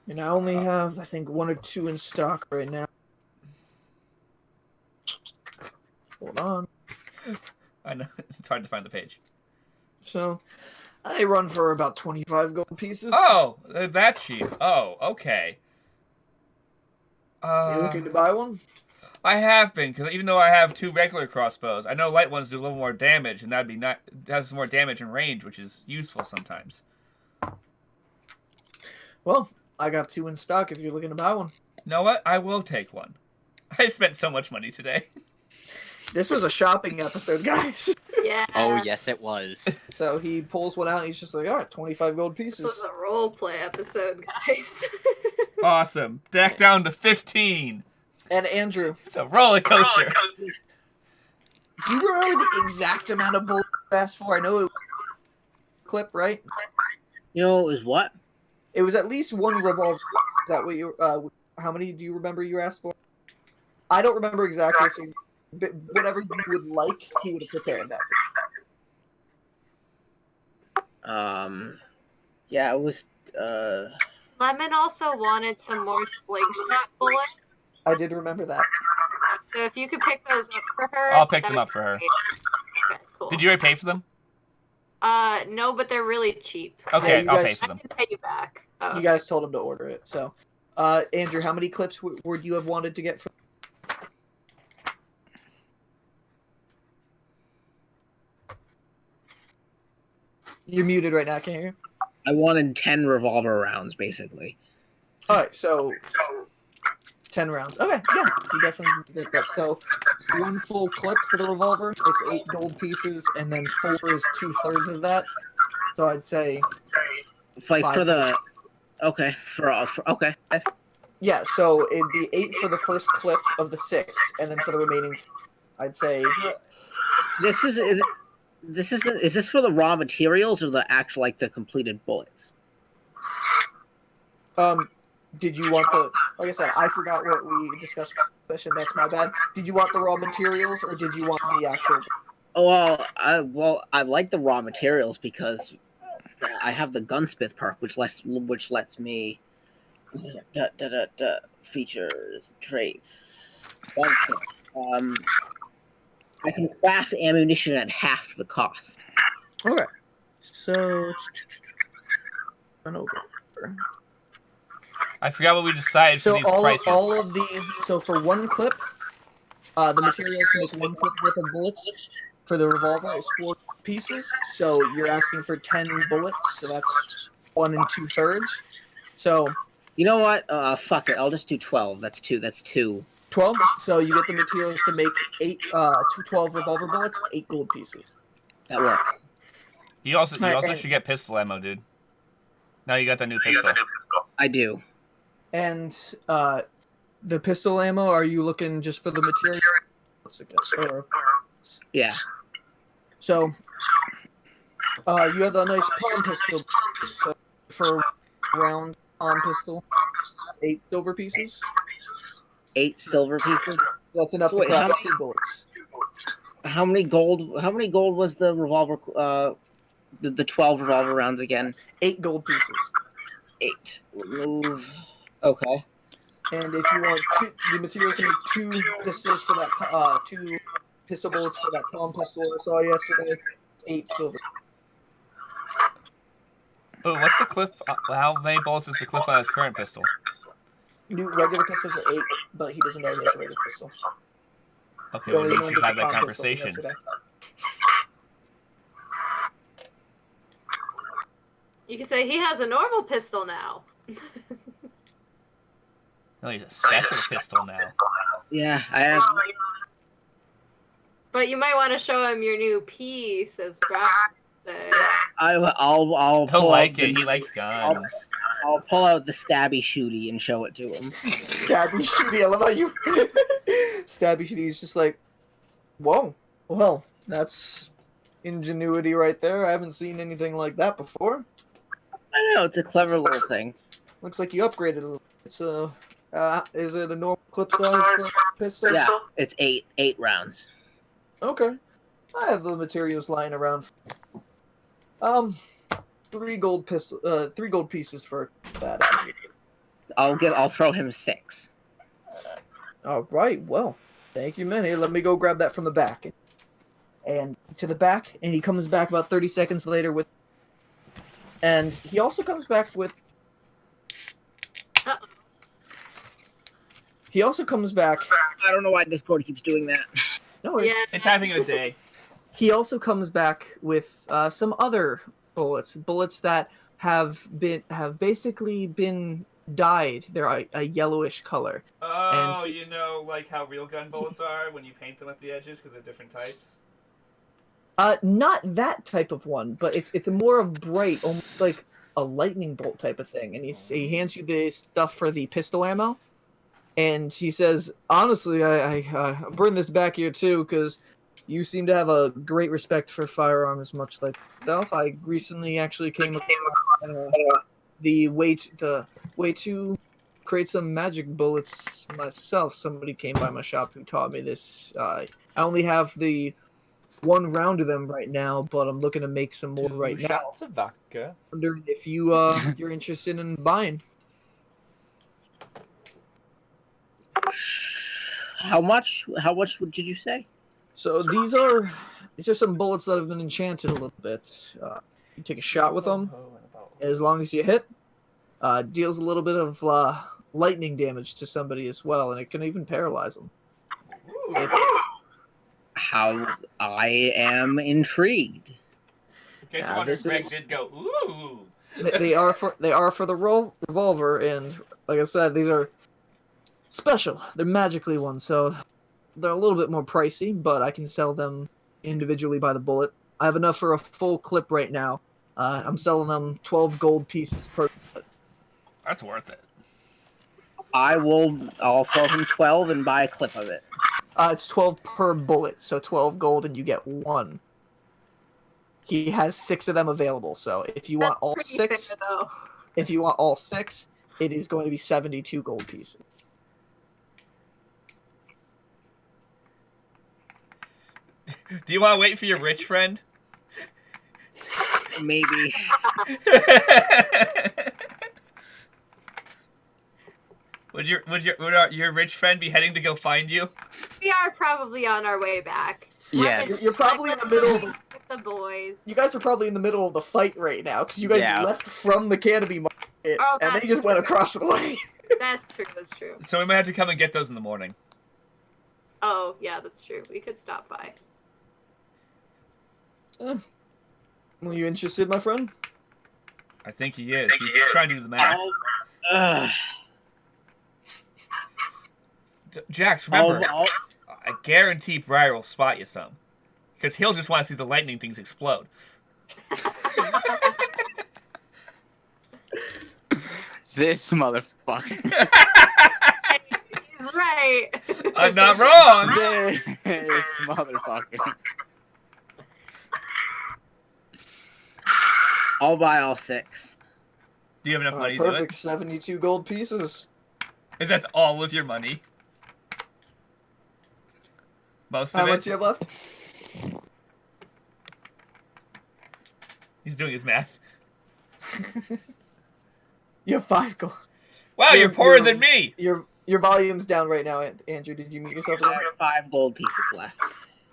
And I only have, I think, 1 or 2 in stock right now. Hold on. I know it's hard to find the page. So, I run for about 25 gold pieces. Oh, they're that cheap. Oh, okay. You looking to buy one? I have been, because even though I have 2 regular crossbows, I know light ones do a little more damage, and that'd be not has more damage and range, which is useful sometimes. Well, I got 2 in stock if you're looking to buy one. You know what? I will take one. I spent so much money today. This was a shopping episode, guys. Yeah. Oh yes, it was. So he pulls one out and he's just like, all right, 25 gold This pieces. was a roleplay episode, guys. Awesome. Deck down to 15. And Andrew, It's a roller coaster. do you remember the exact amount of bullets you asked for? I know it was a clip, right? You know, it was what? It was at least 1 revolver. Is that what you, how many do you remember you asked for? I don't remember exactly, so whatever you would like, he would have prepared that for you. Yeah, it was. Lemon also wanted some more slingshot bullets. I did remember that. So if you could pick those up for her. I'll pick that them would up for be her. great. Okay, cool. Did you already pay for them? No, but they're really cheap. Okay, you I'll guys- pay for I them. can pay you back. Oh, You guys told him to order it, so. Andrew, how many clips would you have wanted to get from? You're muted right now, can't hear you? I wanted 10 revolver rounds, basically. Alright, so 10 rounds. Okay, yeah, you definitely did that. So 1 full clip for the revolver, it's 8 gold pieces, and then 4 is 2/3 of that. So I'd say, Like Five. for the. Okay, okay. yeah, so it'd be 8 for the first clip of the 6, and then for the remaining, I'd say, This is. Is this for the raw materials or the actual, like, the completed bullets? did you want the, like I said, I forgot what we discussed last session, that's my bad. Did you want the raw materials, or did you want the actual? Oh, I like the raw materials because I have the gunsmith perk, which lets me features traits gunsmith. I can craft ammunition at half the cost. Okay. So, run over. I forgot what we decided for So these all prices. of these. So for 1 clip, the materials to make 1 clip worth of bullets for the revolver is 4 pieces. So you're asking for 10 bullets. So that's 1 2/3. So You know what? Fuck it. I'll just do 12. That's 2. 12. So you get the materials to make 12 revolver bullets, 8 gold pieces. That works. You also And- should get pistol ammo, dude. Now you got the new pistol. I do. And the pistol ammo, are you looking just for the material? Or, Yeah. so you have a nice palm pistol. So for round palm pistol, 8 silver pieces. 8 silver pieces. That's enough to Wait, how craft many- 2 bullets. How many gold was the revolver? The 12 revolver rounds again. 8 gold pieces. 8. Remove. Okay. And if you want the materials to make 2 pistols for that, 2 pistol bullets for that palm pistol I saw yesterday, 8 silver. Oh, what's the clip? How many bullets is the clip on his current pistol? New regular pistols are 8, but he doesn't know he has a regular pistol. Okay, He well, only we remembers should have the that palm pistol from conversation. yesterday. You can say he has a normal pistol now. No, he's a special pistol now. Yeah, I have. But you might want to show him your new piece, as Brock said. I'll He'll pull like out it. the, He likes guns. I'll pull out the stabby shooty and show it to him. Stabby shooty. I love how you. Stabby shooty is just like, whoa. Well, that's ingenuity right there. I haven't seen anything like that before. I know, it's a clever little thing. Looks like you upgraded a little bit. So, is it a normal clip size pistol? Yeah, it's eight rounds. Okay. I have the materials lying around. 3 gold pieces for that. I'll throw him 6. All right. Well, thank you, man. Here, let me go grab that from the back. And to the back, and he comes back about 30 seconds later with. And he also comes back with. Uh-oh. He also comes back. I don't know why Discord keeps doing that. No worries. Yeah. It's having a day. He also comes back with some other bullets that have basically been dyed. They're a yellowish color. Oh, And- you know, like how real gun bullets are when you paint them at the edges because they're different types. Not that type of one, but it's a more of bright, almost like a lightning bolt type of thing. And he hands you the stuff for the pistol ammo, and he says, "Honestly, I bring this back here too because you seem to have a great respect for firearms, much like myself. I recently actually came across the way to create some magic bullets myself. Somebody came by my shop who taught me this. I only have the 1 round of them right now, but I'm looking to make some more right now. Shots of vodka. Wondering if you're interested in buying." How much? How much did you say? So these are some bullets that have been enchanted a little bit. You take a shot with them. As long as you hit, deals a little bit of lightning damage to somebody as well, and it can even paralyze them. Ooh. How I am intrigued. In case you Yeah, wonder, this Greg is- did go, ooh. They are for the revolver, and like I said, these are special. They're magically ones, so they're a little bit more pricey, but I can sell them individually by the bullet. I have enough for a full clip right now. I'm selling them 12 gold pieces per. That's worth it. I'll throw him 12 and buy a clip of it. It's 12 per bullet, so 12 gold, and you get 1. He has 6 of them available, so if you want That's all pretty 6, fair, though. if you want all 6, it is going to be 72 gold pieces. Do you want to wait for your rich friend? Maybe. Would your rich friend be heading to go find you? We are probably on our way back. Yes. You're probably in the middle of the, With the boys. you guys are probably in the middle of the fight right now because you guys Yeah. left from the canopy market Oh, and then that's you just went true. across the way. That's true. That's true. So we might have to come and get those in the morning. Oh, yeah, that's true. We could stop by. Are you interested, my friend? I think he is. He's trying to do the math. Ugh. Jax, remember, I'll- I guarantee Briar will spot you some. Because he'll just want to see the lightning things explode. This motherfucker. He's right. I'm not wrong! This motherfucker. I'll buy all 6. Do you have enough money to do Perfect, it? 72 gold pieces. Is that all of your money? Most How of much it? you have left? He's doing his math. You have 5 gold. Wow, you're poorer than me! Your volume's down right now, Andrew. Did you mute yourself? I have 5 gold pieces left.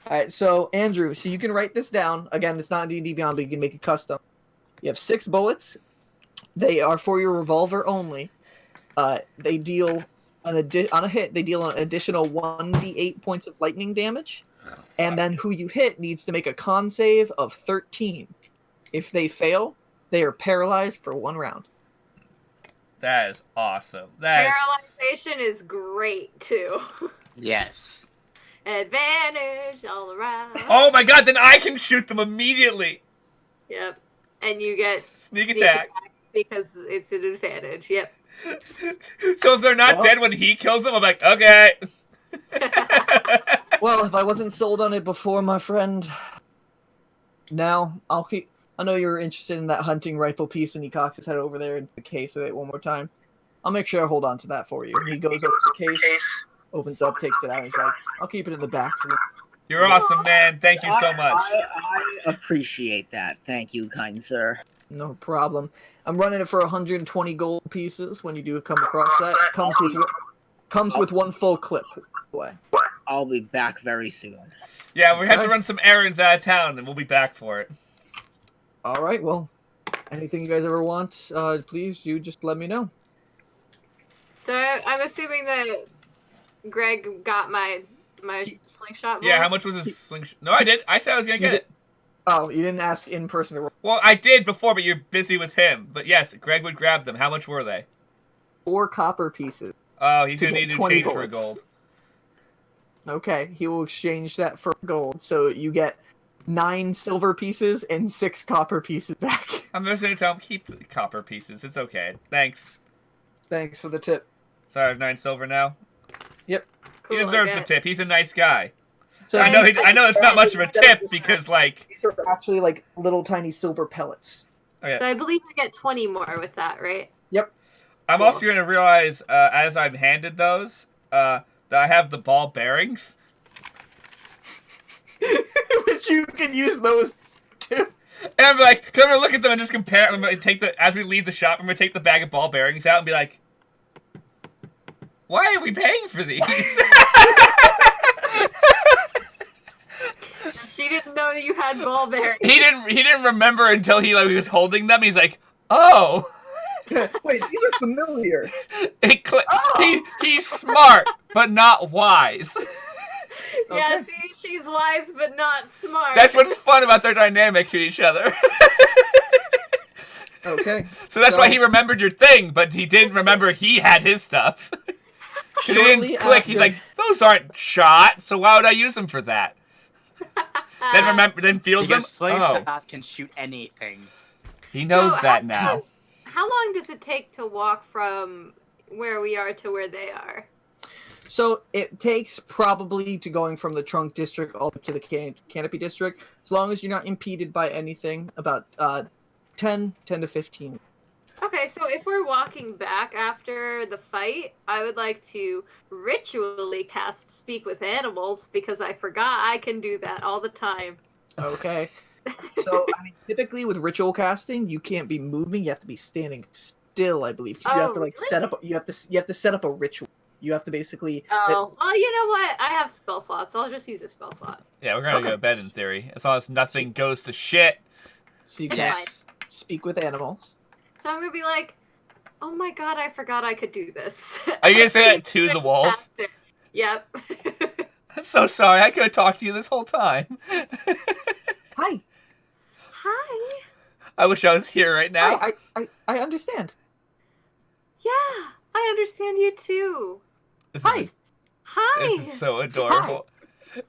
Alright, so Andrew, so you can write this down. Again, it's not D&D Beyond, but you can make it custom. You have 6 bullets. They are for your revolver only. They deal on a hit. They deal an additional 1d8 points of lightning damage, and then who you hit needs to make a con save of 13. If they fail, they are paralyzed for 1 round. That is awesome. That is... Paralyzation is great, too. Yes. Advantage all around. Oh my god, then I can shoot them immediately. Yep. And you get Sneak attack. because it's an advantage. Yep. So if they're not Well- dead when he kills them, I'm like, okay. Well, if I wasn't sold on it before, my friend, now I'll keep. I know you're interested in that hunting rifle piece, and he cocks his head over there in the case with it one more time. I'll make sure I hold on to that for you. He goes over to the case, opens up, takes it out. He's like, I'll keep it in the back for you. You're awesome, man. Thank you so much. I appreciate that. Thank you, kind sir. No problem. I'm running it for 120 gold pieces when you do come across that. Comes with one full clip. Away. I'll be back very soon. Yeah, we had to Okay. run some errands out of town, and we'll be back for it. All right. Well, anything you guys ever want, please, you just let me know. So I'm assuming that Greg got my slingshot. Yeah, how bullets? much was his slingshot? No, I did. I said I was going to You get did- it. Oh, you didn't ask in person to roll. Well, I did before, but you're busy with him. But yes, Greg would grab them. How much were they? 4 copper pieces. Oh, he's To going to get need to 20 change for a bullets. gold. Okay, he will exchange that for gold. So you get 9 silver pieces and 6 copper pieces back. I'm just going to tell him, keep the copper pieces. It's okay. Thanks. Thanks for the tip. So I have 9 silver now. Yep. Cool, He I deserves get the it. tip. He's a nice guy. So I know. I know it's not much of a tip because, like, these are actually like little tiny silver pellets. okay. So I believe I get 20 more with that, right? I'm Cool. also going to realize as I'm handed those that I have the ball bearings. Which you can use those too. And I'm like, I'm gonna look at them and just compare. I'm gonna take as we leave the shop, I'm gonna take the bag of ball bearings out and be like, why are we paying for these? She didn't know that you had ball bearings. He didn't remember until he was holding them. He's like, oh, Wait, these are familiar. he's smart but not wise. Yeah, Okay. see, she's wise but not smart. That's what's fun about their dynamic to each other. Okay. So that's why he remembered your thing, but he didn't remember he had his stuff. 'Cause it Shortly didn't click. He's after- like, those aren't shot, so why would I use them for that? Then feels them. Because Oh, slingshots can shoot anything. he knows So, that now. How long does it take to walk from where we are to where they are? So it takes probably to going from the trunk district all to the canopy district, as long as you're not impeded by anything, about 10 to 15. Okay, so if we're walking back after the fight, I would like to ritually cast Speak with Animals because I forgot I can do that all the time. Okay. So I mean, typically with ritual casting, you can't be moving; you have to be standing still. I believe you have to really? set up. You have to set up a ritual. You have to basically. Oh, well, you know what? I have spell slots. I'll just use a spell slot. Yeah, we're gonna go to bed in theory, as long as nothing goes to shit. So you can Yes. speak with animals. So I'm gonna be like, oh my god, I forgot I could do this. Are you gonna say that to the wolf? Cast it. Yep. I'm so sorry. I could have talked to you this whole time. Hi. Hi. I wish I was here right now. I understand. Yeah, I understand you too. This Hi. Is, Hi. this is so adorable.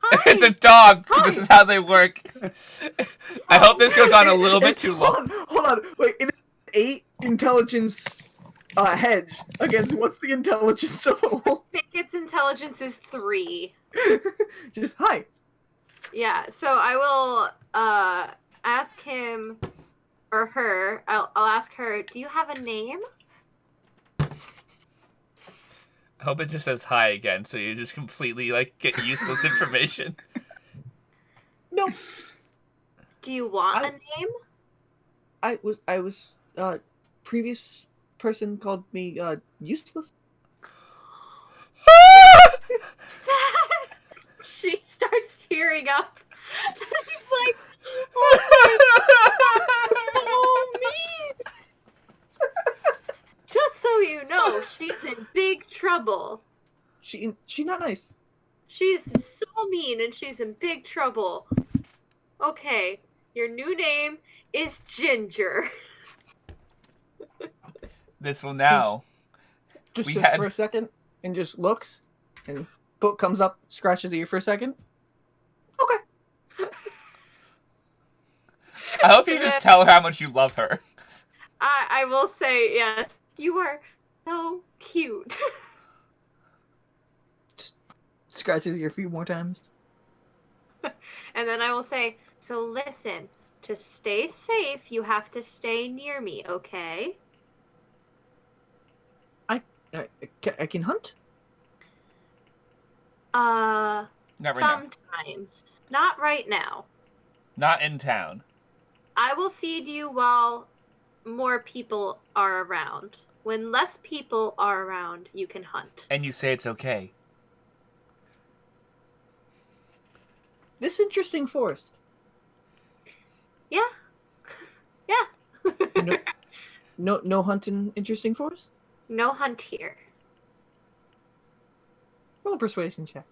Hi. It's a dog. Hi. This is how they work. I hope this goes on a little bit too long. Hold on. Wait, it is 8 intelligence hedge against what's the intelligence of a wolf? I think its intelligence is 3. Just hi. Yeah, so I will ask him or her. I'll ask her, do you have a name? I hope it just says hi again, so you just completely get useless information. No, Do you want I- a name? I was previous person called me useless. She starts tearing up. He's like, oh, me. Just so you know, she's in big trouble. She not nice. She's so mean and she's in big trouble. Okay, your new name is Ginger. This will now. Just We sits had- for a second and just looks and book comes up, scratches at you for a second. Okay. I hope you just tell her how much you love her. I will say, yes, you are so cute. Scratches you a few more times. And then I will say, so listen, to stay safe, you have to stay near me, okay? I can hunt? Not right now. Sometimes. Not right now. Not in town. I will feed you while more people are around. When less people are around, you can hunt. And you say it's okay. This interesting forest. Yeah. Yeah. No hunting interesting forest? No hunt here. Roll a persuasion check.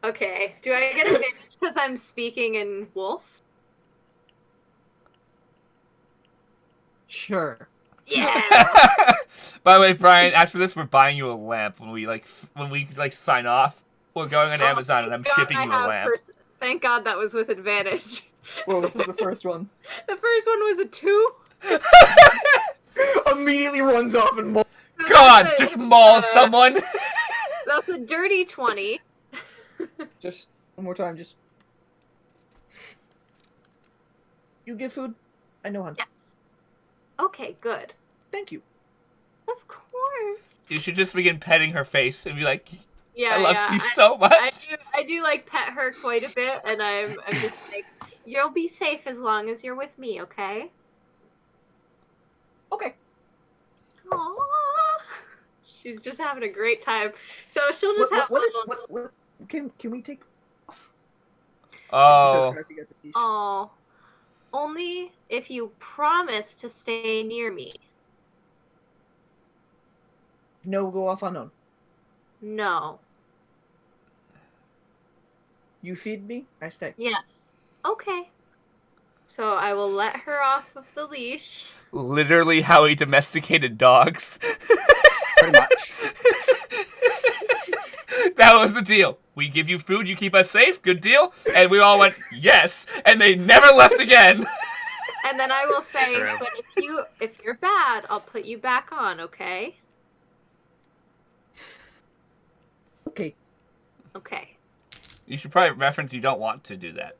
Okay. Do I get advantage because I'm speaking in wolf? Sure. Yeah. By the way, Brian, after this, we're buying you a lamp when we sign off. We're going on Amazon and I'm shipping you a lamp. Thank God that was with advantage. What was the first one? The first one was a 2. Immediately runs off and God, just maul someone. That's a dirty 20. Just one more time, just. You get food? I know hunt. Yes. Okay, good. Thank you. Of course. You should just begin petting her face and be like, Yeah, I love yeah. you so much. I do like pet her quite a bit, and I'm just like, you'll be safe as long as you're with me, okay? Okay. Aww. She's just having a great time. So she'll just have a little. What, can we take off? Oh. Oh. Only if you promise to stay near me. No, go off unknown. No. You feed me, I stay. Yes. Okay. So I will let her off of the leash. Literally how he domesticated dogs. Pretty much. That was the deal. We give you food, you keep us safe, good deal? And we all went, yes, and they never left again. And then I will say, True. but if you're bad, I'll put you back on, okay? Okay. Okay. You should probably reference you don't want to do that.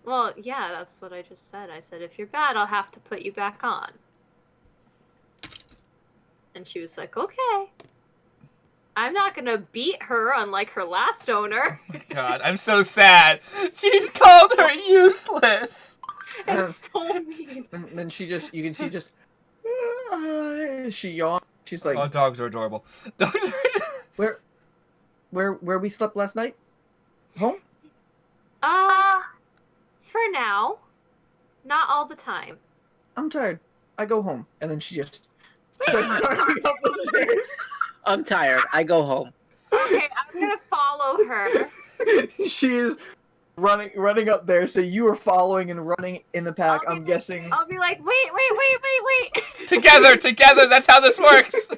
Well, yeah, that's what I just said. I said, if you're bad, I'll have to put you back on. And she was like, okay. I'm not gonna beat her unlike her last owner. Oh my God, I'm so sad. She's called her useless. It's so mean. And then you can see just. She yawns. She's like, Oh, dogs are adorable. Dogs are where we slept last night? Home? For now. Not all the time. I'm tired. I go home. And then she just starts running up the stairs. I'm tired. I go home. Okay, I'm gonna follow her. She is running up there, so you are following and running in the pack. I'm guessing. I'll be like, wait. Together, that's how this works.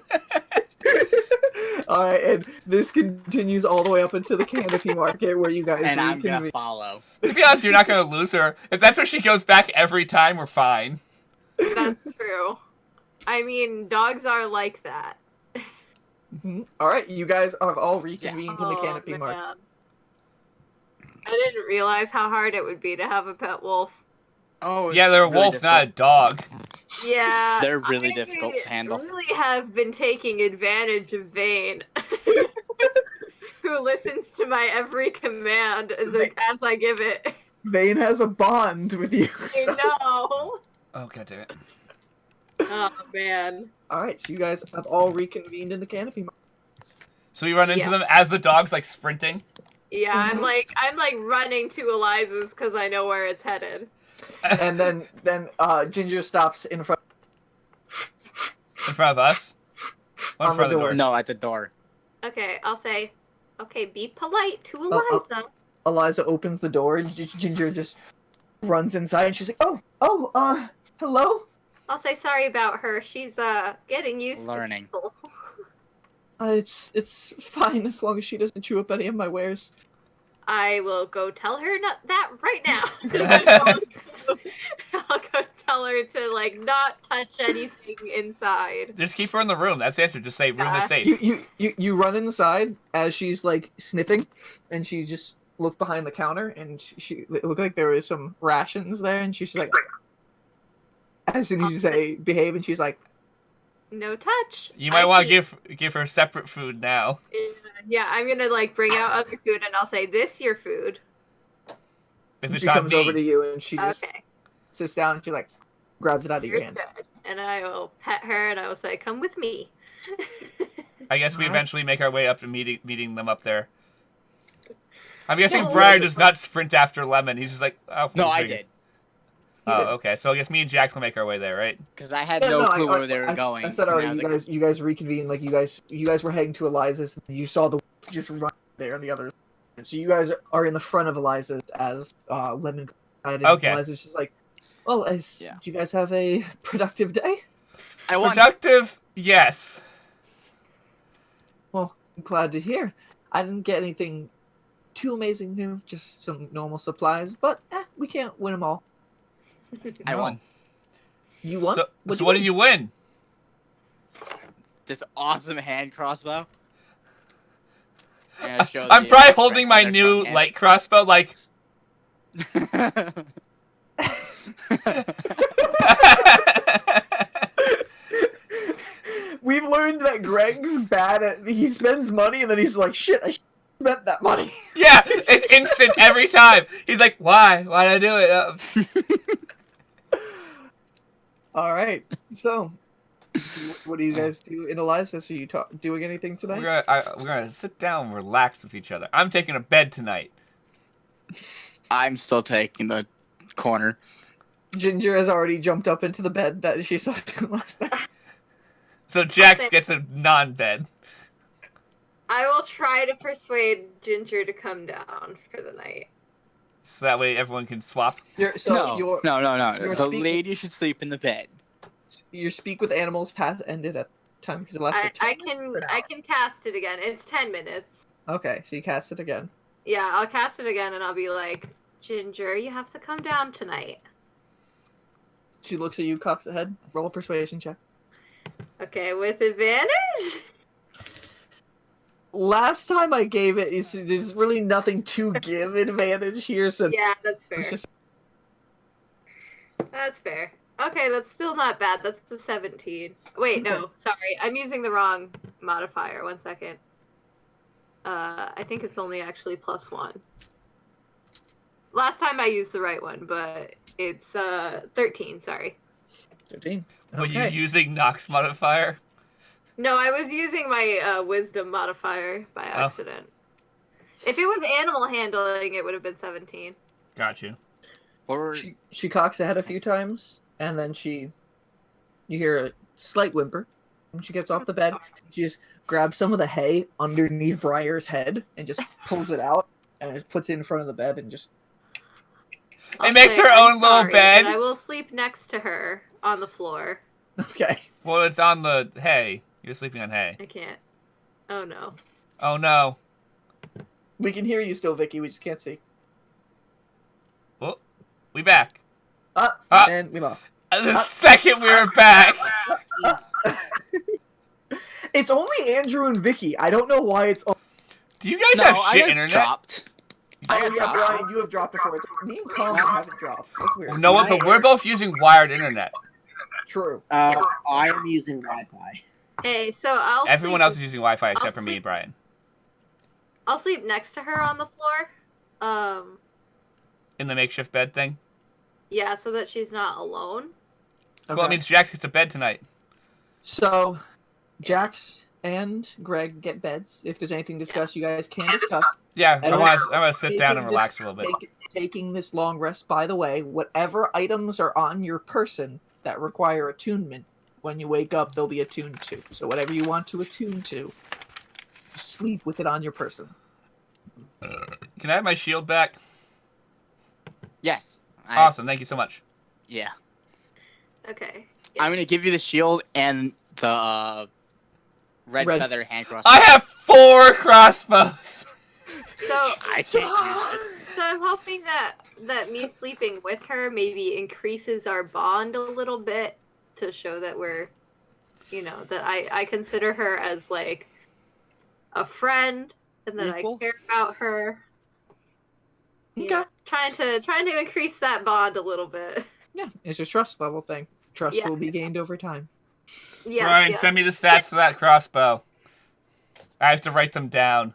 Alright, and this continues all the way up into the canopy market where you guys And I'm reconvene. gonna follow. To be honest, you're not going to lose her. If that's where she goes back every time, we're fine. That's true. I mean, dogs are like that. Alright, you guys have all reconvened in the Oh, canopy market. man. I didn't realize how hard it would be to have a pet wolf. Oh, Yeah, they're a wolf, not a dog. Yeah. They're really I difficult to handle. really have been taking advantage of Vane. Who listens to my every command as I give it. Vane has a bond with you. I know. Oh, God damn it. Oh, man. Alright, so you guys have all reconvened in the canopy market. So we run into them as the dog's like sprinting. Yeah, I'm like running to Eliza's because I know where it's headed. And then Ginger stops in front In front of us? Or in On front the of the door. door? No, at the door. Okay, I'll say, okay, be polite to Eliza. Eliza opens the door and Ginger just runs inside and she's like, hello? I'll say sorry about her. She's getting used Learning. to people. It's fine as long as she doesn't chew up any of my wares. I will go tell her that right now. I'll go tell her to like not touch anything inside. Just keep her in the room. That's the answer. Just say room is safe. You run inside as she's like sniffing, and she just looked behind the counter, and she it looked like there was some rations there, and she's like, as soon as you say behave, and she's like, no touch. You might want to give her separate food now. Yeah, I'm gonna like bring out other food, and I'll say this your food. If it's she on comes me. over to you, and she just Okay. sits down, and she like grabs it out of your You're hand. good. And I will pet her, and I will say, "Come with me." I guess we Alright. eventually make our way up to meeting them up there. I'm guessing Yeah, Brian we'll- does not sprint after Lemon. He's just like, oh. No, I did. Oh, okay. So I guess me and Jax will make our way there, right? Because I had no clue where they were going. I said and I already, was you guys reconvened. Like you guys were heading to Eliza's. And you saw the just run there on the other. And so you guys are in the front of Eliza's as Lemon. Okay. Eliza's just like, well, Yeah. do you guys have a productive day? I won. Productive? Yes. Well, I'm glad to hear. I didn't get anything too amazing new, just some normal supplies. But we can't win them all. I won. You won. So What'd what did you win? This awesome hand crossbow. And I showed I'm the probably holding my friends new their light crossbow, like. We've learned that Greg's bad at. He spends money and then he's like, "Shit, I spent that money." Yeah, it's instant every time. He's like, "Why? Why did I do it?" All right. So, what do you guys do in Eliza's? Are you doing anything tonight? We're gonna sit down and relax with each other. I'm taking a bed tonight. I'm still taking the corner. Ginger has already jumped up into the bed that she saw last night. So Jax gets a non-bed. I will try to persuade Ginger to come down for the night. So that way everyone can swap. No. Your The speaking- lady should sleep in the bed. your speak with animals path ended at time because it lasted. I 10 minutes or an I hour? can cast it again. It's 10 minutes. Okay, so you cast it again. Yeah, I'll cast it again, and I'll be like, Ginger, you have to come down tonight. She looks at you, cocks her head. Roll a persuasion check. Okay, with advantage? Last time I gave it, there's really nothing to give advantage here, so Yeah, that's it's fair. just That's fair. Okay, that's still not bad. That's the 17. Wait, no, sorry. I'm using the wrong modifier. 1 second. I think it's only actually +1. Last time I used the right one, but it's 13, sorry. 13. Were you Okay. using Nox modifier? No, I was using my wisdom modifier by accident. If it was animal handling, it would have been 17. Got you. Or She cocks her head a few times, and then you hear a slight whimper. When she gets off the bed, she just grabs some of the hay underneath Briar's head and just pulls it out and just puts it in front of the bed and just. I'll makes say, her "I'm own little sorry, bed." but I will sleep next to her on the floor. Okay. Well, it's on the hay. You're sleeping on hay. I can't. Oh no. Oh no. We can hear you still, Vicky. We just can't see. Well, we back. Ah, Ah. and we lost. The second we were back. It's only Andrew and Vicky. I don't know why it's. Do you guys no, have I shit got internet? dropped. I Oh got yeah, dropped. Brian, you have dropped before. It's me and Colin haven't dropped. That's weird. No, but we're both using wired internet. True. I am using Wi-Fi. Hey, so I'll Everyone sleep, else is using Wi-Fi except for me, sleep- Brian. I'll sleep next to her on the floor. In the makeshift bed thing. Yeah, so that she's not alone. Cool, that means Jax gets to bed tonight. So, Jax and Greg get beds. If there's anything to discuss, you guys can discuss. Yeah, I And want also, to sit down and relax a little bit. Taking this long rest, by the way, whatever items are on your person that require attunement, when you wake up, they'll be attuned to. So whatever you want to attune to, sleep with it on your person. Can I have my shield back? Yes. Awesome, thank you so much. Yeah. Okay. I'm gonna give you the shield and the red Red- feather hand crossbow. I have 4 crossbows. So, I can't use it. so I'm hoping that me sleeping with her maybe increases our bond a little bit to show that we're, that I consider her as like a friend and that Equal? I care about her. Okay. Yeah, trying to increase that bond a little bit. Yeah, it's a trust level thing. Trust Yeah. will be gained over time. Yes, Brian, yes. send me the stats for that crossbow. I have to write them down.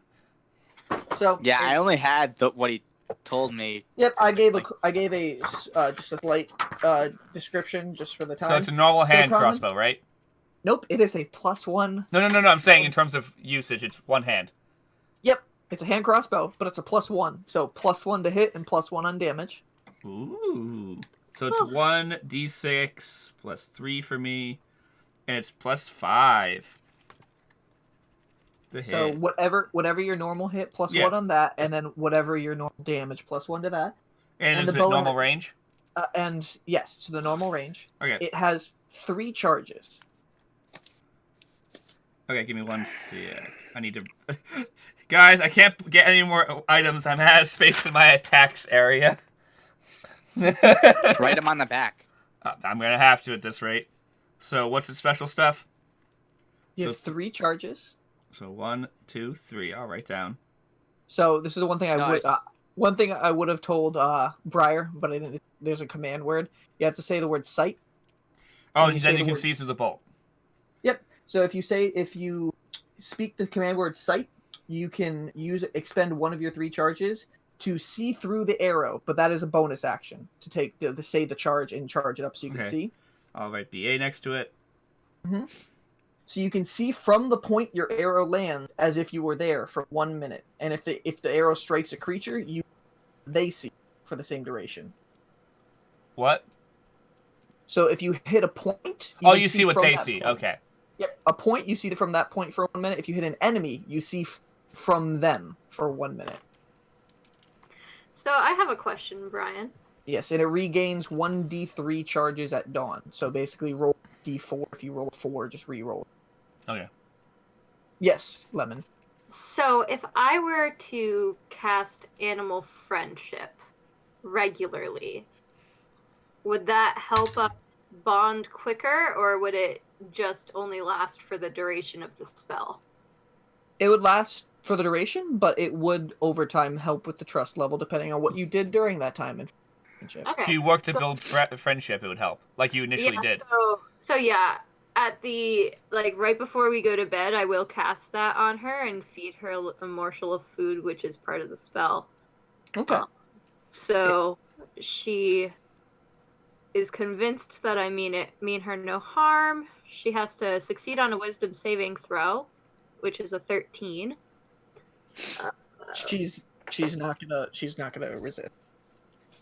So Yeah, I only had what he told me. Yep, I gave like, a just a slight description just for the time. So it's a normal hand common? crossbow, right? Nope, it is a +1. No. I'm saying in terms of usage, it's one hand. Yep, it's a hand crossbow, but it's a +1. So +1 to hit and +1 on damage. Ooh. So it's 1d6 plus 3 for me, and it's +5. The hit. So whatever your normal hit +1 Yeah. on that, and then whatever your normal damage +1 to that. and and is the it bow normal and- range? And yes, to the normal range. Okay. It has 3 charges. Okay, give me 1 sec. I need to... Guys, I can't get any more items. I'm out of space in my attacks area. write him on the back. I'm going to have to at this rate. So what's the special stuff? You So- have 3 charges. So 1, 2, 3. I'll write down. So this is the one thing Nice. one thing I would have told Briar, but I didn't. There's a command word. You have to say the word sight. Oh, When and you then say you the can see words- through the bolt. Yep. So if you speak the command word sight, you can expend one of your 3 charges to see through the arrow, but that is a bonus action to take the charge and charge it up so you can Okay. see. I'll write BA next to it. So you can see from the point your arrow lands as if you were there for 1 minute, and if the arrow strikes a creature, they see for the same duration. What? So if you hit a point, You can see what from they that see. point. Okay. Yep, a point you see from that point for 1 minute. If you hit an enemy, you see from them for 1 minute. So I have a question, Brian. Yes, and it regains 1d3 charges at dawn. So basically, roll d4. If you roll 4, just re-roll. Okay. Yes, Lemon. So if I were to cast Animal Friendship regularly, would that help us bond quicker, or would it just only last for the duration of the spell? It would last for the duration, but it would over time help with the trust level depending on what you did during that time in friendship. Okay. If you work to so- build friendship, it would help, like you initially did. So yeah, at the right before we go to bed, I will cast that on her and feed her a morsel of food, which is part of the spell. Okay. So she is convinced that I mean her no harm. She has to succeed on a wisdom saving throw, which is a 13. She's not gonna resist.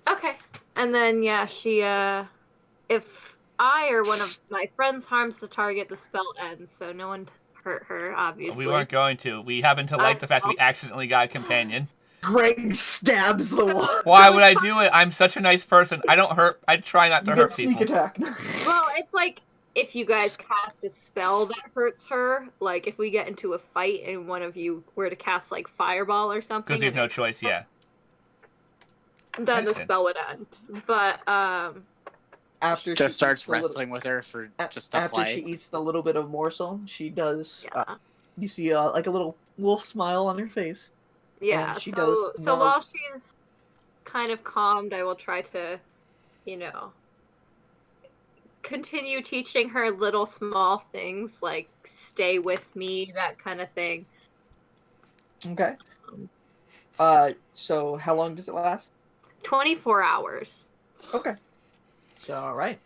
Okay. And then she if I or one of my friends harms the target, the spell ends, so no one hurt her, obviously. We weren't going to. We happen to like the fact that we accidentally got a companion. Greg stabs the wall. Why would I do it? I'm such a nice person. I don't hurt. I try not to You hurt get sneak people. attack. Well, it's like if you guys cast a spell that hurts her, like if we get into a fight and one of you were to cast like fireball or something, Because you have no choice, yeah. then the Understand. spell would end. But After she Just starts eats the little- wrestling with her for just to after play. she eats the little bit of morsel, she does. yeah, You see like a little wolf smile on her face. yeah. and she So does so gnaws- while she's kind of calmed, I will try to, continue teaching her little small things like stay with me, that kind of thing. Okay. So how long does it last? 24 hours. Okay. So all right.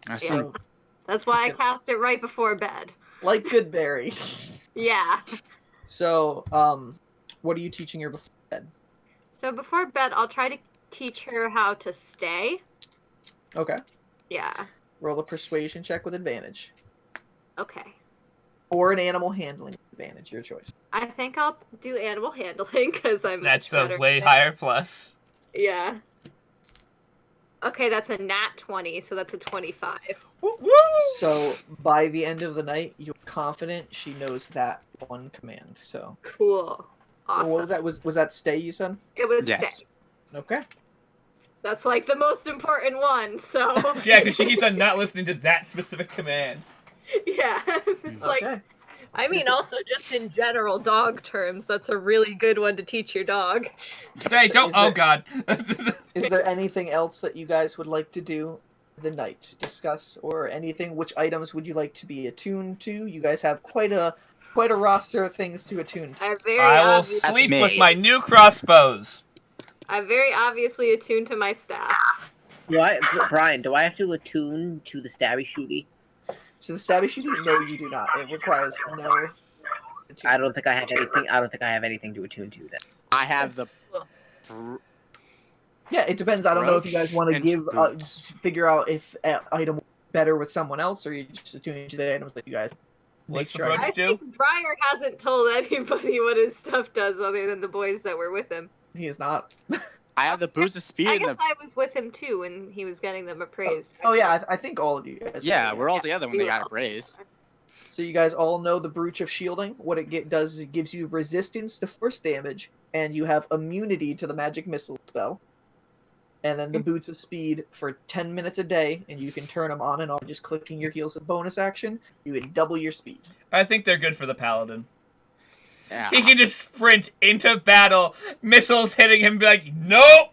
That's Yeah. not- That's why I cast it right before bed. Like Goodberry. Yeah. So what are you teaching her before bed? So before bed, I'll try to teach her how to stay. Okay. Yeah. Roll a persuasion check with advantage, Okay. or an animal handling advantage, your choice. I think I'll do animal handling because I'm That's much a better way at it. higher plus. Yeah. Okay, that's a nat 20, so that's a 25. Woo woo! So by the end of the night, you're confident she knows that one command. So Cool. Awesome. what was that? Was that stay? You said? It was Yes. stay. Okay. That's like the most important one, so. Yeah, because she keeps on not listening to that specific command. Yeah. It's like, Okay. I mean, Is it- also just in general dog terms, that's a really good one to teach your dog. Stay, don't. Is Oh there- God. Is there anything else that you guys would like to do the night? Discuss or anything? Which items would you like to be attuned to? You guys have quite a roster of things to attune to. I'm very I will obvious- sleep me. with my new crossbows. I'm very obviously attuned to my staff. Brian, do I have to attune to the stabby shooty? So the stabby shooting, no, you do not. It requires no. I don't think I have anything. I don't think I have anything to attune to then. I have the. Yeah, it depends. I don't know if you guys want to And give boots. to figure out if an item will be better with someone else, or you just attune to the items that you guys. What's the sure. brooch I do? think Briar hasn't told anybody what his stuff does other than the boys that were with him. He is not. I have the boots of speed I and guess the. I was with him too when he was getting them appraised. Oh yeah, I think all of you guys. Yeah, are. we're all together when we they got were. appraised. So you guys all know the Brooch of Shielding. What it does is it gives you resistance to force damage, and you have immunity to the magic missile spell. And then the Boots of Speed for 10 minutes a day, and you can turn them on and off just clicking your heels as bonus action. You can double your speed. I think they're good for the paladin. Yeah. He can just sprint into battle, missiles hitting him, and be like, nope.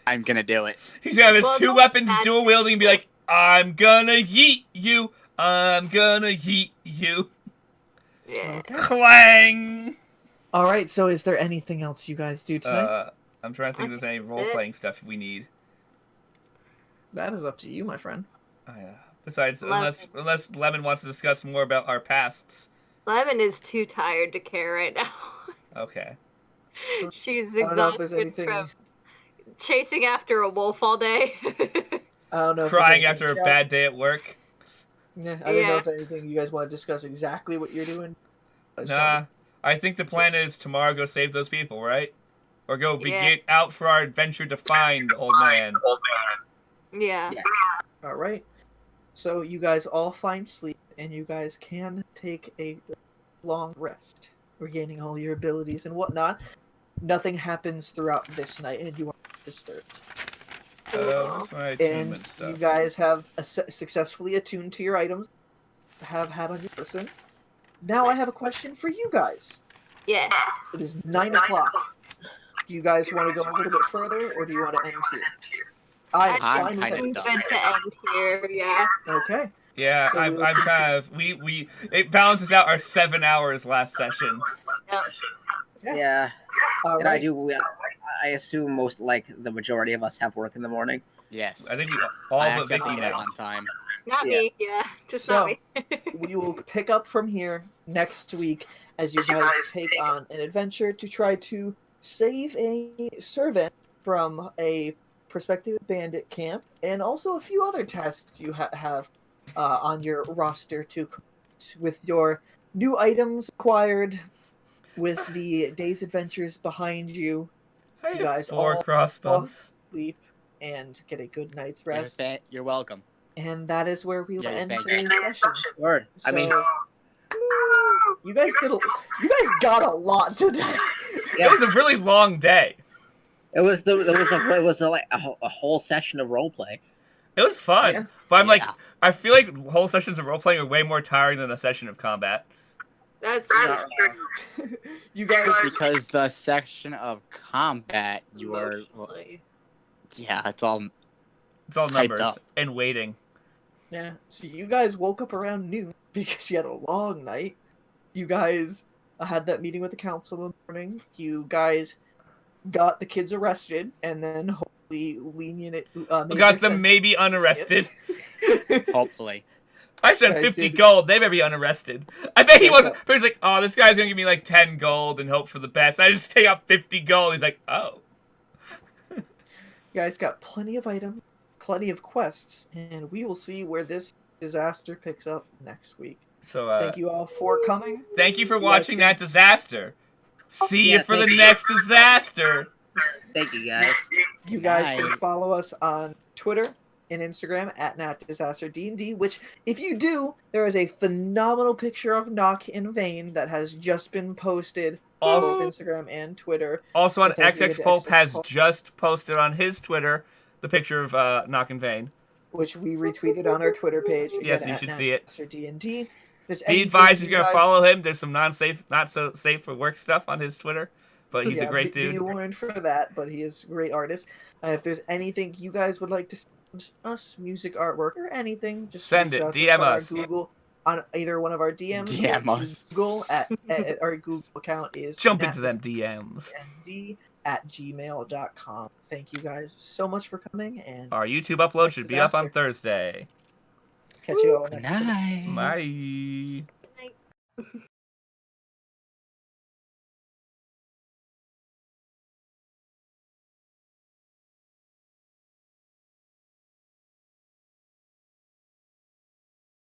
I'm gonna do it. He's gonna have his Well, two no, weapons that's- dual wielding and be like, I'm gonna yeet you. I'm gonna yeet you. Yeah. Clang. All right. So is there anything else you guys do tonight? I'm trying to think if there's any That's role playing stuff we need. That is up to you, my friend. Besides, unless Lemon wants to discuss more about our pasts. Lemon is too tired to care right now. Okay. She's I don't know if there's exhausted anything. from chasing after a wolf all day. I don't know. If there's Crying anything after a chat- bad day at work. Yeah, I didn't know Yeah. if anything you guys want to discuss exactly what you're doing. I just Nah. I think the plan is tomorrow go save those people, right? Or go Yeah. begin out for our adventure to find old man. Yeah. All right. So you guys all find sleep, and you guys can take a long rest, regaining all your abilities and whatnot. Nothing happens throughout this night, and you aren't disturbed. That's my And attunement stuff. you guys have successfully attuned to your items, have had on your person. Now I have a question for you guys. Yeah. It is 9 o'clock. Do you guys want to go a little bit further, or do you want to end here? I'm I'm fine with kinda it. done. Good to end here. Yeah. Okay. Yeah, So I'm we'll kind of it balances out our 7 hours last session. Yeah. Yeah, All and I right. do. I assume most, like, the majority of us have work in the morning. Yes. I think all I but actually have to Vicky eat did. on time. Not Yeah. me. Yeah. Just So- not me. We will pick up from here next week as you guys take on an adventure to try to save a servant from a prospective bandit camp, and also a few other tasks you have on your roster to complete with your new items acquired, with the day's adventures behind you. I You have guys 4 all- crossbows. Sleep and get a good night's You're, rest. you're welcome. And that is where we will Yeah, end thank today's you. session. Word. I mean, So, you guys got a lot today. It was a really long day. it was like a whole session of roleplay. It was fun. Yeah. But I'm like, Yeah. I feel like whole sessions of role playing are way more tiring than a session of combat. That's Not true. You guys, Because the section of combat, you are. Well, Emotionally. yeah, it's all. It's all Typed numbers up. and waiting. yeah. So you guys woke up around noon because you had a long night. You guys had that meeting with the council in the morning. You guys got the kids arrested, and then hopefully lenient. We got them maybe unarrested. Hopefully. I spent Guys 50 did- gold. They better be unarrested. I bet he Yeah, wasn't. so- But he's like, oh, this guy's gonna give me like 10 gold and hope for the best. I just take out 50 gold. He's like, oh. You guys got plenty of items, plenty of quests, and we will see where this disaster picks up next week. So Thank you all for coming. thank you for You guys watching can- that disaster. See you Yeah, for the thank you. next disaster. Thank you, guys. You guys Night. can follow us on Twitter and Instagram at NatDisasterD&D, which, if you do, there is a phenomenal picture of Knock in Vain that has just been posted on both Also, Instagram and Twitter. also on So thank you XX to Pope XX has Pope. just posted on his Twitter the picture of Knock in Vain. Which we retweeted on our Twitter page. Again, Yes, you at should see it. NatDisasterD&D. There's Be anything advised if you you're gonna guys- follow him. There's some not so safe for work stuff on his Twitter, but he's a great Be dude. warned for that, but he is a great artist. If there's anything you guys would like to send us, music, artwork, or anything, just Send reach it. out to DM on our us. Google on either one of our DMs. DM or to us. Google at our Google account is Jump into them DMs. nd@gmail.com. Thank you guys so much for coming, and Our YouTube upload should be up on Disaster. Thursday. catch you all Good next time. night. Bye. Night.